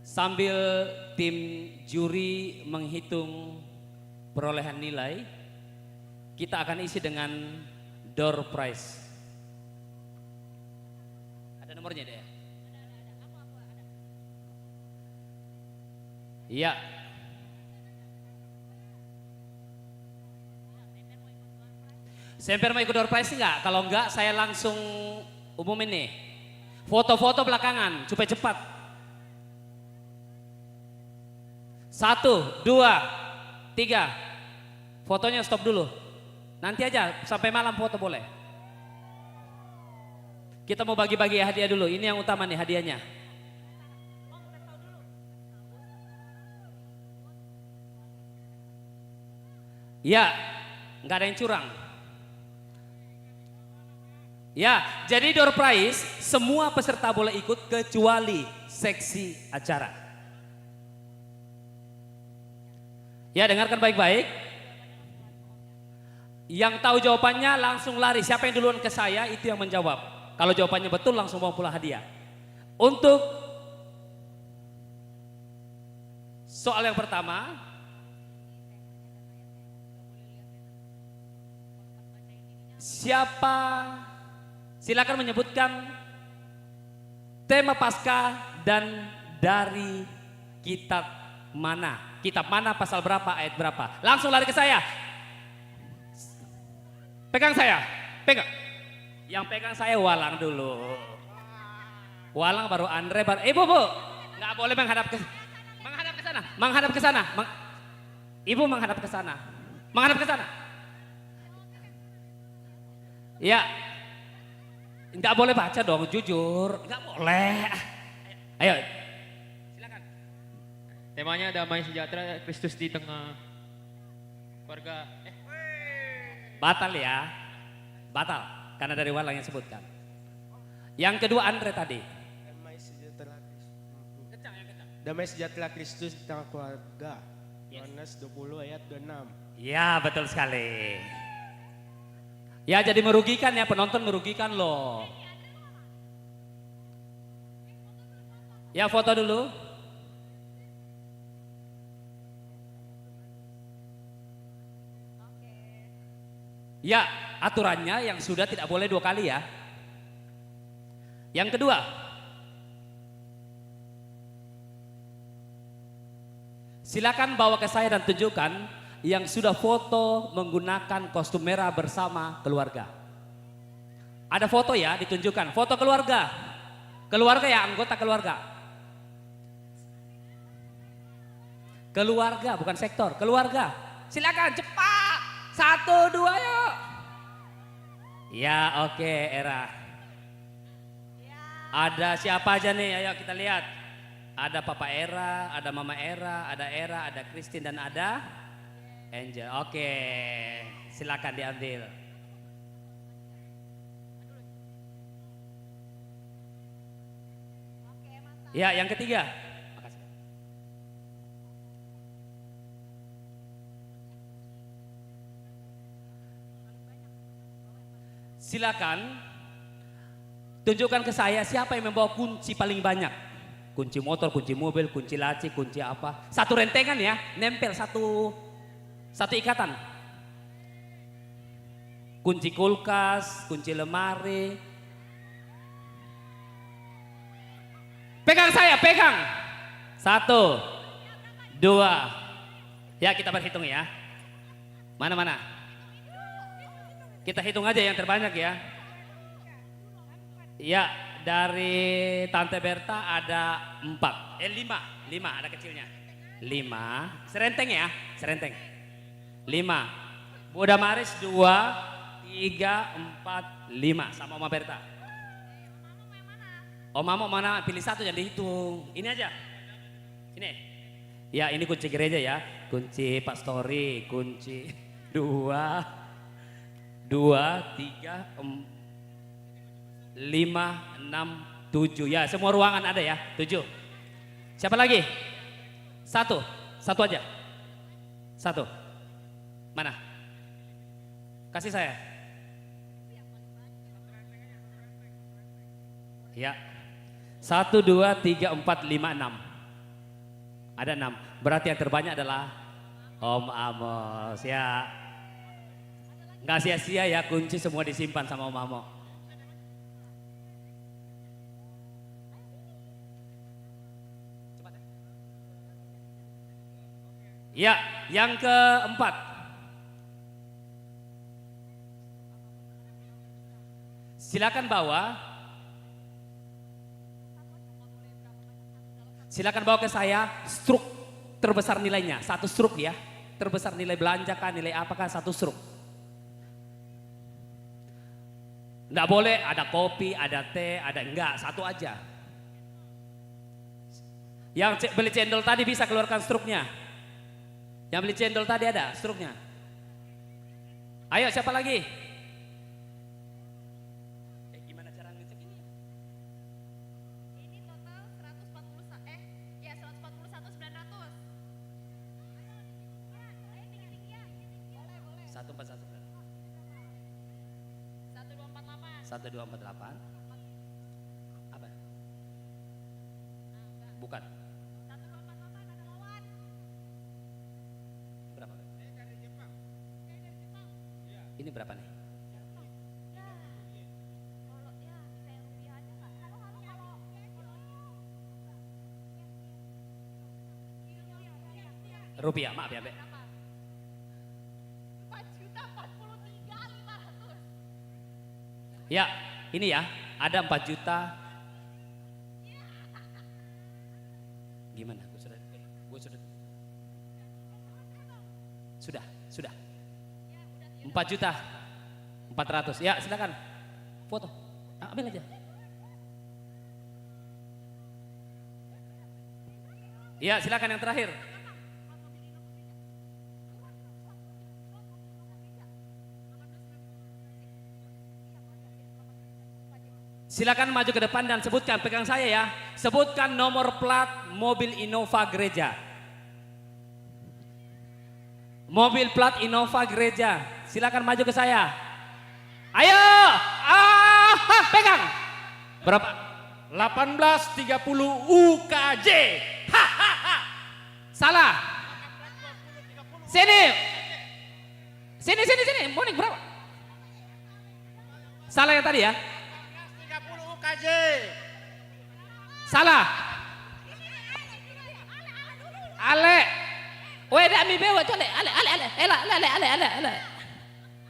Sambil tim juri menghitung perolehan nilai, kita akan isi dengan door prize. Ada nomornya deh. Iya. Semper mau ikut door prize enggak? Kalau enggak saya langsung umumin nih. Foto-foto belakangan supaya cepat. 1, 2, 3. Fotonya stop dulu. Nanti aja sampai malam foto boleh. Kita mau bagi-bagi hadiah dulu. Ini yang utama nih hadiahnya. Ya, nggak ada yang curang. Ya, jadi door prize semua peserta boleh ikut kecuali seksi acara. Ya, dengarkan baik-baik. Yang tahu jawabannya langsung lari. Siapa yang duluan ke saya itu yang menjawab. Kalau jawabannya betul langsung bawa pulang hadiah. Untuk soal yang pertama, siapa, silakan menyebutkan tema Paskah dan dari kitab mana. Kitab mana, pasal berapa, ayat berapa. Langsung lari ke saya. Pegang saya, pegang. Yang pegang saya Walang dulu. Walang baru Andre, baru Ibu, Bu. Nggak boleh menghadap ke sana. Menghadap ke sana. Ibu menghadap ke sana. Menghadap ke sana. Ya. Nggak boleh baca dong, jujur. Nggak boleh. Ayo. Temanya damai sejahtera, Kristus di tengah keluarga. Batal ya, batal. Karena dari Walang yang sebutkan. Yang kedua Andre tadi. Damai sejahtera Kristus di tengah keluarga. Yohanes 20 ayat 26. Ya, betul sekali. Ya, jadi merugikan ya, penonton merugikan loh. Ya, foto dulu. Ya, aturannya yang sudah tidak boleh 2 kali ya. Yang kedua, silakan bawa ke saya dan tunjukkan yang sudah foto menggunakan kostum merah bersama keluarga. Ada foto ya, ditunjukkan. Foto keluarga. Keluarga ya, anggota keluarga. Keluarga, bukan sektor, keluarga. Silakan cepat. 1, 2, yuk. Ya, oke, Era. Ada siapa aja nih? Ayo kita lihat. Ada Papa Era, ada Mama Era, ada Christine dan ada Angel. Oke, silakan diambil. Ya, yang ketiga. Makasih. Silakan tunjukkan ke saya siapa yang membawa kunci paling banyak. Kunci motor, kunci mobil, kunci laci, kunci apa. Satu rentengan ya, nempel satu ikatan. Kunci kulkas, kunci lemari. Pegang saya, pegang. 1, 2. Ya, kita berhitung ya. Mana-mana? Kita hitung aja yang terbanyak ya. Ya, dari Tante Berta ada 4. 5 ada kecilnya. 5, serenteng ya, serenteng. 5. Bu Damaris 2, 3, 4, 5 sama Oma Berta. Om Mamo mana pilih satu yang dihitung. Ini aja. Ini. Ya ini kunci gereja ya. Kunci pastori, kunci 2, 3, 4, 5, 6, 7. Ya semua ruangan ada ya, 7. Siapa lagi? Satu aja. Satu. Mana? Kasih saya. Ya. 1, 2, 3, 4, 5, 6. Ada 6. Berarti yang terbanyak adalah Om Amos ya. Nggak sia-sia ya, kunci semua disimpan sama Om Amos. Ya, yang keempat. Silakan bawa. Silakan bawa ke saya struk terbesar nilainya, 1 struk ya. Terbesar nilai belanja kah, nilai apakah 1 struk. Enggak boleh ada kopi, ada teh, ada enggak, 1 aja. Yang beli cendol tadi bisa keluarkan struknya. Yang beli cendol tadi ada struknya. Ayo siapa lagi? Gimana cara ngecek ini? Ini total 141.900. 1248. Apa? Bukan. Berapa? Ini berapa nih? Rupiah, maaf ya, Be. 4.043.500. Ya, ini ya, ada 4 juta. Gimana? Gue sudah. 4 juta 400. Ya, silakan. Foto. Ambil aja. Ya, silakan yang terakhir. Silakan maju ke depan dan sebutkan, pegang saya ya. Sebutkan nomor plat mobil Innova Gereja. Mobil plat Innova Gereja. Silakan maju ke saya. Ayo. Pegang. Berapa? 1830 UKJ. Salah. Sini. Monik berapa? Salah yang tadi ya. UKJ. Salah. Ale. Weda mi bewa cole. Ale.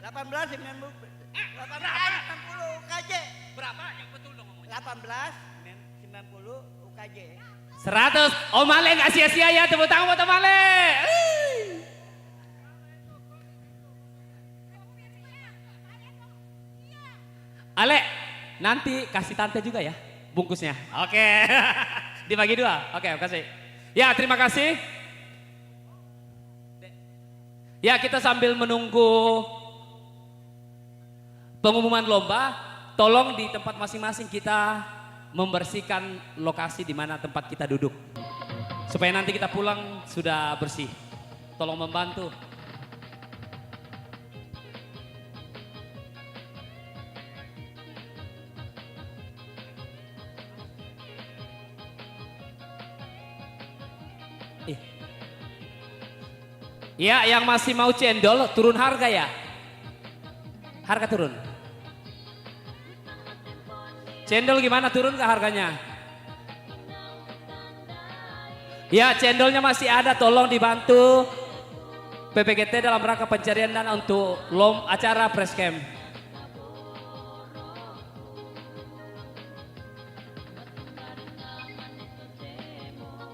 1890 UKJ. Berapa yang betul dong ngomongnya? 1890 UKJ. 100. Om Ale nggak sia-sia ya, tepuk tangan buat Om Ale. Ale, nanti kasih tante juga ya bungkusnya. Oke. Dibagi 2. Oke, kasih. Ya, terima kasih. Ya, kita sambil menunggu pengumuman lomba, tolong di tempat masing-masing kita membersihkan lokasi di mana tempat kita duduk. Supaya nanti kita pulang sudah bersih. Tolong membantu. Ya, yang masih mau cendol turun harga ya? Harga turun. Cendol gimana, turun ke harganya? Ya, cendolnya masih ada, tolong dibantu PPGT dalam rangka pencarian dana untuk acara press camp.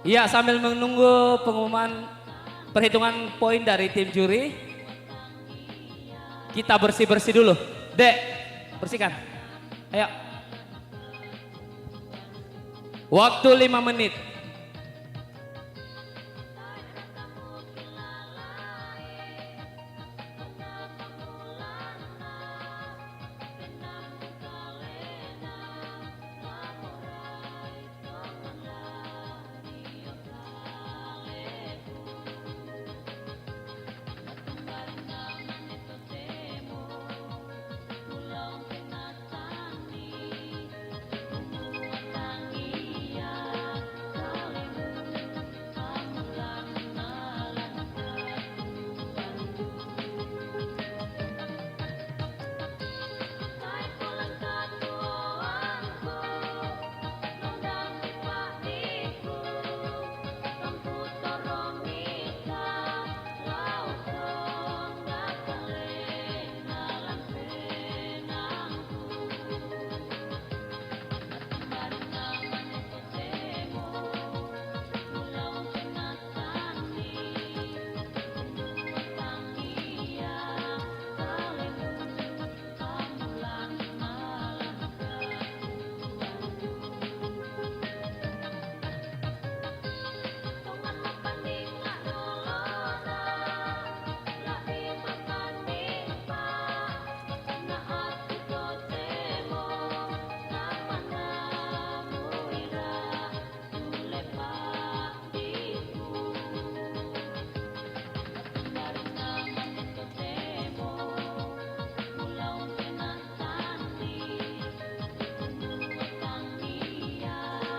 Ya, sambil menunggu pengumuman perhitungan poin dari tim juri, kita bersih-bersih dulu. Dek, bersihkan. Ayo. Waktu 5 menit.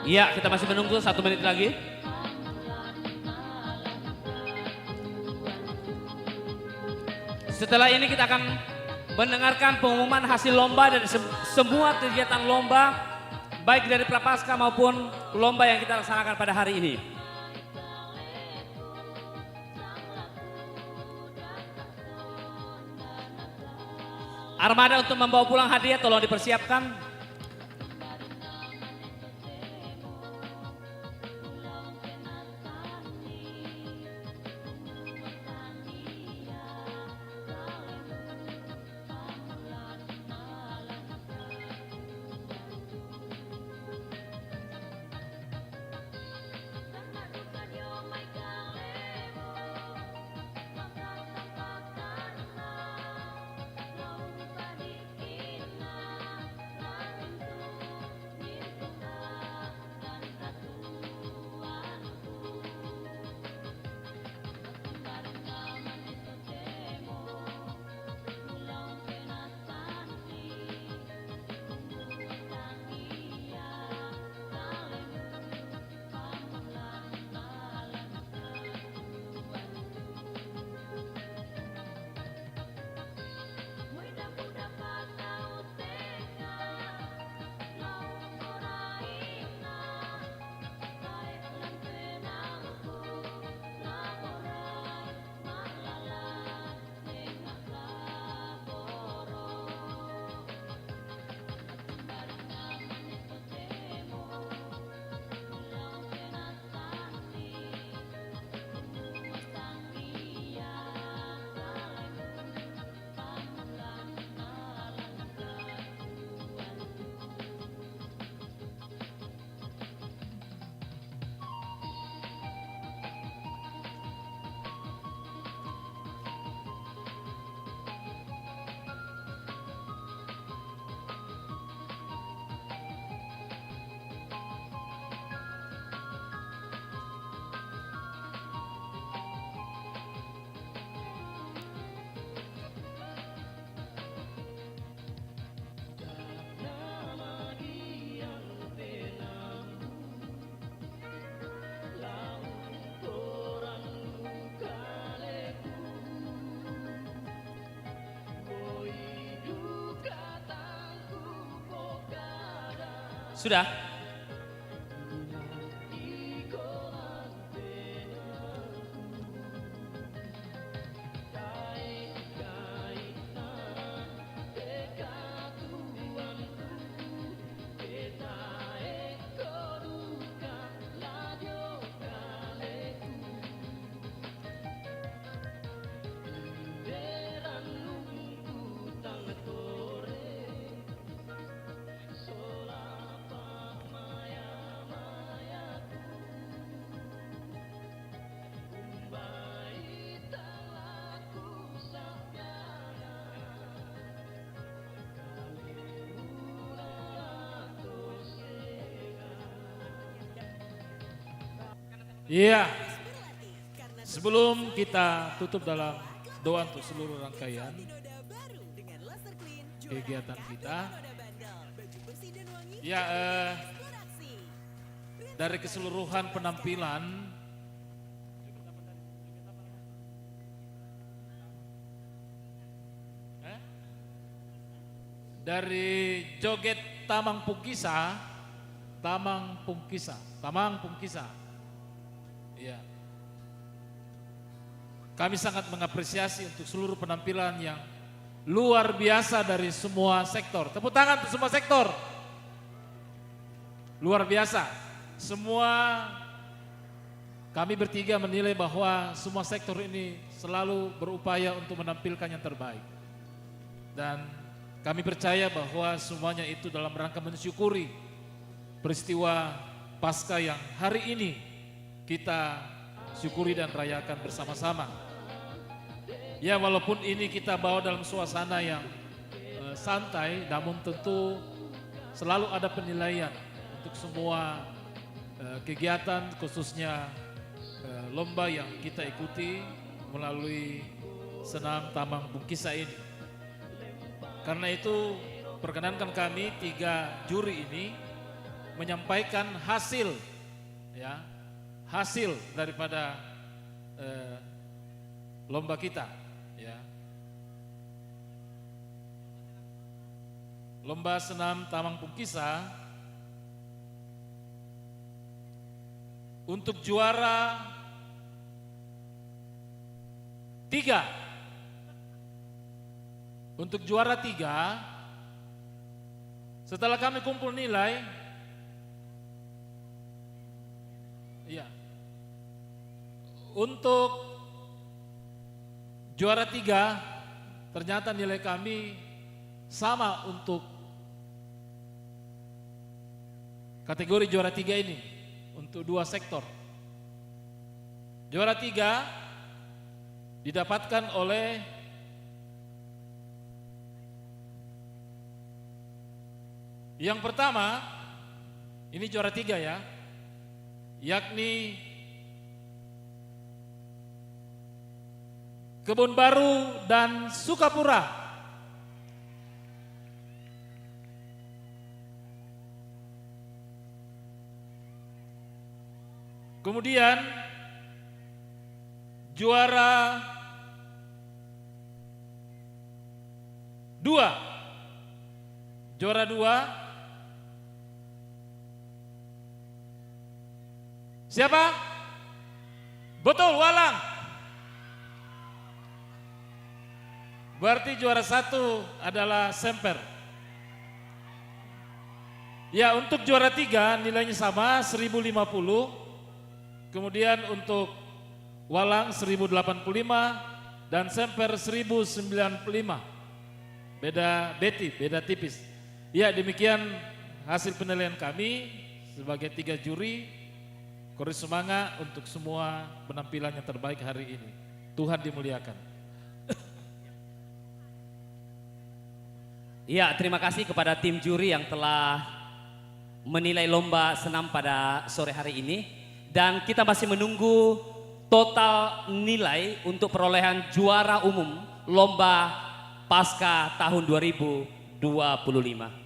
Iya, kita masih menunggu 1 menit lagi. Setelah ini kita akan mendengarkan pengumuman hasil lomba dari semua kegiatan lomba, baik dari Prapaskah maupun lomba yang kita laksanakan pada hari ini. Armada untuk membawa pulang hadiah tolong dipersiapkan. Sudah? Iya. Sebelum kita tutup dalam doa untuk seluruh rangkaian kegiatan kita. Ya, dari keseluruhan penampilan dari joget Tamang Pungkisa. Ya. Kami sangat mengapresiasi untuk seluruh penampilan yang luar biasa dari semua sektor. Tepuk tangan untuk semua sektor. Luar biasa. Semua kami bertiga menilai bahwa semua sektor ini selalu berupaya untuk menampilkan yang terbaik. Dan kami percaya bahwa semuanya itu dalam rangka mensyukuri peristiwa Paskah yang hari ini kita syukuri dan rayakan bersama-sama. Ya, walaupun ini kita bawa dalam suasana yang santai, namun tentu selalu ada penilaian untuk semua kegiatan, khususnya lomba yang kita ikuti melalui senam Tamang Pungkisa ini. Karena itu perkenankan kami 3 juri ini menyampaikan hasil, ya, hasil daripada lomba kita, ya. Lomba senam Tamang Pungkisa untuk juara 3. Untuk juara 3, setelah kami kumpul nilai, ya, untuk juara 3 ternyata nilai kami sama untuk kategori juara 3 ini untuk 2 sektor. Juara 3 didapatkan oleh yang pertama, ini juara 3 ya, yakni Kebun Baru dan Sukapura. Kemudian juara 2. Juara 2 siapa? Betul, Walang. Berarti juara 1 adalah Semper. Ya, untuk juara 3 nilainya sama 1050. Kemudian untuk Walang 1085 dan Semper 1095. Beda tipis. Ya, demikian hasil penilaian kami sebagai 3 juri. Korus semangat untuk semua penampilan yang terbaik hari ini. Tuhan dimuliakan. Ya, terima kasih kepada tim juri yang telah menilai lomba senam pada sore hari ini. Dan kita masih menunggu total nilai untuk perolehan juara umum lomba Paskah tahun 2025.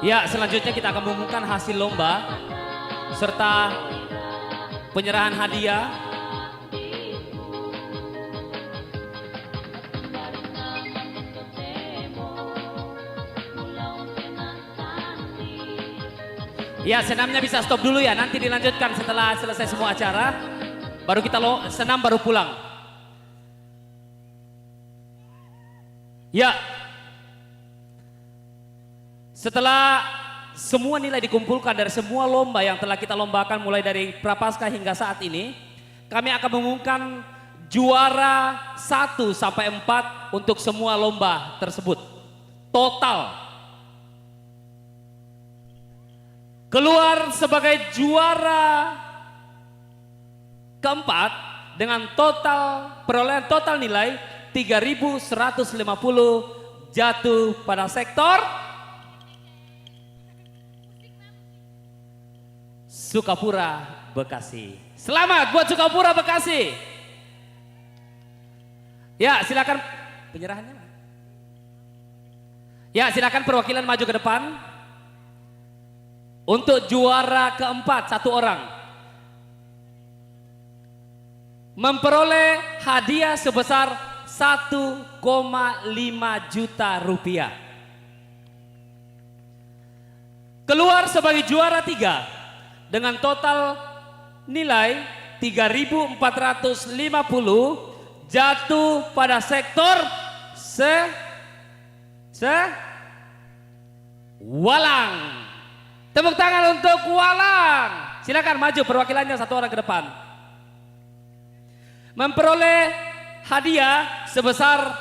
Ya, selanjutnya kita akan mengumumkan hasil lomba serta penyerahan hadiah. Ya, senamnya bisa stop dulu ya, nanti dilanjutkan setelah selesai semua acara. Baru kita senam baru pulang. Ya, setelah semua nilai dikumpulkan dari semua lomba yang telah kita lombakan mulai dari Prapaskah hingga saat ini, kami akan mengumumkan juara 1 sampai 4 untuk semua lomba tersebut. Total. Keluar sebagai juara keempat dengan perolehan total nilai 3.150 jatuh pada sektor Sukapura, Bekasi. Selamat buat Sukapura, Bekasi. Ya, silakan penyerahannya. Ya, silakan perwakilan maju ke depan. Untuk juara keempat, 1 orang memperoleh hadiah sebesar 1,5 juta rupiah. Keluar sebagai juara 3 dengan total nilai 3.450 jatuh pada sektor Walang. Tepuk tangan untuk Walang. Silakan maju perwakilannya 1 orang ke depan. Memperoleh hadiah sebesar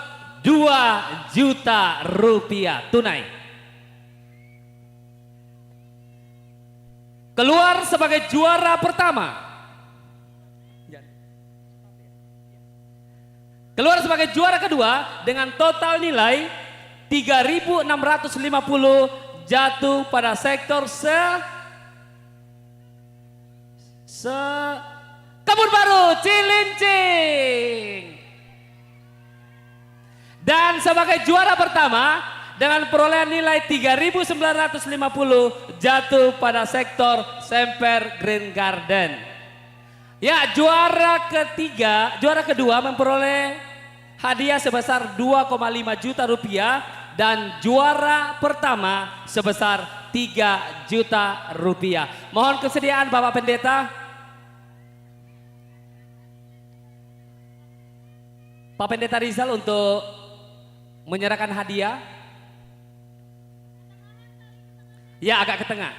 2 juta rupiah tunai. Keluar sebagai juara pertama. Keluar sebagai juara kedua dengan total nilai 3.650 jatuh pada sektor Kebun Baru, Cilincing. Dan sebagai juara pertama dengan perolehan nilai 3.950 jatuh pada sektor Semper Green Garden. Ya, juara kedua memperoleh hadiah sebesar 2,5 juta rupiah. Dan juara pertama sebesar 3 juta rupiah. Mohon kesediaan Bapak Pendeta. Pak Pendeta Rizal untuk menyerahkan hadiah. Ya, agak ke tengah.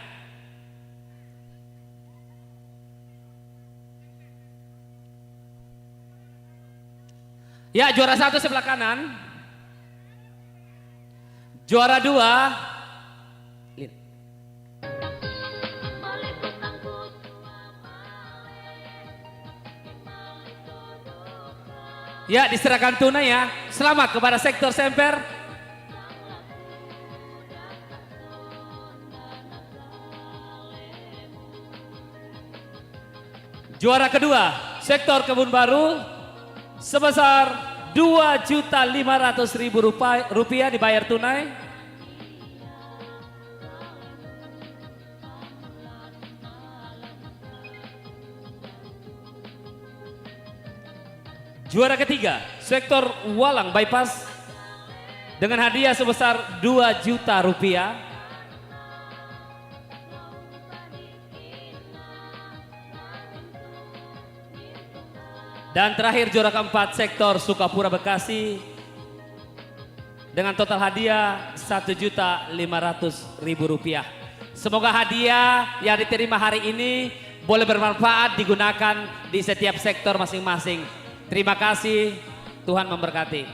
Ya, juara 1 sebelah kanan. Juara 2, ya diserahkan tunai ya. Selamat kepada sektor Semper. Juara kedua, sektor Kebun Baru sebesar 2.500.000 rupiah dibayar tunai. Juara ketiga, sektor Walang Bypass dengan hadiah sebesar 2 juta rupiah. Dan terakhir juara keempat, sektor Sukapura Bekasi dengan total hadiah 1.500.000 rupiah. Semoga hadiah yang diterima hari ini boleh bermanfaat digunakan di setiap sektor masing-masing. Terima kasih, Tuhan memberkati.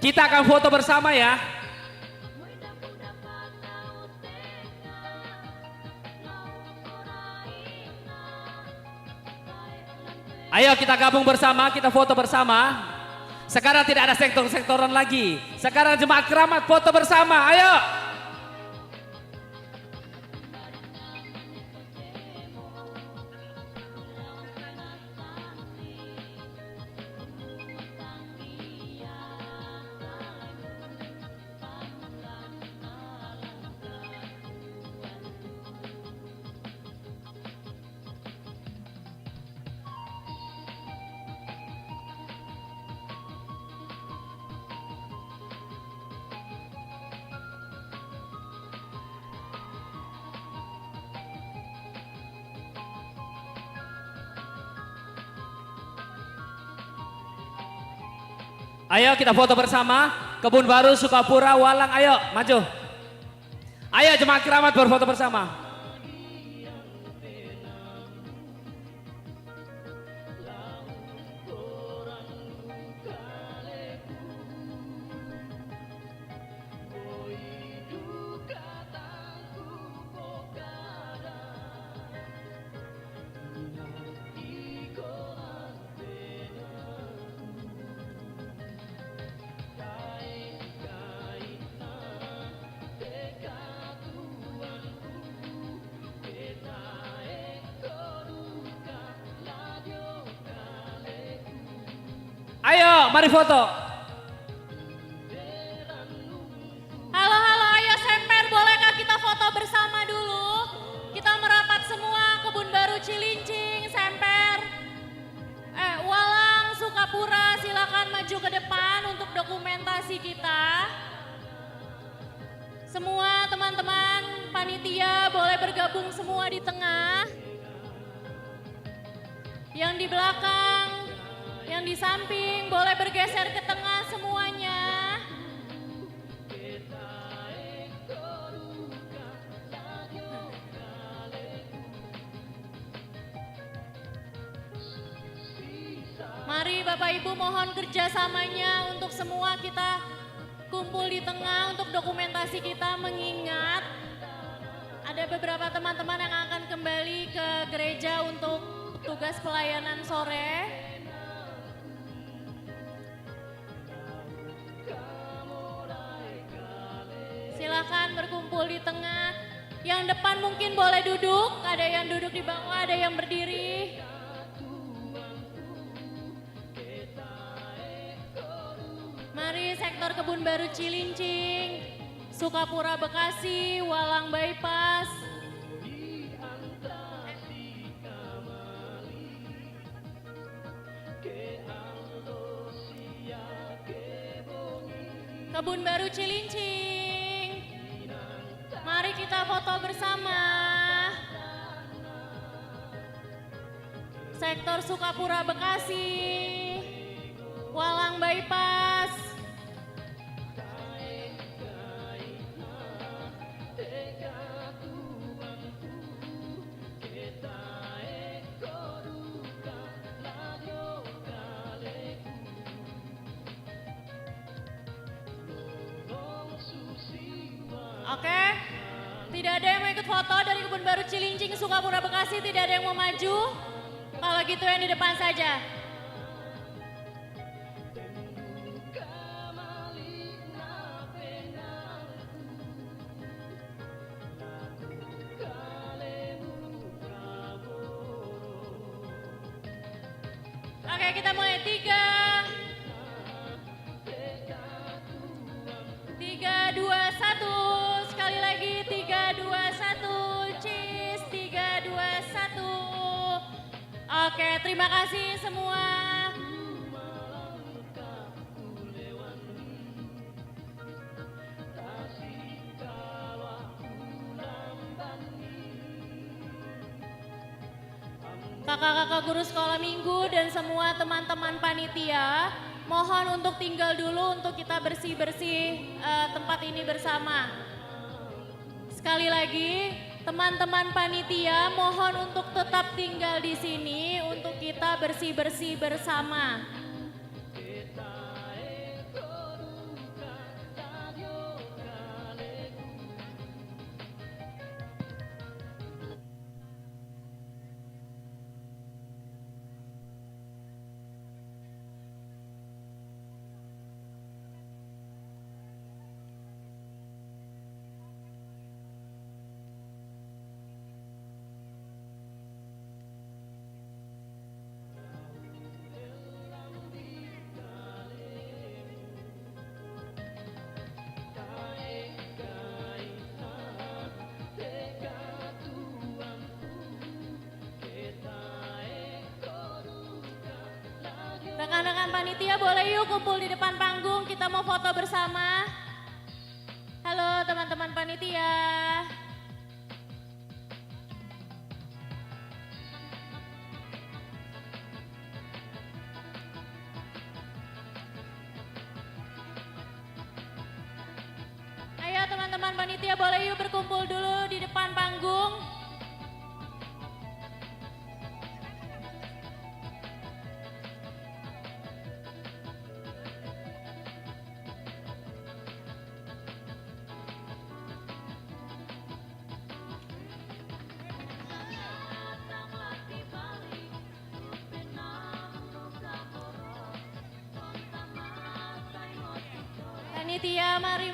Kita akan foto bersama ya. Ayo kita gabung bersama, kita foto bersama. Sekarang tidak ada sektor-sektoran lagi. Sekarang jemaat keramat foto bersama, ayo. Ayo kita foto bersama. Kebun Baru, Sukapura, Walang, ayo maju. Ayo jemaah keramat berfoto bersama. Ayo, mari foto. Halo, halo, ayo Semper, bolehkah kita foto bersama dulu? Kita merapat semua, Kebun Baru Cilincing, Semper. Walang, Sukapura, silakan maju ke depan untuk dokumentasi kita. Semua teman-teman panitia boleh bergabung semua di tengah. Yang di belakang, yang di samping boleh bergeser ke tengah semuanya. Mari Bapak Ibu mohon kerjasamanya untuk semua kita kumpul di tengah untuk dokumentasi kita, mengingat ada beberapa teman-teman yang akan kembali ke gereja untuk tugas pelayanan sore. Silakan berkumpul di tengah. Yang depan mungkin boleh duduk, ada yang duduk di bawah, ada yang berdiri. Mari sektor Kebun Baru Cilincing, Sukapura Bekasi, Walang Bypass. Kebun Baru Cilincing. Mari kita foto bersama. Sektor Sukapura Bekasi, Walang Bypass. Oke, tidak ada yang mau ikut foto dari Kebun Baru Cilincing, Sukapura Bekasi, tidak ada yang mau maju. Kalau gitu yang di depan saja. Oke, kita mulai 3, 2, 1. Sekali lagi 3, 2, 1. Cheese, 3, 2, 1. Oke, terima kasih semua. Kakak-kakak guru sekolah minggu dan semua teman-teman panitia, mohon untuk tinggal dulu untuk kita bersih-bersih tempat ini bersama. Sekali lagi, teman-teman panitia mohon untuk tetap tinggal di sini untuk kita bersih-bersih bersama. Rekan-rekan panitia boleh yuk kumpul di depan panggung, kita mau foto bersama. Halo teman-teman panitia. teman-teman panitia boleh yuk berkumpul dulu di depan panggung. Panitia, mari